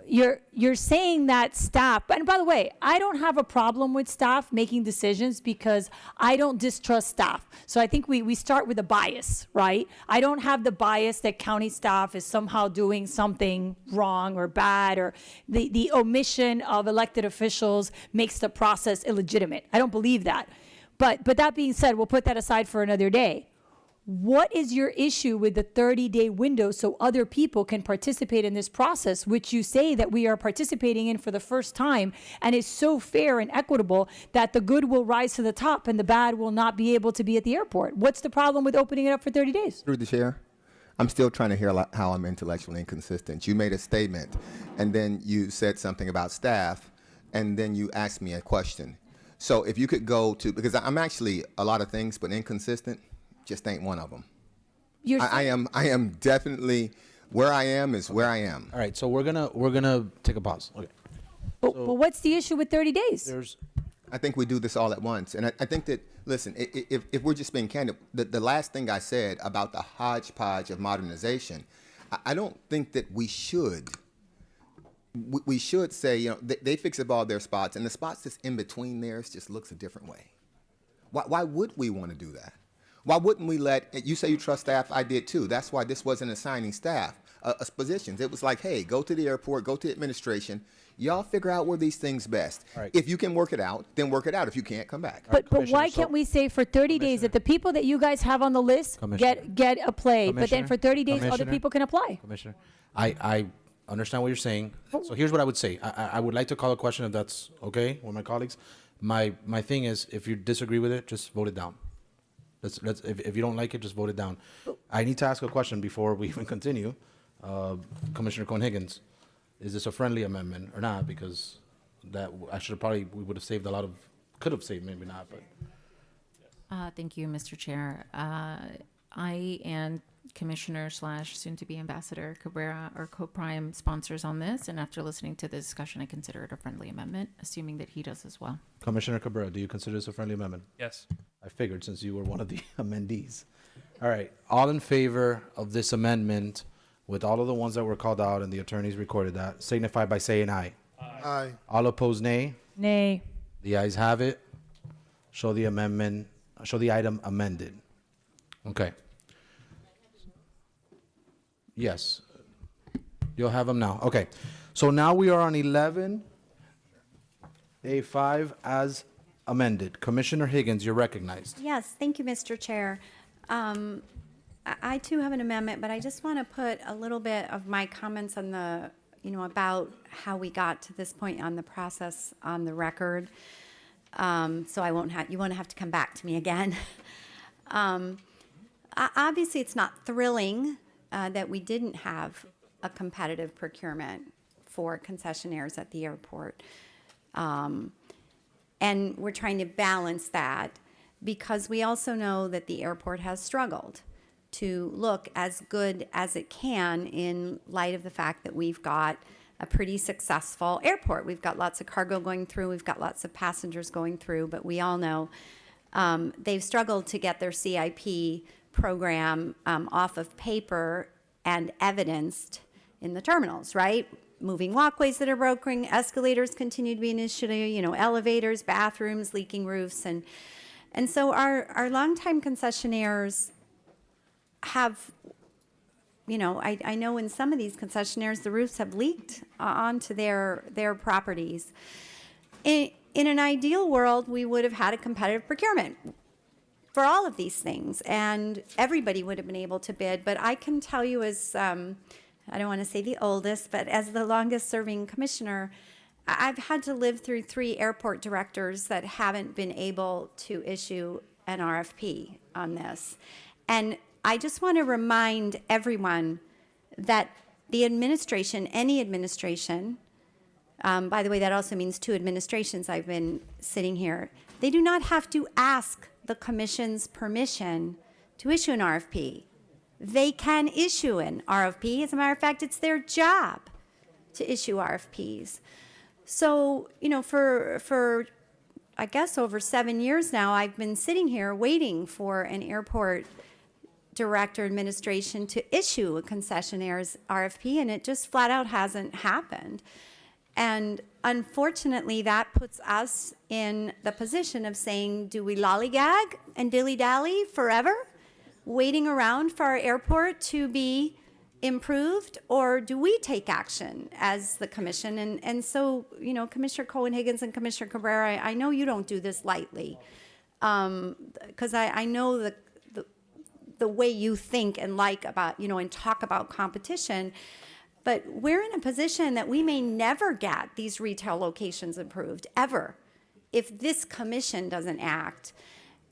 you're saying that staff, and by the way, I don't have a problem with staff making decisions because I don't distrust staff. So I think we start with a bias, right? I don't have the bias that county staff is somehow doing something wrong or bad, or the omission of elected officials makes the process illegitimate. I don't believe that. But that being said, we'll put that aside for another day. What is your issue with the 30-day window so other people can participate in this process, which you say that we are participating in for the first time, and is so fair and equitable that the good will rise to the top and the bad will not be able to be at the airport? What's the problem with opening it up for 30 days? Through the chair, I'm still trying to hear how I'm intellectually inconsistent. You made a statement, and then you said something about staff, and then you asked me a question. So if you could go to, because I'm actually a lot of things, but inconsistent just ain't one of them. I am definitely where I am is where I am. All right, so we're gonna take a pause. Okay. But what's the issue with 30 days? I think we do this all at once, and I think that, listen, if we're just being candid, the last thing I said about the hodgepodge of modernization, I don't think that we should. We should say, they fix up all their spots, and the spots that's in between theirs just looks a different way. Why would we want to do that? Why wouldn't we you say you trust staff, I did too. That's why this wasn't assigning staff positions. It was like, hey, go to the airport, go to administration. Y'all figure out where these things best. Right. If you can work it out, then work it out. If you can't, come back. But why can't we say for 30 days that the people that you guys have on the list get a play, but then for 30 days other people can apply? Commissioner, I understand what you're saying. So here's what I would say. I would like to call a question if that's okay with my colleagues. My thing is, if you disagree with it, just vote it down. If you don't like it, just vote it down. I need to ask a question before we even continue. Commissioner Cohen-Higgins, is this a friendly amendment or not? Because we would have saved could have saved, maybe not, but. Thank you, Mr. Chair. I and Commissioner / soon-to-be Ambassador Cabrera are co-prime sponsors on this, and after listening to the discussion, I consider it a friendly amendment, assuming that he does as well. Commissioner Cabrera, do you consider this a friendly amendment? Yes. I figured, since you were one of the amendees. All right, all in favor of this amendment, with all of the ones that were called out and the attorneys recorded that, signify by saying aye. Aye. All opposed, nay. Nay. The ayes have it. Show the item amended. Okay. Yes. You'll have them now. Okay. So now we are on 11A5 as amended. Commissioner Higgins, you're recognized. Yes, thank you, Mr. Chair. I too have an amendment, but I just want to put a little bit of my comments on about how we got to this point on the process on the record. So you won't have to come back to me again. Obviously, it's not thrilling that we didn't have a competitive procurement for concessionaires at the airport. And we're trying to balance that because we also know that the airport has struggled to look as good as it can in light of the fact that we've got a pretty successful airport. We've got lots of cargo going through, we've got lots of passengers going through, but we all know they've struggled to get their CIP program off of paper and evidenced in the terminals, right? Moving walkways that are broken, escalators continue to be an issue, elevators, bathrooms, leaking roofs. And so our longtime concessionaires have, I know in some of these concessionaires, the roofs have leaked onto their properties. In an ideal world, we would have had a competitive procurement for all of these things, and everybody would have been able to bid. But I can tell you as, I don't want to say the oldest, but as the longest serving commissioner, I've had to live through 3 airport directors that haven't been able to issue an RFP on this. And I just want to remind everyone that the administration, any administration, by the way, that also means 2 administrations I've been sitting here, they do not have to ask the commission's permission to issue an RFP. They can issue an RFP. As a matter of fact, it's their job to issue RFPs. So, for I guess over 7 years now, I've been sitting here waiting for an airport director administration to issue a concessionaire's RFP, and it just flat out hasn't happened. And unfortunately, that puts us in the position of saying, do we lollygag and dilly-dally forever, waiting around for our airport to be improved, or do we take action as the commission? And so, Commissioner Cohen-Higgins and Commissioner Cabrera, I know you don't do this lightly, because I know the way you think and like about, and talk about competition. But we're in a position that we may never get these retail locations improved, ever, if this commission doesn't act.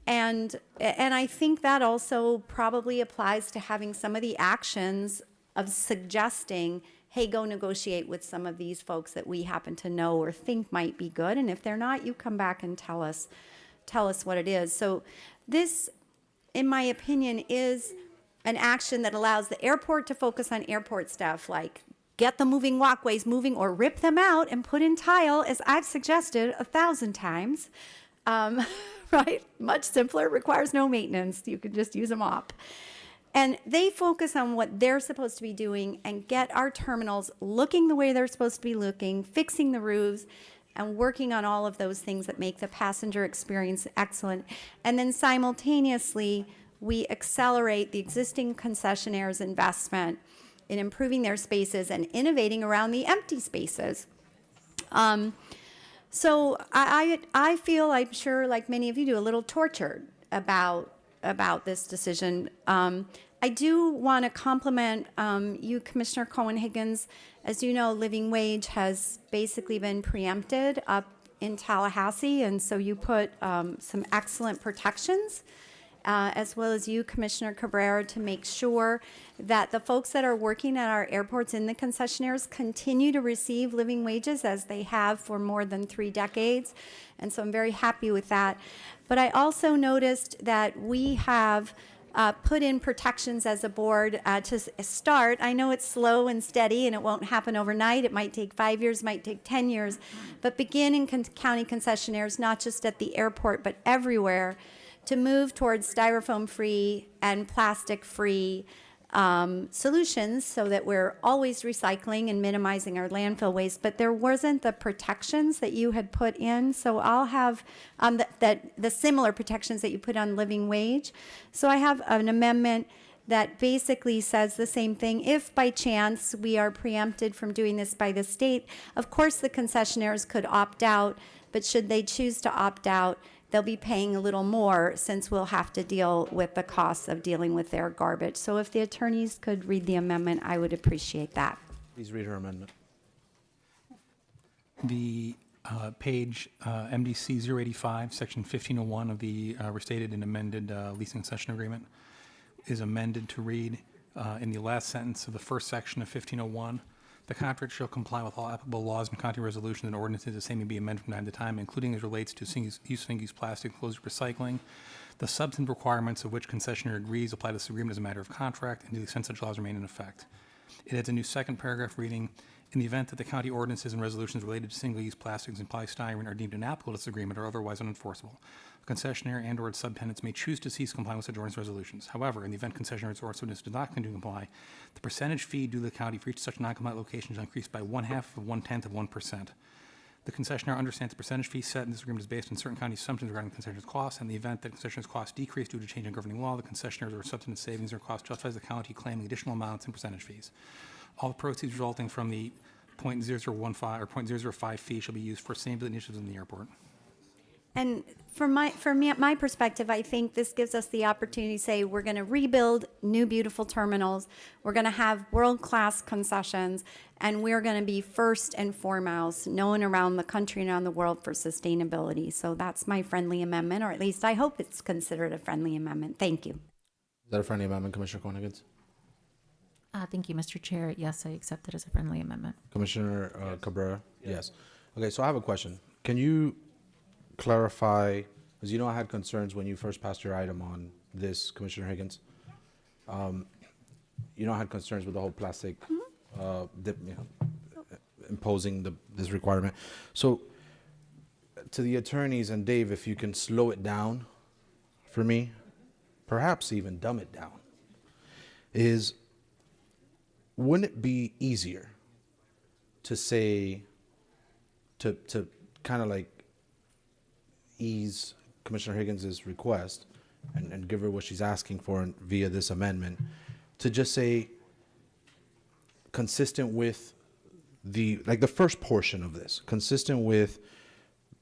And I think that also probably applies to having some of the actions of suggesting, hey, go negotiate with some of these folks that we happen to know or think might be good. And if they're not, you come back and tell us what it is. So this, in my opinion, is an action that allows the airport to focus on airport stuff, like get the moving walkways moving or rip them out and put in tile, as I've suggested 1,000 times. Right? Much simpler, requires no maintenance. You can just use a mop. And they focus on what they're supposed to be doing and get our terminals looking the way they're supposed to be looking, fixing the roofs, and working on all of those things that make the passenger experience excellent. And then simultaneously, we accelerate the existing concessionaires' investment in improving their spaces and innovating around the empty spaces. So I feel, I'm sure, like many of you do, a little tortured about this decision. I do want to compliment you, Commissioner Cohen-Higgins. As you know, living wage has basically been preempted up in Tallahassee, and so you put some excellent protections, as well as you, Commissioner Cabrera, to make sure that the folks that are working at our airports in the concessionaires continue to receive living wages as they have for more than 3 decades. And so I'm very happy with that. But I also noticed that we have put in protections as a board to start. I know it's slow and steady and it won't happen overnight. It might take 5 years, might take 10 years, but begin in county concessionaires, not just at the airport, but everywhere, to move towards styrofoam-free and plastic-free solutions so that we're always recycling and minimizing our landfill waste. But there wasn't the protections that you had put in, so I'll have the similar protections that you put on living wage. So I have an amendment that basically says the same thing. If by chance we are preempted from doing this by the state, of course the concessionaires could opt out, but should they choose to opt out, they'll be paying a little more since we'll have to deal with the costs of dealing with their garbage. So if the attorneys could read the amendment, I would appreciate that. Please read her amendment. The page MDC 085, section 1501 of the restated and amended leasing concession agreement is amended to read in the last sentence of the first section of 1501, the contract shall comply with all applicable laws and county resolutions and ordinances. The same may be amended from time to time, including as relates to single-use plastic closure recycling. The substantive requirements of which concessionaire agrees apply to this agreement as a matter of contract, and to the extent such laws remain in effect. It adds a new second paragraph reading, in the event that the county ordinances and resolutions related to single-use plastics and polystyrene are deemed inapplicable to this agreement or otherwise unenforceable, the concessionaire and/or its subtenants may choose to cease complying with such ordinance resolutions. However, in the event concessionaires or its subtenants do not continue to comply, the percentage fee due to the county for each such non-compliant location is increased by 1/1% The concessionaire understands the percentage fee set in this agreement is based on certain county assumptions regarding the concessionaire's costs. In the event that concessionaire's costs decrease due to change in governing law, the concessionaire's or subtenant savings or costs justifies the county claiming additional amounts in percentage fees. All the proceeds resulting from the .0015 or .005 fee shall be used for sustainability initiatives in the airport. And from my perspective, I think this gives us the opportunity to say we're going to rebuild new beautiful terminals, we're going to have world-class concessions, and we're going to be first and foremost known around the country and around the world for sustainability. So that's my friendly amendment, or at least I hope it's considered a friendly amendment. Thank you. Is that a friendly amendment, Commissioner Cohen-Higgins? Thank you, Mr. Chair. Yes, I accept it as a friendly amendment. Commissioner Cabrera? Yes. Okay, so I have a question. Can you clarify, because you know I had concerns when you first passed your item on this, Commissioner Higgins. You know I had concerns with the whole plastic imposing this requirement. So to the attorneys, and Dave, if you can slow it down for me, perhaps even dumb it down, wouldn't it be easier to say, to kind of like ease Commissioner Higgins' request and give her what she's asking for via this amendment, to just say, consistent with the first portion of this, consistent with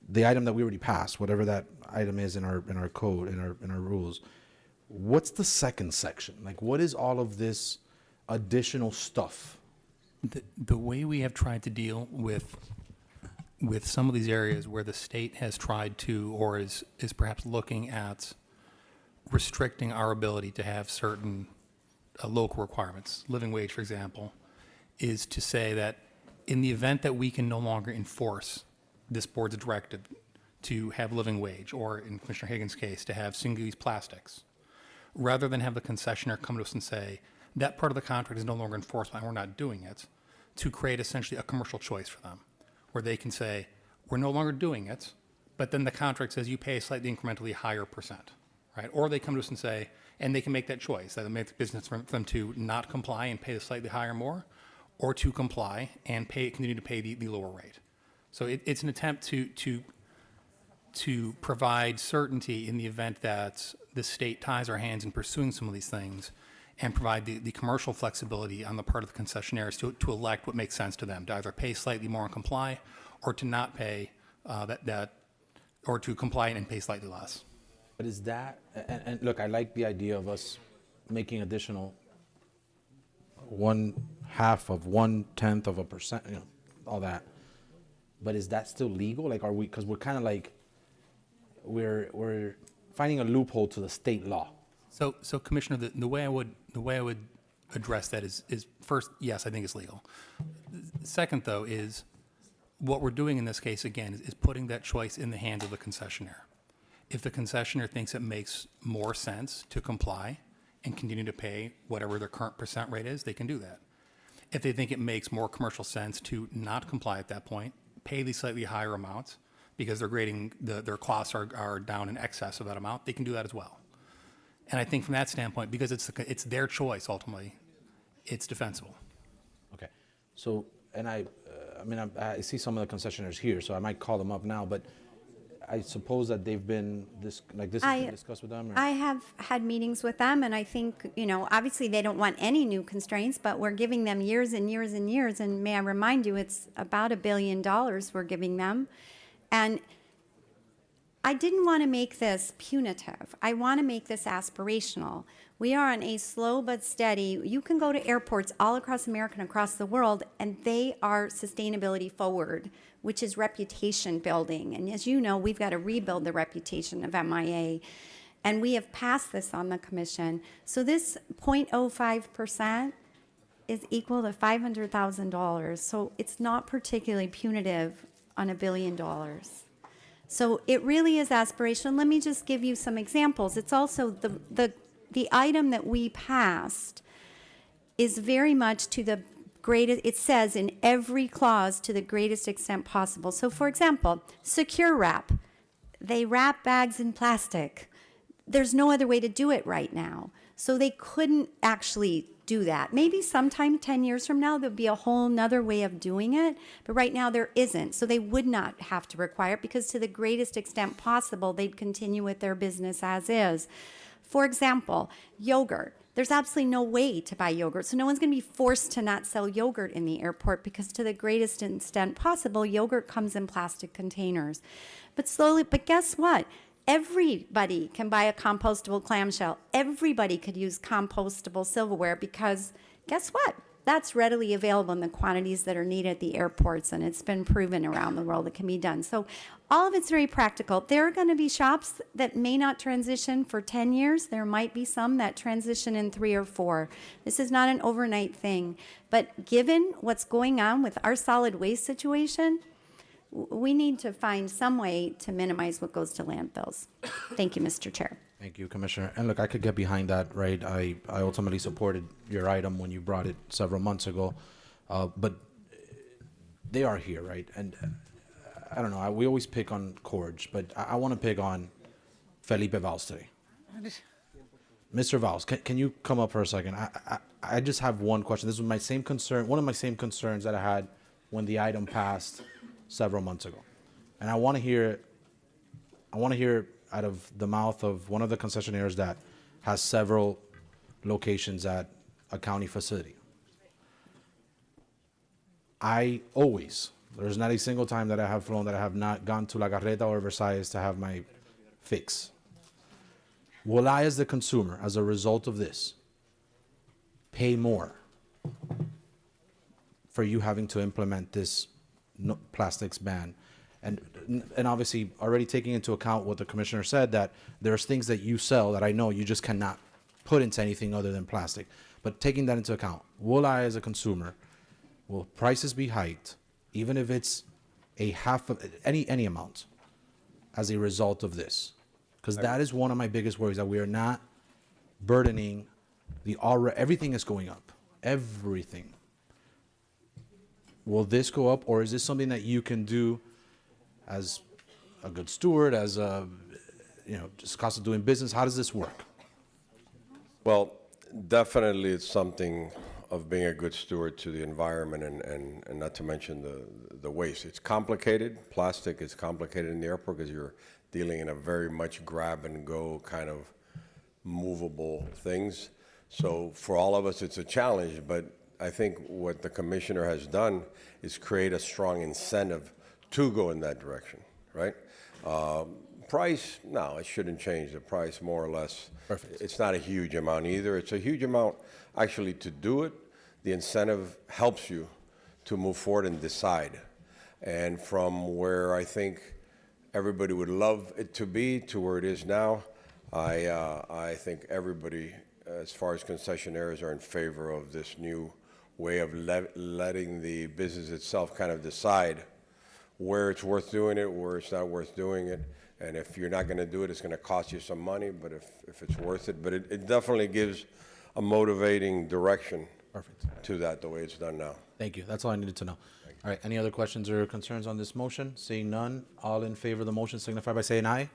the item that we already passed, whatever that item is in our code, in our rules. What's the second section? Like, what is all of this additional stuff? The way we have tried to deal with some of these areas where the state has tried to, or is perhaps looking at restricting our ability to have certain local requirements, living wage, for example, is to say that in the event that we can no longer enforce this board's directive to have living wage, or in Commissioner Higgins' case, to have single-use plastics, rather than have the concessionaire come to us and say, that part of the contract is no longer enforced and we're not doing it, to create essentially a commercial choice for them, where they can say, we're no longer doing it, but then the contract says you pay a slightly incrementally higher percent, right? Or they come to us and say, and they can make that choice, that it makes business for them to not comply and pay the slightly higher more, or to comply and continue to pay the lower rate. So it's an attempt to provide certainty in the event that the state ties our hands in pursuing some of these things, and provide the commercial flexibility on the part of the concessionaires to elect what makes sense to them, to either pay slightly more and comply, or to not pay or to comply and pay slightly less. But is that, and look, I like the idea of us making additional 1/2 of 1/10 of a percent, all that. But is that still legal? Like, are we, because we're kind of like, we're finding a loophole to the state law. So Commissioner, the way I would address that is first, yes, I think it's legal. Second, though, is what we're doing in this case, again, is putting that choice in the hands of the concessionaire. If the concessionaire thinks it makes more sense to comply and continue to pay whatever their current percent rate is, they can do that. If they think it makes more commercial sense to not comply at that point, pay the slightly higher amounts because they're grading, their costs are down in excess of that amount, they can do that as well. And I think from that standpoint, because it's their choice ultimately, it's defensible. Okay. So, and I see some of the concessionaires here, so I might call them up now, but I suppose that they've been, this has been discussed with them? Or? I have had meetings with them, and I think, obviously they don't want any new constraints, but we're giving them years and years and years. And may I remind you, it's about $1 billion we're giving them. And I didn't want to make this punitive. I want to make this aspirational. We are on a slow but steady. You can go to airports all across America and across the world, and they are sustainability forward, which is reputation building. And as you know, we've got to rebuild the reputation of MIA. And we have passed this on the commission. So this 0.05% is equal to $500,000. So it's not particularly punitive on $1 billion. So it really is aspirational. Let me just give you some examples. It's also the item that we passed is very much to the greatest, it says in every clause, to the greatest extent possible. So for example, secure wrap. They wrap bags in plastic. There's no other way to do it right now. So they couldn't actually do that. Maybe sometime 10 years from now, there'll be a whole nother way of doing it, but right now there isn't. So they would not have to require it because to the greatest extent possible, they'd continue with their business as is. For example, yogurt. There's absolutely no way to buy yogurt. So no one's going to be forced to not sell yogurt in the airport because to the greatest extent possible, yogurt comes in plastic containers. But guess what? Everybody can buy a compostable clamshell. Everybody could use compostable silverware because guess what? That's readily available in the quantities that are needed at the airports, and it's been proven around the world it can be done. So all of it's very practical. There are going to be shops that may not transition for 10 years. There might be some that transition in 3 or 4. This is not an overnight thing. But given what's going on with our solid waste situation, we need to find some way to minimize what goes to landfills. Thank you, Mr. Chair. Thank you, Commissioner. And look, I could get behind that, right? I ultimately supported your item when you brought it several months ago. But they are here, right? And I don't know, we always pick on Corge, but I want to pick on Felipe Valls today. Mr. Valls, can you come up for a second? I just have one question. This was my same concern, one of my same concerns that I had when the item passed several months ago. And I want to hear out of the mouth of one of the concessionaires that has several locations at a county facility. There's not a single time that I have flown that I have not gone to La Garreta or Versailles to have my fix. Will I, as the consumer, as a result of this, pay more for you having to implement this plastics ban? And obviously already taking into account what the commissioner said, that there's things that you sell that I know you just cannot put into anything other than plastic. But taking that into account, will I as a consumer, will prices be hiked, even if it's a half of any amount as a result of this? Because that is one of my biggest worries, that we are not burdening everything is going up. Everything. Will this go up, or is this something that you can do as a good steward, as a, just cost of doing business? How does this work? Well, definitely it's something of being a good steward to the environment and not to mention the waste. It's complicated. Plastic is complicated in the airport because you're dealing in a very much grab and go kind of movable things. So for all of us, it's a challenge, but I think what the commissioner has done is create a strong incentive to go in that direction, right? Price, no, it shouldn't change the price more or less. Perfect. It's not a huge amount either. It's a huge amount actually to do it. The incentive helps you to move forward and decide. And from where I think everybody would love it to be to where it is now, I think everybody, as far as concessionaires, are in favor of this new way of letting the business itself kind of decide where it's worth doing it, where it's not worth doing it. And if you're not going to do it, it's going to cost you some money, but if it's worth it. But it definitely gives a motivating direction to that, the way it's done now. Thank you. That's all I needed to know. All right. Any other questions or concerns on this motion? Seeing none, all in favor of the motion signify by saying aye. Aye.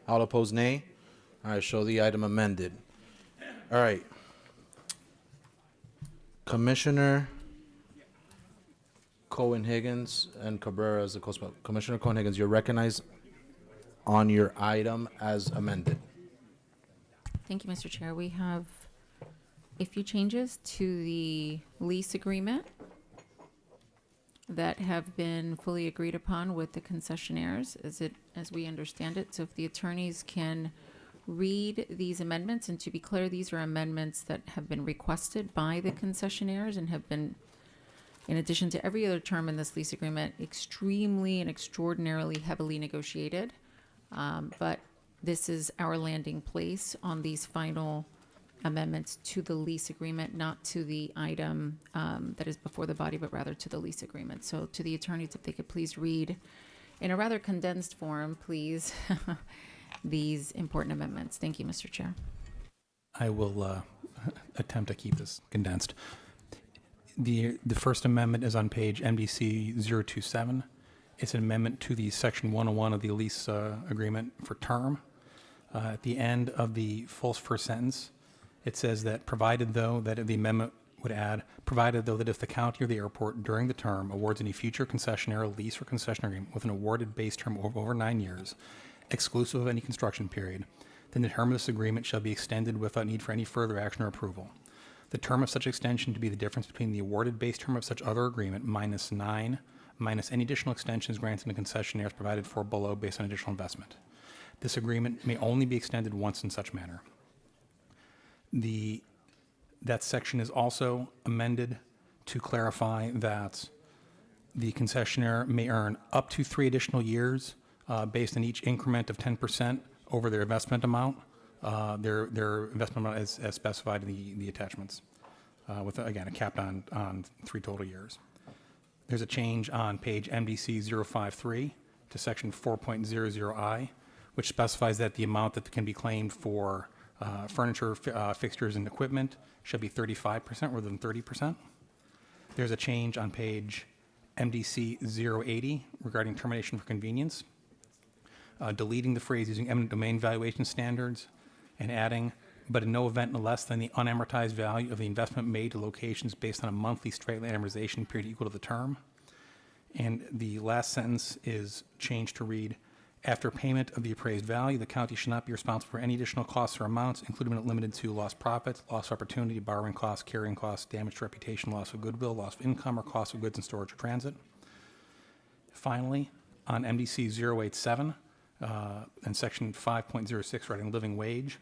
All opposed, nay. All right. Show the item amended. All right. Commissioner Cohen-Higgins and Cabrera as the co-sponsor. Commissioner Cohen-Higgins, you're recognized on your item as amended. Thank you, Mr. Chair. We have a few changes to the lease agreement that have been fully agreed upon with the concessionaires as we understand it. So if the attorneys can read these amendments, and to be clear, these are amendments that have been requested by the concessionaires and have been, in addition to every other term in this lease agreement, extremely and extraordinarily heavily negotiated. But this is our landing place on these final amendments to the lease agreement, not to the item that is before the body, but rather to the lease agreement. So to the attorneys, if they could please read in a rather condensed form, please, these important amendments. Thank you, Mr. Chair. I will attempt to keep this condensed. The first amendment is on page MDC 027. It's an amendment to the section 101 of the lease agreement for term. At the end of the full first sentence, it says that provided though, that the amendment would add, provided though that if the county or the airport during the term awards any future concessionaire lease or concession agreement with an awarded base term of over 9 years, exclusive of any construction period, then the term of this agreement shall be extended without need for any further action or approval. The term of such extension to be the difference between the awarded base term of such other agreement minus 9, minus any additional extensions granted to concessionaires provided for below based on additional investment. This agreement may only be extended once in such manner. That section is also amended to clarify that the concessionaire may earn up to 3 additional years based on each increment of 10% over their investment amount. Their investment amount as specified in the attachments, with, again, a cap on 3 total years. There's a change on page MDC 053 to section 4.00I, which specifies that the amount that can be claimed for furniture, fixtures, and equipment shall be 35% rather than 30%. There's a change on page MDC 080 regarding termination for convenience, deleting the phrase using eminent domain valuation standards and adding, but in no event less than the unamortized value of the investment made to locations based on a monthly straight-line amortization period equal to the term. And the last sentence is changed to read, after payment of the appraised value, the county should not be responsible for any additional costs or amounts, including but not limited to lost profits, lost opportunity, borrowing costs, carrying costs, damage to reputation, loss of goodwill, loss of income, or cost of goods in storage or transit. Finally, on MDC 087 and section 5.06 regarding living wage,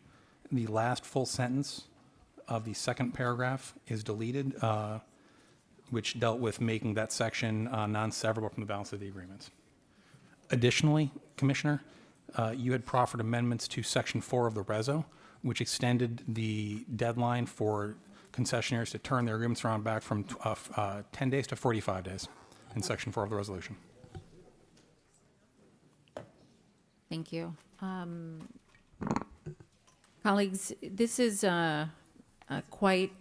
the last full sentence of the second paragraph is deleted, which dealt with making that section non-severable from the balance of the agreements. Additionally, Commissioner, you had proffered amendments to Section 4 of the RESO, which extended the deadline for concessionaires to turn their agreements around back from 10 days to 45 days in Section 4 of the resolution. Thank you. Colleagues, this is quite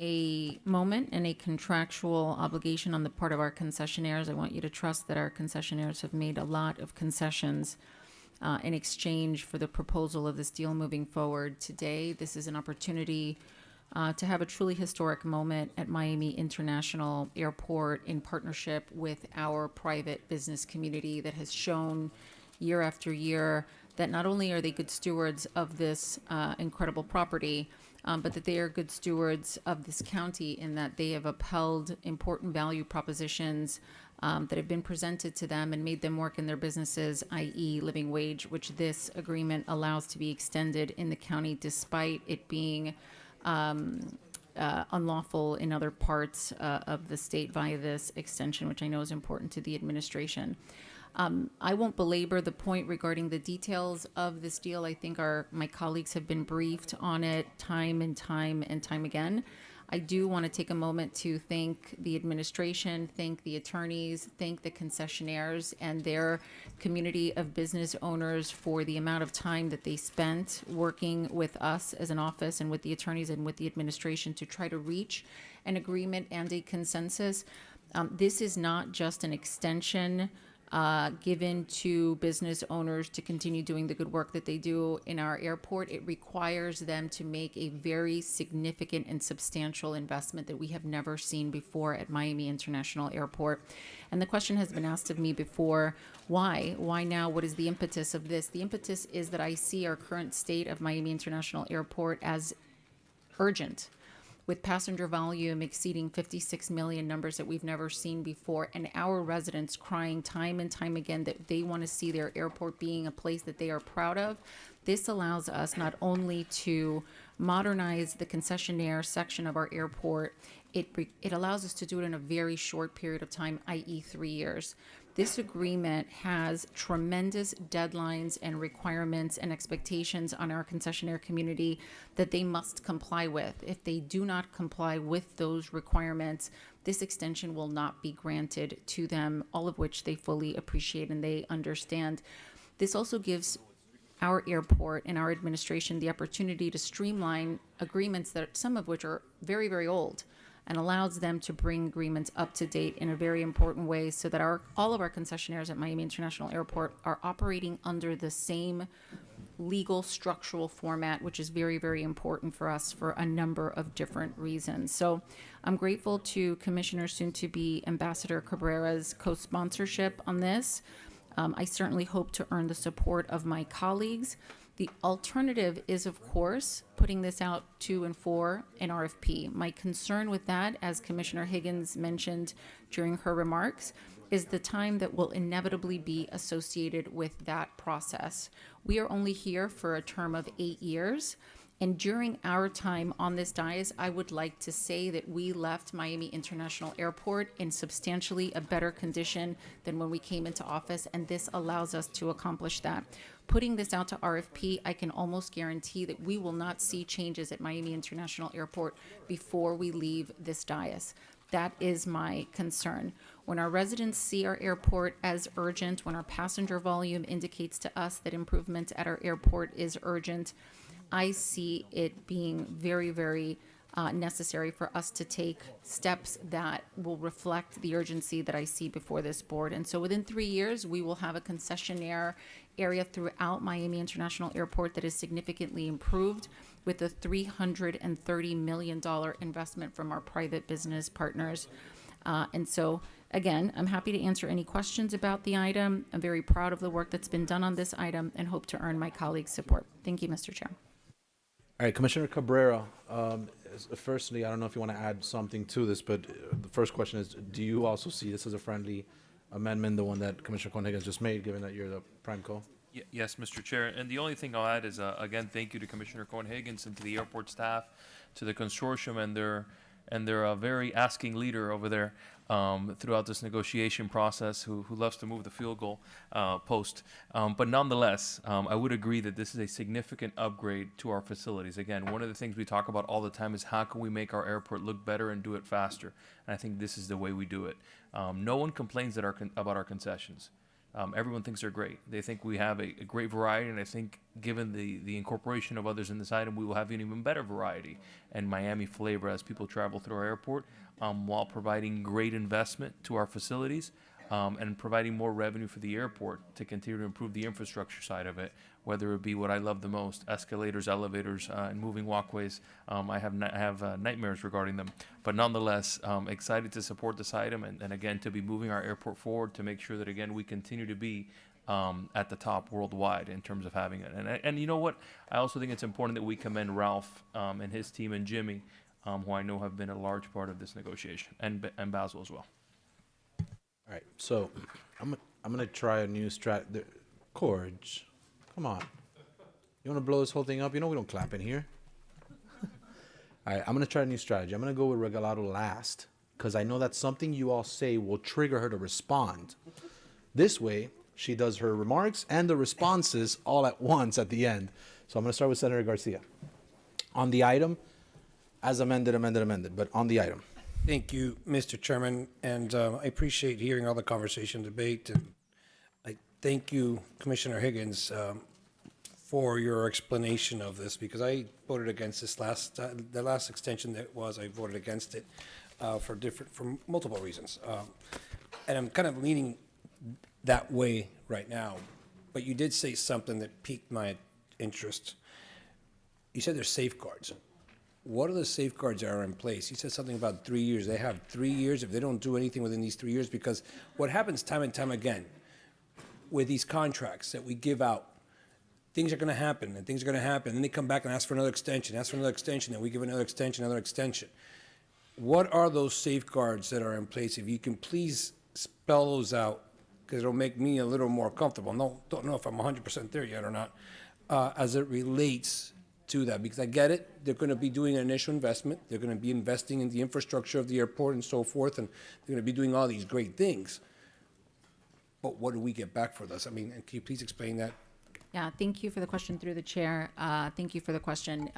a moment and a contractual obligation on the part of our concessionaires. I want you to trust that our concessionaires have made a lot of concessions in exchange for the proposal of this deal moving forward. Today, this is an opportunity to have a truly historic moment at Miami International Airport in partnership with our private business community that has shown year after year that not only are they good stewards of this incredible property, but that they are good stewards of this county in that they have upheld important value propositions that have been presented to them and made them work in their businesses, i.e. living wage, which this agreement allows to be extended in the county despite it being unlawful in other parts of the state via this extension, which I know is important to the administration. I won't belabor the point regarding the details of this deal. I think my colleagues have been briefed on it time and time again. I do want to take a moment to thank the administration, thank the attorneys, thank the concessionaires and their community of business owners for the amount of time that they spent working with us as an office and with the attorneys and with the administration to try to reach an agreement and a consensus. This is not just an extension given to business owners to continue doing the good work that they do in our airport. It requires them to make a very significant and substantial investment that we have never seen before at Miami International Airport. And the question has been asked of me before, why? Why now? What is the impetus of this? The impetus is that I see our current state of Miami International Airport as urgent, with passenger volume exceeding 56 million, numbers that we've never seen before, and our residents crying time and time again that they want to see their airport being a place that they are proud of. This allows us not only to modernize the concessionaire section of our airport, it allows us to do it in a very short period of time, i.e. 3 years. This agreement has tremendous deadlines and requirements and expectations on our concessionaire community that they must comply with. If they do not comply with those requirements, this extension will not be granted to them, all of which they fully appreciate and they understand. This also gives our airport and our administration the opportunity to streamline agreements that some of which are very, very old. and allows them to bring agreements up to date in a very important way so that all of our concessionaires at Miami International Airport are operating under the same legal structural format, which is very, very important for us for a number of different reasons. So I'm grateful to Commissioner soon-to-be Ambassador Cabrera's co-sponsorship on this. I certainly hope to earn the support of my colleagues. The alternative is, of course, putting this out to and for an RFP. My concern with that, as Commissioner Higgins mentioned during her remarks, is the time that will inevitably be associated with that process. We are only here for a term of 8 years. And during our time on this dais, I would like to say that we left Miami International Airport in substantially a better condition than when we came into office, and this allows us to accomplish that. Putting this out to RFP, I can almost guarantee that we will not see changes at Miami International Airport before we leave this dais. That is my concern. When our residents see our airport as urgent, when our passenger volume indicates to us that improvement at our airport is urgent, I see it being very, very necessary for us to take steps that will reflect the urgency that I see before this board. And so within 3 years, we will have a concessionaire area throughout Miami International Airport that is significantly improved with a $330 million investment from our private business partners. And so, again, I'm happy to answer any questions about the item. I'm very proud of the work that's been done on this item and hope to earn my colleagues' support. Thank you, Mr. Chair. All right, Commissioner Cabrera, firstly, I don't know if you want to add something to this, but the first question is, do you also see this as a friendly amendment, the one that Commissioner Cohen-Higgins just made, given that you're the prime co? Yes, Mr. Chair. And the only thing I'll add is, again, thank you to Commissioner Cohen-Higgins and to the airport staff, to the consortium and their very asking leader over there throughout this negotiation process who loves to move the field goal post. But nonetheless, I would agree that this is a significant upgrade to our facilities. Again, one of the things we talk about all the time is how can we make our airport look better and do it faster? And I think this is the way we do it. No one complains about our concessions. Everyone thinks they're great. They think we have a great variety, and I think given the incorporation of others in this item, we will have an even better variety and Miami flavor as people travel through our airport, while providing great investment to our facilities and providing more revenue for the airport to continue to improve the infrastructure side of it, whether it be what I love the most, escalators, elevators, and moving walkways. I have nightmares regarding them. But nonetheless, excited to support this item and again, to be moving our airport forward to make sure that, again, we continue to be at the top worldwide in terms of having it. And you know what? I also think it's important that we commend Ralph and his team and Jimmy, who I know have been a large part of this negotiation, and Basil as well. All right, so I'm gonna try a new Corge, come on. You wanna blow this whole thing up? You know we don't clap in here. All right, I'm gonna try a new strategy. I'm gonna go with Regalado last, because I know that's something you all say will trigger her to respond. This way, she does her remarks and the responses all at once at the end. So I'm gonna start with Senator Garcia. On the item, as amended, but on the item. Thank you, Mr. Chairman, and I appreciate hearing all the conversation, debate, and I thank you, Commissioner Higgins, for your explanation of this, because I voted against this the last extension I voted against it for multiple reasons, and I'm kind of leaning that way right now. But you did say something that piqued my interest. You said there's safeguards. What are the safeguards that are in place? You said something about 3 years. They have 3 years if they don't do anything within these 3 years, because what happens time and time again with these contracts that we give out, things are going to happen and things are going to happen. And they come back and ask for another extension, and we give another extension. What are those safeguards that are in place? If you can please spell those out, because it'll make me a little more comfortable. Don't know if I'm 100% there yet or not, as it relates to that, because I get it. They're going to be doing an initial investment. They're going to be investing in the infrastructure of the airport and so forth, and they're going to be doing all these great things. But what do we get back for this? I mean, can you please explain that? Yeah, thank you for the question through the chair. Thank you for the question.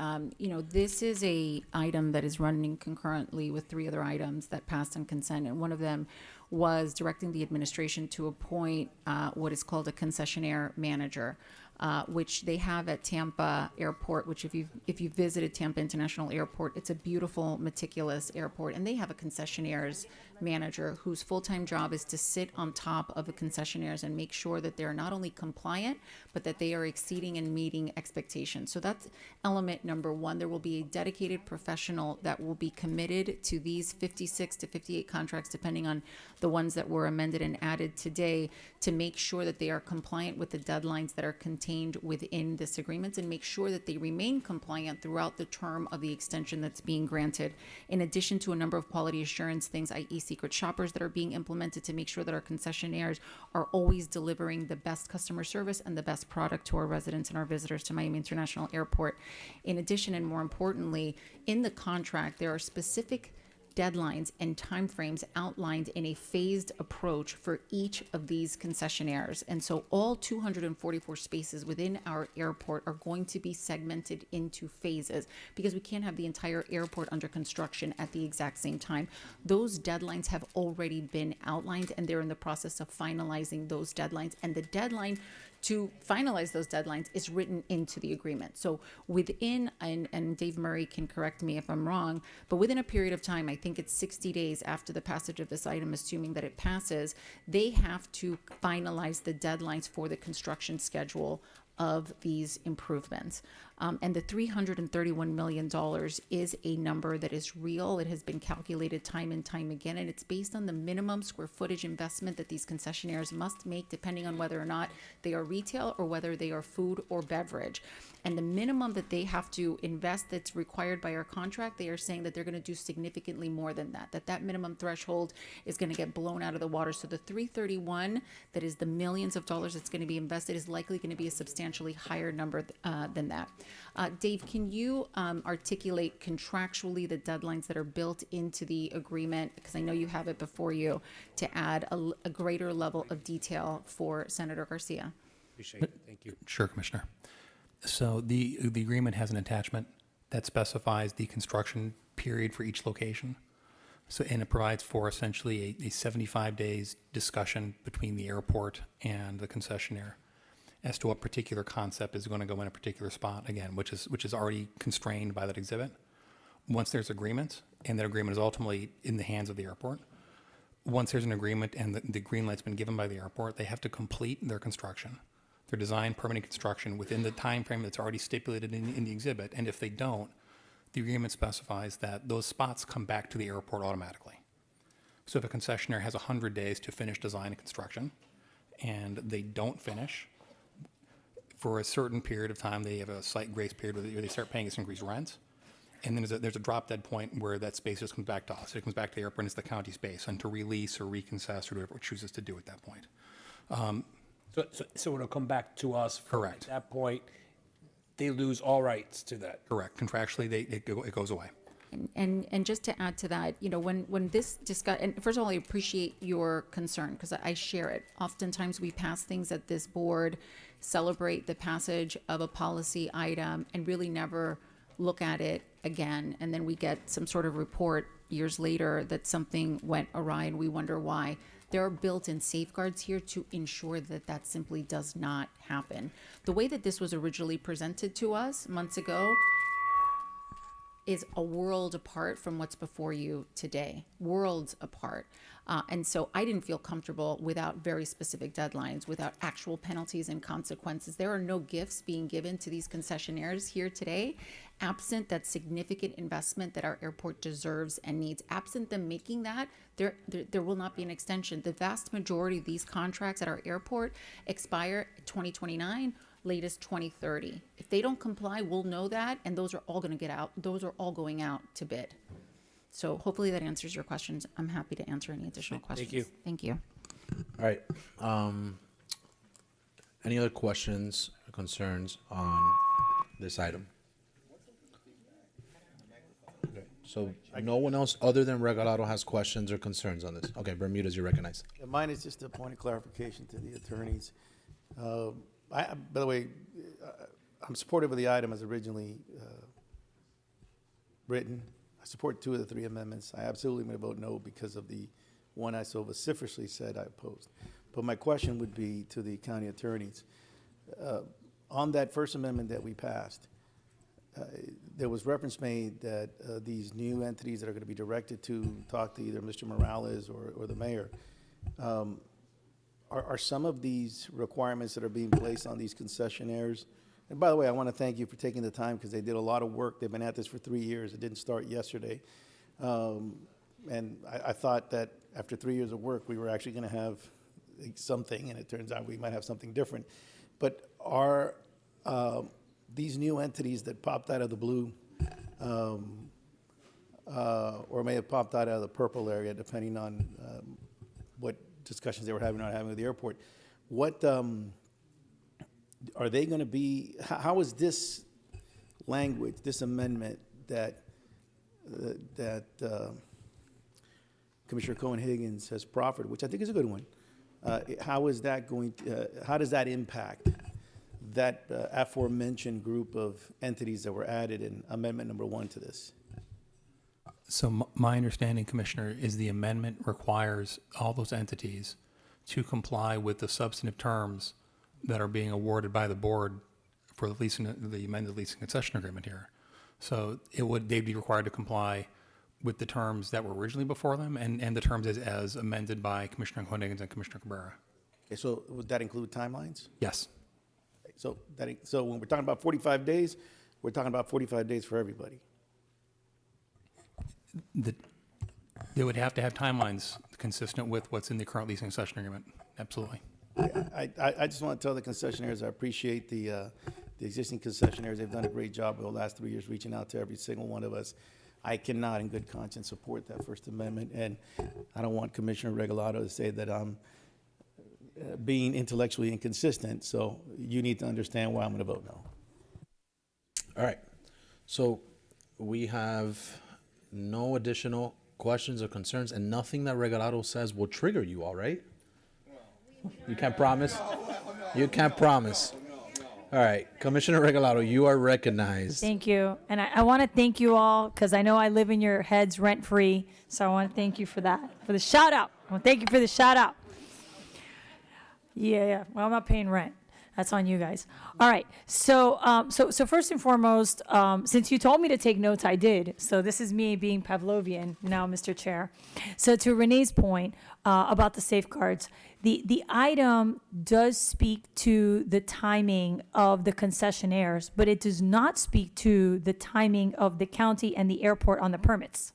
This is a item that is running concurrently with 3 other items that passed on consent, and one of them was directing the administration to appoint what is called a concessionaire manager. which they have at Tampa Airport, which if you've visited Tampa International Airport, it's a beautiful, meticulous airport. And they have a concessionaire's manager whose full-time job is to sit on top of the concessionaires and make sure that they're not only compliant, but that they are exceeding and meeting expectations. So that's element number one. There will be a dedicated professional that will be committed to these 56 to 58 contracts, depending on the ones that were amended and added today, to make sure that they are compliant with the deadlines that are contained within this agreement and make sure that they remain compliant throughout the term of the extension that's being granted. In addition to a number of quality assurance things, i.e. secret shoppers that are being implemented to make sure that our concessionaires are always delivering the best customer service and the best product to our residents and our visitors to Miami International Airport. In addition, and more importantly, in the contract, there are specific deadlines and timeframes outlined in a phased approach for each of these concessionaires. And so all 244 spaces within our airport are going to be segmented into phases because we can't have the entire airport under construction at the exact same time. Those deadlines have already been outlined and they're in the process of finalizing those deadlines. And the deadline to finalize those deadlines is written into the agreement. So within, and Dave Murray can correct me if I'm wrong, but within a period of time, I think it's 60 days after the passage of this item, assuming that it passes, they have to finalize the deadlines for the construction schedule of these improvements. And the $331 million is a number that is real. It has been calculated time and time again, and it's based on the minimum square footage investment that these concessionaires must make, depending on whether or not they are retail or whether they are food or beverage. And the minimum that they have to invest that's required by our contract, they are saying that they're going to do significantly more than that, that minimum threshold is going to get blown out of the water. So the 331, that is the millions of dollars that's going to be invested, is likely going to be a substantially higher number than that. Dave, can you articulate contractually the deadlines that are built into the agreement? Because I know you have it before you, to add a greater level of detail for Senator Garcia. Appreciate it. Thank you. Sure, Commissioner. So the agreement has an attachment that specifies the construction period for each location. So, and it provides for essentially a 75 days discussion between the airport and the concessionaire as to what particular concept is going to go in a particular spot, again, which is already constrained by that exhibit. Once there's agreement, and that agreement is ultimately in the hands of the airport, once there's an agreement and the green light's been given by the airport, they have to complete their construction, their design, permitting construction within the time frame that's already stipulated in the exhibit. And if they don't, the agreement specifies that those spots come back to the airport automatically. So if a concessionaire has 100 days to finish design and construction, and they don't finish, for a certain period of time, they have a slight grace period where they start paying us increased rent. And then there's a drop dead point where that space just comes back to us. It comes back to the airport and it's the county space, and to release or reconcess or whatever it chooses to do at that point. So it'll come back to us. Correct. At that point, they lose all rights to that. Correct. Contractually, it goes away. And just to add to that, you know, when this and first of all, I appreciate your concern because I share it. Oftentimes we pass things at this board, celebrate the passage of a policy item, and really never look at it again. And then we get some sort of report years later that something went awry and we wonder why. There are built-in safeguards here to ensure that that simply does not happen. The way that this was originally presented to us months ago is a world apart from what's before you today, worlds apart. And so I didn't feel comfortable without very specific deadlines, without actual penalties and consequences. There are no gifts being given to these concessionaires here today, absent that significant investment that our airport deserves and needs. Absent them making that, there will not be an extension. The vast majority of these contracts at our airport expire 2029, latest 2030. If they don't comply, we'll know that, and those are all going to get out. Those are all going out to bid. So hopefully that answers your questions. I'm happy to answer any additional questions. Thank you. Thank you. All right. Any other questions or concerns on this item? Okay. So no one else other than Regalado has questions or concerns on this. Okay, Bermudez, you're recognized. Yeah, mine is just a point of clarification to the attorneys. By the way, I'm supportive of the item as originally written. I support 2 of the 3 amendments. I absolutely may vote no because of the one I so vociferously said I opposed. But my question would be to the county attorneys. on that First Amendment that we passed, there was reference made that these new entities that are going to be directed to talk to either Mr. Morales or the mayor, are some of these requirements that are being placed on these concessionaires? And by the way, I want to thank you for taking the time because they did a lot of work. They've been at this for 3 years. It didn't start yesterday. And I thought that after 3 years of work, we were actually going to have something, and it turns out we might have something different. But are these new entities that popped out of the blue, or may have popped out of the purple area, depending on what discussions they were having or not having with the airport, what are they going to be? How is this language, this amendment that Commissioner Cohen-Higgins has proffered, which I think is a good one, how is that going to, how does that impact that aforementioned group of entities that were added in amendment number 1 to this? So my understanding, Commissioner, is the amendment requires all those entities to comply with the substantive terms that are being awarded by the board for the amended leasing concession agreement here. So they'd be required to comply with the terms that were originally before them and the terms as amended by Commissioner Cohen-Higgins and Commissioner Cabrera. Okay, so would that include timelines? Yes. So when we're talking about 45 days, we're talking about 45 days for everybody. They would have to have timelines consistent with what's in the current leasing concession agreement. Absolutely. I just want to tell the concessionaires I appreciate the existing concessionaires. They've done a great job over the last 3 years reaching out to every single one of us. I cannot in good conscience support that First Amendment, and I don't want Commissioner Regalado to say that I'm being intellectually inconsistent, so you need to understand why I'm going to vote no. All right. So we have no additional questions or concerns, and nothing that Regalado says will trigger you, all right? You can't promise? You can't promise. All right. Commissioner Regalado, you are recognized. Thank you. And I want to thank you all because I know I live in your heads rent-free. So I want to thank you for that, for the shout-out. I want to thank you for the shout-out. Yeah. Well, I'm not paying rent. That's on you guys. All right. So first and foremost, since you told me to take notes, I did. So this is me being Pavlovian now, Mr. Chair. So to Renee's point about the safeguards, the item does speak to the timing of the concessionaires, but it does not speak to the timing of the county and the airport on the permits.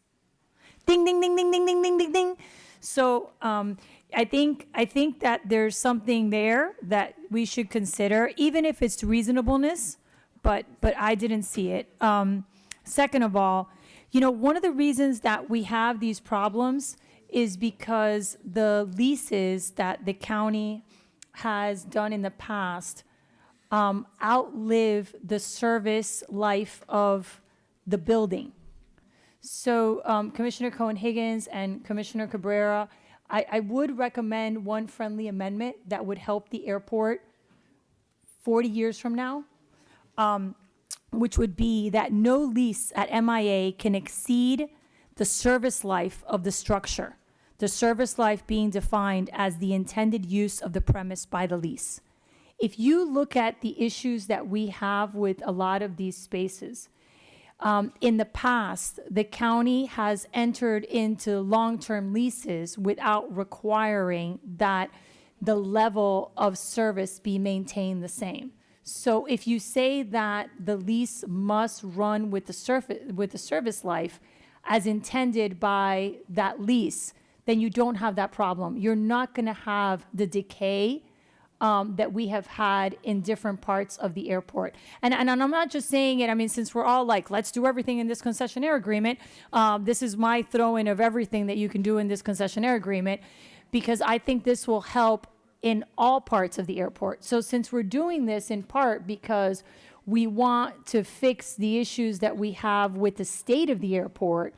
Ding, ding, ding, ding, ding, ding, ding, ding, ding. So I think that there's something there that we should consider, even if it's reasonableness, but I didn't see it. Second of all, one of the reasons that we have these problems is because the leases that the county has done in the past outlive the service life of the building. So Commissioner Cohen-Higgins and Commissioner Cabrera, I would recommend one friendly amendment that would help the airport 40 years from now, which would be that no lease at MIA can exceed the service life of the structure, the service life being defined as the intended use of the premise by the lease. If you look at the issues that we have with a lot of these spaces, in the past, the county has entered into long-term leases without requiring that the level of service be maintained the same. So if you say that the lease must run with the service life as intended by that lease, then you don't have that problem. You're not going to have the decay that we have had in different parts of the airport. And I'm not just saying it, I mean, since we're all like, let's do everything in this concessionaire agreement, this is my throw-in of everything that you can do in this concessionaire agreement, because I think this will help in all parts of the airport. So since we're doing this in part because we want to fix the issues that we have with the state of the airport,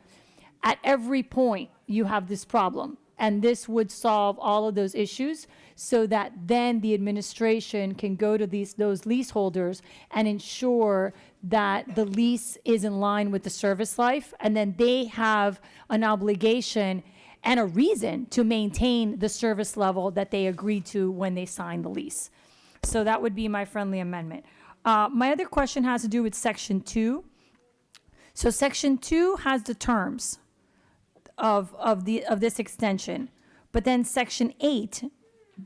at every point you have this problem. And this would solve all of those issues so that then the administration can go to those leaseholders and ensure that the lease is in line with the service life. And then they have an obligation and a reason to maintain the service level that they agreed to when they signed the lease. So that would be my friendly amendment. My other question has to do with Section 2. So Section 2 has the terms of this extension, but then Section 8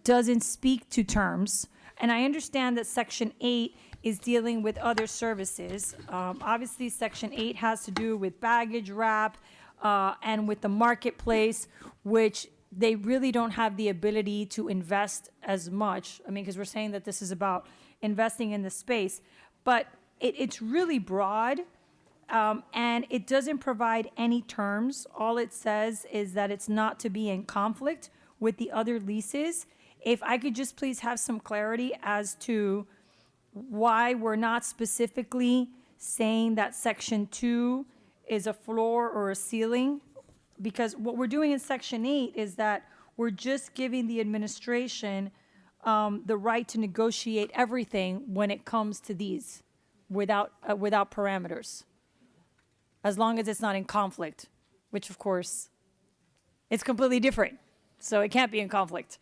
doesn't speak to terms. And I understand that Section 8 is dealing with other services. Obviously, Section 8 has to do with baggage wrap and with the marketplace, which they really don't have the ability to invest as much. I mean, because we're saying that this is about investing in the space, but it's really broad, and it doesn't provide any terms. All it says is that it's not to be in conflict with the other leases. If I could just please have some clarity as to why we're not specifically saying that Section 2 is a floor or a ceiling, because what we're doing in Section 8 is that we're just giving the administration the right to negotiate everything when it comes to these without parameters, as long as it's not in conflict, which of course it's completely different, so it can't be in conflict.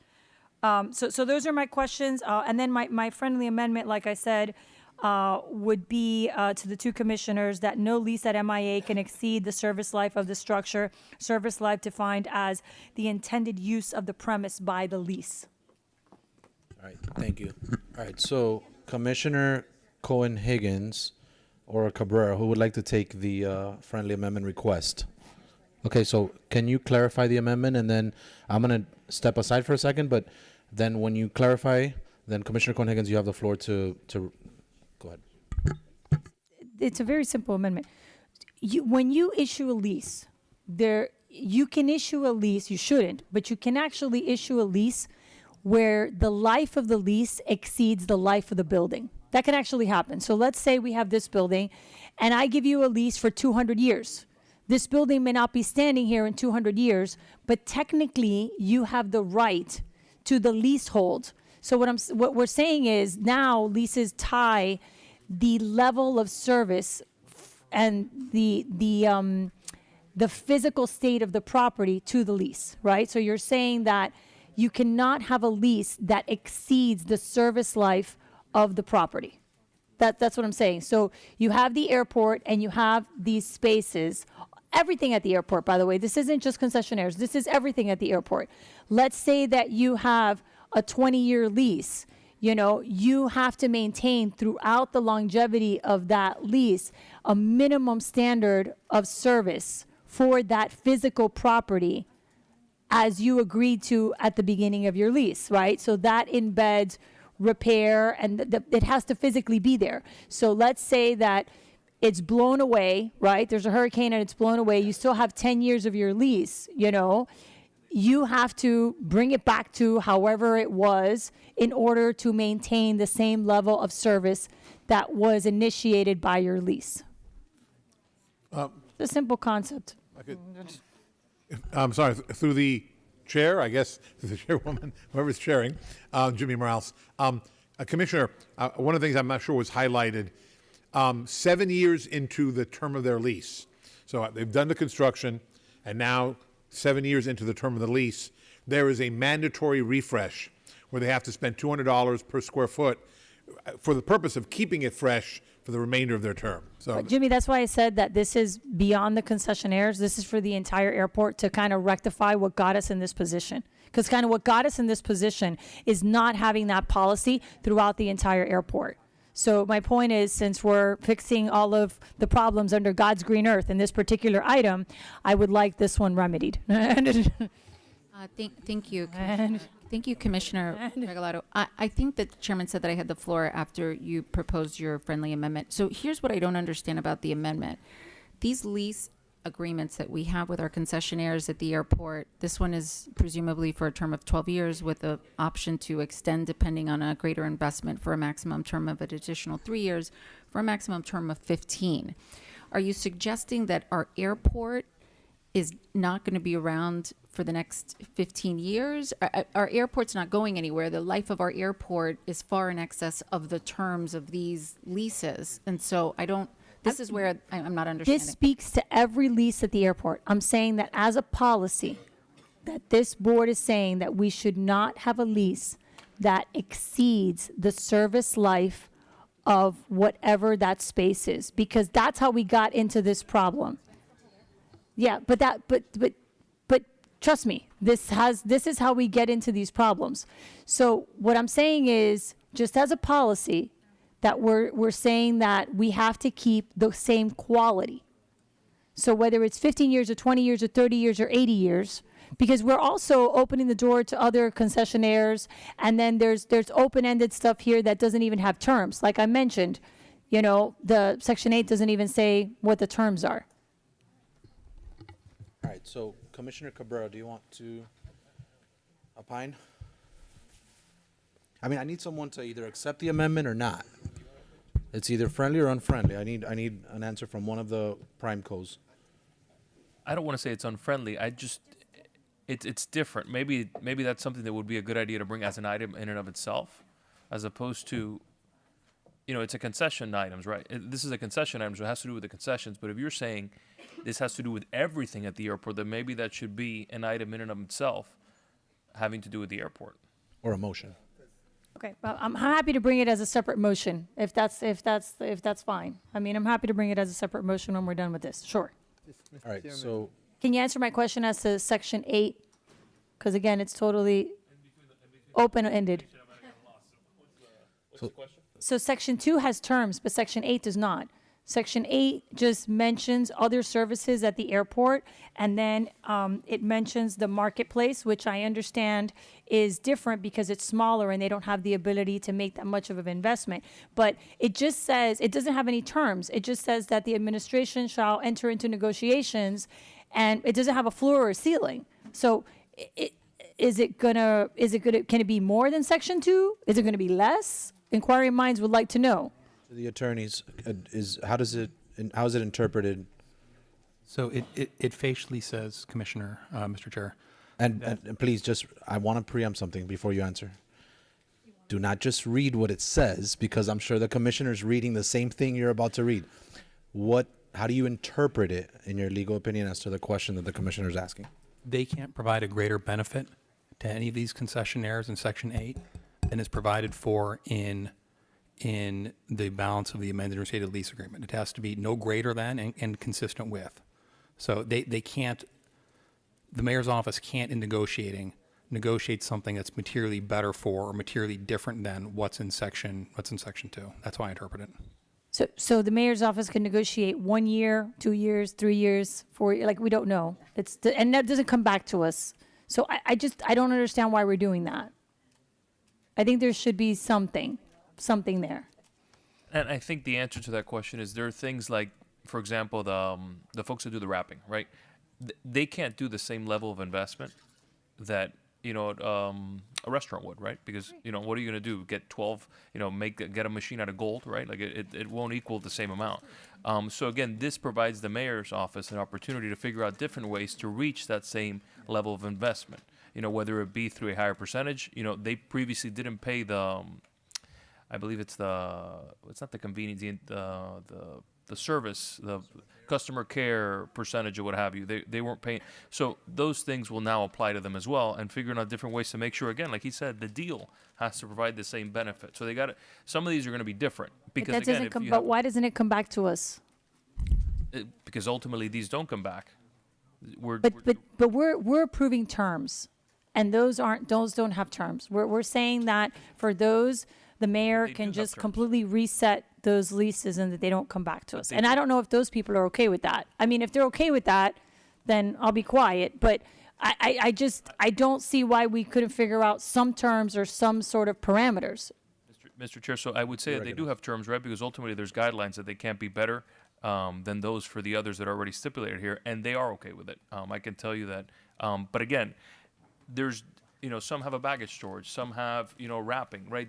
So those are my questions, and then my friendly amendment, like I said, would be to the two commissioners that no lease at MIA can exceed the service life of the structure, service life defined as the intended use of the premise by the lease. All right, thank you. All right, so Commissioner Cohen-Higgins or Cabrera, who would like to take the friendly amendment request? Okay, so can you clarify the amendment, and then I'm going to step aside for a second, but then when you clarify, then Commissioner Cohen-Higgins, you have the floor to go ahead. It's a very simple amendment. When you issue a lease, you can issue a lease, you shouldn't, but you can actually issue a lease where the life of the lease exceeds the life of the building. That can actually happen. So let's say we have this building, and I give you a lease for 200 years. This building may not be standing here in 200 years, but technically you have the right to the leasehold. So what we're saying is now leases tie the level of service and the physical state of the property to the lease, right? So you're saying that you cannot have a lease that exceeds the service life of the property. That's what I'm saying. So you have the airport and you have these spaces. Everything at the airport, by the way. This isn't just concessionaires. This is everything at the airport. Let's say that you have a 20-year lease. You have to maintain throughout the longevity of that lease a minimum standard of service for that physical property as you agreed to at the beginning of your lease, right? So that embeds repair, and it has to physically be there. So let's say that it's blown away, right? There's a hurricane and it's blown away. You still have 10 years of your lease, You have to bring it back to however it was in order to maintain the same level of service that was initiated by your lease. It's a simple concept. I'm sorry, through the chair, I guess, through the chairwoman, whoever's chairing, Jimmy Morales. Commissioner, one of the things I'm not sure was highlighted, 7 years into the term of their lease. So they've done the construction, and now 7 years into the term of the lease, there is a mandatory refresh where they have to spend $200 per square foot for the purpose of keeping it fresh for the remainder of their term. So, Jimmy, that's why I said that this is beyond the concessionaires. This is for the entire airport to kind of rectify what got us in this position. Because kind of what got us in this position is not having that policy throughout the entire airport. So my point is, since we're fixing all of the problems under God's green earth in this particular item, I would like this one remedied. Thank you. Thank you, Commissioner Regalado. I think that the chairman said that I had the floor after you proposed your friendly amendment. So here's what I don't understand about the amendment. These lease agreements that we have with our concessionaires at the airport, this one is presumably for a term of 12 years with the option to extend depending on a greater investment for a maximum term of an additional 3 years for a maximum term of 15. Are you suggesting that our airport is not going to be around for the next 15 years? Our airport's not going anywhere. The life of our airport is far in excess of the terms of these leases. And so this is where I'm not understanding. This speaks to every lease at the airport. I'm saying that as a policy, that this board is saying that we should not have a lease that exceeds the service life of whatever that space is, because that's how we got into this problem. Yeah, but trust me, this is how we get into these problems. So what I'm saying is, just as a policy, that we're saying that we have to keep the same quality. So whether it's 15 years or 20 years or 30 years or 80 years, because we're also opening the door to other concessionaires, and then there's open-ended stuff here that doesn't even have terms. Like I mentioned, the Section 8 doesn't even say what the terms are. All right, so Commissioner Cabrera, do you want to opine? I mean, I need someone to either accept the amendment or not. It's either friendly or unfriendly. I need an answer from one of the prime co's. I don't want to say it's unfriendly. It's different. Maybe that's something that would be a good idea to bring as an item in and of itself, as opposed to, it's a concession items, right? This is a concession item, so it has to do with the concessions. But if you're saying this has to do with everything at the airport, then maybe that should be an item in and of itself, having to do with the airport. Or a motion. Okay, well, I'm happy to bring it as a separate motion, if that's fine. I mean, I'm happy to bring it as a separate motion when we're done with this, sure. All right, so Can you answer my question as to Section 8? Because again, it's totally open-ended. So Section 2 has terms, but Section 8 does not. Section 8 just mentions other services at the airport, and then it mentions the marketplace, which I understand is different because it's smaller and they don't have the ability to make that much of an investment. But it just says, it doesn't have any terms. It just says that the administration shall enter into negotiations, and it doesn't have a floor or a ceiling. So can it be more than Section 2? Is it going to be less? Inquiring minds would like to know. to the attorneys, how is it interpreted? So it facially says, Commissioner, Mr. Chair. And please, I want to preempt something before you answer. Do not just read what it says, because I'm sure the commissioner's reading the same thing you're about to read. How do you interpret it, in your legal opinion, as to the question that the commissioner's asking? They can't provide a greater benefit to any of these concessionaires in Section 8 than is provided for in the balance of the amended and restated lease agreement. It has to be no greater than and consistent with. So they can't, the mayor's office can't, in negotiate something that's materially better for or materially different than what's in Section 2. That's how I interpret it. So the mayor's office can negotiate 1 year, 2 years, 3 years, 4 years, we don't know. And that doesn't come back to us. So I don't understand why we're doing that. I think there should be something there. And I think the answer to that question is there are things like, for example, the folks that do the wrapping, right? They can't do the same level of investment that a restaurant would, right? Because what are you going to do? Get 12, get a machine out of gold, right? Like it won't equal the same amount. So again, this provides the mayor's office an opportunity to figure out different ways to reach that same level of investment. Whether it be through a higher percentage. They previously didn't pay I believe it's not the convenience, the service, the customer care percentage or what have you. They weren't paying. So those things will now apply to them as well, and figuring out different ways to make sure, again, like he said, the deal has to provide the same benefit. So some of these are going to be different because But why doesn't it come back to us? Because ultimately these don't come back. But we're approving terms, and those don't have terms. We're saying that for those, the mayor can just completely reset those leases and that they don't come back to us. And I don't know if those people are okay with that. I mean, if they're okay with that, then I'll be quiet. But I don't see why we couldn't figure out some terms or some sort of parameters. Mr. Chair, so I would say that they do have terms, right? Because ultimately there's guidelines that they can't be better than those for the others that are already stipulated here, and they are okay with it. I can tell you that. But again, there's some have a baggage storage, some have wrapping, right?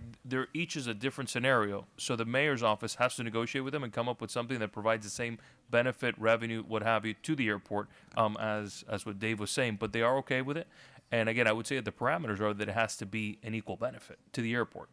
Each is a different scenario. So the mayor's office has to negotiate with them and come up with something that provides the same benefit, revenue, what have you, to the airport, as what Dave was saying. But they are okay with it. And again, I would say that the parameters are that it has to be an equal benefit to the airport.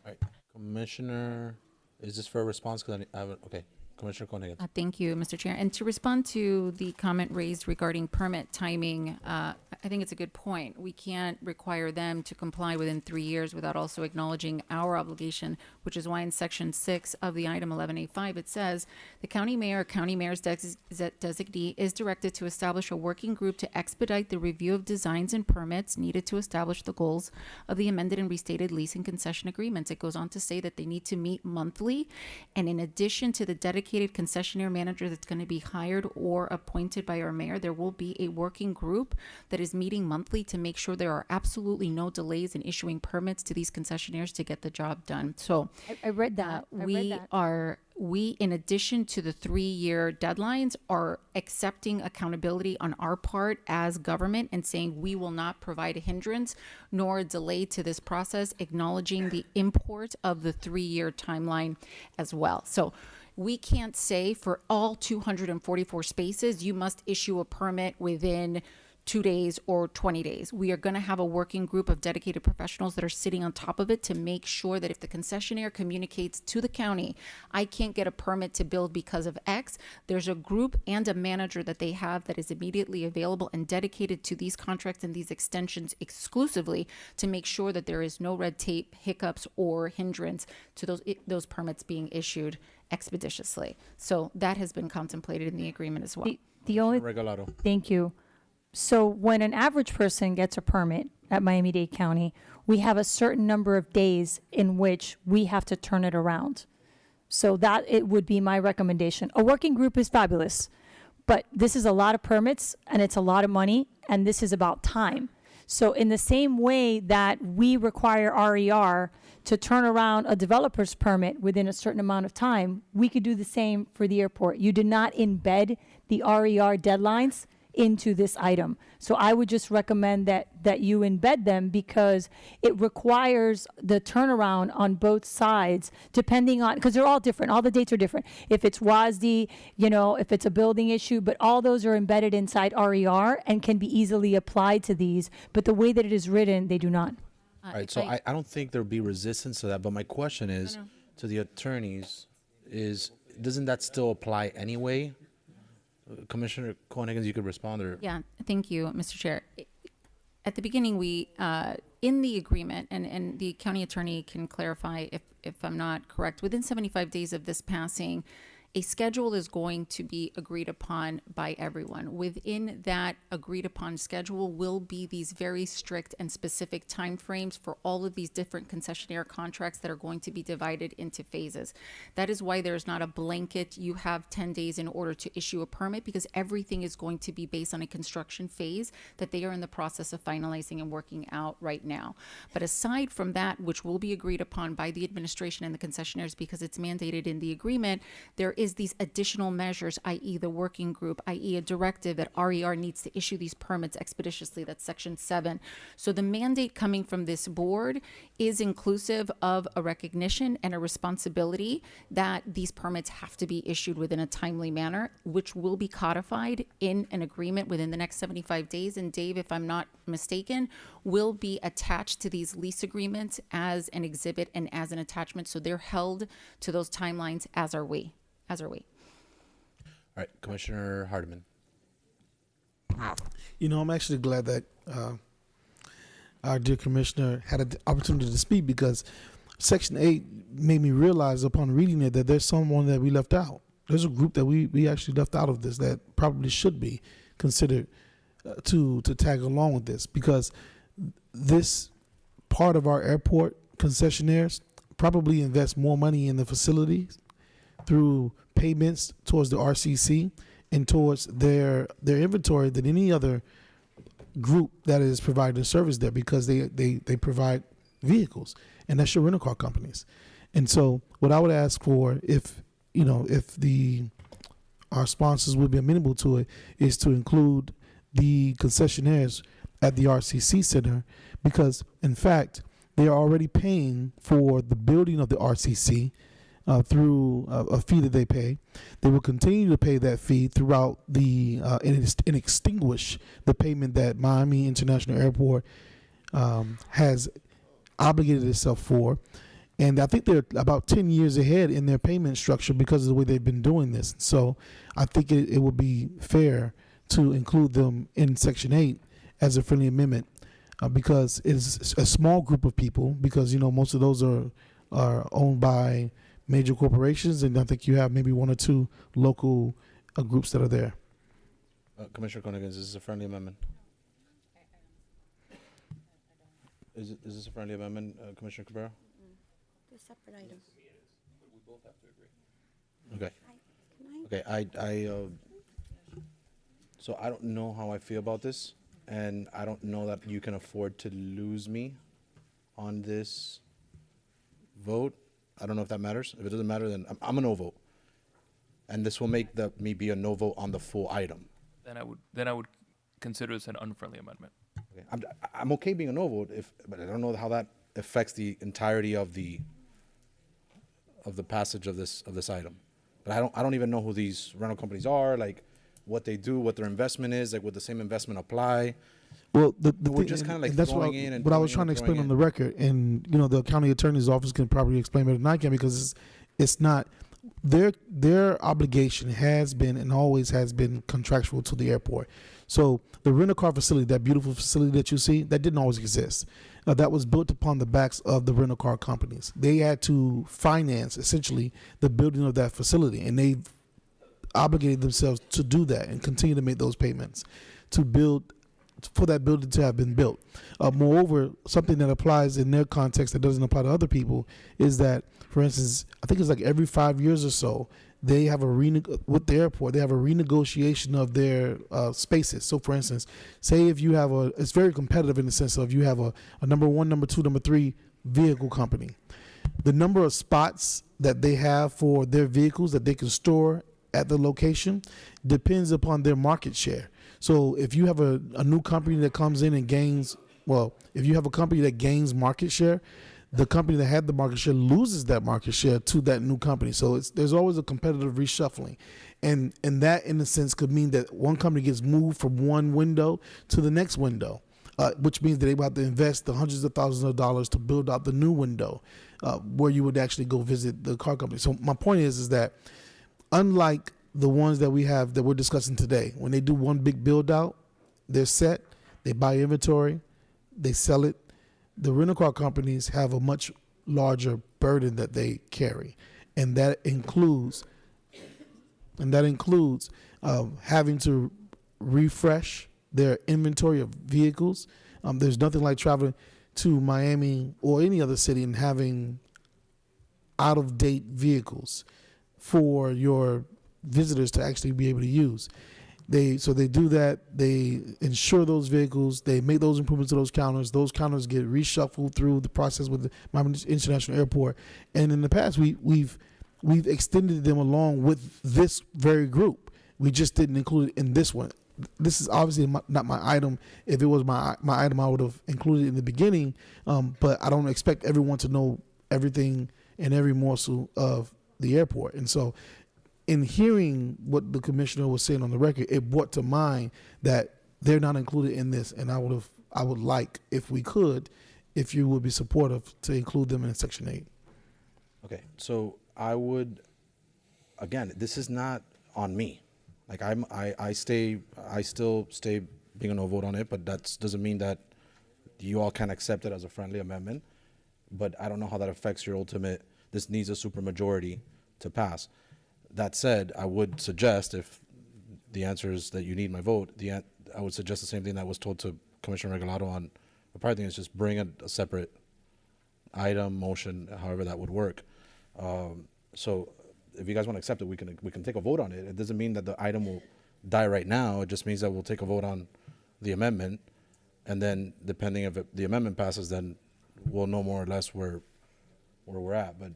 All right, Commissioner, is this for a response? Because I haven't. Okay, Commissioner Conegan. Thank you, Mr. Chair. And to respond to the comment raised regarding permit timing, I think it's a good point. We can't require them to comply within 3 years without also acknowledging our obligation, which is why in section 6 of the item 11A5, it says the county mayor or county mayor's designee is directed to establish a working group to expedite the review of designs and permits needed to establish the goals of the amended and restated lease and concession agreements. It goes on to say that they need to meet monthly, and in addition to the dedicated concessionaire manager that's going to be hired or appointed by our mayor, there will be a working group that is meeting monthly to make sure there are absolutely no delays in issuing permits to these concessionaires to get the job done. So I read that. we, in addition to the 3-year deadlines, are accepting accountability on our part as government and saying we will not provide a hindrance nor a delay to this process, acknowledging the import of the 3-year timeline as well. So we can't say for all 244 spaces, you must issue a permit within 2 days or 20 days. We are going to have a working group of dedicated professionals that are sitting on top of it to make sure that if the concessionaire communicates to the county, I can't get a permit to build because of X, there's a group and a manager that they have that is immediately available and dedicated to these contracts and these extensions exclusively to make sure that there is no red tape, hiccups, or hindrance to those permits being issued expeditiously. So that has been contemplated in the agreement as well. The only Regalado. Thank you. So when an average person gets a permit at Miami-Dade County, we have a certain number of days in which we have to turn it around. So that it would be my recommendation. A working group is fabulous, but this is a lot of permits and it's a lot of money, and this is about time. So in the same way that we require RER to turn around a developer's permit within a certain amount of time, we could do the same for the airport. You did not embed the RER deadlines into this item. So I would just recommend that you embed them, because it requires the turnaround on both sides, depending on, because they're all different. All the dates are different. If it's WASD, if it's a building issue, but all those are embedded inside RER and can be easily applied to these. But the way that it is written, they do not. All right, so I don't think there'll be resistance to that, but my question is to the attorneys doesn't that still apply anyway? Commissioner Conegan, you could respond, or Yeah, thank you, Mr. Chair. At the beginning, we, in the agreement, and the county attorney can clarify if I'm not correct, within 75 days of this passing, a schedule is going to be agreed upon by everyone. Within that agreed upon schedule will be these very strict and specific timeframes for all of these different concessionaire contracts that are going to be divided into phases. That is why there's not a blanket, you have 10 days in order to issue a permit, because everything is going to be based on a construction phase that they are in the process of finalizing and working out right now. But aside from that, which will be agreed upon by the administration and the concessionaires because it's mandated in the agreement, there is these additional measures, i.e. the working group, i.e. a directive that RER needs to issue these permits expeditiously. That's section 7. So the mandate coming from this board is inclusive of a recognition and a responsibility that these permits have to be issued within a timely manner, which will be codified in an agreement within the next 75 days. And Dave, if I'm not mistaken, will be attached to these lease agreements as an exhibit and as an attachment. So they're held to those timelines, as are we. All right, Commissioner Hardiman. I'm actually glad that our dear commissioner had an opportunity to speak, because Section 8 made me realize upon reading it that there's someone that we left out. There's a group that we actually left out of this that probably should be considered to tag along with this, because this part of our airport concessionaires probably invest more money in the facilities through payments towards the RCC and towards their inventory than any other group that is providing service there, because they provide vehicles, and that's your rental car companies. And so what I would ask for, if our sponsors would be amenable to it, is to include the concessionaires at the RCC Center, because in fact they are already paying for the building of the RCC through a fee that they pay. They will continue to pay that fee throughout and extinguish the payment that Miami International Airport has obligated itself for. And I think they're about 10 years ahead in their payment structure because of the way they've been doing this. So I think it would be fair to include them in Section 8 as a friendly amendment because it's a small group of people because, most of those are owned by major corporations, and I think you have maybe one or two local groups that are there. Commissioner Conagans, is this a friendly amendment? Is this a friendly amendment, Commissioner Cabrera? They're separate items. We both have to agree. Okay. Okay, so I don't know how I feel about this, and I don't know that you can afford to lose me on this vote. I don't know if that matters. If it doesn't matter, then I'm a no vote. And this will make me be a no vote on the full item. Then I would consider this an unfriendly amendment. Okay. I'm okay being a no vote, but I don't know how that affects the entirety of the passage of this item. But I don't even know who these rental companies are, like what they do, what their investment is, like would the same investment apply? Well, we're just kind of like that's throwing in and what I was throwing trying to in and explain throwing on the record, and the county attorney's office can probably explain better than I can because it's not their obligation has been and always has been contractual to the airport. So the rental car facility, that beautiful facility that you see, that didn't always exist. That was built upon the backs of the rental car companies. They had to finance essentially the building of that facility, and they've obligated themselves to do that and continue to make those payments to build for that building to have been built. Moreover, something that applies in their context that doesn't apply to other people is that, for instance, I think it's like every 5 years or so, they have with the airport, they have a renegotiation of their spaces. So, for instance, say if you have it's very competitive in the sense of you have a number 1, number 2, number 3 vehicle company. The number of spots that they have for their vehicles that they can store at the location depends upon their market share. So if you have a new company that comes in and if you have a company that gains market share, the company that had the market share loses that market share to that new company. So there's always a competitive reshuffling. And that, in a sense, could mean that one company gets moved from one window to the next window, which means that they will have to invest the hundreds of thousands of dollars to build out the new window where you would actually go visit the car company. So my point is that unlike the ones that we have that we're discussing today, when they do one big build out, they're set, they buy inventory, they sell it. The rental car companies have a much larger burden that they carry, and that includes having to refresh their inventory of vehicles. There's nothing like traveling to Miami or any other city and having out-of-date vehicles for your visitors to actually be able to use. So they do that. They insure those vehicles. They make those improvements to those counters. Those counters get reshuffled through the process with the Miami International Airport. And in the past, we've extended them along with this very group. We just didn't include it in this one. This is obviously not my item. If it was my item, I would have included it in the beginning. But I don't expect everyone to know everything and every morsel of the airport. And so in hearing what the commissioner was saying on the record, it brought to mind that they're not included in this, and I would like, if we could, if you would be supportive, to include them in Section 8. Okay, so I would, again, this is not on me. Like I still stay being a no vote on it, but that doesn't mean that you all can accept it as a friendly amendment. But I don't know how that affects your ultimate. This needs a supermajority to pass. That said, I would suggest, if the answer is that you need my vote, I would suggest the same thing that was told to Commissioner Regalado on the prior thing, is just bring a separate item, motion, however that would work. So if you guys want to accept it, we can take a vote on it. It doesn't mean that the item will die right now. It just means that we'll take a vote on the amendment, and then depending if the amendment passes, then we'll know more or less where we're at. But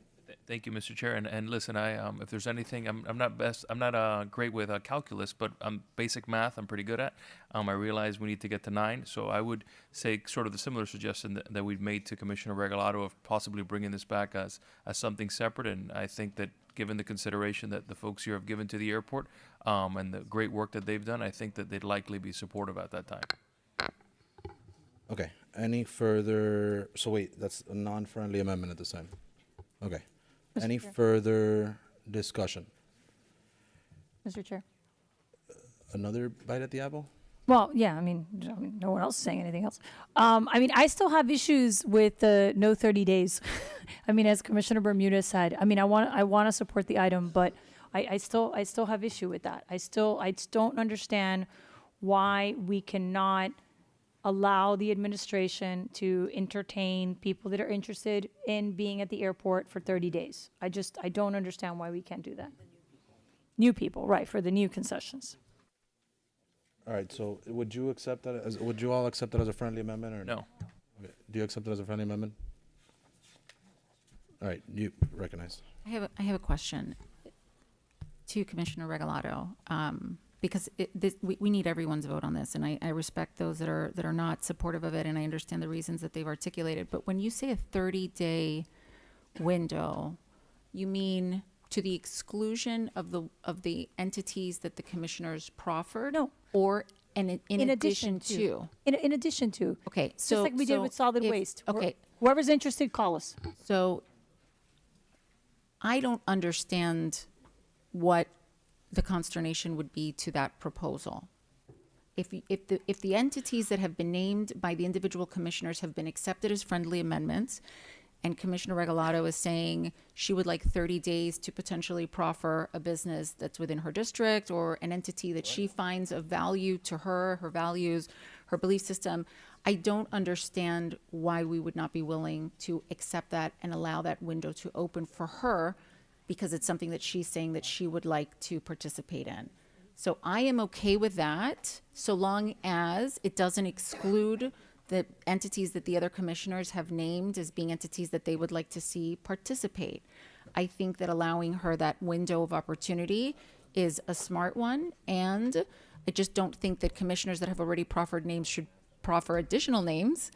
Thank you, Mr. Chair. And listen, if there's anything, I'm not great with calculus, but basic math I'm pretty good at. I realize we need to get to 9, so I would say sort of the similar suggestion that we've made to Commissioner Regalado of possibly bringing this back as something separate. And I think that given the consideration that the folks here have given to the airport and the great work that they've done, I think that they'd likely be supportive at that time. okay, any further? So wait, that's a non-friendly amendment at this time. Okay. Mr. Any Chair. further discussion? Mr. Chair. Another bite at the apple? Well, yeah, I mean, no one else is saying anything else. I mean, I still have issues with the no 30 days. I mean, as Commissioner Bermudez said, I mean, I want to support the item, but I still have issue with that. I don't understand why we cannot allow the administration to entertain people that are interested in being at the airport for 30 days. I don't understand why we can't do that. New people, right, for the new concessions. All right, so would you accept that would you all accept that as a friendly amendment or No. Okay. Do you accept it as a friendly amendment? All right, you recognize. I have a question to Commissioner Regalado, because we need everyone's vote on this, and I respect those that are not supportive of it, and I understand the reasons that they've articulated. But when you say a 30-day window, you mean to the exclusion of the entities that the commissioners proffered? No. Or in addition to? In addition to. Okay, Just so like we did with solid if- waste. Okay, Whoever's interested, call us. so I don't understand what the consternation would be to that proposal. If the entities that have been named by the individual commissioners have been accepted as friendly amendments, and Commissioner Regalado is saying she would like 30 days to potentially proffer a business that's within her district or an entity that she finds of value to her values, her belief system, I don't understand why we would not be willing to accept that and allow that window to open for her, because it's something that she's saying that she would like to participate in. So I am okay with that, so long as it doesn't exclude the entities that the other commissioners have named as being entities that they would like to see participate. I think that allowing her that window of opportunity is a smart one, and I just don't think that commissioners that have already proffered names should proffer additional names,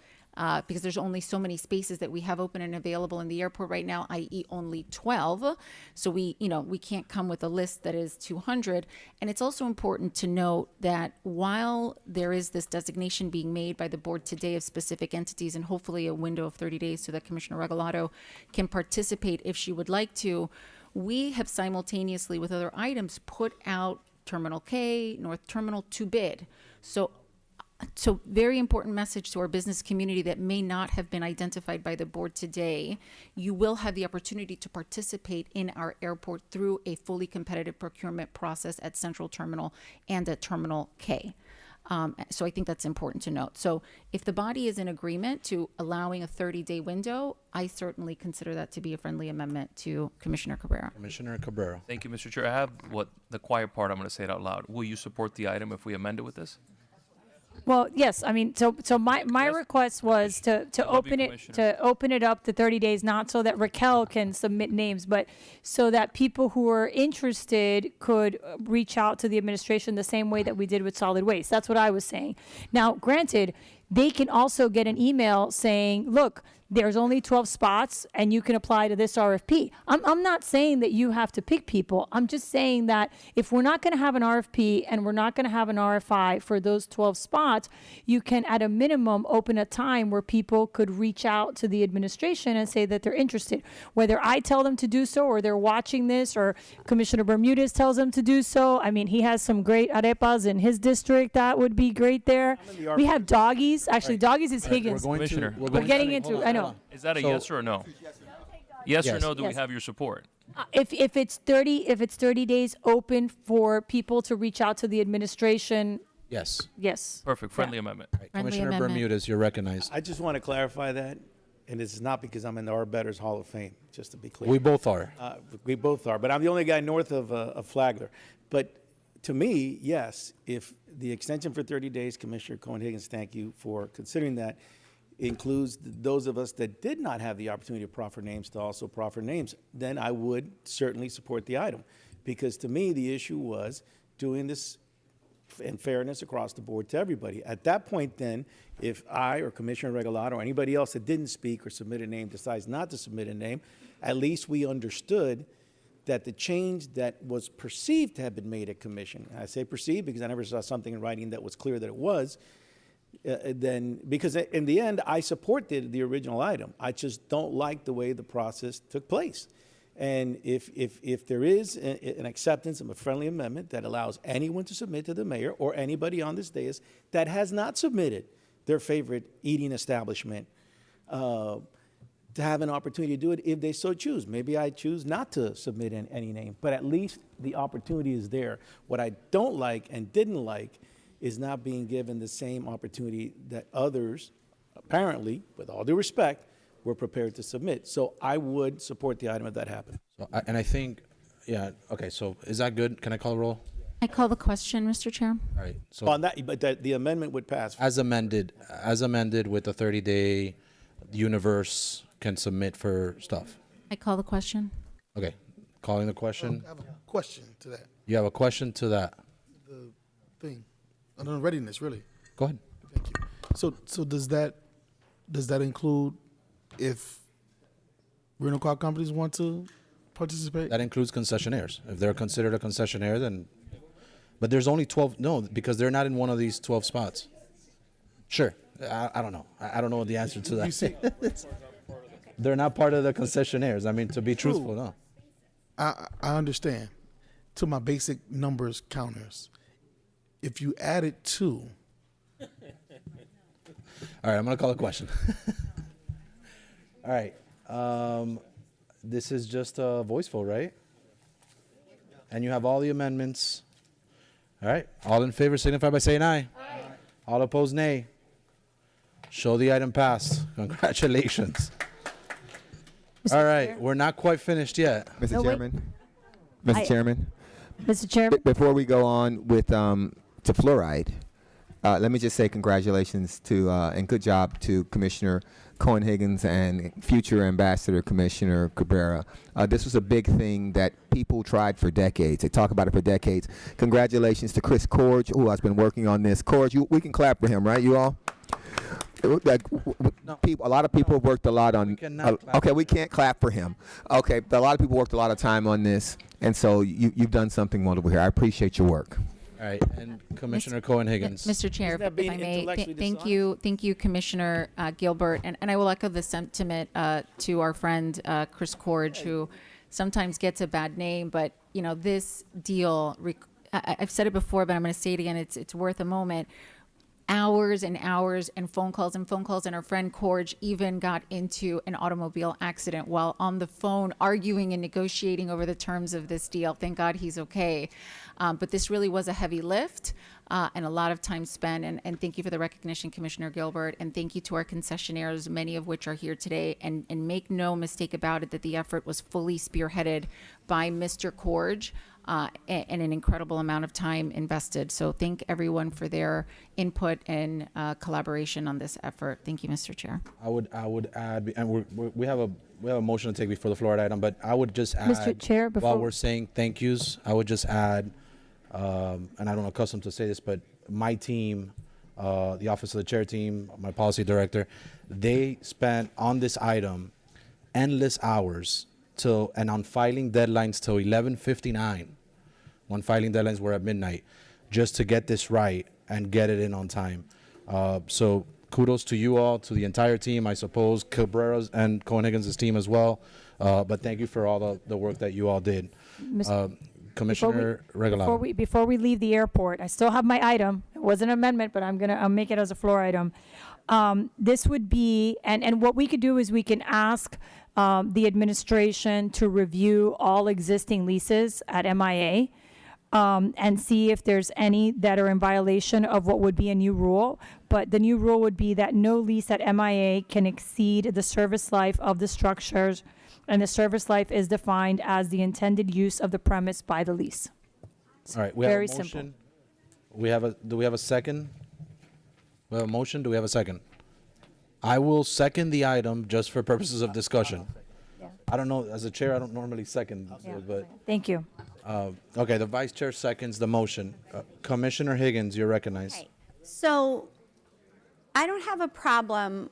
because there's only so many spaces that we have open and available in the airport right now, i.e. only 12. So we can't come with a list that is 200. And it's also important to note that while there is this designation being made by the board today of specific entities, and hopefully a window of 30 days so that Commissioner Regalado can participate if she would like to, we have simultaneously with other items put out Terminal K, North Terminal to bid. So very important message to our business community that may not have been identified by the board today. You will have the opportunity to participate in our airport through a fully competitive procurement process at Central Terminal and at Terminal K. So I think that's important to note. So if the body is in agreement to allowing a 30-day window, I certainly consider that to be a friendly amendment to Commissioner Cabrera. Commissioner Cabrera. Thank you, Mr. Chair. I have the quiet part. I'm going to say it out loud. Will you support the item if we amend it with this? Well, yes, I mean, so my request was to open it up to 30 days, not so that Raquel can submit names, but so that people who are interested could reach out to the administration the same way that we did with solid waste. That's what I was saying. Now, granted, they can also get an email saying, look, there's only 12 spots and you can apply to this RFP. I'm not saying that you have to pick people. I'm just saying that if we're not going to have an RFP and we're not going to have an RFI for those 12 spots, you can at a minimum open a time where people could reach out to the administration and say that they're interested. Whether I tell them to do so or they're watching this or Commissioner Bermudez tells them to do so. I mean, he has some great arepas in his district. That would be great there. We have doggies. Actually, doggies is Higgins. We're getting into, I know. Is that a yes or a no? Yes or no, do we have your support? If it's 30 days open for people to reach out to the administration, Yes. yes. Perfect, friendly amendment. Commissioner Bermudez, you're recognized. I just want to clarify that, and this is not because I'm in the Our Betters Hall of Fame, just to be clear. We both are. We both are, but I'm the only guy north of Flagler. But to me, yes, if the extension for 30 days, Commissioner Cohen-Higgins, thank you for considering that, includes those of us that did not have the opportunity to proffer names to also proffer names, then I would certainly support the item. Because to me, the issue was doing this in fairness across the board to everybody. At that point then, if I or Commissioner Regalado or anybody else that didn't speak or submit a name decides not to submit a name, at least we understood that the change that was perceived to have been made at commission, and I say perceived because I never saw something in writing that was clear that it was, then, because in the end, I supported the original item. I just don't like the way the process took place. And if there is an acceptance of a friendly amendment that allows anyone to submit to the mayor or anybody on this dais that has not submitted their favorite eating establishment, to have an opportunity to do it if they so choose. Maybe I choose not to submit any name, but at least the opportunity is there. What I don't like and didn't like is not being given the same opportunity that others, apparently, with all due respect, were prepared to submit. So I would support the item if that happened. So, and I think, yeah, okay, so is that good? Can I call a roll? I call the question, Mr. Chair. All right, so On that, but the amendment would pass. as amended with the 30-day universe can submit for stuff. I call the question. Okay, calling the question. I have a question to that. You have a question to that? The thing, on readiness, really. Go ahead. Thank you. So does that include if rental car companies want to participate? That includes concessionaires. If they're considered a concessionaire, then, but there's only 12, no, because they're not in one of these 12 spots. Sure, I don't know. I don't know the answer to that. You see, They're not part of the concessionaires. I mean, to be truthful, no. I understand. To my basic numbers counters, if you added 2, All right, I'm gonna call a question. All right, this is just a voice vote, right? And you have all the amendments. All right, all in favor signify by saying aye. Aye. All opposed, nay. Show the item passed. Congratulations. All right, we're not quite finished yet. Mr. Chairman? Mr. Chairman? Mr. Chairman? Before we go on with to fluoride, let me just say congratulations to and good job to Commissioner Cohen-Higgins and future Ambassador Commissioner Cabrera. This was a big thing that people tried for decades. They talk about it for decades. Congratulations to Chris Corge, who has been working on this. Corge, we can clap for him, right, you all? A lot of people have worked a lot on. Okay, we can't clap for him. Okay, a lot of people worked a lot of time on this, and so you've done something wonderful here. I appreciate your work. All right, and Commissioner Cohen-Higgins. Mr. Chair, Isn't that if being I may, intellectually thank you, Commissioner Gilbert, and I will echo the sentiment to our friend Chris Corge, who sometimes gets a bad name, but you know this deal. I've said it before, but I'm going to say it again. It's worth a moment. Hours and hours and phone calls, and our friend Corge even got into an automobile accident while on the phone arguing and negotiating over the terms of this deal. Thank God he's okay. But this really was a heavy lift and a lot of time spent. And thank you for the recognition, Commissioner Gilbert. And thank you to our concessionaires, many of which are here today. And make no mistake about it that the effort was fully spearheaded by Mr. Corge. And an incredible amount of time invested. So thank everyone for their input and collaboration on this effort. Thank you, Mr. Chair. I would add, and we have a motion to take before the floor item, but I would just add, Mr. Chair, while we're saying thank yous, I would just add, and I don't accustomed to say this, but my team, the Office of the Chair team, my policy director, they spent on this item endless hours and on filing deadlines till 11:59, when filing deadlines were at midnight, just to get this right and get it in on time. So kudos to you all, to the entire team, I suppose, Cabrera's and Cohen-Higgins' team as well. But thank you for all the work that you all did. Commissioner Regalado. Before we leave the airport, I still have my item. It was an amendment, but I'll make it as a floor item. This would be, and what we could do is we can ask the administration to review all existing leases at MIA and see if there's any that are in violation of what would be a new rule. But the new rule would be that no lease at MIA can exceed the service life of the structures, and the service life is defined as the intended use of the premise by the lease. All right, we have very a motion. simple. Do we have a second? We have a motion. Do we have a second? I will second the item just for purposes of discussion. I don't know, as a chair, I don't normally second, but. Thank you. Okay, the vice chair seconds the motion. Commissioner Higgins, you're recognized. Okay. So I don't have a problem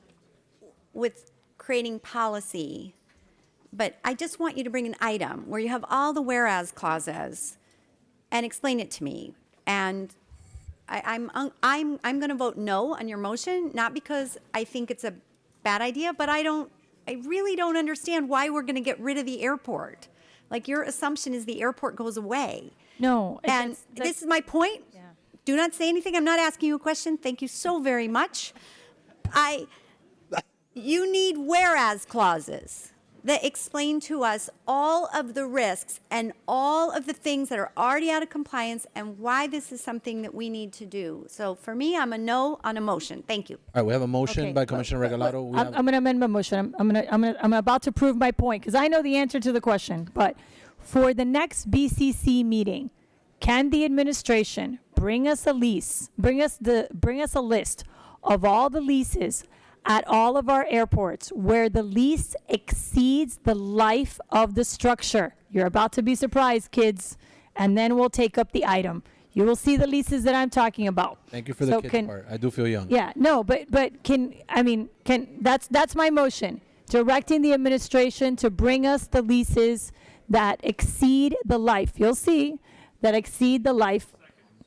with creating policy, but I just want you to bring an item where you have all the whereas clauses and explain it to me. And I'm going to vote no on your motion, not because I think it's a bad idea, but I really don't understand why we're going to get rid of the airport. Like, your assumption is the airport goes away. No. And this is my point. Yeah. Do not say anything. I'm not asking you a question. Thank you so very much. You need whereas clauses that explain to us all of the risks and all of the things that are already out of compliance and why this is something that we need to do. So for me, I'm a no on a motion. Thank you. All right, we have a motion Okay. by Commissioner Regalado. We I'm have- going to amend my motion. I'm about to prove my point because I know the answer to the question. But for the next BCC meeting, can the administration bring us a lease, bring us a list of all the leases at all of our airports where the lease exceeds the life of the structure? You're about to be surprised, kids, and then we'll take up the item. You will see the leases that I'm talking about. Thank you for the So kids part. I do feel young. Yeah, no, but that's my motion. Directing the administration to bring us the leases that exceed the life. You'll see that exceed the life.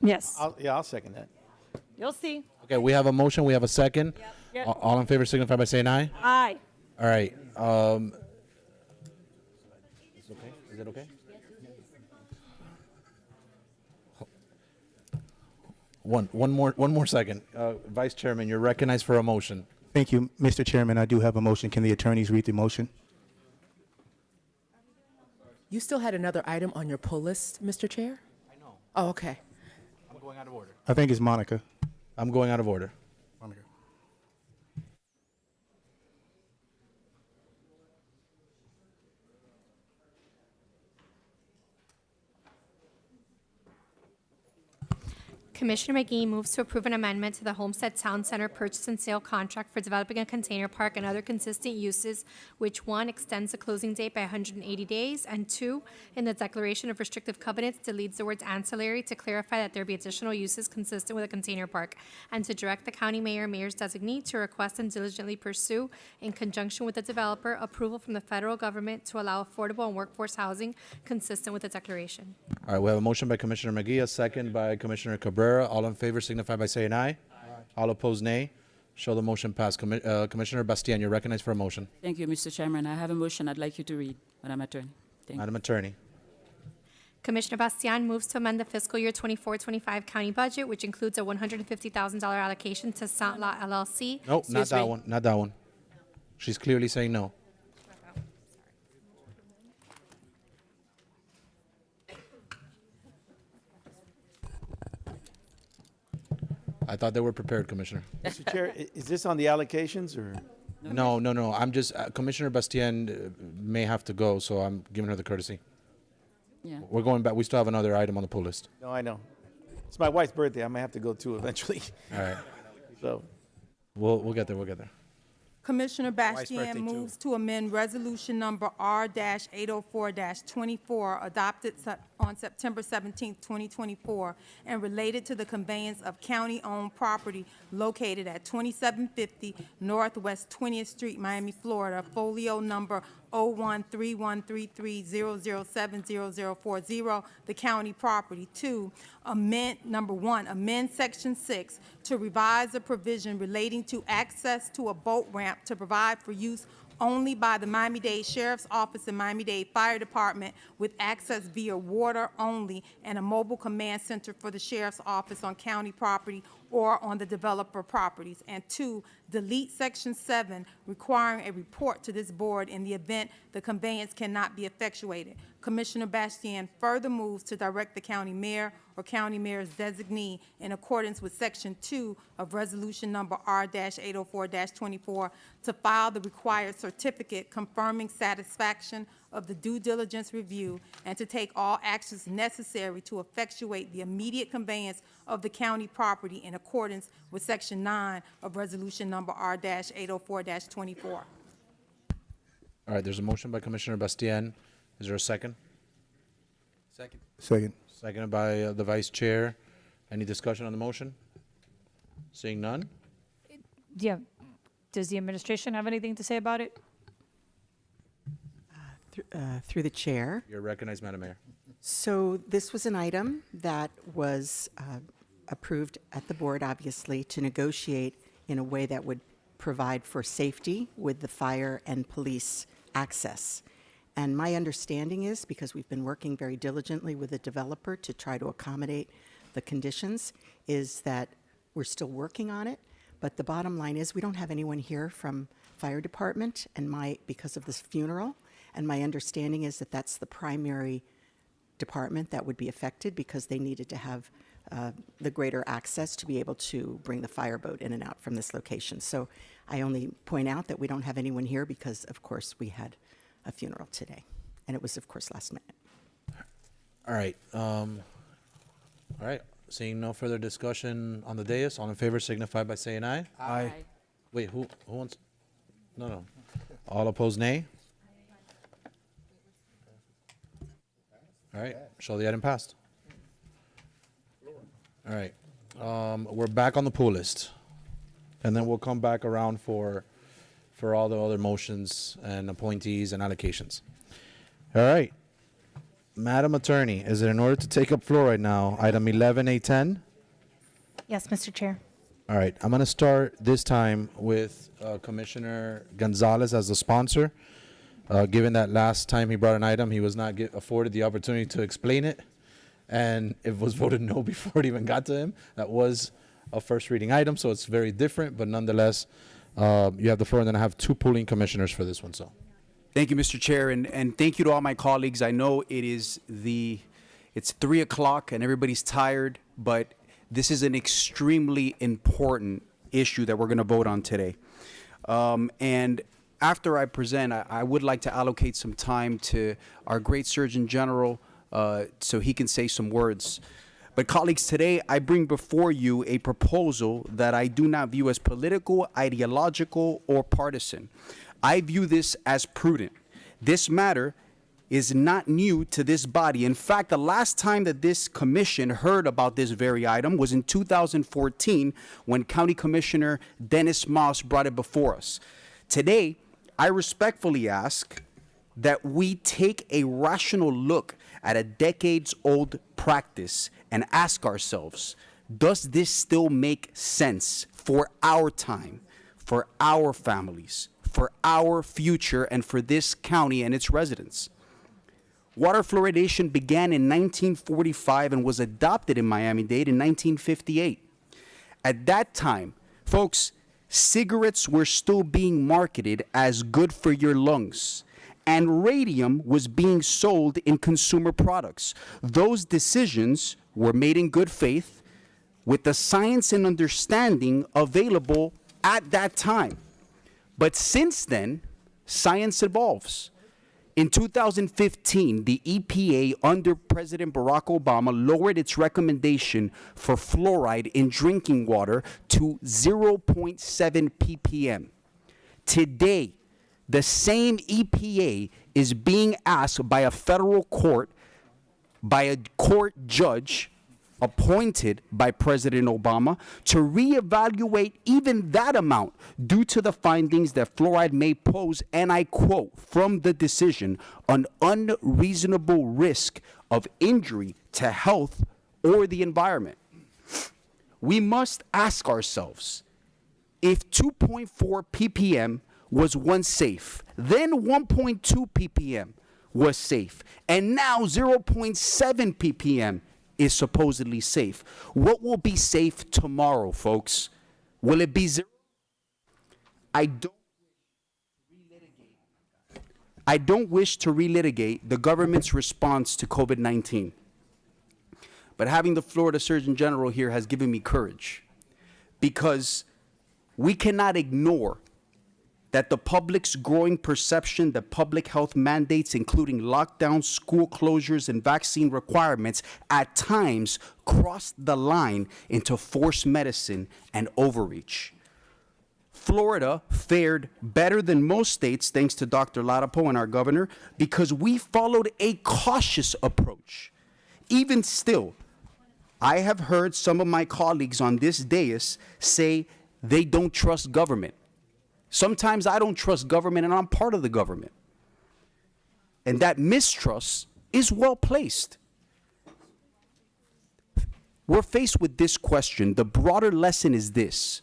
Yes. I'll second that. You'll see. Okay, we have a motion. We have a second. Yep. All in favor signify by saying aye. Aye. All right. Is it okay? Is it okay? One more second. Vice Chairman, you're recognized for a motion. Thank you, Mr. Chairman. I do have a motion. Can the attorneys read the motion? You still had another item on your pull list, Mr. Chair? I know. Oh, okay. I'm going out of order. I think it's Monica. I'm going out of order. Monica. Commissioner McGee moves to approve an amendment to the Homestead Town Center purchase and sale contract for developing a container park and other consistent uses, which, one, extends the closing date by 180 days, and two, in the declaration of restrictive covenants, deletes the words ancillary to clarify that there be additional uses consistent with a container park, and to direct the county mayor, mayor's designee, to request and diligently pursue, in conjunction with the developer, approval from the federal government to allow affordable and workforce housing consistent with the declaration. All right, we have a motion by Commissioner McGee, a second by Commissioner Cabrera. All in favor signify by saying aye. Aye. All opposed, nay. Show the motion passed. Commissioner Bastian, you're recognized for a motion. Thank you, Mr. Chairman. I have a motion I'd like you to read, Madam Attorney. Thank you. Madam Attorney. Commissioner Bastian moves to amend the fiscal year 24-25 county budget, which includes a $150,000 allocation to Santla LLC. Nope, not Excuse that me. one. Not that one. She's clearly saying no. I thought they were prepared, Commissioner. Mr. Chair, is this on the allocations or? No. I'm just, Commissioner Bastien may have to go, so I'm giving her the courtesy. Yeah. We're going back. We still have another item on the pull list. No, I know. It's my wife's birthday. I might have to go too eventually. All right. So, We'll get there. We'll get there. Commissioner birthday, Bastian too. moves to amend Resolution Number R-804-24, adopted on September 17, 2024, and related to the conveyance of county-owned property located at 2750 Northwest 20th Street, Miami, Florida, folio number 01313300700040, the county property. Two, number one, amend Section 6 to revise a provision relating to access to a boat ramp to provide for use only by the Miami-Dade Sheriff's Office and Miami-Dade Fire Department with access via water only, and a mobile command center for the Sheriff's Office on county property or on the developer properties. And two, delete Section 7, requiring a report to this board in the event the conveyance cannot be effectuated. Commissioner Bastian further moves to direct the county mayor or county mayor's designee, in accordance with Section 2 of Resolution Number R-804-24, to file the required certificate confirming satisfaction of the due diligence review, and to take all actions necessary to effectuate the immediate conveyance of the county property in accordance with Section 9 of Resolution Number R-804-24. All right, there's a motion by Commissioner Bastien. Is there a second? second. Second. Seconded by the Vice Chair. Any discussion on the motion? Seeing none? Yeah. Does the administration have anything to say about it? Through the chair. You're recognized, Madam Mayor. So this was an item that was approved at the board, obviously, to negotiate in a way that would provide for safety with the fire and police access. And my understanding is, because we've been working very diligently with the developer to try to accommodate the conditions, is that we're still working on it. But the bottom line is we don't have anyone here from fire department because of this funeral. And my understanding is that that's the primary department that would be affected because they needed to have the greater access to be able to bring the fireboat in and out from this location. So I only point out that we don't have anyone here because, of course, we had a funeral today. And it was, of course, last minute. All right. All right. Seeing no further discussion on the dais, all in favor signify by saying aye. Aye. Wait, who wants? No. All opposed, nay. All right. Show the item passed. All right. We're back on the pool list, and then we'll come back around for all the other motions and appointees and allocations. All right. Madam Attorney, is it in order to take up floor right now, item 11A10? Yes, Mr. Chair. All right. I'm going to start this time with Commissioner Gonzalez as the sponsor. Given that last time he brought an item, he was not afforded the opportunity to explain it, and it was voted no before it even got to him. That was a first reading item, so it's very different, but nonetheless, you have the floor, and then I have two pooling commissioners for this one. So, Thank you, Mr. Chair, and thank you to all my colleagues. I know it's 3 o'clock and everybody's tired, but this is an extremely important issue that we're going to vote on today. And after I present, I would like to allocate some time to our great Surgeon General so he can say some words. But colleagues, today I bring before you a proposal that I do not view as political, ideological, or partisan. I view this as prudent. This matter is not new to this body. In fact, the last time that this commission heard about this very item was in 2014 when County Commissioner Dennis Moss brought it before us. Today, I respectfully ask that we take a rational look at a decades-old practice and ask ourselves, does this still make sense for our time, for our families, for our future, and for this county and its residents? Water fluoridation began in 1945 and was adopted in Miami-Dade in 1958. At that time, folks, cigarettes were still being marketed as good for your lungs, and radium was being sold in consumer products. Those decisions were made in good faith with the science and understanding available at that time. But since then, science evolves. In 2015, the EPA under President Barack Obama lowered its recommendation for fluoride in drinking water to 0.7 ppm. Today, the same EPA is being asked by a federal court, by a court judge appointed by President Obama, to reevaluate even that amount due to the findings that fluoride may pose, and I quote from the decision, an unreasonable risk of injury to health or the environment. We must ask ourselves, if 2.4 ppm was once safe, then 1.2 ppm was safe, and now 0.7 ppm is supposedly safe, what will be safe tomorrow, folks? Will it be zero? I don't wish to relitigate the government's response to COVID-19. But having the Florida Surgeon General here has given me courage, because we cannot ignore that the public's growing perception that public health mandates, including lockdowns, school closures, and vaccine requirements, at times cross the line into forced medicine and overreach. Florida fared better than most states, thanks to Dr. Ladapo and our governor, because we followed a cautious approach. Even still, I have heard some of my colleagues on this dais say they don't trust government. Sometimes I don't trust government, and I'm part of the government. And that mistrust is well placed. we're faced with this question. The broader lesson is this: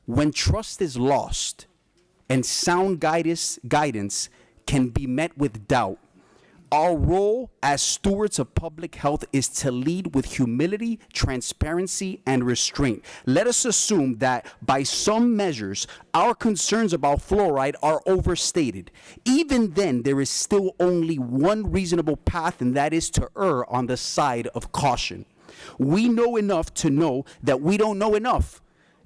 when trust is lost and sound guidance can be met with doubt, our role as stewards of public health is to lead with humility, transparency, and restraint. Let us assume that by some measures, our concerns about fluoride are overstated. Even then, there is still only one reasonable path, and that is to err on the side of caution. We know enough to know that we don't know enough.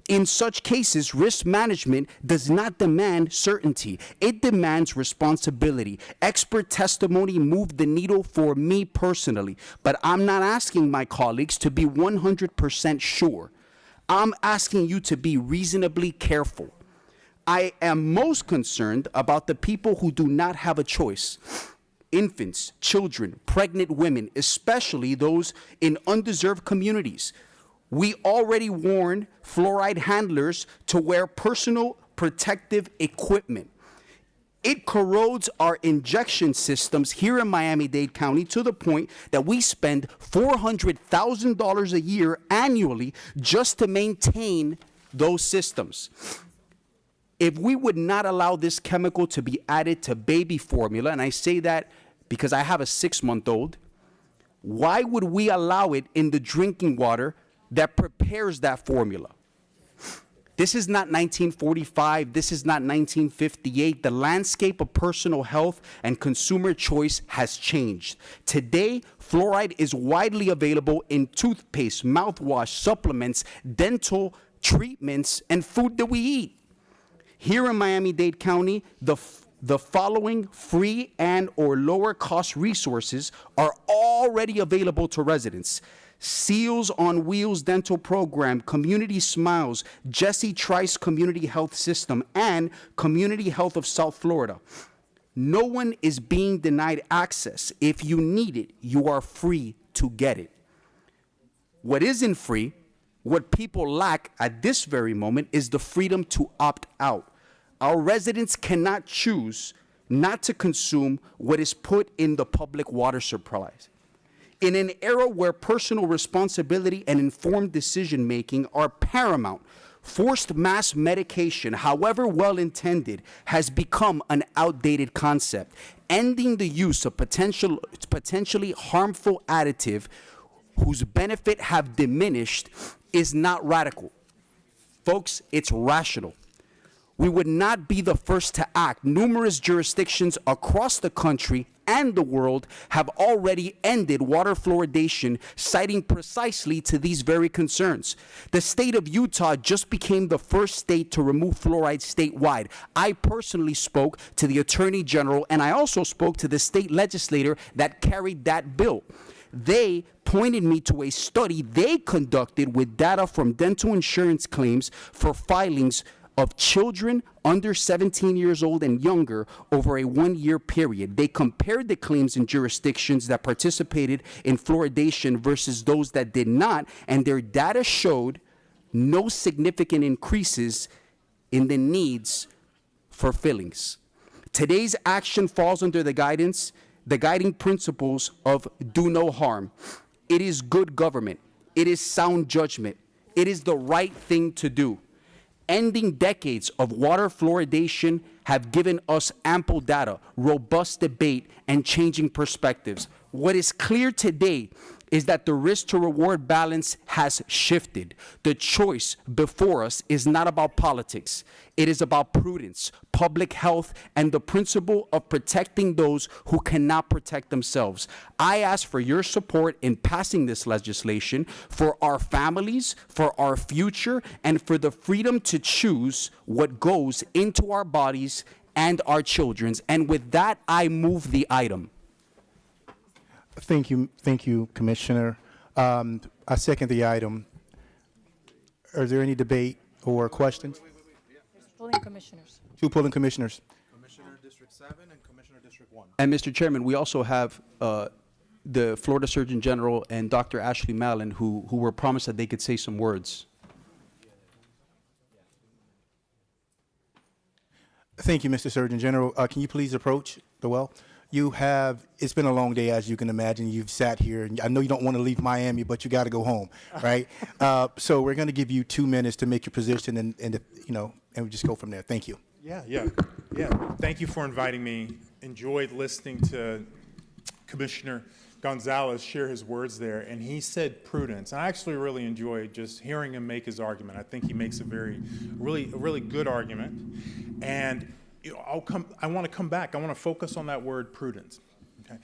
In such cases, risk management does not demand certainty. It demands responsibility. Expert testimony moved the needle for me personally, but I'm not asking my colleagues to be 100% sure. I'm asking you to be reasonably careful. I am most concerned about the people who do not have a choice. Infants, children, pregnant women, especially those in undeserved communities. We already warned fluoride handlers to wear personal protective equipment. It corrodes our injection systems here in Miami-Dade County to the point that we spend $400,000 a year annually just to maintain those systems. If we would not allow this chemical to be added to baby formula, and I say that because I have a 6-month-old, why would we allow it in the drinking water that prepares that formula? This is not 1945. This is not 1958. The landscape of personal health and consumer choice has changed. Today, fluoride is widely available in toothpaste, mouthwash, supplements, dental treatments, and food that we eat. Here in Miami-Dade County, the following free and or lower cost resources are already available to residents: Seals on Wheels Dental Program, Community Smiles, Jesse Trice Community Health System, and Community Health of South Florida. No one is being denied access. If you need it, you are free to get it. What isn't free, what people lack at this very moment, is the freedom to opt out. Our residents cannot choose not to consume what is put in the public water supplies. In an era where personal responsibility and informed decision-making are paramount, forced mass medication, however well-intended, has become an outdated concept. Ending the use of potentially harmful additive whose benefit have diminished is not radical. Folks, it's rational. We would not be the first to act. Numerous jurisdictions across the country and the world have already ended water fluoridation, citing precisely to these very concerns. The state of Utah just became the first state to remove fluoride statewide. I personally spoke to the Attorney General, and I also spoke to the state legislator that carried that bill. They pointed me to a study they conducted with data from dental insurance claims for filings of children under 17 years old and younger over a 1-year period. They compared the claims in jurisdictions that participated in fluoridation versus those that did not, and their data showed no significant increases in the needs for fillings. Today's action falls under the guiding principles of do no harm. It is good government. It is sound judgment. It is the right thing to do. Ending decades of water fluoridation have given us ample data, robust debate, and changing perspectives. What is clear today is that the risk to reward balance has shifted. The choice before us is not about politics. It is about prudence, public health, and the principle of protecting those who cannot protect themselves. I ask for your support in passing this legislation for our families, for our future, and for the freedom to choose what goes into our bodies and our children's. And with that, I move the item. Thank you, Commissioner. I second the item. Is there any debate or questions? Polling commissioners. 2 polling commissioners. Commissioner District 7 and Commissioner District 1. And Mr. Chairman, we also have the Florida Surgeon General and Dr. Ashley Mallon, who were promised that they could say some words. Thank you, Mr. Surgeon General. Can you please approach the well? It's been a long day, as you can imagine. You've sat here, and I know you don't want to leave Miami, but you got to go home, right? So we're going to give you 2 minutes to make your position, and we just go from there. Thank you. Yeah. Thank you for inviting me. Enjoyed listening to Commissioner Gonzalez share his words there, and he said prudence. I actually really enjoyed just hearing him make his argument. I think he makes a really good argument. And I want to come back. I want to focus on that word prudence. Okay?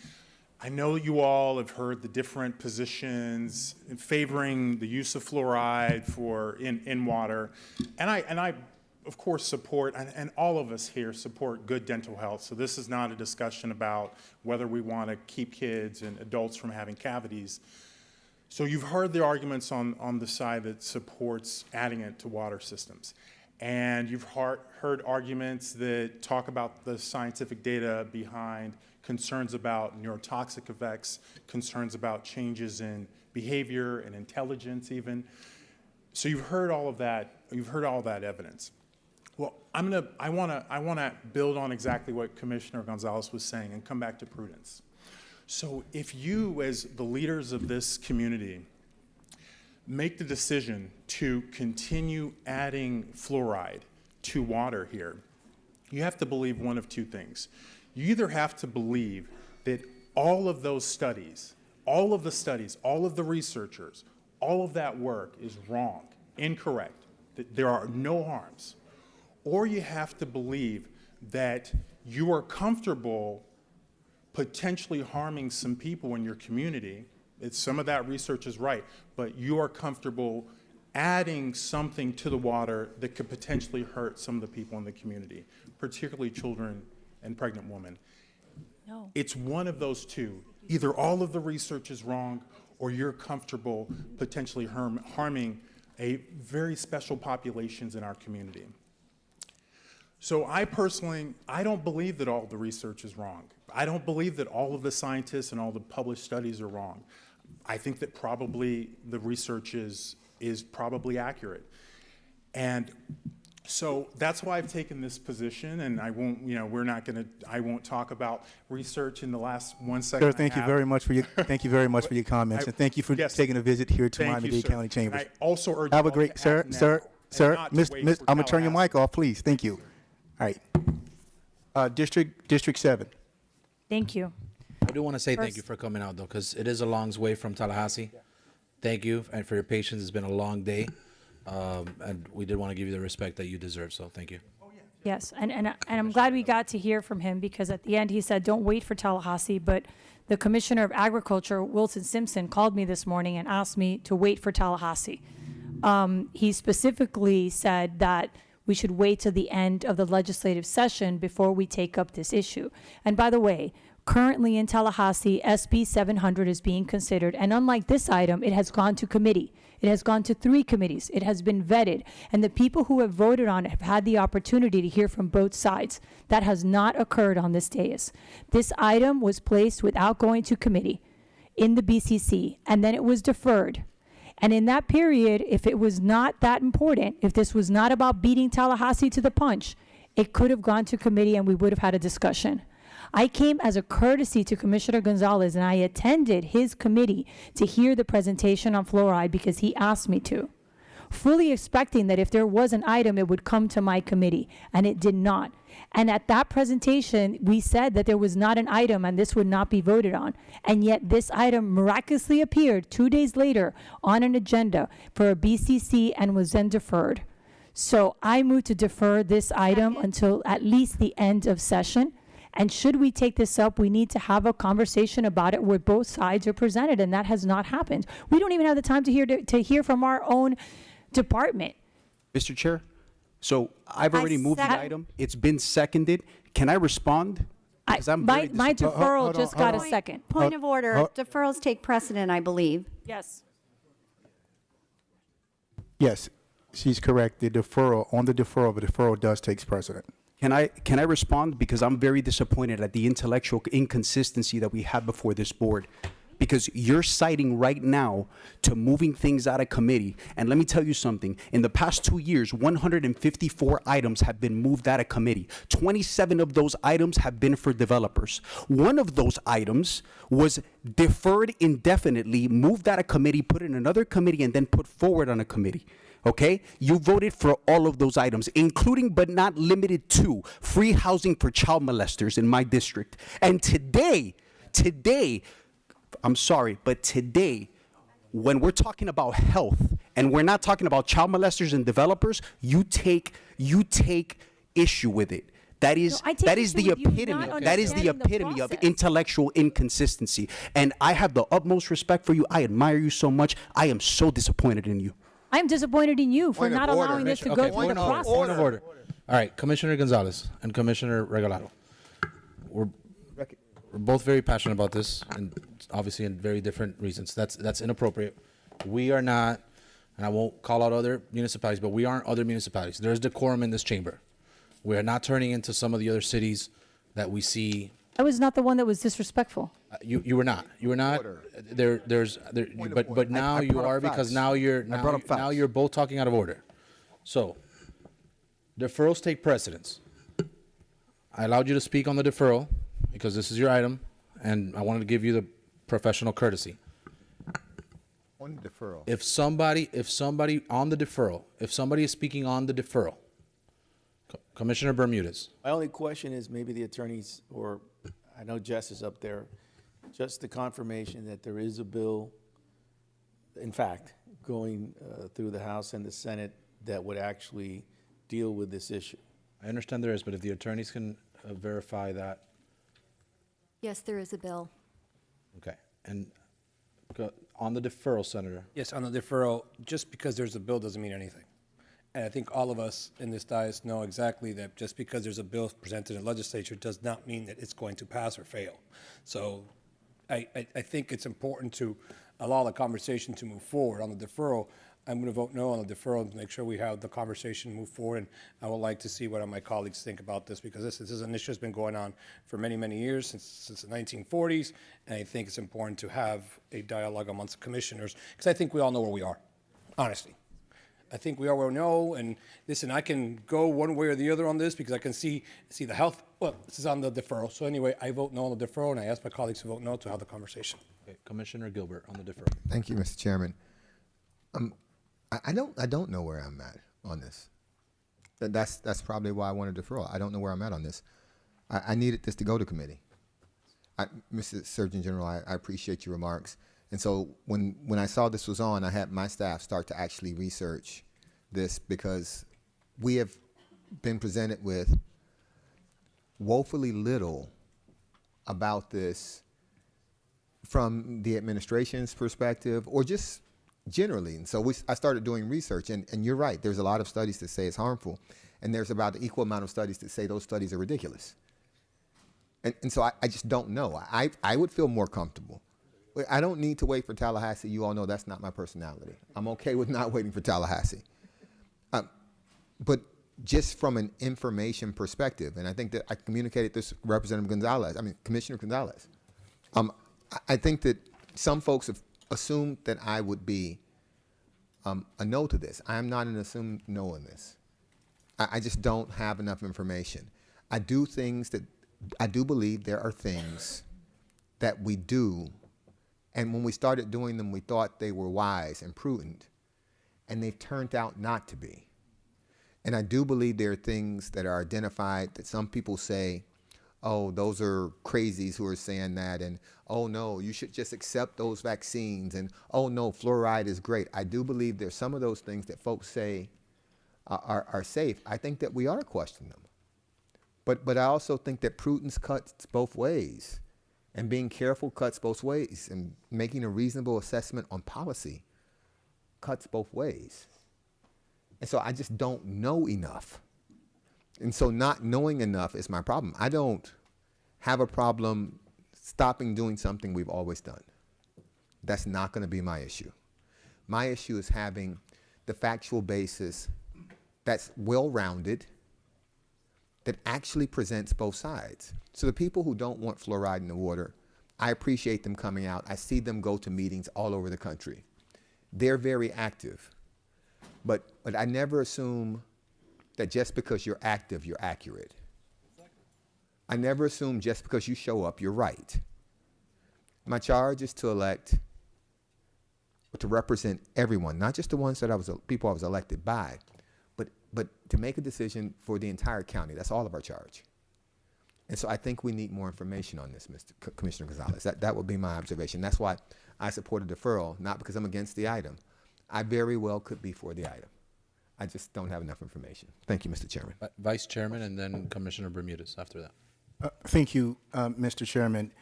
I know you all have heard the different positions in favoring the use of fluoride in water, and I of course support, and all of us here support good dental health. So this is not a discussion about whether we want to keep kids and adults from having cavities. So you've heard the arguments on the side that supports adding it to water systems. And you've heard arguments that talk about the scientific data behind concerns about neurotoxic effects, concerns about changes in behavior and intelligence even. So you've heard all of that. You've heard all that evidence. Well, I want to build on exactly what Commissioner Gonzalez was saying and come back to prudence. So if you, as the leaders of this community, make the decision to continue adding fluoride to water here, you have to believe one of two things. You either have to believe that all of those studies, all of the researchers, all of that work is wrong, incorrect, that there are no harms, or you have to believe that you are comfortable potentially harming some people in your community. Some of that research is right, but you are comfortable adding something to the water that could potentially hurt some of the people in the community, particularly children and pregnant women. No. It's one of those two. Either all of the research is wrong, or you're comfortable potentially harming a very special populations in our community. So I don't believe that all the research is wrong. I don't believe that all of the scientists and all the published studies are wrong. I think that probably the research is probably accurate. And so that's why I've taken this position, and I won't talk about research in the last 1 second. Sir, thank you very much for your comments, and thank you for taking a visit here to Miami-Dade County Chambers. And I also urge Have you a all great, to sir, act now sir, and sir, not to miss, wait miss, for I'm gonna turn your Tallahassee. mic off, please. Thank you. All right. District 7. Thank you. I do want to say thank you for coming out, though, because it is a long way from Tallahassee. Thank you, and for your patience. It's been a long day, and we did want to give you the respect that you deserve, so thank you. Yes, and I'm glad we got to hear from him, because at the end he said, don't wait for Tallahassee, but the Commissioner of Agriculture, Wilson Simpson, called me this morning and asked me to wait for Tallahassee. He specifically said that we should wait till the end of the legislative session before we take up this issue. And by the way, currently in Tallahassee, SB 700 is being considered, and unlike this item, it has gone to committee. It has gone to 3 committees. It has been vetted, and the people who have voted on it have had the opportunity to hear from both sides. That has not occurred on this dais. This item was placed without going to committee in the BCC, and then it was deferred. And in that period, if it was not that important, if this was not about beating Tallahassee to the punch, it could have gone to committee and we would have had a discussion. I came as a courtesy to Commissioner Gonzalez, and I attended his committee to hear the presentation on fluoride because he asked me to, fully expecting that if there was an item, it would come to my committee, and it did not. And at that presentation, we said that there was not an item and this would not be voted on. And yet this item miraculously appeared 2 days later on an agenda for a BCC and was then deferred. So I moved to defer this item until at least the end of session. And should we take this up, we need to have a conversation about it where both sides are presented, and that has not happened. We don't even have the time to hear from our own department. Mr. Chair, so I've already moved the item. It's been seconded. Can I respond? Because My deferral just got a second. Point of order, deferrals take precedent, I believe. Yes. Yes, she's correct. The deferral does take precedent. Can I respond? Because I'm very disappointed at the intellectual inconsistency that we have before this board. because you're citing right now to moving things out of committee. And let me tell you something. In the past 2 years, 154 items have been moved out of committee. 27 of those items have been for developers. One of those items was deferred indefinitely, moved out of committee, put in another committee, and then put forward on a committee. Okay? You voted for all of those items, including but not limited to free housing for child molesters in my district. And today, I'm sorry, but today, when we're talking about health and we're not talking about child molesters and developers, you take issue with it. That is I take that is issue the with you epitome. not That is the understanding the epitome of process. intellectual inconsistency. And I have the utmost respect for you. I admire you so much. I am so disappointed in you. I'm disappointed in you for Point of not order. allowing this to go Okay, through the process. Point of order. All right, Commissioner Gonzalez and Commissioner Regalado. We're both very passionate about this, and obviously in very different reasons. That's inappropriate. We are not, and I won't call out other municipalities, but we aren't other municipalities. There's decorum in this chamber. We are not turning into some of the other cities that we see. I was not the one that was disrespectful. You were not. You were not. But now you are, because now you're both talking out of order. So deferrals take precedence. I allowed you to speak on the deferral because this is your item, and I wanted to give you the professional courtesy. On the deferral. If somebody on the deferral, if somebody is speaking on the deferral, Commissioner Bermudez. My only question is maybe the attorneys, or I know Jess is up there, just the confirmation that there is a bill, in fact, going through the House and the Senate that would actually deal with this issue. I understand there is, but if the attorneys can verify that. Yes, there is a bill. Okay. And on the deferral, Senator. Yes, on the deferral, just because there's a bill doesn't mean anything. And I think all of us in this dais know exactly that just because there's a bill presented in the legislature does not mean that it's going to pass or fail. So I think it's important to allow the conversation to move forward. On the deferral, I'm going to vote no on the deferral to make sure we have the conversation move forward. And I would like to see what my colleagues think about this, because this is an issue that's been going on for many, many years, since the 1940s. And I think it's important to have a dialogue amongst the commissioners, because I think we all know where we are, honestly. I think we all know, and listen, I can go one way or the other on this because I can see the health. Well, this is on the deferral. So anyway, I vote no on the deferral, and I ask my colleagues to vote no to have the conversation. Okay, Commissioner Gilbert on the deferral. Thank you, Mr. Chairman. I don't know where I'm at on this. That's probably why I wanted deferral. I don't know where I'm at on this. I needed this to go to committee. Mr. Surgeon General, I appreciate your remarks. And so when I saw this was on, I had my staff start to actually research this, because we have been presented with woefully little about this from the administration's perspective, or just generally. And so I started doing research, and you're right, there's a lot of studies that say it's harmful, and there's about the equal amount of studies that say those studies are ridiculous. And so I just don't know. I would feel more comfortable. I don't need to wait for Tallahassee. You all know that's not my personality. I'm okay with not waiting for Tallahassee. But just from an information perspective, and I think that I communicated this to Commissioner Gonzalez. I think that some folks have assumed that I would be a no to this. I am not an assumed no on this. I just don't have enough information. I do believe there are things that we do, and when we started doing them, we thought they were wise and prudent, and they've turned out not to be. And I do believe there are things that are identified that some people say, oh, those are crazies who are saying that, and oh no, you should just accept those vaccines, and oh no, fluoride is great. I do believe there's some of those things that folks say are safe. I think that we ought to question them. But I also think that prudence cuts both ways, and being careful cuts both ways, and making a reasonable assessment on policy cuts both ways. And so I just don't know enough. And so not knowing enough is my problem. I don't have a problem stopping doing something we've always done. That's not going to be my issue. My issue is having the factual basis that's well-rounded, that actually presents both sides. So the people who don't want fluoride in the water, I appreciate them coming out. I see them go to meetings all over the country. They're very active. But I never assume that just because you're active, you're accurate. I never assume just because you show up, you're right. My charge is to elect, to represent everyone, not just the ones that people I was elected by, but to make a decision for the entire county. That's all of our charge. And so I think we need more information on this, Commissioner Gonzalez. That would be my observation. That's why I support a deferral, not because I'm against the item. I very well could be for the item. I just don't have enough information. Thank you, Mr. Chairman. Vice Chairman and then Commissioner Bermudez after that. Thank you, Mr. Chairman.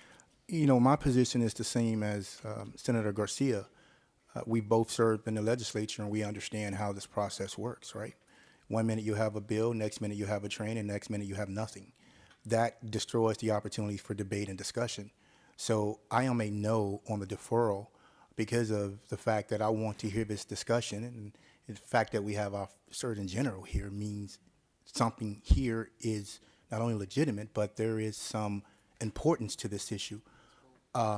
You know, my position is the same as Senator Garcia. We both served in the legislature and we understand how this process works, right? 1 minute you have a bill, next minute you have a train, and next minute you have nothing. That destroys the opportunity for debate and discussion. So I am a no on the deferral because of the fact that I want to hear this discussion, and the fact that we have our Surgeon General here means something here is not only legitimate, but there is some importance to this issue.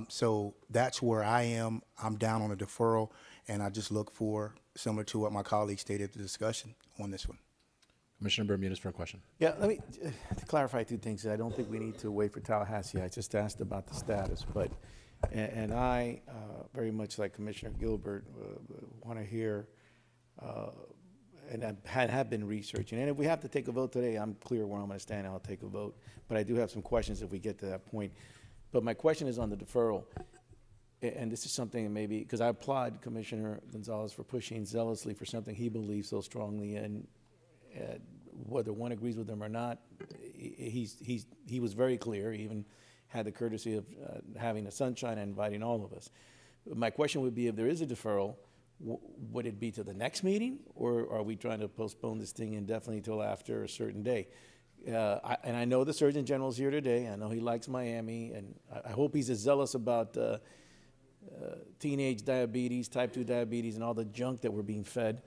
So that's where I am. I'm down on a deferral, and I just look for, similar to what my colleague stated, the discussion on this one. Commissioner Bermudez for a question. Yeah, let me to clarify two things. I don't think we need to wait for Tallahassee. I just asked about the status, but and I very much like Commissioner Gilbert want to hear, and I have been researching. And if we have to take a vote today, I'm clear where I'm going to stand. I'll take a vote, but I do have some questions if we get to that point. But my question is on the deferral, and this is something maybe because I applaud Commissioner Gonzalez for pushing zealously for something he believes so strongly in. Whether one agrees with him or not, he was very clear. He even had the courtesy of having the sunshine and inviting all of us. My question would be, if there is a deferral, would it be to the next meeting, or are we trying to postpone this thing indefinitely till after a certain day? And I know the Surgeon General's here today. I know he likes Miami, and I hope he's as zealous about teenage diabetes, type 2 diabetes, and all the junk that we're being fed.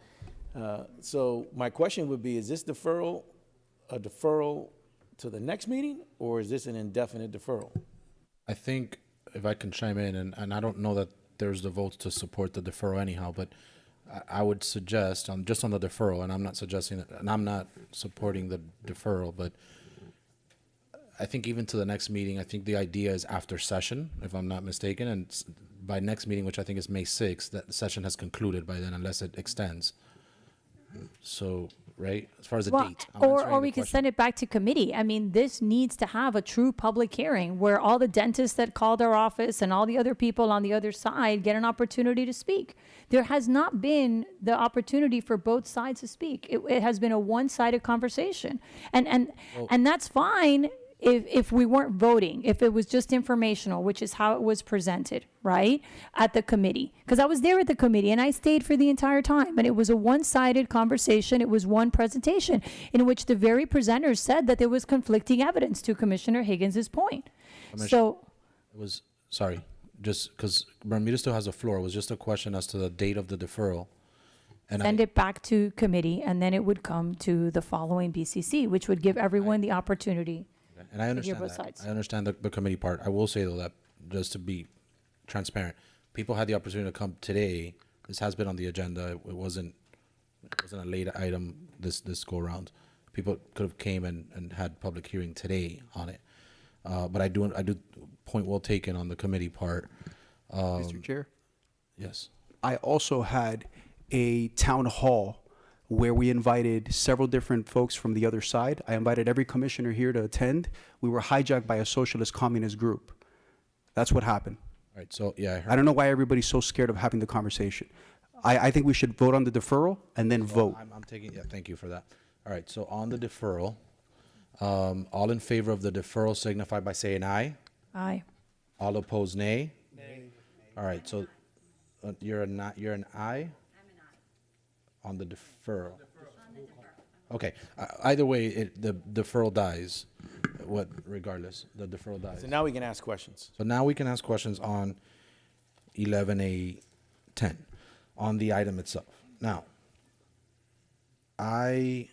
So my question would be, is this deferral a deferral to the next meeting, or is this an indefinite deferral? I think if I can chime in, and I don't know that there's the votes to support the deferral anyhow, but I would suggest, just on the deferral, and I'm not suggesting it, and I'm not supporting the deferral, but I think even to the next meeting, I think the idea is after session, if I'm not mistaken, and by next meeting, which I think is May 6th, that the session has concluded by then, unless it extends. So, right, as far as the date. Or we could send it back to committee. I mean, this needs to have a true public hearing where all the dentists that called our office and all the other people on the other side get an opportunity to speak. There has not been the opportunity for both sides to speak. It has been a one-sided conversation. And that's fine if we weren't voting, if it was just informational, which is how it was presented, right, at the committee. Because I was there at the committee, and I stayed for the entire time. And it was a one-sided conversation. It was one presentation in which the very presenters said that there was conflicting evidence, to Commissioner Higgins' point. So it was, sorry, just because Bermuda still has the floor, it was just a question as to the date of the deferral. And send it back to committee, and then it would come to the following BCC, which would give everyone the opportunity. And I understand both that. sides. I understand the committee part. I will say, though, that just to be transparent, people had the opportunity to come today. This has been on the agenda. It wasn't a late item this go around. People could have came and had public hearing today on it. But I do point well taken on the committee part. Mr. Chair? Yes. I also had a town hall where we invited several different folks from the other side. I invited every commissioner here to attend. We were hijacked by a socialist communist group. That's what happened. All right, so yeah, I don't know why everybody's so scared of having the conversation. I think we should vote on the deferral and then vote. I'm taking, thank you for that. All right, so on the deferral, all in favor of the deferral signify by saying aye. Aye. All opposed, nay. Nay. All right, so you're an aye. On the deferral. Okay. Either way, the deferral dies. Regardless, the deferral dies. So now we can ask questions. So now we can ask questions on 11A10, on the item itself. Now, I'll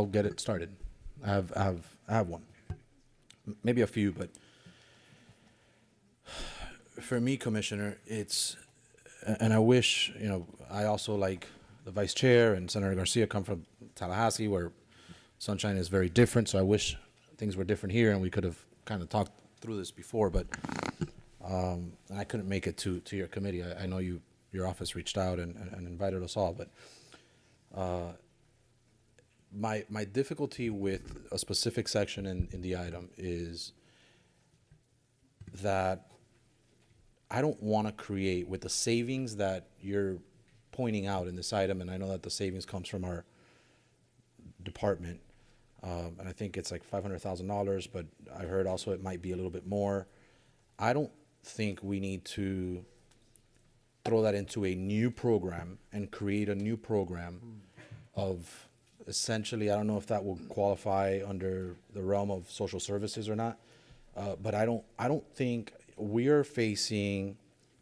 get it started. I have one, maybe a few, but for me, Commissioner, and I wish, I also, like the Vice Chair and Senator Garcia, come from Tallahassee, where sunshine is very different. So I wish things were different here, and we could have kind of talked through this before. But and I couldn't make it to your committee. I know your office reached out and invited us all, but my difficulty with a specific section in the item is that I don't want to create, with the savings that you're pointing out in this item, and I know that the savings comes from our department, and I think it's like $500,000, but I heard also it might be a little bit more. I don't think we need to throw that into a new program and create a new program of essentially, I don't know if that will qualify under the realm of social services or not, but I don't think we are facing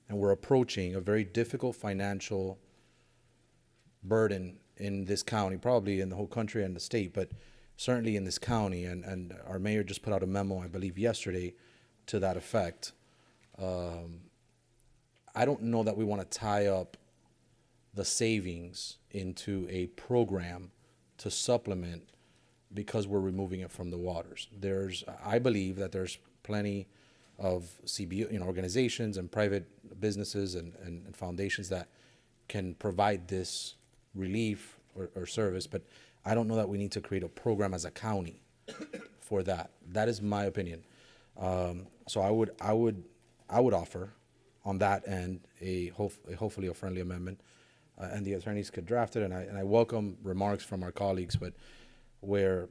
and we're approaching a very difficult financial burden in this county, probably in the whole country and the state, but certainly in this county. And our mayor just put out a memo, I believe yesterday, to that effect. I don't know that we want to tie up the savings into a program to supplement because we're removing it from the waters. I believe that there's plenty of CBO, organizations and private businesses and foundations that can provide this relief or service, but I don't know that we need to create a program as a county for that. That is my opinion. So I would offer on that end hopefully a friendly amendment, and the attorneys could draft it. And I welcome remarks from our colleagues, but where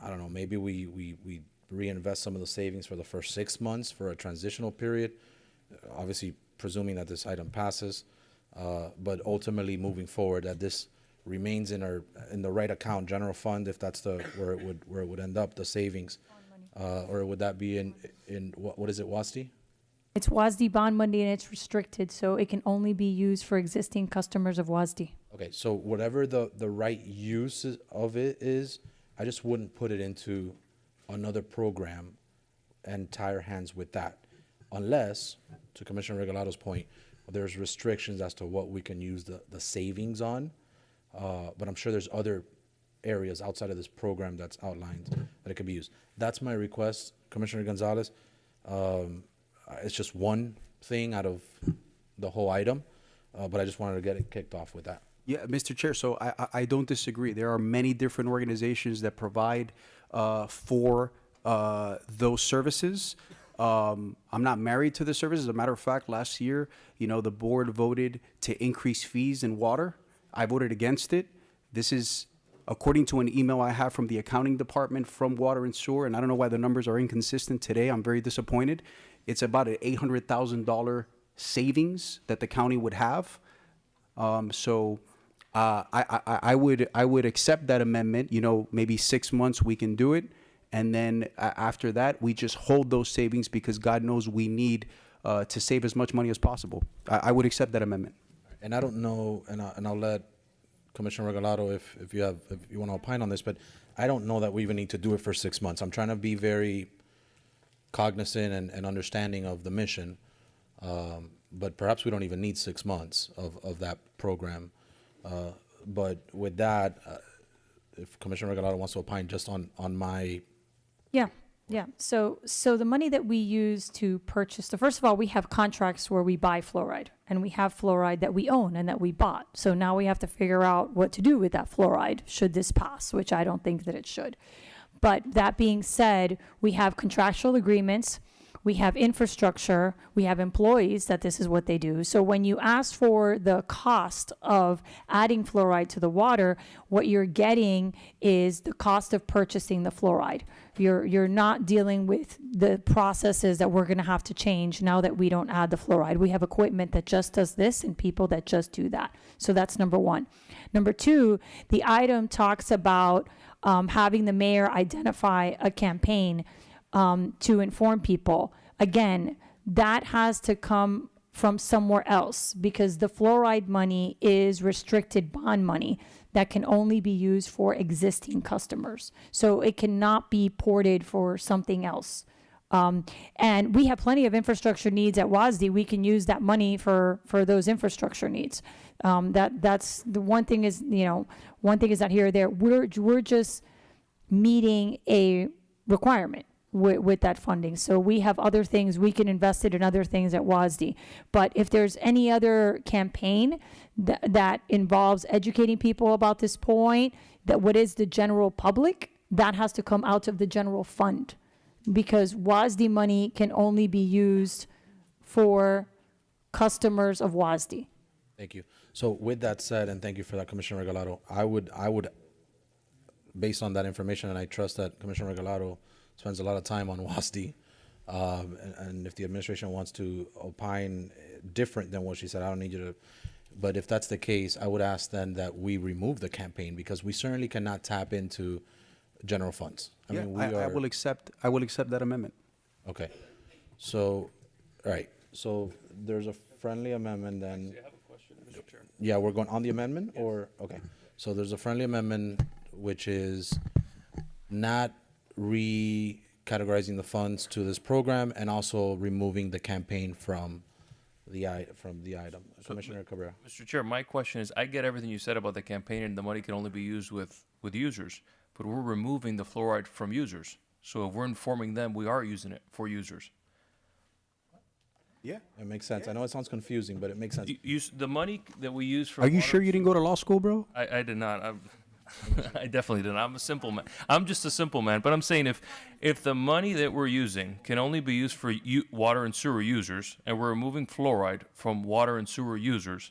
I don't know, maybe we reinvest some of the savings for the first 6 months for a transitional period, obviously presuming that this item passes, but ultimately moving forward that this remains in the right account, general fund, if that's where it would end up, the savings, or would that be in what is it, WASD? It's WASD bond money, and it's restricted, so it can only be used for existing customers of WASD. Okay, so whatever the right use of it is, I just wouldn't put it into another program and tie our hands with that, unless, to Commissioner Regalado's point, there's restrictions as to what we can use the savings on. But I'm sure there's other areas outside of this program that's outlined that it could be used. That's my request, Commissioner Gonzalez. It's just one thing out of the whole item, but I just wanted to get it kicked off with that. Yeah, Mr. Chair, so I don't disagree. There are many different organizations that provide for those services. I'm not married to the service. As a matter of fact, last year, the board voted to increase fees in water. I voted against it. This is according to an email I have from the accounting department from Water and Sewer, and I don't know why the numbers are inconsistent today. I'm very disappointed. It's about an $800,000 savings that the county would have. So I would accept that amendment. Maybe 6 months we can do it, and then after that we just hold those savings because God knows we need to save as much money as possible. I would accept that amendment. And I don't know, and I'll let Commissioner Regalado if you want to opine on this, but I don't know that we even need to do it for 6 months. I'm trying to be very cognizant and understanding of the mission, but perhaps we don't even need 6 months of that program. But with that, if Commissioner Regalado wants to opine just on my... Yeah. So the money that we use to purchase, first of all, we have contracts where we buy fluoride, and we have fluoride that we own and that we bought. So now we have to figure out what to do with that fluoride should this pass, which I don't think that it should. But that being said, we have contractual agreements, we have infrastructure, we have employees that this is what they do. So when you ask for the cost of adding fluoride to the water, what you're getting is the cost of purchasing the fluoride. You're not dealing with the processes that we're going to have to change now that we don't add the fluoride. We have equipment that just does this and people that just do that. So that's number one. Number two, the item talks about having the mayor identify a campaign to inform people. Again, that has to come from somewhere else because the fluoride money is restricted bond money that can only be used for existing customers. So it cannot be ported for something else. And we have plenty of infrastructure needs at WASD. We can use that money for those infrastructure needs. That's the one thing is, one thing is not here or there. We're just meeting a requirement with that funding. So we have other things, we can invest it in other things at WASD. But if there's any other campaign that involves educating people about this point, that what is the general public, that has to come out of the general fund. Because WASD money can only be used for customers of WASD. Thank you. So with that said, and thank you for that, Commissioner Regalado, I would, based on that information, and I trust that Commissioner Regalado spends a lot of time on WASD, and if the administration wants to opine different than what she said, I don't need you to, but if that's the case, I would ask then that we remove the campaign, because we certainly cannot tap into general funds. I will accept that amendment. Okay. So, all right. So there's a friendly amendment then. I have a question, Mr. Chair. Yeah, we're going on the amendment or, okay. So there's a friendly amendment, which is not recategorizing the funds to this program and also removing the campaign from the item. Commissioner Cabrera. Mr. Chair, my question is, I get everything you said about the campaign and the money can only be used with users, but we're removing the fluoride from users. So if we're informing them, we are using it for users. Yeah, it makes sense. I know it sounds confusing, but it makes sense. The money that we use for. Are you sure you didn't go to law school, bro? I did not. I definitely didn't. I'm a simple man. I'm just a simple man. But I'm saying if the money that we're using can only be used for water and sewer users, and we're removing fluoride from water and sewer users,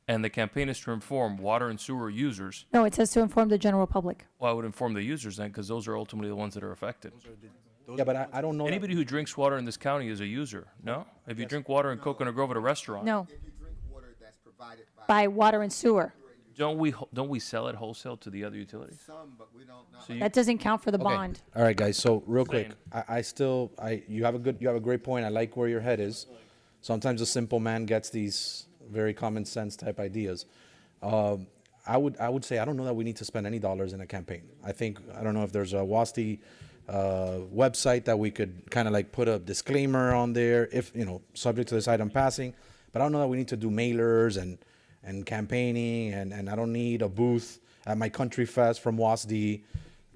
and the campaign is to inform water and sewer users. No, it says to inform the general public. Well, I would inform the users then, because those are ultimately the ones that are affected. Yeah, but I don't know. Anybody who drinks water in this county is a user. No, if you drink water in Coconut Grove at a restaurant. No. By water and sewer. Don't we sell it wholesale to the other utilities? Some, but we don't know. So That doesn't count for the Okay. bond. All right, guys. So real quick, Saying. you have a great point. I like where your head is. Sometimes a simple man gets these very common sense type ideas. I would say I don't know that we need to spend any dollars in a campaign. I don't know if there's a WASD website that we could kind of like put a disclaimer on there, if subject to this item passing. But I don't know that we need to do mailers and campaigning, and I don't need a booth at my country fest from WASD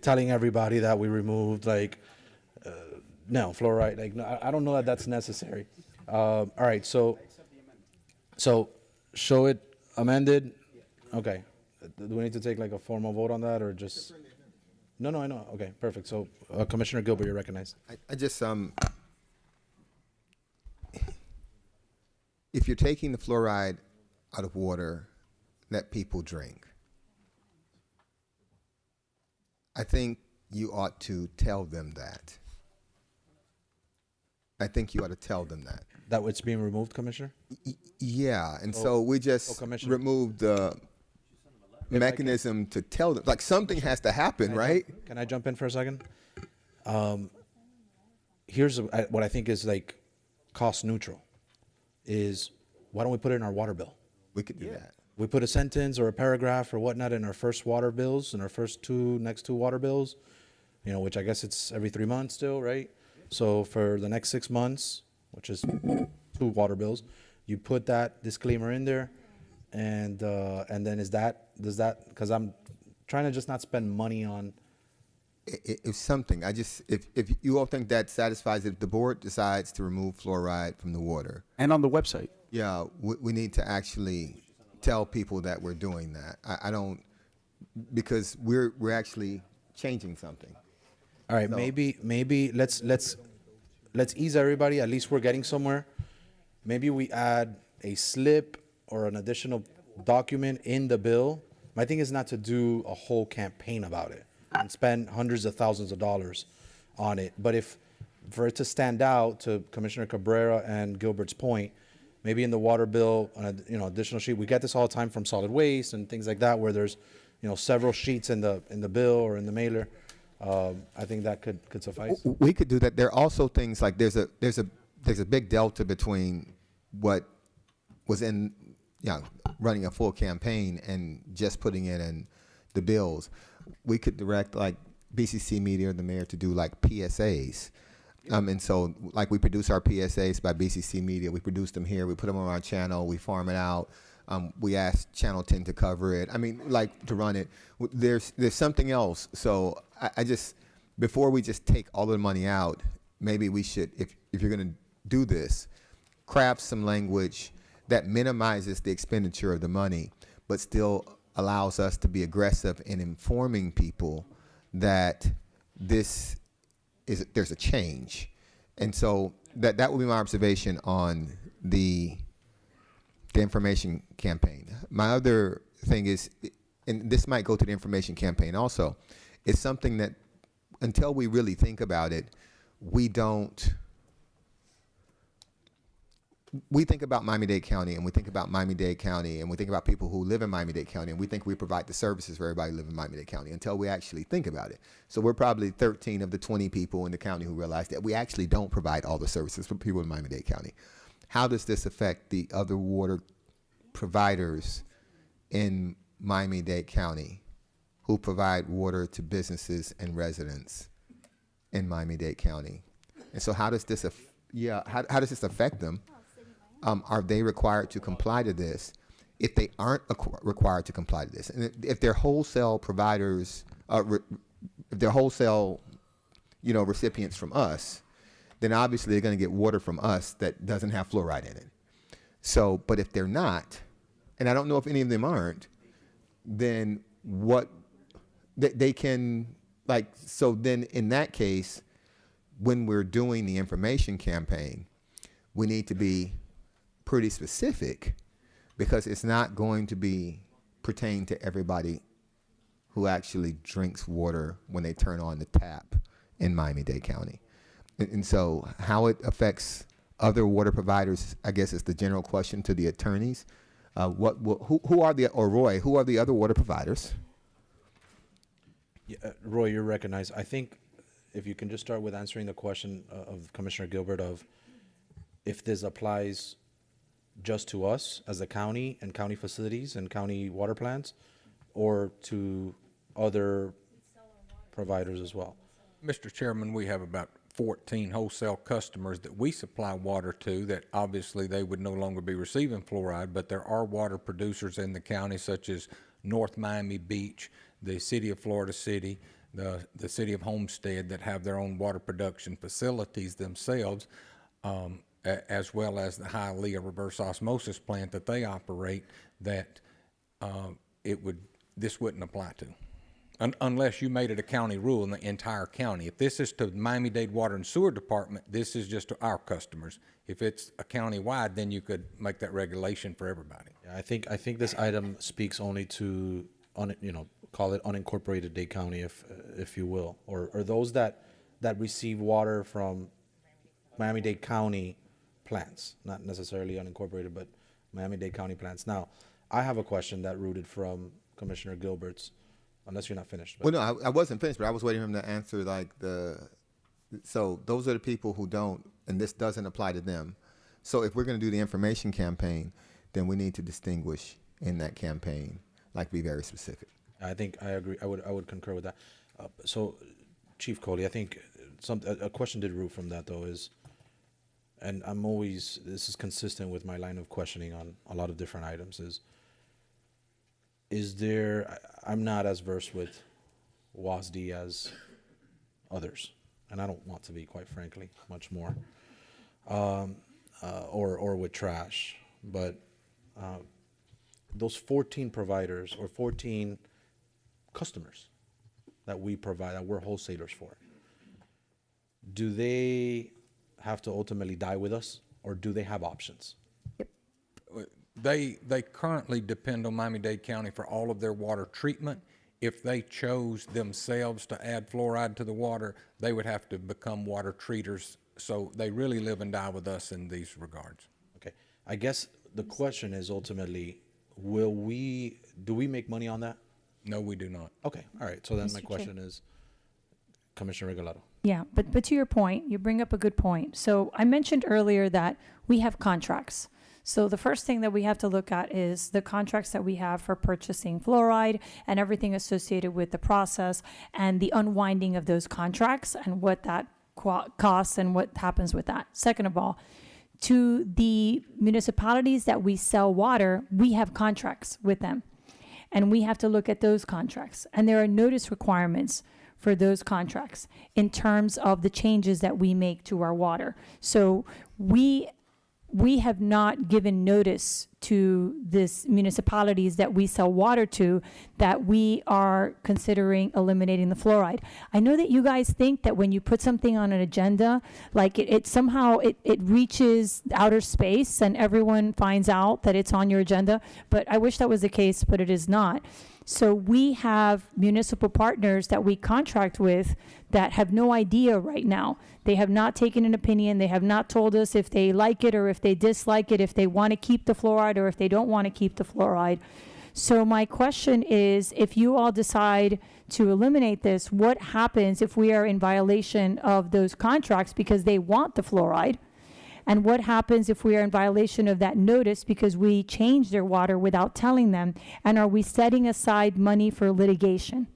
telling everybody that we removed no fluoride. Like, no, I don't know that that's necessary. All right, so show it amended. Okay, do we need to take like a formal vote on that or just? No, I know. Okay, perfect. So Commissioner Gilbert, you're recognized. I just if you're taking the fluoride out of water that people drink, I think you ought to tell them that. I think you ought to tell them that. That it's being removed, Commissioner? Yeah, and so we just removed the mechanism to tell them. Like, something has to happen, right? Can I jump in for a second? Here's what I think is like cost neutral is why don't we put it in our water bill? We could do that. We put a sentence or a paragraph or whatnot in our first water bills, in our next two water bills, which I guess it's every 3 months still, right? So for the next 6 months, which is 2 water bills, you put that disclaimer in there, and then does that? Because I'm trying to just not spend money on. It's something. If you all think that satisfies, if the board decides to remove fluoride from the water. And on the website. Yeah, we need to actually tell people that we're doing that. I don't, because we're actually changing something. All right, So- maybe let's ease everybody. At least we're getting somewhere. Maybe we add a slip or an additional document in the bill. My thing is not to do a whole campaign about it and spend hundreds of thousands of dollars on it. But for it to stand out, to Commissioner Cabrera and Gilbert's point, maybe in the water bill, additional sheet. We get this all the time from solid waste and things like that, where there's, several sheets in the bill or in the mailer. I think that could suffice. We could do that. There are also things like there's a big delta between what was in running a full campaign and just putting it in the bills. We could direct like BCC Media or the mayor to do like PSAs And so, like, we produce our PSAs by BCC Media. We produce them here. We put them on our channel. We farm it out. We ask Channel 10 to cover it. I mean, like, to run it. There's something else. So I just, before we just take all of the money out, maybe we should, if you're going to do this, craft some language that minimizes the expenditure of the money, but still allows us to be aggressive in informing people that there's a change. And so that would be my observation on the information campaign. My other thing is, and this might go to the information campaign also, is something that until we really think about it, we think about Miami-Dade County, and we think about Miami-Dade County, and we think about people who live in Miami-Dade County, and we think we provide the services for everybody who lives in Miami-Dade County until we actually think about it. So we're probably 13 of the 20 people in the county who realize that we actually don't provide all the services for people in Miami-Dade County. How does this affect the other water providers in Miami-Dade County who provide water to businesses and residents in Miami-Dade County? And so how does this how does this affect them? Are they required to comply to this? If they aren't required to comply to this, and if they're wholesale providers, if they're wholesale, recipients from us, then obviously they're going to get water from us that doesn't have fluoride in it. So, but if they're not, and I don't know if any of them aren't, then what they can, like, so then in that case, when we're doing the information campaign, we need to be pretty specific, because it's not going to be pertain to everybody who actually drinks water when they turn on the tap in Miami-Dade County. And so how it affects other water providers, I guess, is the general question to the attorneys. Who are Roy, who are the other water providers? Yeah, Roy, you're recognized. I think if you can just start with answering the question of Commissioner Gilbert of if this applies just to us as a county and county facilities and county water plants, or to other providers as well. Mr. Chairman, we have about 14 wholesale customers that we supply water to that obviously they would no longer be receiving fluoride, but there are water producers in the county such as North Miami Beach, the city of Florida City, the city of Homestead that have their own water production facilities themselves, as well as the Hialeah reverse osmosis plant that they operate, that this wouldn't apply to. Unless you made it a county rule in the entire county. If this is to the Miami-Dade Water and Sewer Department, this is just to our customers. If it's a county-wide, then you could make that regulation for everybody. Yeah, I think this item speaks only to, call it unincorporated Dade County, if you will, or those that receive water from Miami-Dade County plants, not necessarily unincorporated, but Miami-Dade County plants. Now, I have a question that rooted from Commissioner Gilbert's, unless you're not finished. Well, no, I wasn't finished, but I was waiting for him to answer, like, so those are the people who don't, and this doesn't apply to them. So if we're going to do the information campaign, then we need to distinguish in that campaign, like, be very specific. I think I agree. I would concur with that. So, Chief Coley, I think a question did root from that, though, is, and this is consistent with my line of questioning on a lot of different items, is there, I'm not as versed with WASD as others, and I don't want to be, quite frankly, much more, or with trash, but those 14 providers or 14 customers that we provide, that we're wholesalers for, do they have to ultimately die with us, or do they have options? They currently depend on Miami-Dade County for all of their water treatment. If they chose themselves to add fluoride to the water, they would have to become water treaters. So they really live and die with us in these regards. Okay. I guess the question is ultimately, do we make money on that? No, we do not. Okay. All right. So then Mr. my question is, Commissioner Regalado. Yeah, but to your point, you bring up a good point. So I mentioned earlier that we have contracts. So the first thing that we have to look at is the contracts that we have for purchasing fluoride and everything associated with the process and the unwinding of those contracts and what that costs and what happens with that. Second of all, to the municipalities that we sell water, we have contracts with them. And we have to look at those contracts. And there are notice requirements for those contracts in terms of the changes that we make to our water. So we have not given notice to this municipalities that we sell water to that we are considering eliminating the fluoride. I know that you guys think that when you put something on an agenda, like it somehow reaches outer space and everyone finds out that it's on your agenda, but I wish that was the case, but it is not. So we have municipal partners that we contract with that have no idea right now. They have not taken an opinion. They have not told us if they like it or if they dislike it, if they want to keep the fluoride or if they don't want to keep the fluoride. So my question is, if you all decide to eliminate this, what happens if we are in violation of those contracts because they want the fluoride? And what happens if we are in violation of that notice because we change their water without telling them? And are we setting aside money for litigation?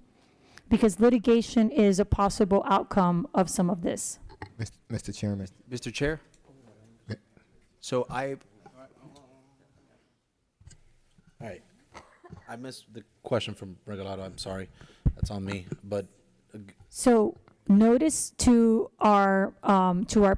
Because litigation is a possible outcome of some of this. Mr. Chairman. Mr. Chair? So All right. I missed the question from Regalado. I'm sorry. That's on me. But So notice to our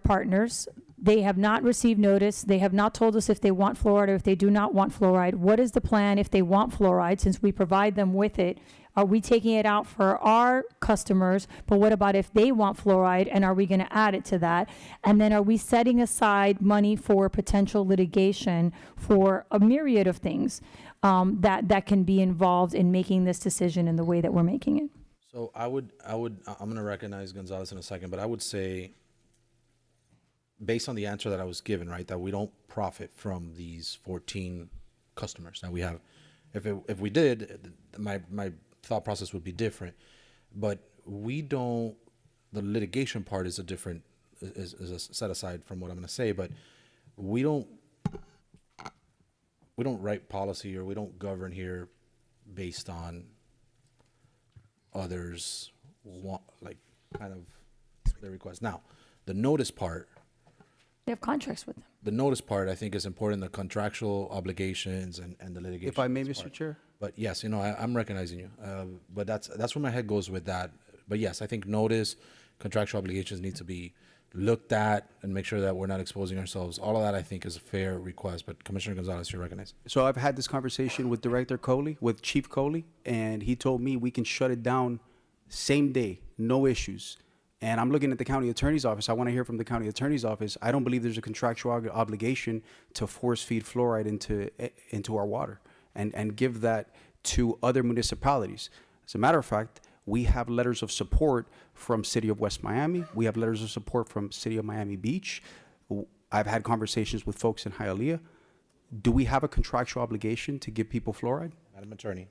partners. They have not received notice. They have not told us if they want fluoride or if they do not want fluoride. What is the plan if they want fluoride, since we provide them with it? Are we taking it out for our customers? But what about if they want fluoride, and are we going to add it to that? And then are we setting aside money for potential litigation for a myriad of things that can be involved in making this decision in the way that we're making it? so I'm going to recognize Gonzalez in a second, but I would say, based on the answer that I was given, right, that we don't profit from these 14 customers that we have. If we did, my thought process would be different. But we don't. The litigation part is is a set aside from what I'm going to say. But we don't write policy or we don't govern here based on others kind of their requests. Now, the notice part. They have contracts with them. The notice part, I think, is important, the contractual obligations and the litigation. if I may, Mr. Chair? But yes, I'm recognizing you. But that's where my head goes with that. But yes, I think notice, contractual obligations need to be looked at and make sure that we're not exposing ourselves. All of that, I think, is a fair request. But Commissioner Gonzalez, you recognize. So I've had this conversation with Director Coley, with Chief Coley, and he told me we can shut it down same day, no issues. And I'm looking at the county attorney's office. I want to hear from the county attorney's office. I don't believe there's a contractual obligation to force feed fluoride into our water and give that to other municipalities. As a matter of fact, we have letters of support from City of West Miami. We have letters of support from City of Miami Beach. I've had conversations with folks in Hialeah. Do we have a contractual obligation to give people fluoride? Madam Attorney.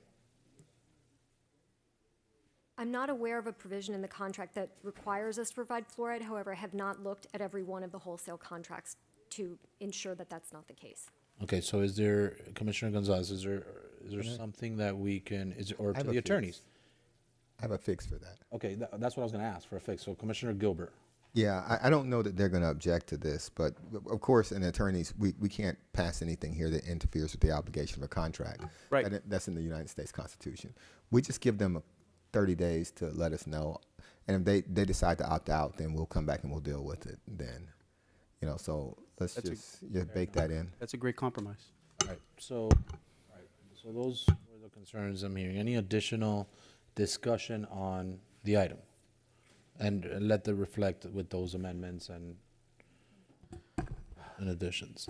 I'm not aware of a provision in the contract that requires us to provide fluoride. However, I have not looked at every one of the wholesale contracts to ensure that that's not the case. Okay, so is there, Commissioner Gonzalez, is there something that we can, or to the attorneys? I have a fix for that. Okay, that's what I was going to ask, for a fix. So Commissioner Gilbert. Yeah, I don't know that they're going to object to this, but of course, in attorneys, we can't pass anything here that interferes with the obligation of a contract. Right. That's in the United States Constitution. We just give them 30 days to let us know, and if they decide to opt out, then we'll come back and we'll deal with it then. So let's just bake that in. That's a great compromise. All right, so those were the concerns I'm hearing. Any additional discussion on the item? And let the reflect with those amendments and additions.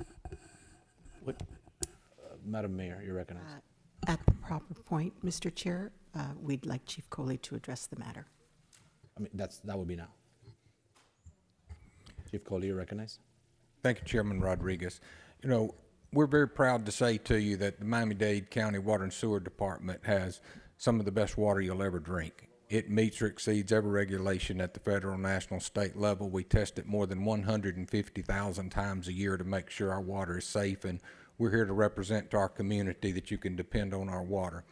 Madam Mayor, you're recognized. At the proper point, Mr. Chair, we'd like Chief Coley to address the matter. I mean, that would be now. Chief Coley, you're recognized. Thank you, Chairman Rodriguez. We're very proud to say to you that the Miami-Dade County Water and Sewer Department has some of the best water you'll ever drink. It meets or exceeds every regulation at the federal, national, state level. We test it more than 150,000 times a year to make sure our water is safe, and we're here to represent to our community that you can depend on our water.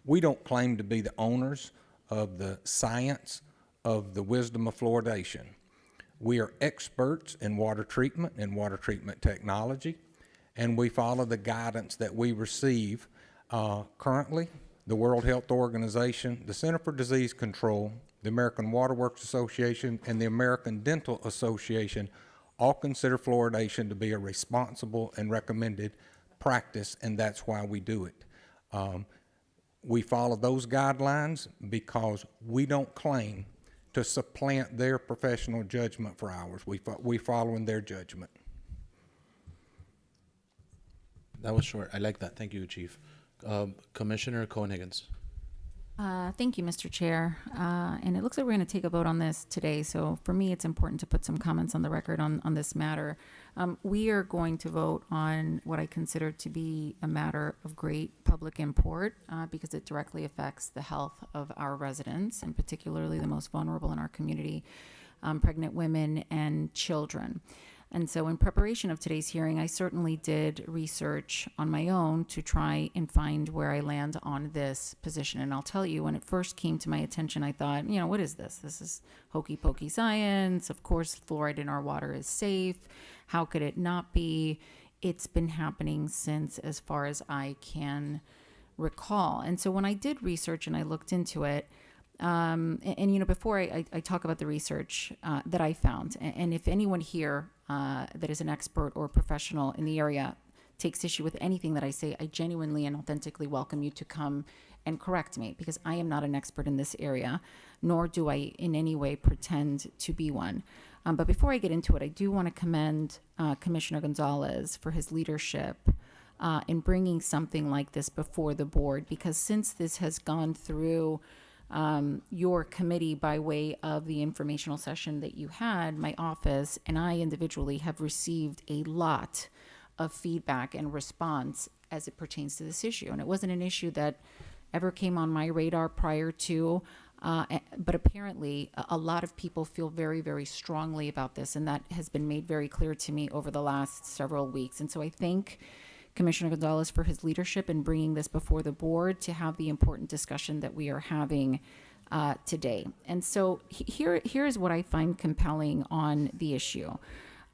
We don't claim to be the owners of the science of the wisdom of fluoridation. We are experts in water treatment and water treatment technology, and we follow the guidance that we receive currently. The World Health Organization, the Center for Disease Control, the American Water Works Association, and the American Dental Association all consider fluoridation to be a responsible and recommended practice, and that's why we do it. We follow those guidelines because we don't claim to supplant their professional judgment for ours. We follow in their judgment. That was short. I like that. Thank you, Chief. Commissioner Cohen-Higgins. Thank you, Mr. Chair. And it looks like we're going to take a vote on this today. So for me, it's important to put some comments on the record on this matter. We are going to vote on what I consider to be a matter of great public import because it directly affects the health of our residents, and particularly the most vulnerable in our community, pregnant women and children. And so in preparation of today's hearing, I certainly did research on my own to try and find where I land on this position. And I'll tell you, when it first came to my attention, I thought, what is this? This is hokey pokey science. Of course, fluoride in our water is safe. How could it not be? It's been happening since as far as I can recall. And so when I did research and I looked into it, before I talk about the research that I found, and if anyone here that is an expert or professional in the area takes issue with anything that I say, I genuinely and authentically welcome you to come and correct me, because I am not an expert in this area, nor do I in any way pretend to be one. But before I get into it, I do want to commend Commissioner Gonzalez for his leadership in bringing something like this before the board, because since this has gone through your committee by way of the informational session that you had, my office and I individually have received a lot of feedback and response as it pertains to this issue. And it wasn't an issue that ever came on my radar prior to, but apparently a lot of people feel very, very strongly about this, and that has been made very clear to me over the last several weeks. And so I thank Commissioner Gonzalez for his leadership in bringing this before the board to have the important discussion that we are having today. And so here is what I find compelling on the issue.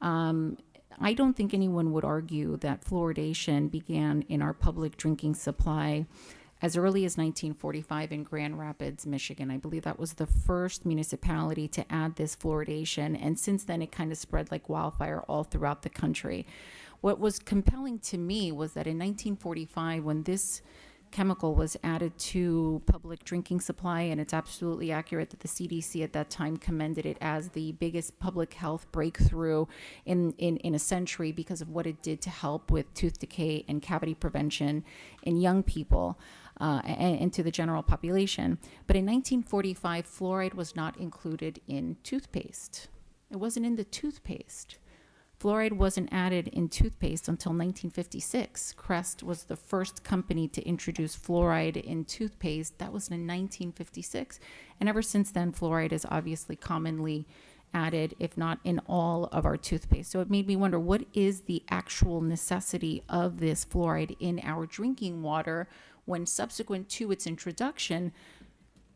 I don't think anyone would argue that fluoridation began in our public drinking supply as early as 1945 in Grand Rapids, Michigan. I believe that was the first municipality to add this fluoridation, and since then it kind of spread like wildfire all throughout the country. What was compelling to me was that in 1945, when this chemical was added to public drinking supply, and it's absolutely accurate that the CDC at that time commended it as the biggest public health breakthrough in a century because of what it did to help with tooth decay and cavity prevention in young people and to the general population. But in 1945, fluoride was not included in toothpaste. It wasn't in the toothpaste. Fluoride wasn't added in toothpaste until 1956. Crest was the first company to introduce fluoride in toothpaste. That was in 1956. And ever since then, fluoride is obviously commonly added, if not in all of our toothpaste. So it made me wonder, what is the actual necessity of this fluoride in our drinking water when subsequent to its introduction,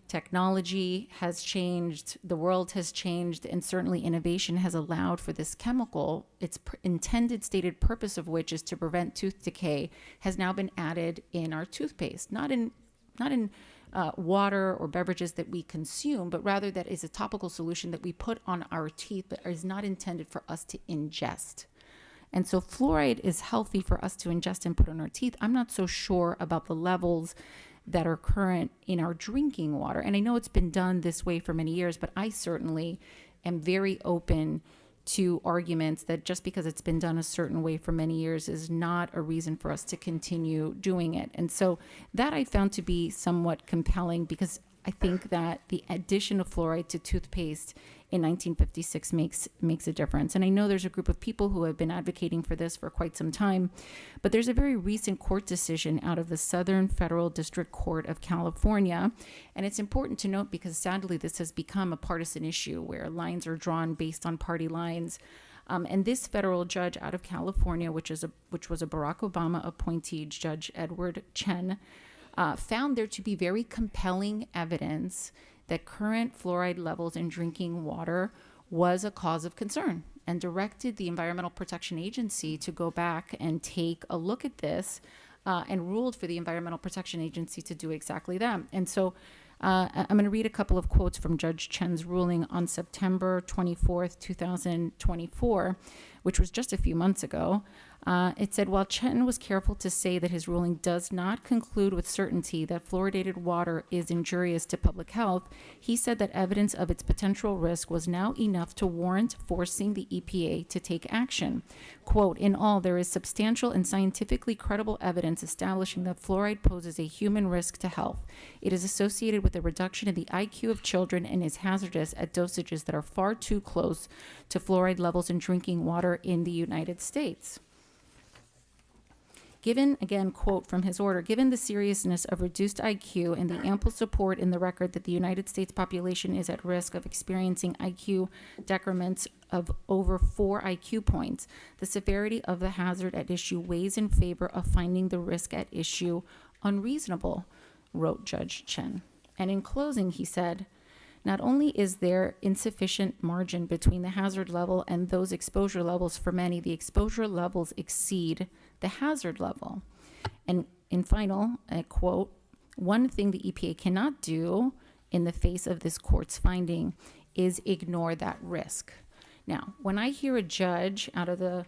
technology has changed, the world has changed, and certainly innovation has allowed for this chemical, its intended stated purpose of which is to prevent tooth decay, has now been added in our toothpaste, not in water or beverages that we consume, but rather that is a topical solution that we put on our teeth but is not intended for us to ingest. And so fluoride is healthy for us to ingest and put on our teeth. I'm not so sure about the levels that are current in our drinking water. And I know it's been done this way for many years, but I certainly am very open to arguments that just because it's been done a certain way for many years is not a reason for us to continue doing it. And so that I found to be somewhat compelling, because I think that the addition of fluoride to toothpaste in 1956 makes a difference. And I know there's a group of people who have been advocating for this for quite some time, but there's a very recent court decision out of the Southern Federal District Court of California. And it's important to note because sadly this has become a partisan issue where lines are drawn based on party lines. And this federal judge out of California, which was a Barack Obama appointee, Judge Edward Chen, found there to be very compelling evidence that current fluoride levels in drinking water was a cause of concern, and directed the Environmental Protection Agency to go back and take a look at this, and ruled for the Environmental Protection Agency to do exactly that. And so I'm going to read a couple of quotes from Judge Chen's ruling on September 24th, 2024, which was just a few months ago. It said, while Chen was careful to say that his ruling does not conclude with certainty that fluoridated water is injurious to public health, he said that evidence of its potential risk was now enough to warrant forcing the EPA to take action. Quote, in all, there is substantial and scientifically credible evidence establishing that fluoride poses a human risk to health. It is associated with a reduction in the IQ of children and is hazardous at dosages that are far too close to fluoride levels in drinking water in the United States. Given, again, quote from his order, given the seriousness of reduced IQ and the ample support in the record that the United States population is at risk of experiencing IQ decrements of over 4 IQ points, the severity of the hazard at issue weighs in favor of finding the risk at issue unreasonable, wrote Judge Chen. And in closing, he said, not only is there insufficient margin between the hazard level and those exposure levels for many, the exposure levels exceed the hazard level. And in final, quote, one thing the EPA cannot do in the face of this court's finding is ignore that risk. Now, when I hear a judge out of the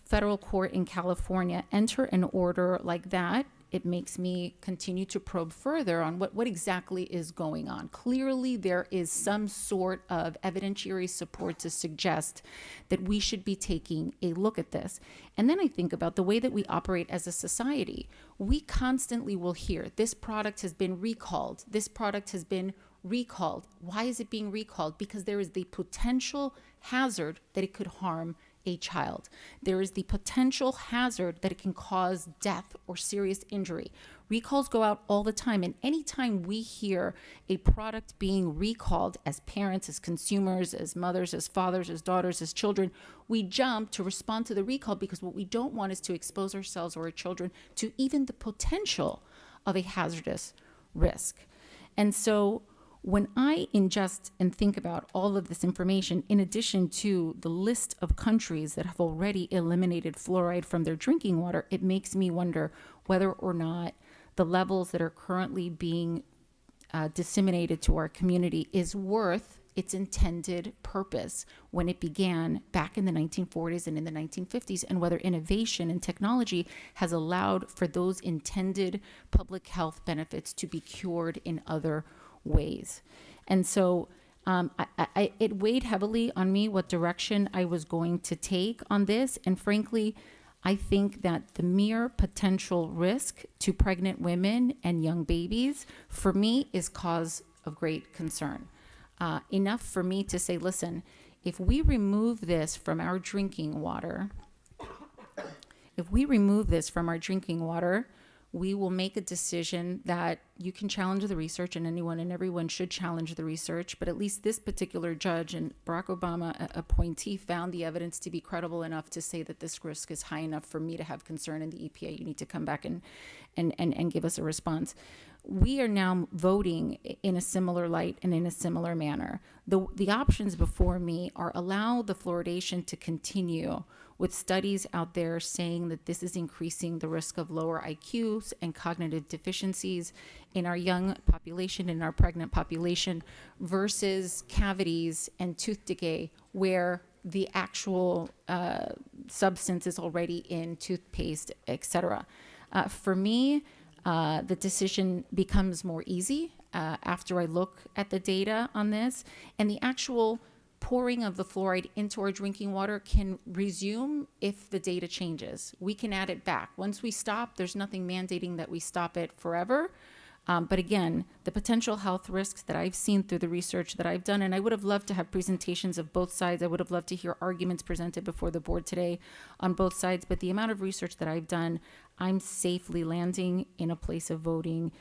federal court in California enter an order like that, it makes me continue to probe further on what exactly is going on. Clearly, there is some sort of evidentiary support to suggest that we should be taking a look at this. And then I think about the way that we operate as a society. We constantly will hear, this product has been recalled. This product has been recalled. Why is it being recalled? Because there is the potential hazard that it could harm a child. There is the potential hazard that it can cause death or serious injury. Recalls go out all the time, and anytime we hear a product being recalled, as parents, as consumers, as mothers, as fathers, as daughters, as children, we jump to respond to the recall because what we don't want is to expose ourselves or our children to even the potential of a hazardous risk. And so when I ingest and think about all of this information, in addition to the list of countries that have already eliminated fluoride from their drinking water, it makes me wonder whether or not the levels that are currently being disseminated to our community is worth its intended purpose when it began back in the 1940s and in the 1950s, and whether innovation and technology has allowed for those intended public health benefits to be cured in other ways. And so it weighed heavily on me what direction I was going to take on this. And frankly, I think that the mere potential risk to pregnant women and young babies, for me, is cause of great concern. Enough for me to say, listen, if we remove this from our drinking water, we will make a decision that you can challenge the research, and anyone and everyone should challenge the research. But at least this particular judge and Barack Obama appointee found the evidence to be credible enough to say that this risk is high enough for me to have concern in the EPA. You need to come back and give us a response. We are now voting in a similar light and in a similar manner. The options before me are allow the fluoridation to continue, with studies out there saying that this is increasing the risk of lower IQs and cognitive deficiencies in our young population, in our pregnant population, versus cavities and tooth decay, where the actual substance is already in toothpaste, etc. For me, the decision becomes more easy after I look at the data on this, and the actual pouring of the fluoride into our drinking water can resume if the data changes. We can add it back. Once we stop, there's nothing mandating that we stop it forever. But again, the potential health risks that I've seen through the research that I've done, and I would have loved to have presentations of both sides. I would have loved to hear arguments presented before the board today on both sides. But the amount of research that I've done, I'm safely landing in a place of voting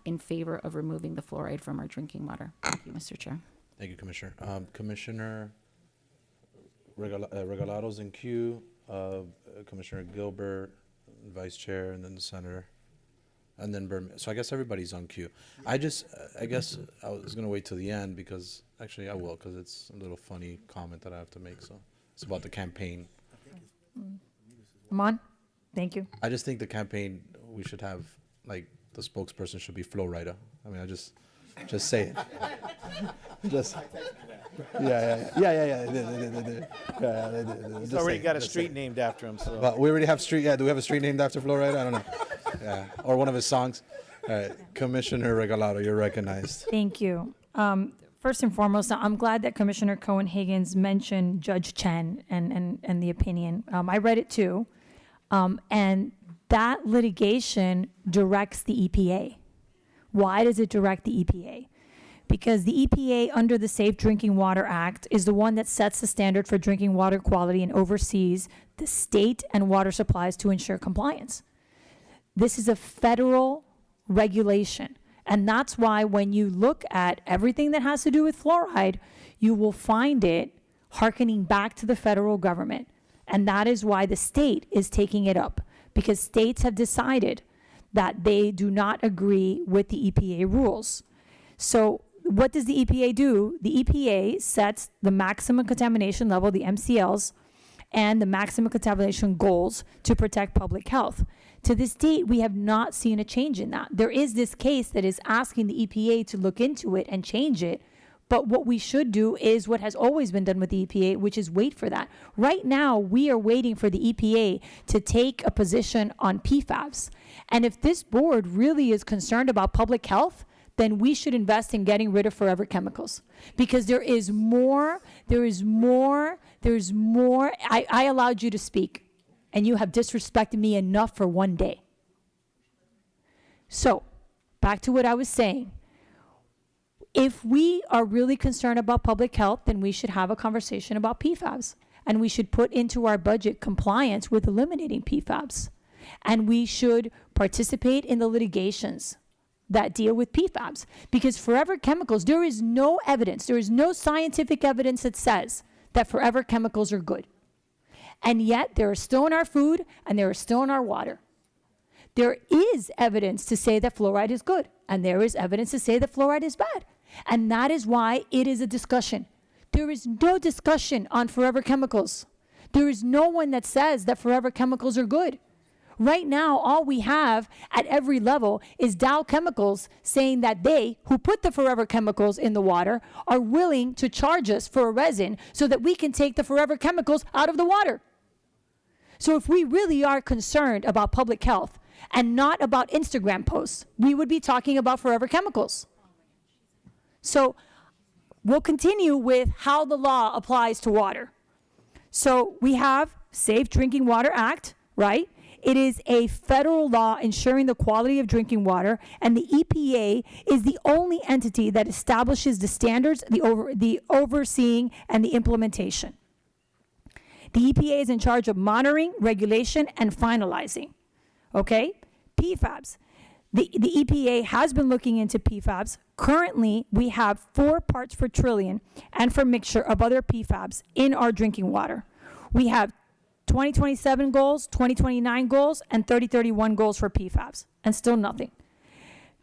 in favor of removing the fluoride from our drinking water. Thank you, Mr. Chair. Thank you, Commissioner. Commissioner Regalado's in queue, Commissioner Gilbert, Vice Chair, and then the Senator. and then Birmingham. So I guess everybody's on cue. I guess I was gonna wait till the end because actually I will, because it's a little funny comment that I have to make. So it's about the campaign. Amon, thank you. I just think the campaign, we should have, like, the spokesperson should be Flo Rida. I mean, I just say it. Just, yeah. He's already got a street named after him, so. But we already have street, do we have a street named after Flo Rida? I don't know. Yeah, or one of his songs. All right, Commissioner Regalado, you're recognized. Thank you. First and foremost, I'm glad that Commissioner Cohen-Higgins mentioned Judge Chen and the opinion. I read it too. And that litigation directs the EPA. Why does it direct the EPA? Because the EPA, under the Safe Drinking Water Act, is the one that sets the standard for drinking water quality and oversees the state and water supplies to ensure compliance. This is a federal regulation. And that's why when you look at everything that has to do with fluoride, you will find it hearkening back to the federal government. And that is why the state is taking it up, because states have decided that they do not agree with the EPA rules. So what does the EPA do? The EPA sets the maximum contamination level, the MCLs, and the maximum contamination goals to protect public health. To this date, we have not seen a change in that. There is this case that is asking the EPA to look into it and change it, but what we should do is what has always been done with the EPA, which is wait for that. Right now, we are waiting for the EPA to take a position on PFAS. And if this board really is concerned about public health, then we should invest in getting rid of forever chemicals. Because there is more. I allowed you to speak, and you have disrespected me enough for one day. So, back to what I was saying. If we are really concerned about public health, then we should have a conversation about PFAS. And we should put into our budget compliance with eliminating PFAS. And we should participate in the litigations that deal with PFAS. Because forever chemicals, there is no evidence, there is no scientific evidence that says that forever chemicals are good. And yet, they are still in our food and they are still in our water. There is evidence to say that fluoride is good, and there is evidence to say that fluoride is bad. And that is why it is a discussion. There is no discussion on forever chemicals. There is no one that says that forever chemicals are good. Right now, all we have at every level is Dow Chemicals saying that they, who put the forever chemicals in the water, are willing to charge us for a resin so that we can take the forever chemicals out of the water. So if we really are concerned about public health and not about Instagram posts, we would be talking about forever chemicals. So we'll continue with how the law applies to water. So we have Safe Drinking Water Act, right? It is a federal law ensuring the quality of drinking water, and the EPA is the only entity that establishes the standards, the overseeing, and the implementation. The EPA is in charge of monitoring, regulation, and finalizing. Okay? PFAS. The EPA has been looking into PFAS. Currently, we have 4 parts per trillion and for mixture of other PFAS in our drinking water. We have 2027 goals, 2029 goals, and 3031 goals for PFAS, and still nothing.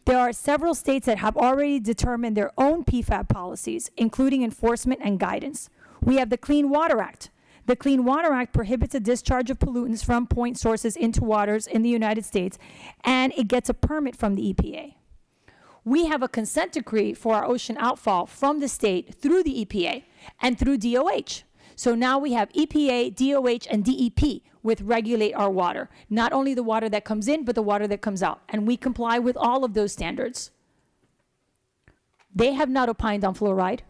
There are several states that have already determined their own PFAS policies, including enforcement and guidance. We have the Clean Water Act. The Clean Water Act prohibits the discharge of pollutants from point sources into waters in the United States, and it gets a permit from the EPA. We have a consent decree for our ocean outfall from the state through the EPA and through DOH. So now we have EPA, DOH, and DEP with regulate our water. Not only the water that comes in, but the water that comes out. And we comply with all of those standards. They have not opined on fluoride.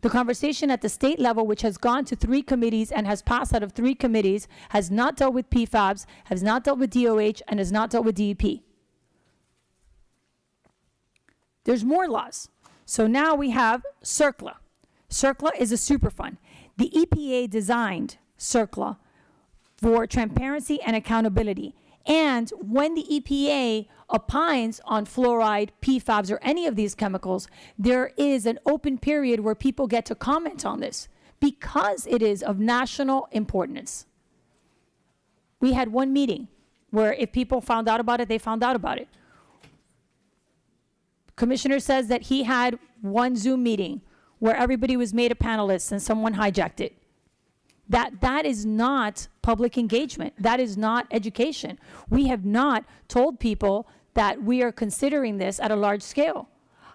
The conversation at the state level, which has gone to 3 committees and has passed out of 3 committees, has not dealt with PFAS, has not dealt with DOH, and has not dealt with DEP. There's more laws. So now we have CERCLA. CERCLA is a superfund. The EPA designed CERCLA for transparency and accountability. And when the EPA opines on fluoride, PFAS, or any of these chemicals, there is an open period where people get to comment on this because it is of national importance. We had one meeting. where if people found out about it, they found out about it. Commissioner says that he had one Zoom meeting where everybody was made a panelist and someone hijacked it. That is not public engagement. That is not education. We have not told people that we are considering this at a large scale.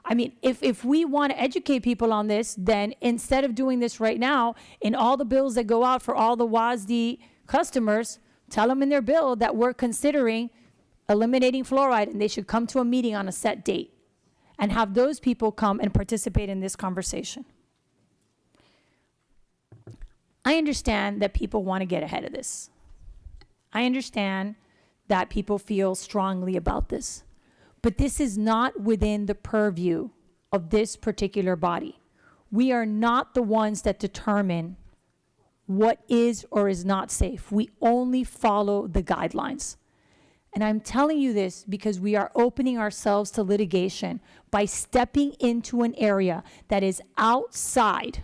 I mean, if we want to educate people on this, then instead of doing this right now, in all the bills that go out for all the WASD customers, tell them in their bill that we're considering eliminating fluoride and they should come to a meeting on a set date and have those people come and participate in this conversation. I understand that people want to get ahead of this. I understand that people feel strongly about this. But this is not within the purview of this particular body. We are not the ones that determine what is or is not safe. We only follow the guidelines. And I'm telling you this because we are opening ourselves to litigation by stepping into an area that is outside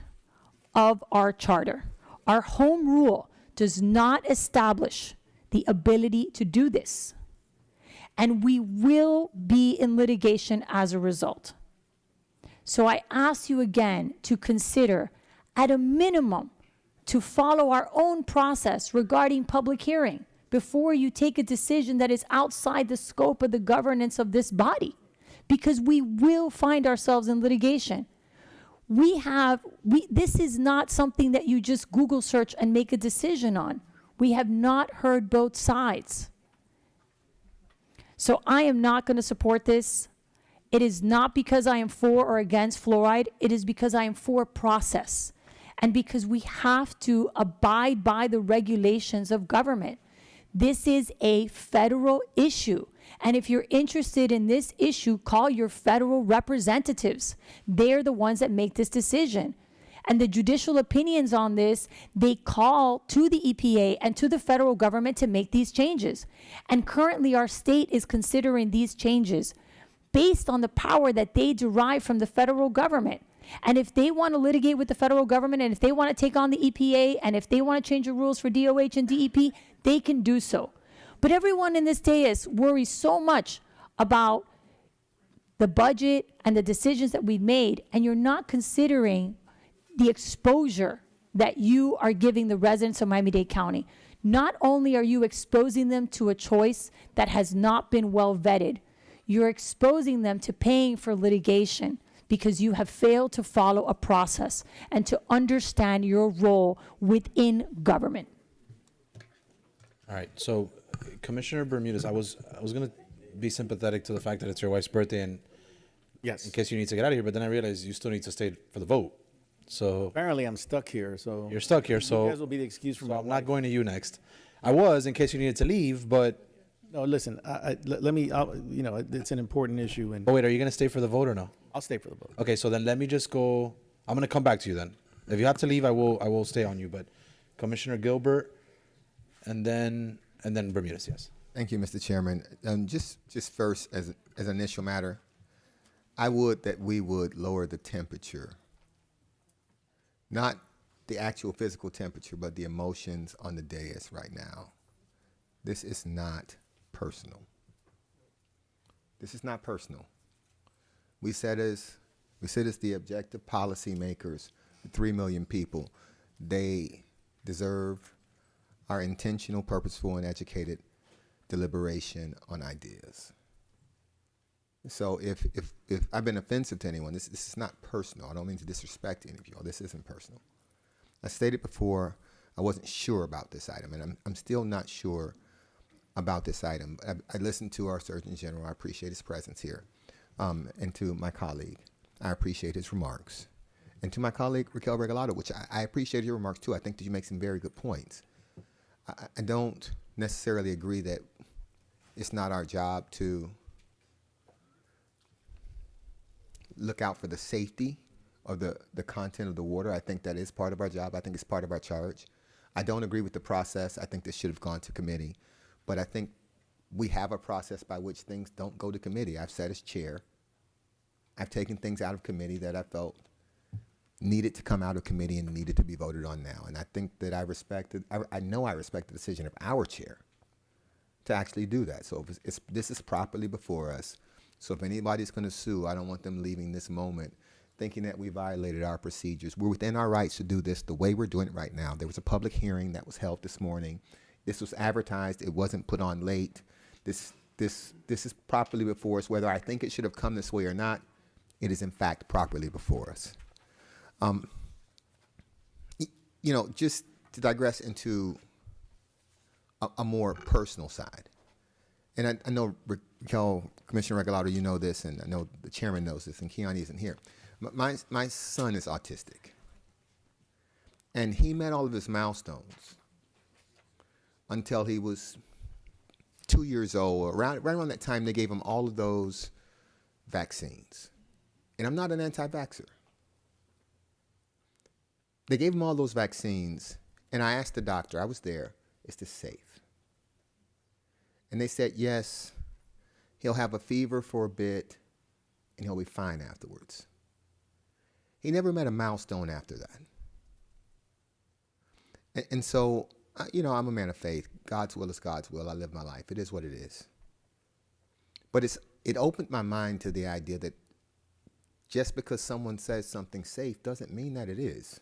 of our charter. Our home rule does not establish the ability to do this. And we will be in litigation as a result. So I ask you again to consider, at a minimum, to follow our own process regarding public hearing before you take a decision that is outside the scope of the governance of this body, because we will find ourselves in litigation. This is not something that you just Google search and make a decision on. We have not heard both sides. So I am not going to support this. It is not because I am for or against fluoride. It is because I am for process and because we have to abide by the regulations of government. This is a federal issue. And if you're interested in this issue, call your federal representatives. They're the ones that make this decision. And the judicial opinions on this, they call to the EPA and to the federal government to make these changes. And currently our state is considering these changes based on the power that they derive from the federal government. And if they want to litigate with the federal government, and if they want to take on the EPA, and if they want to change the rules for DOH and DEP, they can do so. But everyone in this dais worries so much about the budget and the decisions that we've made, and you're not considering the exposure that you are giving the residents of Miami-Dade County. Not only are you exposing them to a choice that has not been well vetted, you're exposing them to paying for litigation because you have failed to follow a process and to understand your role within government. All right, so Commissioner Bermudez, I was going to be sympathetic to the fact that it's your wife's birthday and Yes. in case you need to get out of here, but then I realized you still need to stay for the vote. So Apparently, I'm stuck here, so. you're stuck here, so You guys will be the excuse for so my I'm wife. not going to you next. I was in case you needed to leave, but No, listen, let me, it's an important issue, and oh wait, are you going to stay for the vote or no? I'll stay for the vote. Okay, so then let me just go. I'm going to come back to you then. If you have to leave, I will stay on you. But Commissioner Gilbert, and then Bermudez, yes. Thank you, Mr. Chairman. Just first, as an initial matter, I would that we would lower the temperature, not the actual physical temperature, but the emotions on the dais right now. This is not personal. This is not personal. We sit as the objective policymakers, the 3 million people. They deserve our intentional, purposeful, and educated deliberation on ideas. So if I've been offensive to anyone, this is not personal. I don't mean to disrespect any of you all. This isn't personal. I stated before I wasn't sure about this item, and I'm still not sure about this item. I listened to our Surgeon General. I appreciate his presence here. And to my colleague, I appreciate his remarks. And to my colleague, Raquel Regalado, which I appreciate your remarks too. I think that you make some very good points. I don't necessarily agree that it's not our job to look out for the safety of the content of the water. I think that is part of our job. I think it's part of our charge. I don't agree with the process. I think this should have gone to committee. But I think we have a process by which things don't go to committee. I've sat as chair. I've taken things out of committee that I felt needed to come out of committee and needed to be voted on now. And I think that I know I respect the decision of our chair to actually do that. So this is properly before us. So if anybody's going to sue, I don't want them leaving this moment thinking that we violated our procedures. We're within our rights to do this the way we're doing it right now. There was a public hearing that was held this morning. This was advertised. It wasn't put on late. This is properly before us. Whether I think it should have come this way or not, it is in fact properly before us. Just to digress into a more personal side. And I know, Commissioner Regalado, you know this, and I know the chairman knows this, and Keone isn't here. My son is autistic. And he met all of his milestones until he was 2 years old. Right around that time, they gave him all of those vaccines. And I'm not an anti-vaxxer. They gave him all those vaccines, and I asked the doctor, I was there, is this safe? And they said, yes, he'll have a fever for a bit, and he'll be fine afterwards. He never met a milestone after that. And so, I'm a man of faith. God's will is God's will. I live my life. It is what it is. But it opened my mind to the idea that just because someone says something's safe doesn't mean that it is.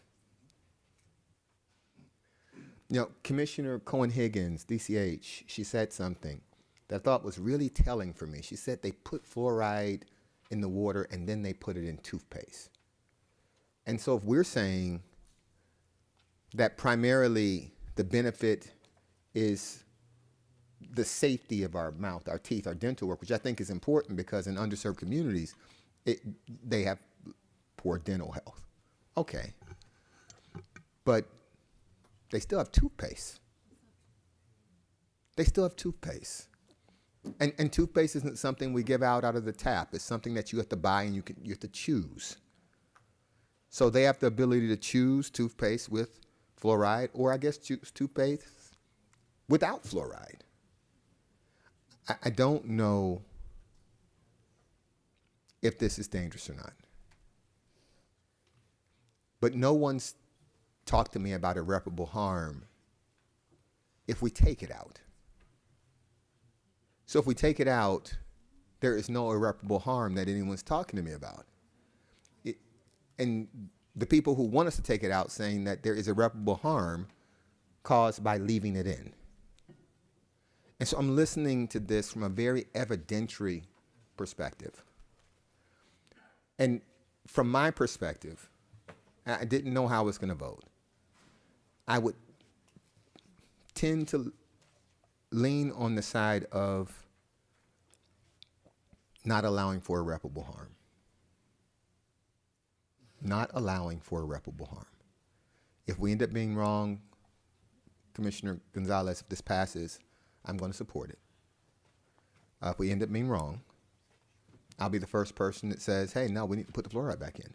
Commissioner Cohen-Higgins, DCH, she said something that I thought was really telling for me. She said they put fluoride in the water and then they put it in toothpaste. And so if we're saying that primarily the benefit is the safety of our mouth, our teeth, our dental work, which I think is important because in underserved communities, they have poor dental health. Okay. But they still have toothpaste. They still have toothpaste. And toothpaste isn't something we give out of the tap. It's something that you have to buy and you have to choose. So they have the ability to choose toothpaste with fluoride, or I guess choose toothpaste without fluoride. I don't know if this is dangerous or not. But no one's talked to me about irreparable harm if we take it out. So if we take it out, there is no irreparable harm that anyone's talking to me about. And the people who want us to take it out saying that there is irreparable harm caused by leaving it in. And so I'm listening to this from a very evidentiary perspective. And from my perspective, I didn't know how I was going to vote. I would tend to lean on the side of not allowing for irreparable harm. Not allowing for irreparable harm. If we end up being wrong, Commissioner Gonzalez, if this passes, I'm going to support it. If we end up being wrong, I'll be the first person that says, hey, no, we need to put the fluoride back in.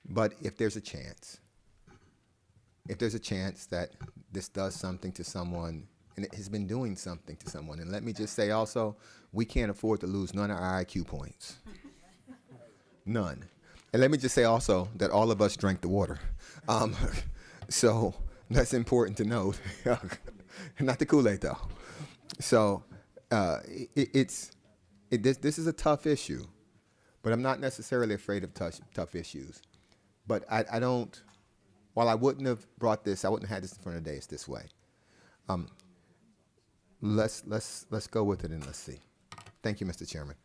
But if there's a chance that this does something to someone, and it has been doing something to someone, and let me just say also, we can't afford to lose none of our IQ points. None. And let me just say also that all of us drank the water. So that's important to note. Not the Kool-Aid though. So this is a tough issue, but I'm not necessarily afraid of tough issues. But I don't, while I wouldn't have brought this, I wouldn't have had this in front of the dais this way. Let's go with it and let's see. Thank you, Mr. Chairman.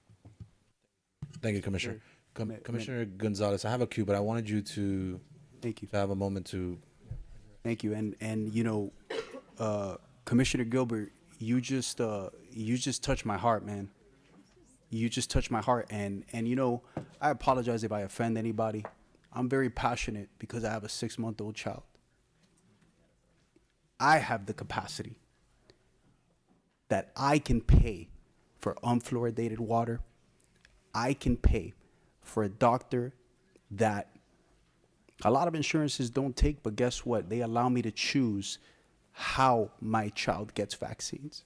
Thank you, Commissioner. Commissioner Gonzalez, I have a cue, but I wanted you to have a moment to. Thank you, and Commissioner Gilbert, you just touched my heart, man. You just touched my heart, and I apologize if I offend anybody. I'm very passionate because I have a 6-month-old child. I have the capacity that I can pay for unfluoridated water. I can pay for a doctor that a lot of insurances don't take, but guess what? They allow me to choose how my child gets vaccines.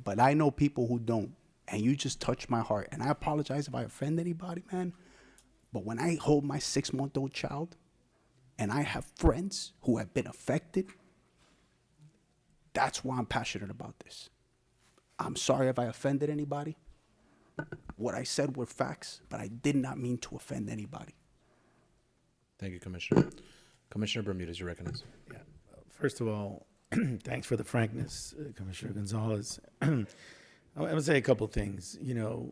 But I know people who don't, and you just touched my heart. And I apologize if I offend anybody, man. But when I hold my 6-month-old child, and I have friends who have been affected, That's why I'm passionate about this. I'm sorry if I offended anybody. What I said were facts, but I did not mean to offend anybody. Thank you, Commissioner. Commissioner Bermudez, you recognize. Yeah. First of all, thanks for the frankness, Commissioner Gonzalez. I'm going to say a couple things. You know,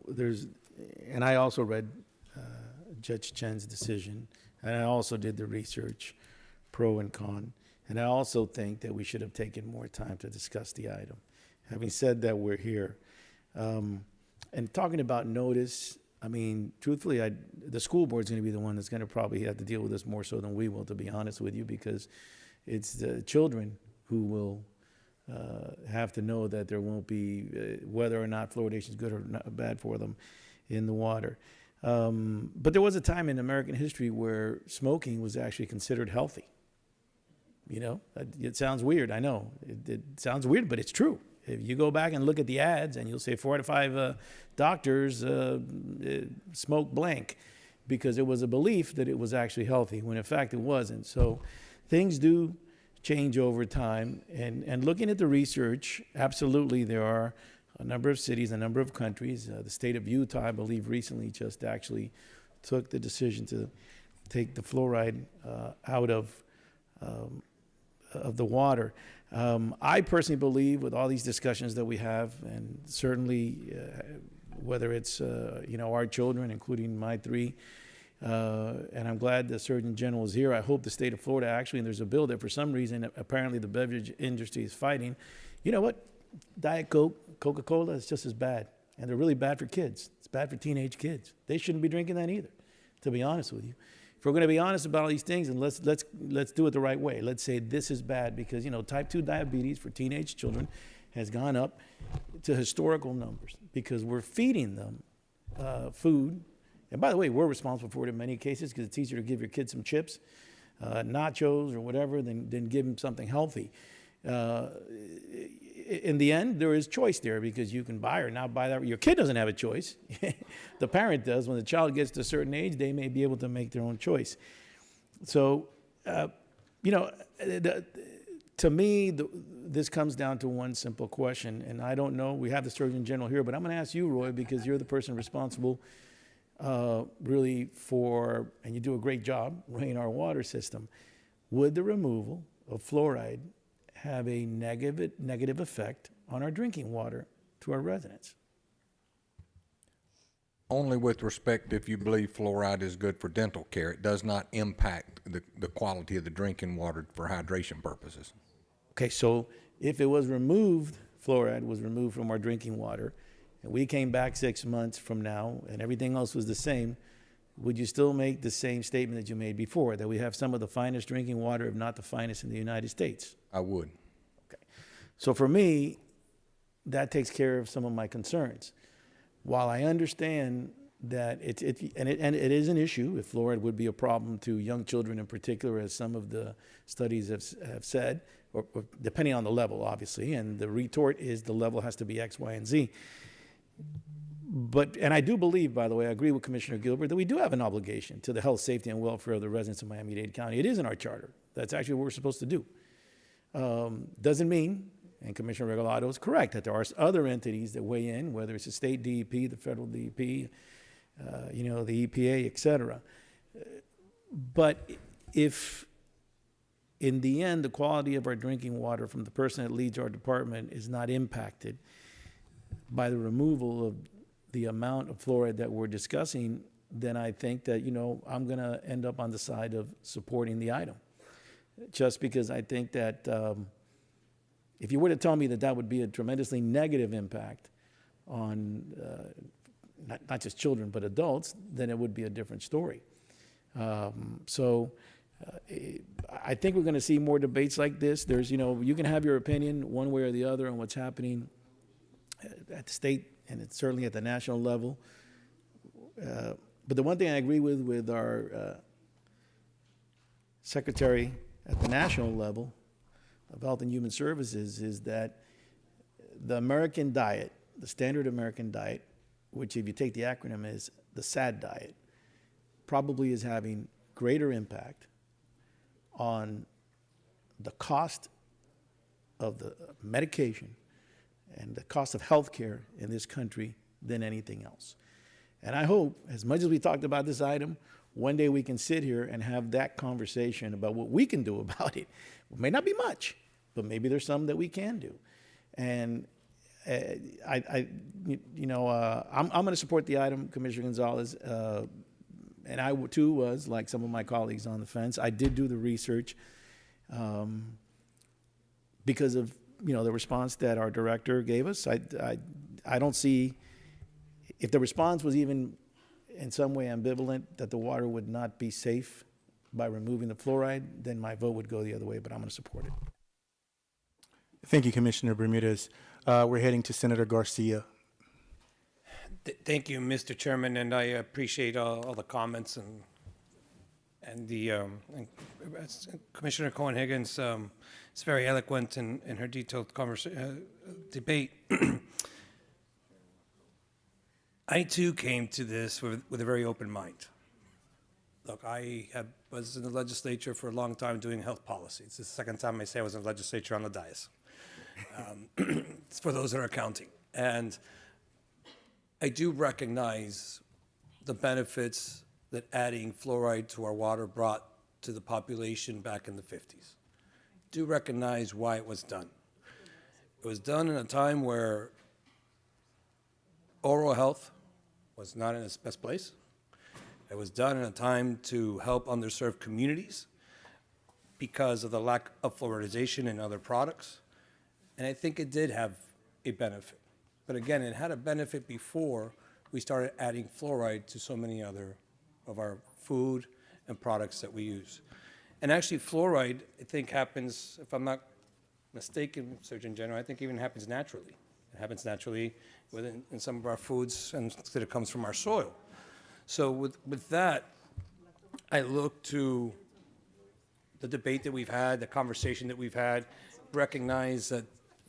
and I also read Judge Chen's decision, and I also did the research, pro and con, and I also think that we should have taken more time to discuss the item. Having said that, we're here. And talking about notice, I mean, truthfully, the school board's going to be the one that's going to probably have to deal with this more so than we will, to be honest with you, because it's the children who will have to know that there won't be, whether or not fluoridation is good or not, bad for them in the water. But there was a time in American history where smoking was actually considered healthy. You know, it sounds weird, I know. It sounds weird, but it's true. If you go back and look at the ads, and you'll say 4 out of 5 doctors smoke blank, because it was a belief that it was actually healthy, when in fact it wasn't. So things do change over time. And looking at the research, absolutely there are a number of cities, a number of countries. The state of Utah, I believe, recently just actually took the decision to take the fluoride out of the water. I personally believe, with all these discussions that we have, and certainly whether it's our children, including my 3, and I'm glad the Surgeon General is here. I hope the state of Florida actually, and there's a bill that for some reason apparently the beverage industry is fighting. You know what? Diet Coke, Coca-Cola is just as bad, and they're really bad for kids. It's bad for teenage kids. They shouldn't be drinking that either, to be honest with you. If we're going to be honest about all these things, and let's do it the right way. Let's say this is bad because, type 2 diabetes for teenage children has gone up to historical numbers because we're feeding them food. And by the way, we're responsible for it in many cases because it's easier to give your kids some chips, nachos or whatever than give them something healthy. In the end, there is choice there because you can buy or not buy that. Your kid doesn't have a choice. The parent does. When the child gets to a certain age, they may be able to make their own choice. So, to me, this comes down to one simple question, and I don't know. We have the Surgeon General here, but I'm going to ask you, Roy, because you're the person responsible really for, and you do a great job running our water system. Would the removal of fluoride have a negative effect on our drinking water to our residents? Only with respect if you believe fluoride is good for dental care. It does not impact the quality of the drinking water for hydration purposes. Okay, so if it was removed, fluoride was removed from our drinking water, and we came back 6 months from now and everything else was the same, would you still make the same statement that you made before, that we have some of the finest drinking water, if not the finest in the United States? I would. Okay. So for me, that takes care of some of my concerns. While I understand that it is an issue, if fluoride would be a problem to young children in particular, as some of the studies have said, or depending on the level, obviously, and the retort is the level has to be X, Y, and Z. And I do believe, by the way, I agree with Commissioner Gilbert, that we do have an obligation to the health, safety, and welfare of the residents of Miami-Dade County. It is in our charter. That's actually what we're supposed to do. Doesn't mean, and Commissioner Regalado is correct, that there are other entities that weigh in, whether it's the state DEP, the federal DEP, the EPA, et cetera. But if, in the end, the quality of our drinking water from the person that leads our department is not impacted by the removal of the amount of fluoride that we're discussing, then I think that, I'm going to end up on the side of supporting the item. Just because I think that if you were to tell me that that would be a tremendously negative impact on not just children but adults, then it would be a different story. I think we're going to see more debates like this. There's, you can have your opinion one way or the other on what's happening at the state and it's certainly at the national level. But the one thing I agree with our secretary at the national level of Health and Human Services is that the American diet, the standard American diet, which if you take the acronym is the SAD diet, probably is having greater impact on the cost of the medication and the cost of healthcare in this country than anything else. And I hope, as much as we talked about this item, one day we can sit here and have that conversation about what we can do about it. It may not be much, but maybe there's something that we can do. And I'm going to support the item, Commissioner Gonzalez. And I too was, like some of my colleagues, on the fence. I did do the research because of the response that our director gave us. I don't see, if the response was even in some way ambivalent that the water would not be safe by removing the fluoride, then my vote would go the other way, but I'm going to support it. Thank you, Commissioner Bermudez. We're heading to Senator Garcia. Thank you, Mr. Chairman, and I appreciate all the comments and Commissioner Cohen-Higgins is very eloquent in her detailed debate. I too came to this with a very open mind. Look, was in the legislature for a long time doing health policy. It's the second time I say I was in the legislature on the dais. It's for those that are counting. And I do recognize the benefits that adding fluoride to our water brought to the population back in the 50s. Do recognize why it was done. It was done in a time where oral health was not in its best place. It was done in a time to help underserved communities because of the lack of fluoridization in other products. And I think it did have a benefit. But again, it had a benefit before we started adding fluoride to so many other of our food and products that we use. And actually, fluoride, I think, happens, if I'm not mistaken, Surgeon General, I think even happens naturally. It happens naturally in some of our foods, and that it comes from our soil. So with that, I look to the debate that we've had, the conversation that we've had, recognize that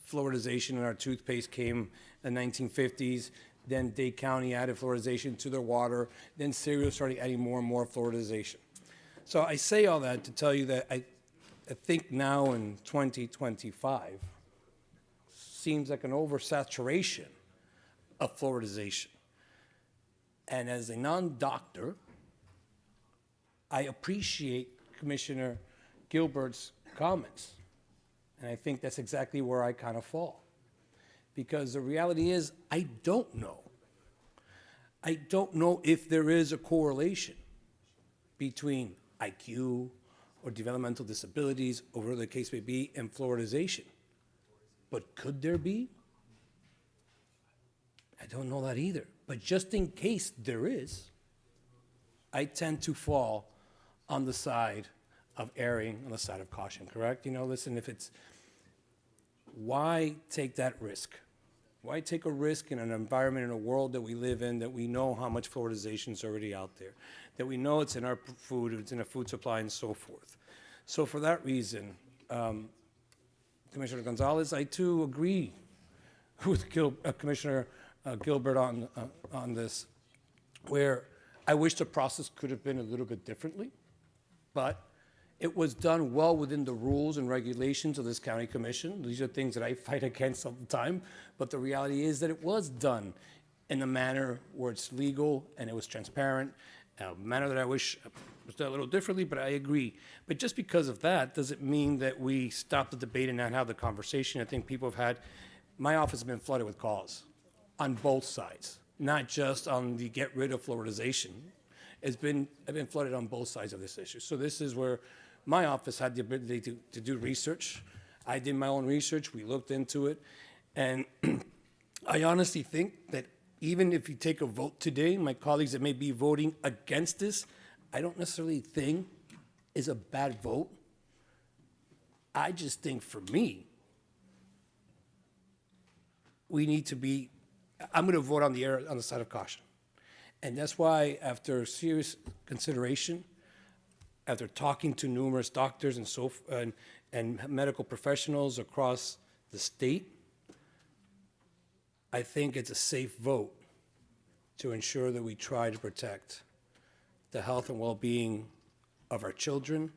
fluoridization in our toothpaste came in the 1950s. Then Dade County added fluoridization to their water. Then cereal started adding more and more fluoridization. So I say all that to tell you that I think now in 2025 seems like an oversaturation of fluoridization. And as a non-doctor, I appreciate Commissioner Gilbert's comments. And I think that's exactly where I kind of fall. Because the reality is, I don't know. I don't know if there is a correlation between IQ or developmental disabilities, or whatever the case may be, and fluoridization. But could there be? I don't know that either. But just in case there is, I tend to fall on the side of erring on the side of caution, correct? Listen, why take that risk? Why take a risk in an environment, in a world that we live in, that we know how much fluoridization is already out there, that we know it's in our food, it's in our food supply, and so forth. So for that reason, Commissioner Gonzalez, I too agree with Commissioner Gilbert on this, where I wish the process could have been a little bit differently, but it was done well within the rules and regulations of this county commission. These are things that I fight against all the time, but the reality is that it was done in a manner where it's legal and it was transparent, a manner that I wish was done a little differently, but I agree. But just because of that doesn't mean that we stop the debate and not have the conversation. I think people have had, my office has been flooded with calls on both sides, not just on the get rid of fluoridization. I've been flooded on both sides of this issue. So this is where my office had the ability to do research. I did my own research. We looked into it. And I honestly think that even if you take a vote today, my colleagues that may be voting against this, I don't necessarily think is a bad vote. I just think for me, we need to be, I'm going to vote on the side of caution. And that's why, after serious consideration, after talking to numerous doctors and medical professionals across the state, I think it's a safe vote to ensure that we try to protect the health and well-being of our children.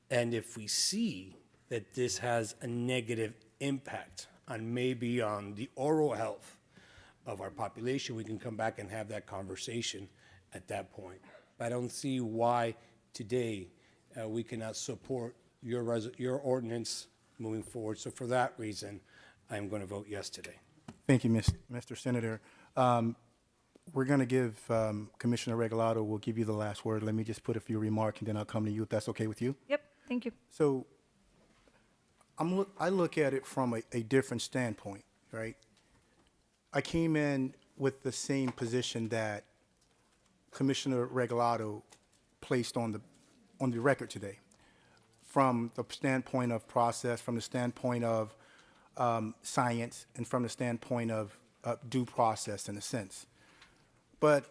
And if we see that this has a negative impact on maybe on the oral health of our population, we can come back and have that conversation at that point. But I don't see why today we cannot support your ordinance moving forward. So for that reason, I'm going to vote yes today. Thank you, Mr. Senator. We're going to give Commissioner Regalado, we'll give you the last word. Let me just put a few remarks, and then I'll come to you, if that's okay with you. Yep, thank you. So I look at it from a different standpoint, right? I came in with the same position that Commissioner Regalado placed on the record today, from the standpoint of process, from the standpoint of science, and from the standpoint of due process in a sense. But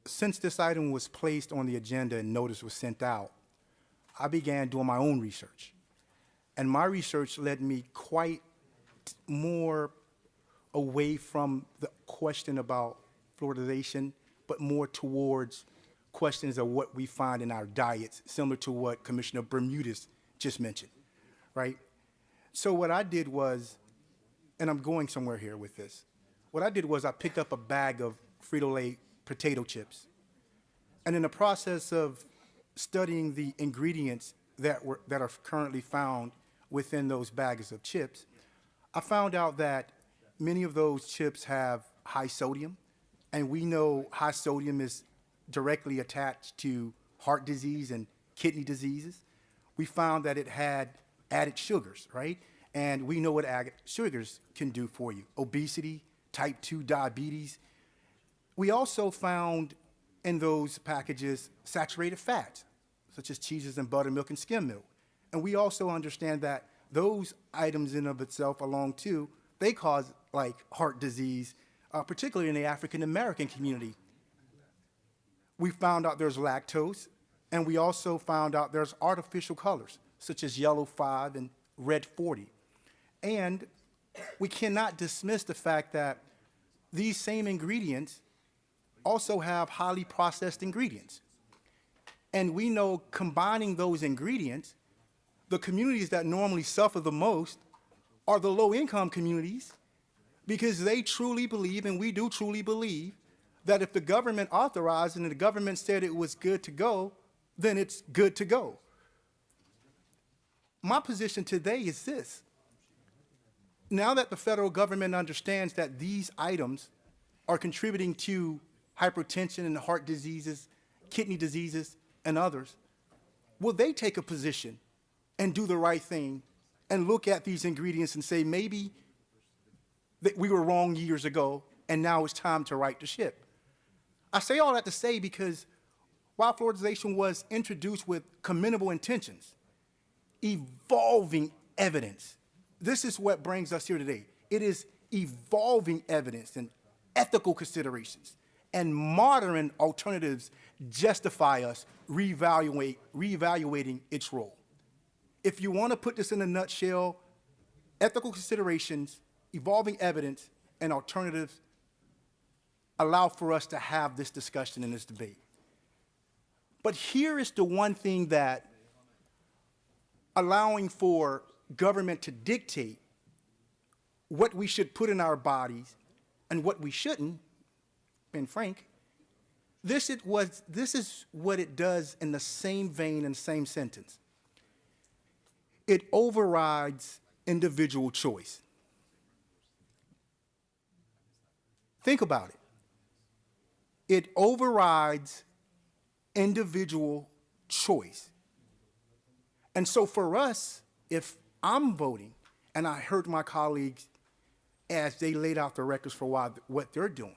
since this item was placed on the agenda and notice was sent out, I began doing my own research. And my research led me quite more away from the question about fluoridation, but more towards questions of what we find in our diets, similar to what Commissioner Bermudez just mentioned, right? So what I did was, and I'm going somewhere here with this, what I did was I picked up a bag of Frito-Lay potato chips. And in the process of studying the ingredients that are currently found within those bags of chips, I found out that many of those chips have high sodium, and we know high sodium is directly attached to heart disease and kidney diseases. We found that it had added sugars, right? And we know what added sugars can do for you: obesity, type 2 diabetes. We also found in those packages saturated fats, such as cheeses and buttermilk and skim milk. And we also understand that those items in of itself alone too, they cause like heart disease, particularly in the African American community. We found out there's lactose, and we also found out there's artificial colors, such as yellow 5 and red 40. And we cannot dismiss the fact that these same ingredients also have highly processed ingredients. And we know combining those ingredients, the communities that normally suffer the most are the low-income communities, because they truly believe, and we do truly believe, that if the government authorized and the government said it was good to go, then it's good to go. My position today is this. Now that the federal government understands that these items are contributing to hypertension and heart diseases, kidney diseases, and others, will they take a position and do the right thing and look at these ingredients and say, maybe that we were wrong years ago and now it's time to right the ship? I say all that to say because while fluoridation was introduced with commendable intentions, evolving evidence, this is what brings us here today. It is evolving evidence and ethical considerations and modern alternatives justify us reevaluating its role. If you want to put this in a nutshell, ethical considerations, evolving evidence, and alternatives allow for us to have this discussion and this debate. But here is the one thing that allowing for government to dictate what we should put in our bodies and what we shouldn't, being frank, this is what it does in the same vein and same sentence. It overrides individual choice. Think about it. It overrides individual choice. And so for us, if I'm voting, and I heard my colleagues as they laid out the records for what they're doing,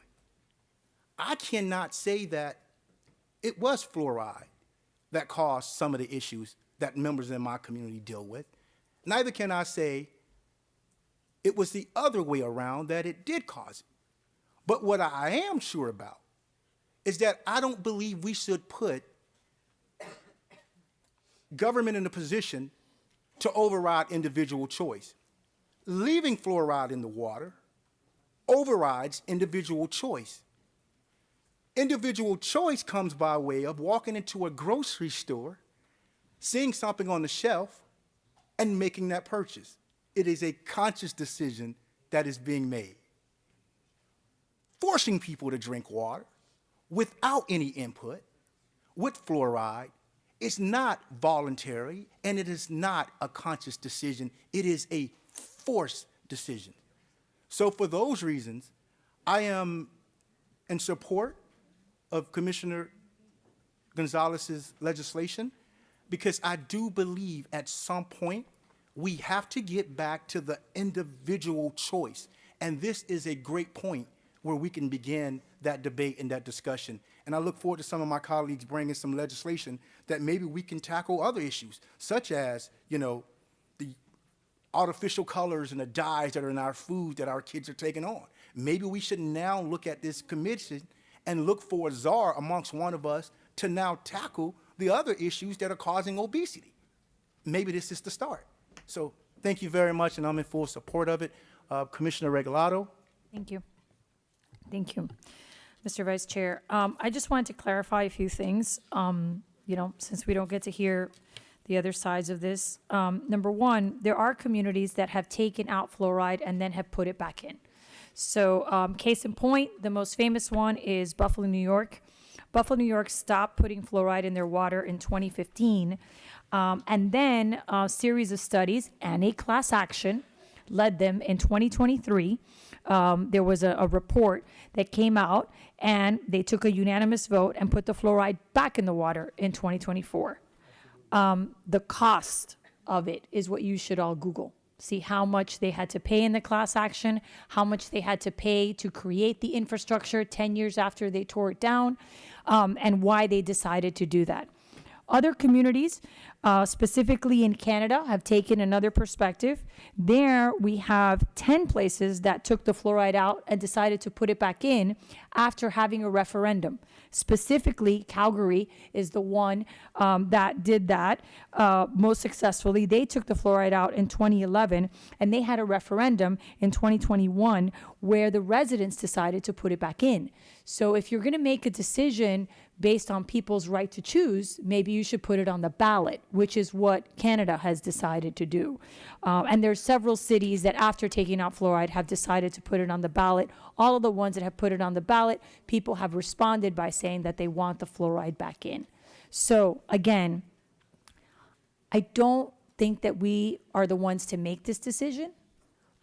I cannot say that it was fluoride that caused some of the issues that members in my community deal with. Neither can I say it was the other way around, that it did cause it. But what I am sure about is that I don't believe we should put government in a position to override individual choice. Leaving fluoride in the water overrides individual choice. Individual choice comes by way of walking into a grocery store, seeing something on the shelf, and making that purchase. It is a conscious decision that is being made. Forcing people to drink water without any input with fluoride is not voluntary, and it is not a conscious decision. It is a forced decision. So for those reasons, I am in support of Commissioner Gonzalez's legislation, because I do believe at some point we have to get back to the individual choice. And this is a great point where we can begin that debate and that discussion. And I look forward to some of my colleagues bringing some legislation that maybe we can tackle other issues, such as, you know, the artificial colors and the dyes that are in our food that our kids are taking on. Maybe we should now look at this commission and look for a czar amongst one of us to now tackle the other issues that are causing obesity. Maybe this is the start. So thank you very much, and I'm in full support of it. Commissioner Regalado. Thank you. Thank you. Mr. Vice Chair, I just wanted to clarify a few things, you know, since we don't get to hear the other sides of this. Number one, there are communities that have taken out fluoride and then have put it back in. So case in point, the most famous one is Buffalo, New York. Buffalo, New York stopped putting fluoride in their water in 2015. And then a series of studies and a class action led them in 2023. There was a report that came out, and they took a unanimous vote and put the fluoride back in the water in 2024. The cost of it is what you should all Google. See how much they had to pay in the class action, how much they had to pay to create the infrastructure 10 years after they tore it down, and why they decided to do that. Other communities, specifically in Canada, have taken another perspective. There we have 10 places that took the fluoride out and decided to put it back in after having a referendum. Specifically, Calgary is the one that did that most successfully. They took the fluoride out in 2011, and they had a referendum in 2021 where the residents decided to put it back in. So if you're going to make a decision based on people's right to choose, maybe you should put it on the ballot, which is what Canada has decided to do. And there's several cities that after taking out fluoride have decided to put it on the ballot. All of the ones that have put it on the ballot, people have responded by saying that they want the fluoride back in. So again, I don't think that we are the ones to make this decision.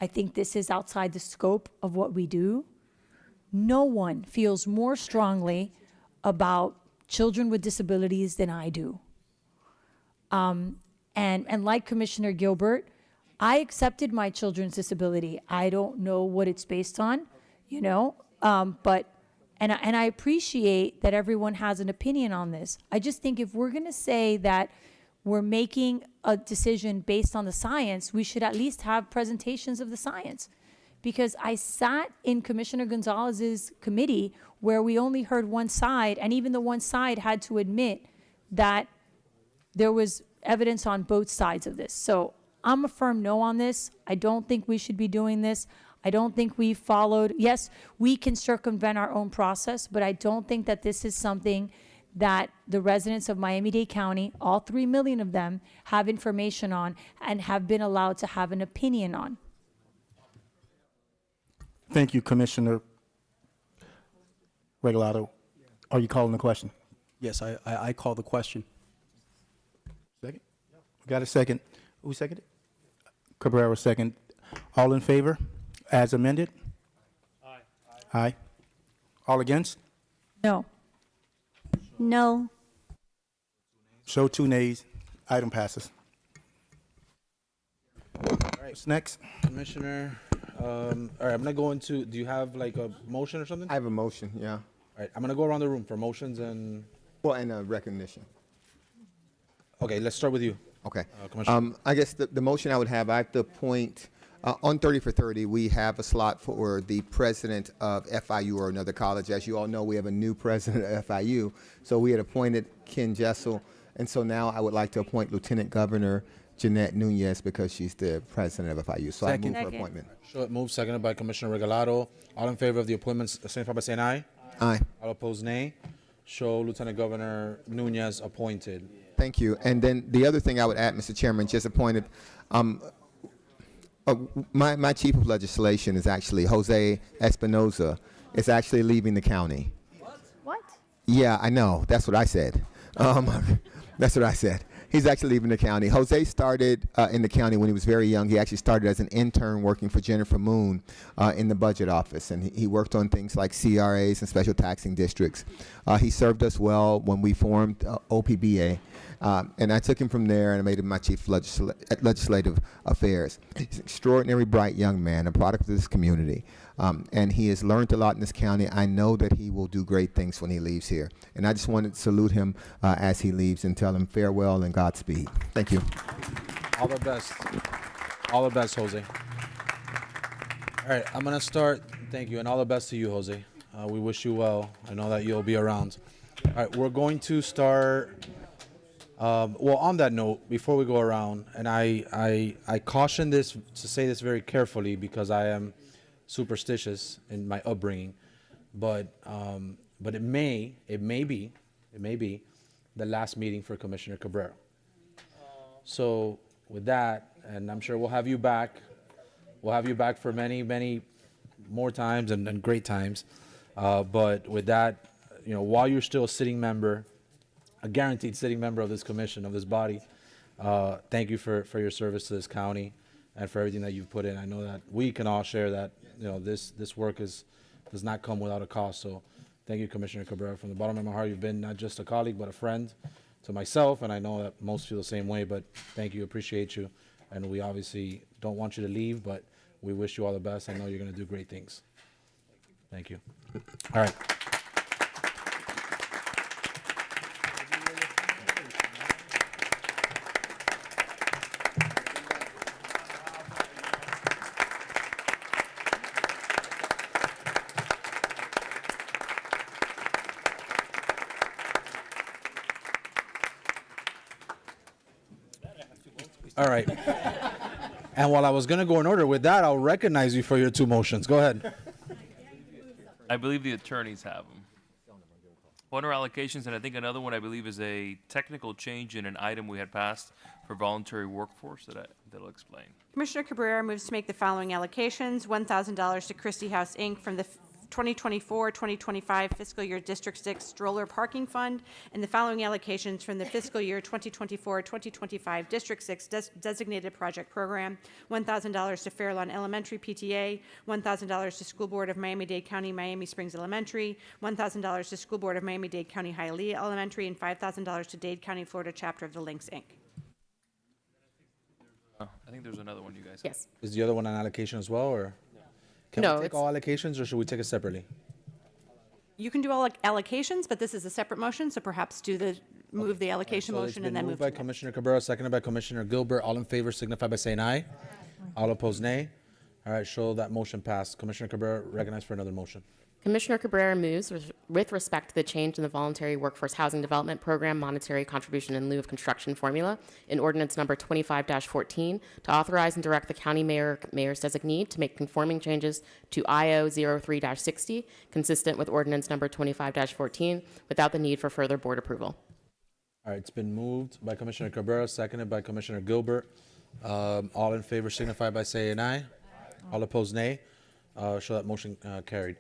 I think this is outside the scope of what we do. No one feels more strongly about children with disabilities than I do. And like Commissioner Gilbert, I accepted my children's disability. I don't know what it's based on, you know, but I appreciate that everyone has an opinion on this. I just think if we're going to say that we're making a decision based on the science, we should at least have presentations of the science. Because I sat in Commissioner Gonzalez's committee where we only heard one side, and even the one side had to admit that there was evidence on both sides of this. So I'm a firm no on this. I don't think we should be doing this. I don't think we followed. Yes, we can circumvent our own process, but I don't think that this is something that the residents of Miami-Dade County, all 3 million of them, have information on and have been allowed to have an opinion on. Thank you, Commissioner Regalado. Are you calling the question? Yes, I call the question. Second? We got a second. Who seconded? Cabrera, second. All in favor, as amended? Aye. Aye. All against? No. No. Show 2 nays. Item passes. All right. What's next? Commissioner, all right, I'm gonna go into, do you have like a motion or something? I have a motion, yeah. All right, I'm gonna go around the room for motions and, Well, and a recognition. okay, let's start with you. Okay. Commissioner. I guess the motion I would have, I have to appoint, on 30 for 30, we have a slot for the president of FIU or another college. As you all know, we have a new president of FIU. So we had appointed Ken Jessel. And so now I would like to appoint Lieutenant Governor Jeanette Nunez because she's the president of FIU. So Second. I move for appointment. Sure, move seconded by Commissioner Regalado. All in favor of the appointments, signify by saying aye. Aye. All opposed, nay. Show Lieutenant Governor Nunez appointed. Thank you. And then the other thing I would add, Mr. Chairman, just a point of, my chief of legislation is actually Jose Espinoza, is actually leaving the county. What? Yeah, I know. That's what I said. That's what I said. He's actually leaving the county. Jose started in the county when he was very young. He actually started as an intern working for Jennifer Moon in the budget office, and he worked on things like CRAs and special taxing districts. He served us well when we formed OPBA, and I took him from there and I made him my chief legislative affairs. He's an extraordinary, bright young man, a product of this community. And he has learned a lot in this county. I know that he will do great things when he leaves here. And I just wanted to salute him as he leaves and tell him farewell and Godspeed. Thank you. All the best. All the best, Jose. All right, I'm going to start. Thank you, and all the best to you, Jose. We wish you well. I know that you'll be around. All right, we're going to start. Well, on that note, before we go around, and I caution this to say this very carefully because I am superstitious in my upbringing, but it may be the last meeting for Commissioner Cabrera. So with that, and I'm sure we'll have you back for many more times and great times. But with that, while you're still a sitting member, a guaranteed sitting member of this commission, of this body, thank you for your service to this county and for everything that you've put in. I know that we can all share that this work does not come without a cost. So thank you, Commissioner Cabrera. From the bottom of my heart, you've been not just a colleague, but a friend to myself, and I know that most feel the same way, but thank you, appreciate you. And we obviously don't want you to leave, but we wish you all the best. I know you're going to do great things. Thank you. All right. All right. And while I was going to go in order with that, I'll recognize you for your two motions. Go ahead. I believe the attorneys have them. One are allocations, and I think another one I believe is a technical change in an item we had passed for voluntary workforce that'll explain. Commissioner Cabrera moves to make the following allocations: $1,000 to Christie House, Inc. from the 2024-2025 fiscal year District 6 stroller parking fund, and the following allocations from the fiscal year 2024-2025 District 6 designated project program: $1,000 to Fairlawn Elementary PTA, $1,000 to School Board of Miami-Dade County Miami Springs Elementary, $1,000 to School Board of Miami-Dade County Hialeah Elementary, and $5,000 to Dade County, Florida chapter of the Lynx, Inc. I think there's another one you guys Yes. Is the other one on allocation as well, or can No, we take all allocations, or should we take it separately? You can do all allocations, but this is a separate motion, so perhaps move the allocation So it's motion been and then move moved by to Commissioner Cabrera, seconded by Commissioner Gilbert. All in favor signify by saying aye. All opposed, nay. All right, show that motion passed. Commissioner Cabrera, recognized for another motion. Commissioner Cabrera moves with respect to the change in the Voluntary Workforce Housing Development Program monetary contribution in lieu of construction formula in ordinance number 25-14 to authorize and direct the county mayor's designee to make conforming changes to IO 03-60 consistent with ordinance number 25-14 without the need for further board approval. All right, it's been moved by Commissioner Cabrera, seconded by Commissioner Gilbert. All in favor signify by saying aye. All opposed, nay. Show that motion carried.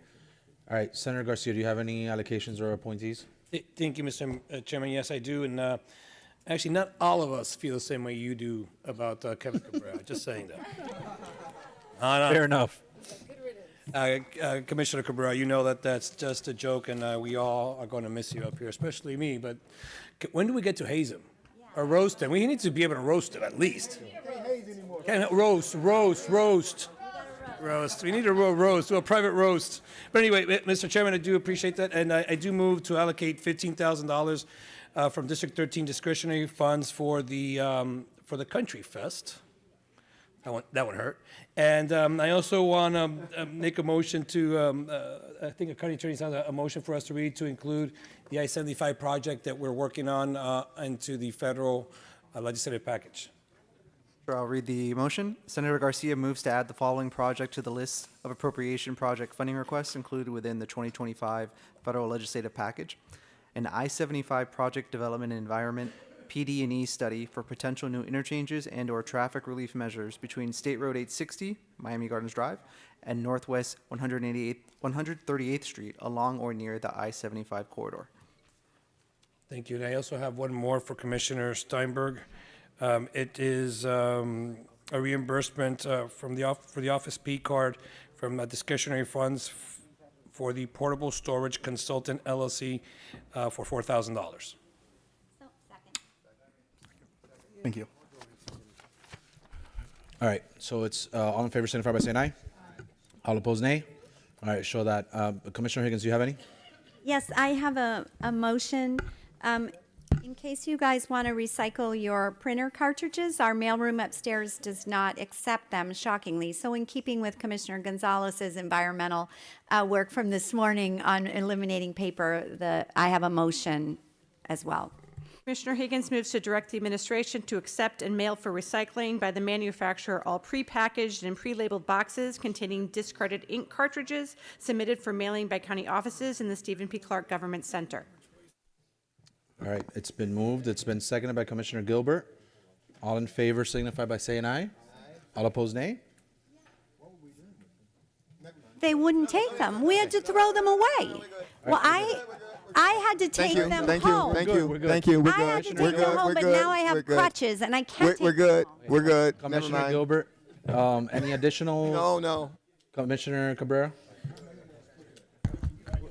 All right, Senator Garcia, do you have any allocations or appointees? Thank you, Mr. Chairman. Yes, I do. And actually, not all of us feel the same way you do about Kevin Cabrera. Just saying that. Fair enough. Commissioner Cabrera, you know that that's just a joke, and we all are going to miss you up here, especially me. But when do we get to haze him or roast him? We need to be able to roast him at least. Can't roast. We need a roast, do a private roast. But anyway, Mr. Chairman, I do appreciate that, and I do move to allocate $15,000 from District 13 discretionary funds for the Country Fest. That one hurt. And I also want to make a motion to, I think a county attorney has a motion for us to read to include the I-75 project that we're working on into the federal legislative package. I'll read the motion. Senator Garcia moves to add the following project to the list of appropriation project funding requests included within the 2025 federal legislative package: an I-75 project development and environment PD&E study for potential new interchanges and/or traffic relief measures between State Road 860, Miami Gardens Drive, and Northwest 138th Street along or near the I-75 corridor. Thank you. And I also have one more for Commissioner Steinberg. It is a reimbursement for the Office P card from discretionary funds for the Portable Storage Consultant LLC for $4,000. Thank you. All right, so it's all in favor, signify by saying aye. All opposed, nay. All right, show that. Commissioner Higgins, do you have any? Yes, I have a motion. In case you guys want to recycle your printer cartridges, our mailroom upstairs does not accept them, shockingly. So in keeping with Commissioner Gonzalez's environmental work from this morning on eliminating paper, I have a motion as well. Commissioner Higgins moves to direct the administration to accept and mail for recycling by the manufacturer all prepackaged and pre-labeled boxes containing discarded ink cartridges submitted for mailing by county offices in the Stephen P. Clark Government Center. All right, it's been moved. It's been seconded by Commissioner Gilbert. All in favor signify by saying aye. All opposed, nay. They wouldn't take them. We had to throw them away. Well, I had to take them home. Thank you. We're good. I had to take them home, but now I have crutches and I can't take We're good. them home. We're good. Never Commissioner mind. Gilbert, any additional? No. Commissioner Cabrera?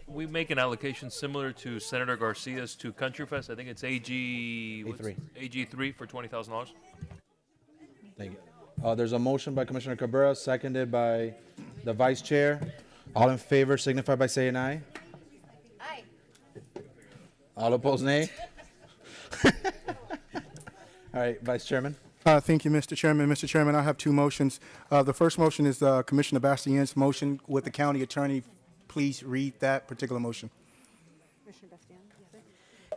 We make an allocation similar to Senator Garcia's to Country Fest. I think it's AG3 for $20,000. Thank you. There's a motion by Commissioner Cabrera, seconded by the Vice Chair. All in favor signify by saying aye. Aye. All opposed, nay. All right, Vice Chairman. Thank you, Mr. Chairman. Mr. Chairman, I have two motions. The first motion is Commissioner Bastien's motion. Would the county attorney please read that particular motion?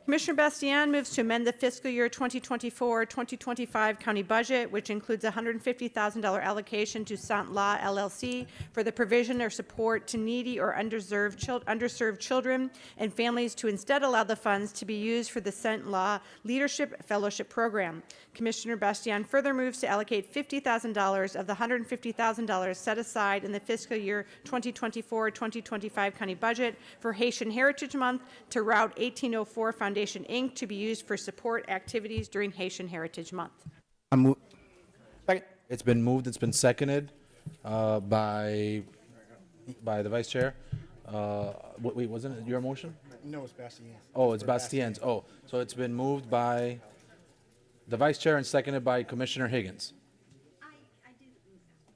Commissioner Bastian moves to amend the fiscal year 2024-2025 county budget, which includes a $150,000 allocation to Sant La LLC for the provision or support to needy or underserved children and families, to instead allow the funds to be used for the Sant La Leadership Fellowship Program. Commissioner Bastian further moves to allocate $50,000 of the $150,000 set aside in the fiscal year 2024-2025 county budget for Haitian Heritage Month to Route 1804 Foundation Inc. to be used for support activities during Haitian Heritage Month. It's been moved. It's been seconded by the Vice Chair. Wait, wasn't it your motion? No, it's Bastien's. Oh, it's Bastien's. Oh, so it's been moved by the Vice Chair and seconded by Commissioner Higgins.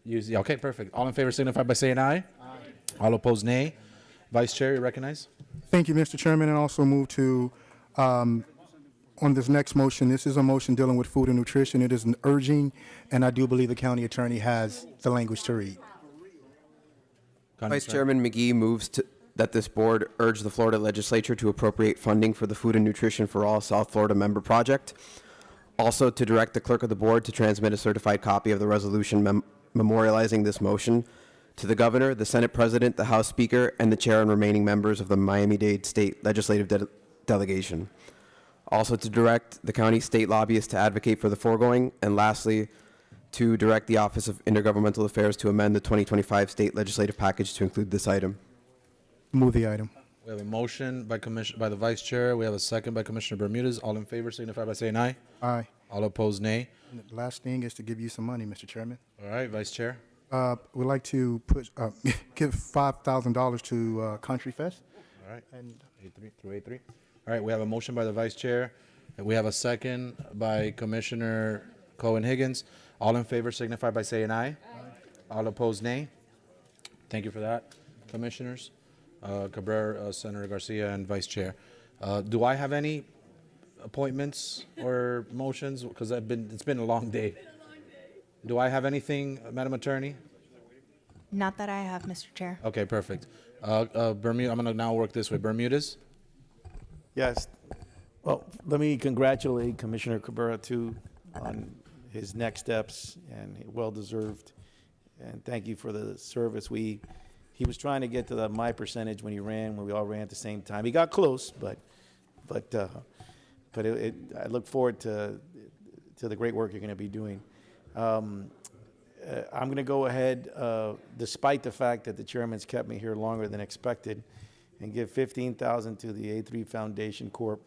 Okay, perfect. All in favor signify by saying aye. Aye. All opposed, nay. Vice Chair, you recognize? Thank you, Mr. Chairman, and also move to, on this next motion, this is a motion dealing with food and nutrition. It is an urging, and I do believe the county attorney has the language to read. Vice Chairman McGee moves that this board urge the Florida legislature to appropriate funding for the Food and Nutrition for All South Florida member project. Also, to direct the clerk of the board to transmit a certified copy of the resolution memorializing this motion to the governor, the Senate President, the House Speaker, and the chair and remaining members of the Miami-Dade State Legislative Delegation. Also, to direct the county state lobbyist to advocate for the foregoing. And lastly, to direct the Office of Intergovernmental Affairs to amend the 2025 state legislative package to include this item. Move the item. We have a motion by the Vice Chair. We have a second by Commissioner Bermudez. All in favor signify by saying aye. Aye. All opposed, nay. And the last thing is to give you some money, Mr. Chairman. All right, Vice Chair. We'd like to give $5,000 to Country Fest. All right. And through A3. All right, we have a motion by the Vice Chair. And we have a second by Commissioner Cohen-Higgins. All in favor signify by saying aye. Aye. All opposed, nay. Thank you for that, Commissioners. Cabrera, Senator Garcia, and Vice Chair. Do I have any appointments or motions? Because it's been a long day. Do I have anything, Madam Attorney? Not that I have, Mr. Chair. Okay, perfect. Bermuda, I'm going to now work this way. Bermudez? Yes. Well, let me congratulate Commissioner Cabrera, too, on his next steps, and well-deserved. And thank you for the service. He was trying to get to my percentage when we all ran at the same time. He got close, but but I look forward to the great work you're going to be doing. I'm going to go ahead, despite the fact that the chairman's kept me here longer than expected, and give $15,000 to the A3 Foundation Corp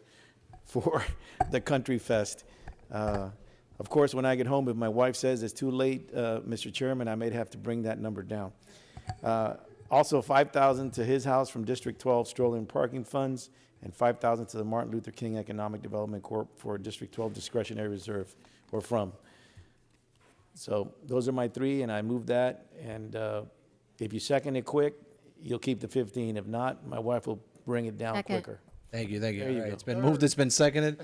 for the Country Fest. Of course, when I get home, if my wife says it's too late, Mr. Chairman, I may have to bring that number down. Also, $5,000 to his house from District 12 stroller and parking funds, and $5,000 to the Martin Luther King Economic Development Corp for District 12 discretionary reserve, or from. So those are my three, and I move that. And if you second it quick, you'll keep the 15. If not, my wife will bring it down quicker. Thank you, thank you. There you All right, go. it's been moved, it's been seconded.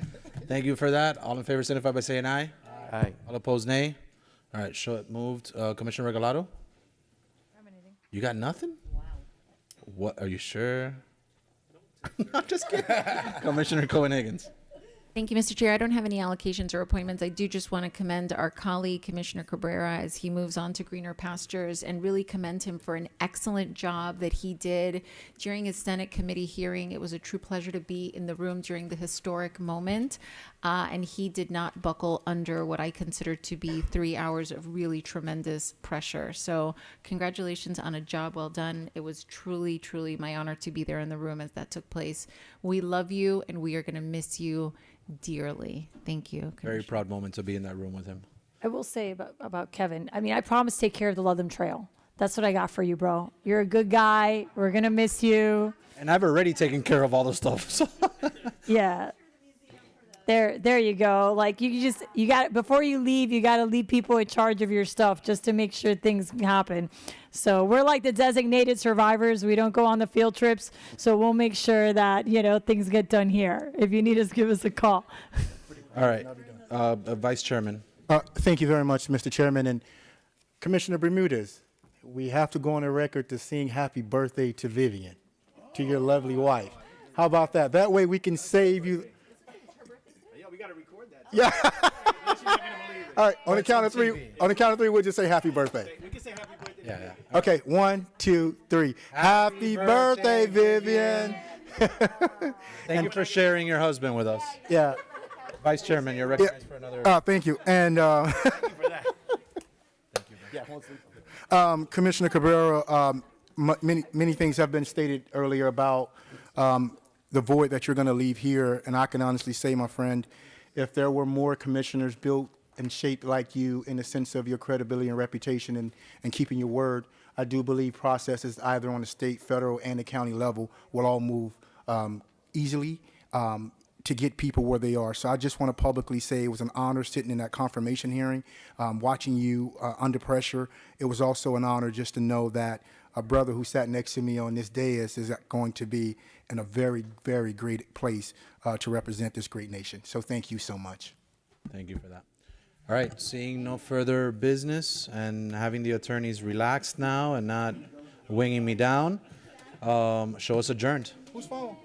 Thank you for that. All in favor signify by saying aye. Aye. All opposed, nay. All right, show it moved. Commissioner Regalado? You got nothing? Wow. What, are you sure? I'm just kidding. Commissioner Cohen-Higgins. Thank you, Mr. Chair. I don't have any allocations or appointments. I do just want to commend our colleague, Commissioner Cabrera, as he moves on to greener pastures, and really commend him for an excellent job that he did during his Senate committee hearing. It was a true pleasure to be in the room during the historic moment, and he did not buckle under what I consider to be 3 hours of really tremendous pressure. So congratulations on a job well done. It was truly, truly my honor to be there in the room as that took place. We love you, and we are going to miss you dearly. Thank you. Very proud moment to be in that room with him. I will say about Kevin, I mean, I promise to take care of the Ludlam Trail. That's what I got for you, bro. You're a good guy. We're going to miss you. And I've already taken care of all the stuff. So. Yeah. There you go. Like you got, before you leave, you got to leave people in charge of your stuff just to make sure things happen. So we're like the designated survivors. We don't go on the field trips. So we'll make sure that, things get done here. If you need us, give us a call. All right. Vice Chairman. Thank you very much, Mr. Chairman. And Commissioner Bermudez, we have to go on the record to sing happy birthday to Vivian, to your lovely wife. How about that? That way we can save you. Yeah, we got to record that. Yeah. All right. On the count of three, we'll just say happy birthday. We can say happy birthday. Yeah. Okay. 1, 2, 3. Happy birthday, Vivian. Thank you for sharing your husband with us. Yeah. Vice Chairman, you're recognized for another. Thank you. And Commissioner Cabrera, many things have been stated earlier about the void that you're going to leave here. And I can honestly say, my friend, if there were more commissioners built and shaped like you in the sense of your credibility and reputation and keeping your word, I do believe processes either on the state, federal, and the county level will all move easily to get people where they are. So I just want to publicly say it was an honor sitting in that confirmation hearing, watching you under pressure. It was also an honor just to know that a brother who sat next to me on this dais is going to be in a very, very great place to represent this great nation. So thank you so much. Thank you for that. All right, seeing no further business and having the attorneys relaxed now and not winging me down, show us adjourned. Whose phone?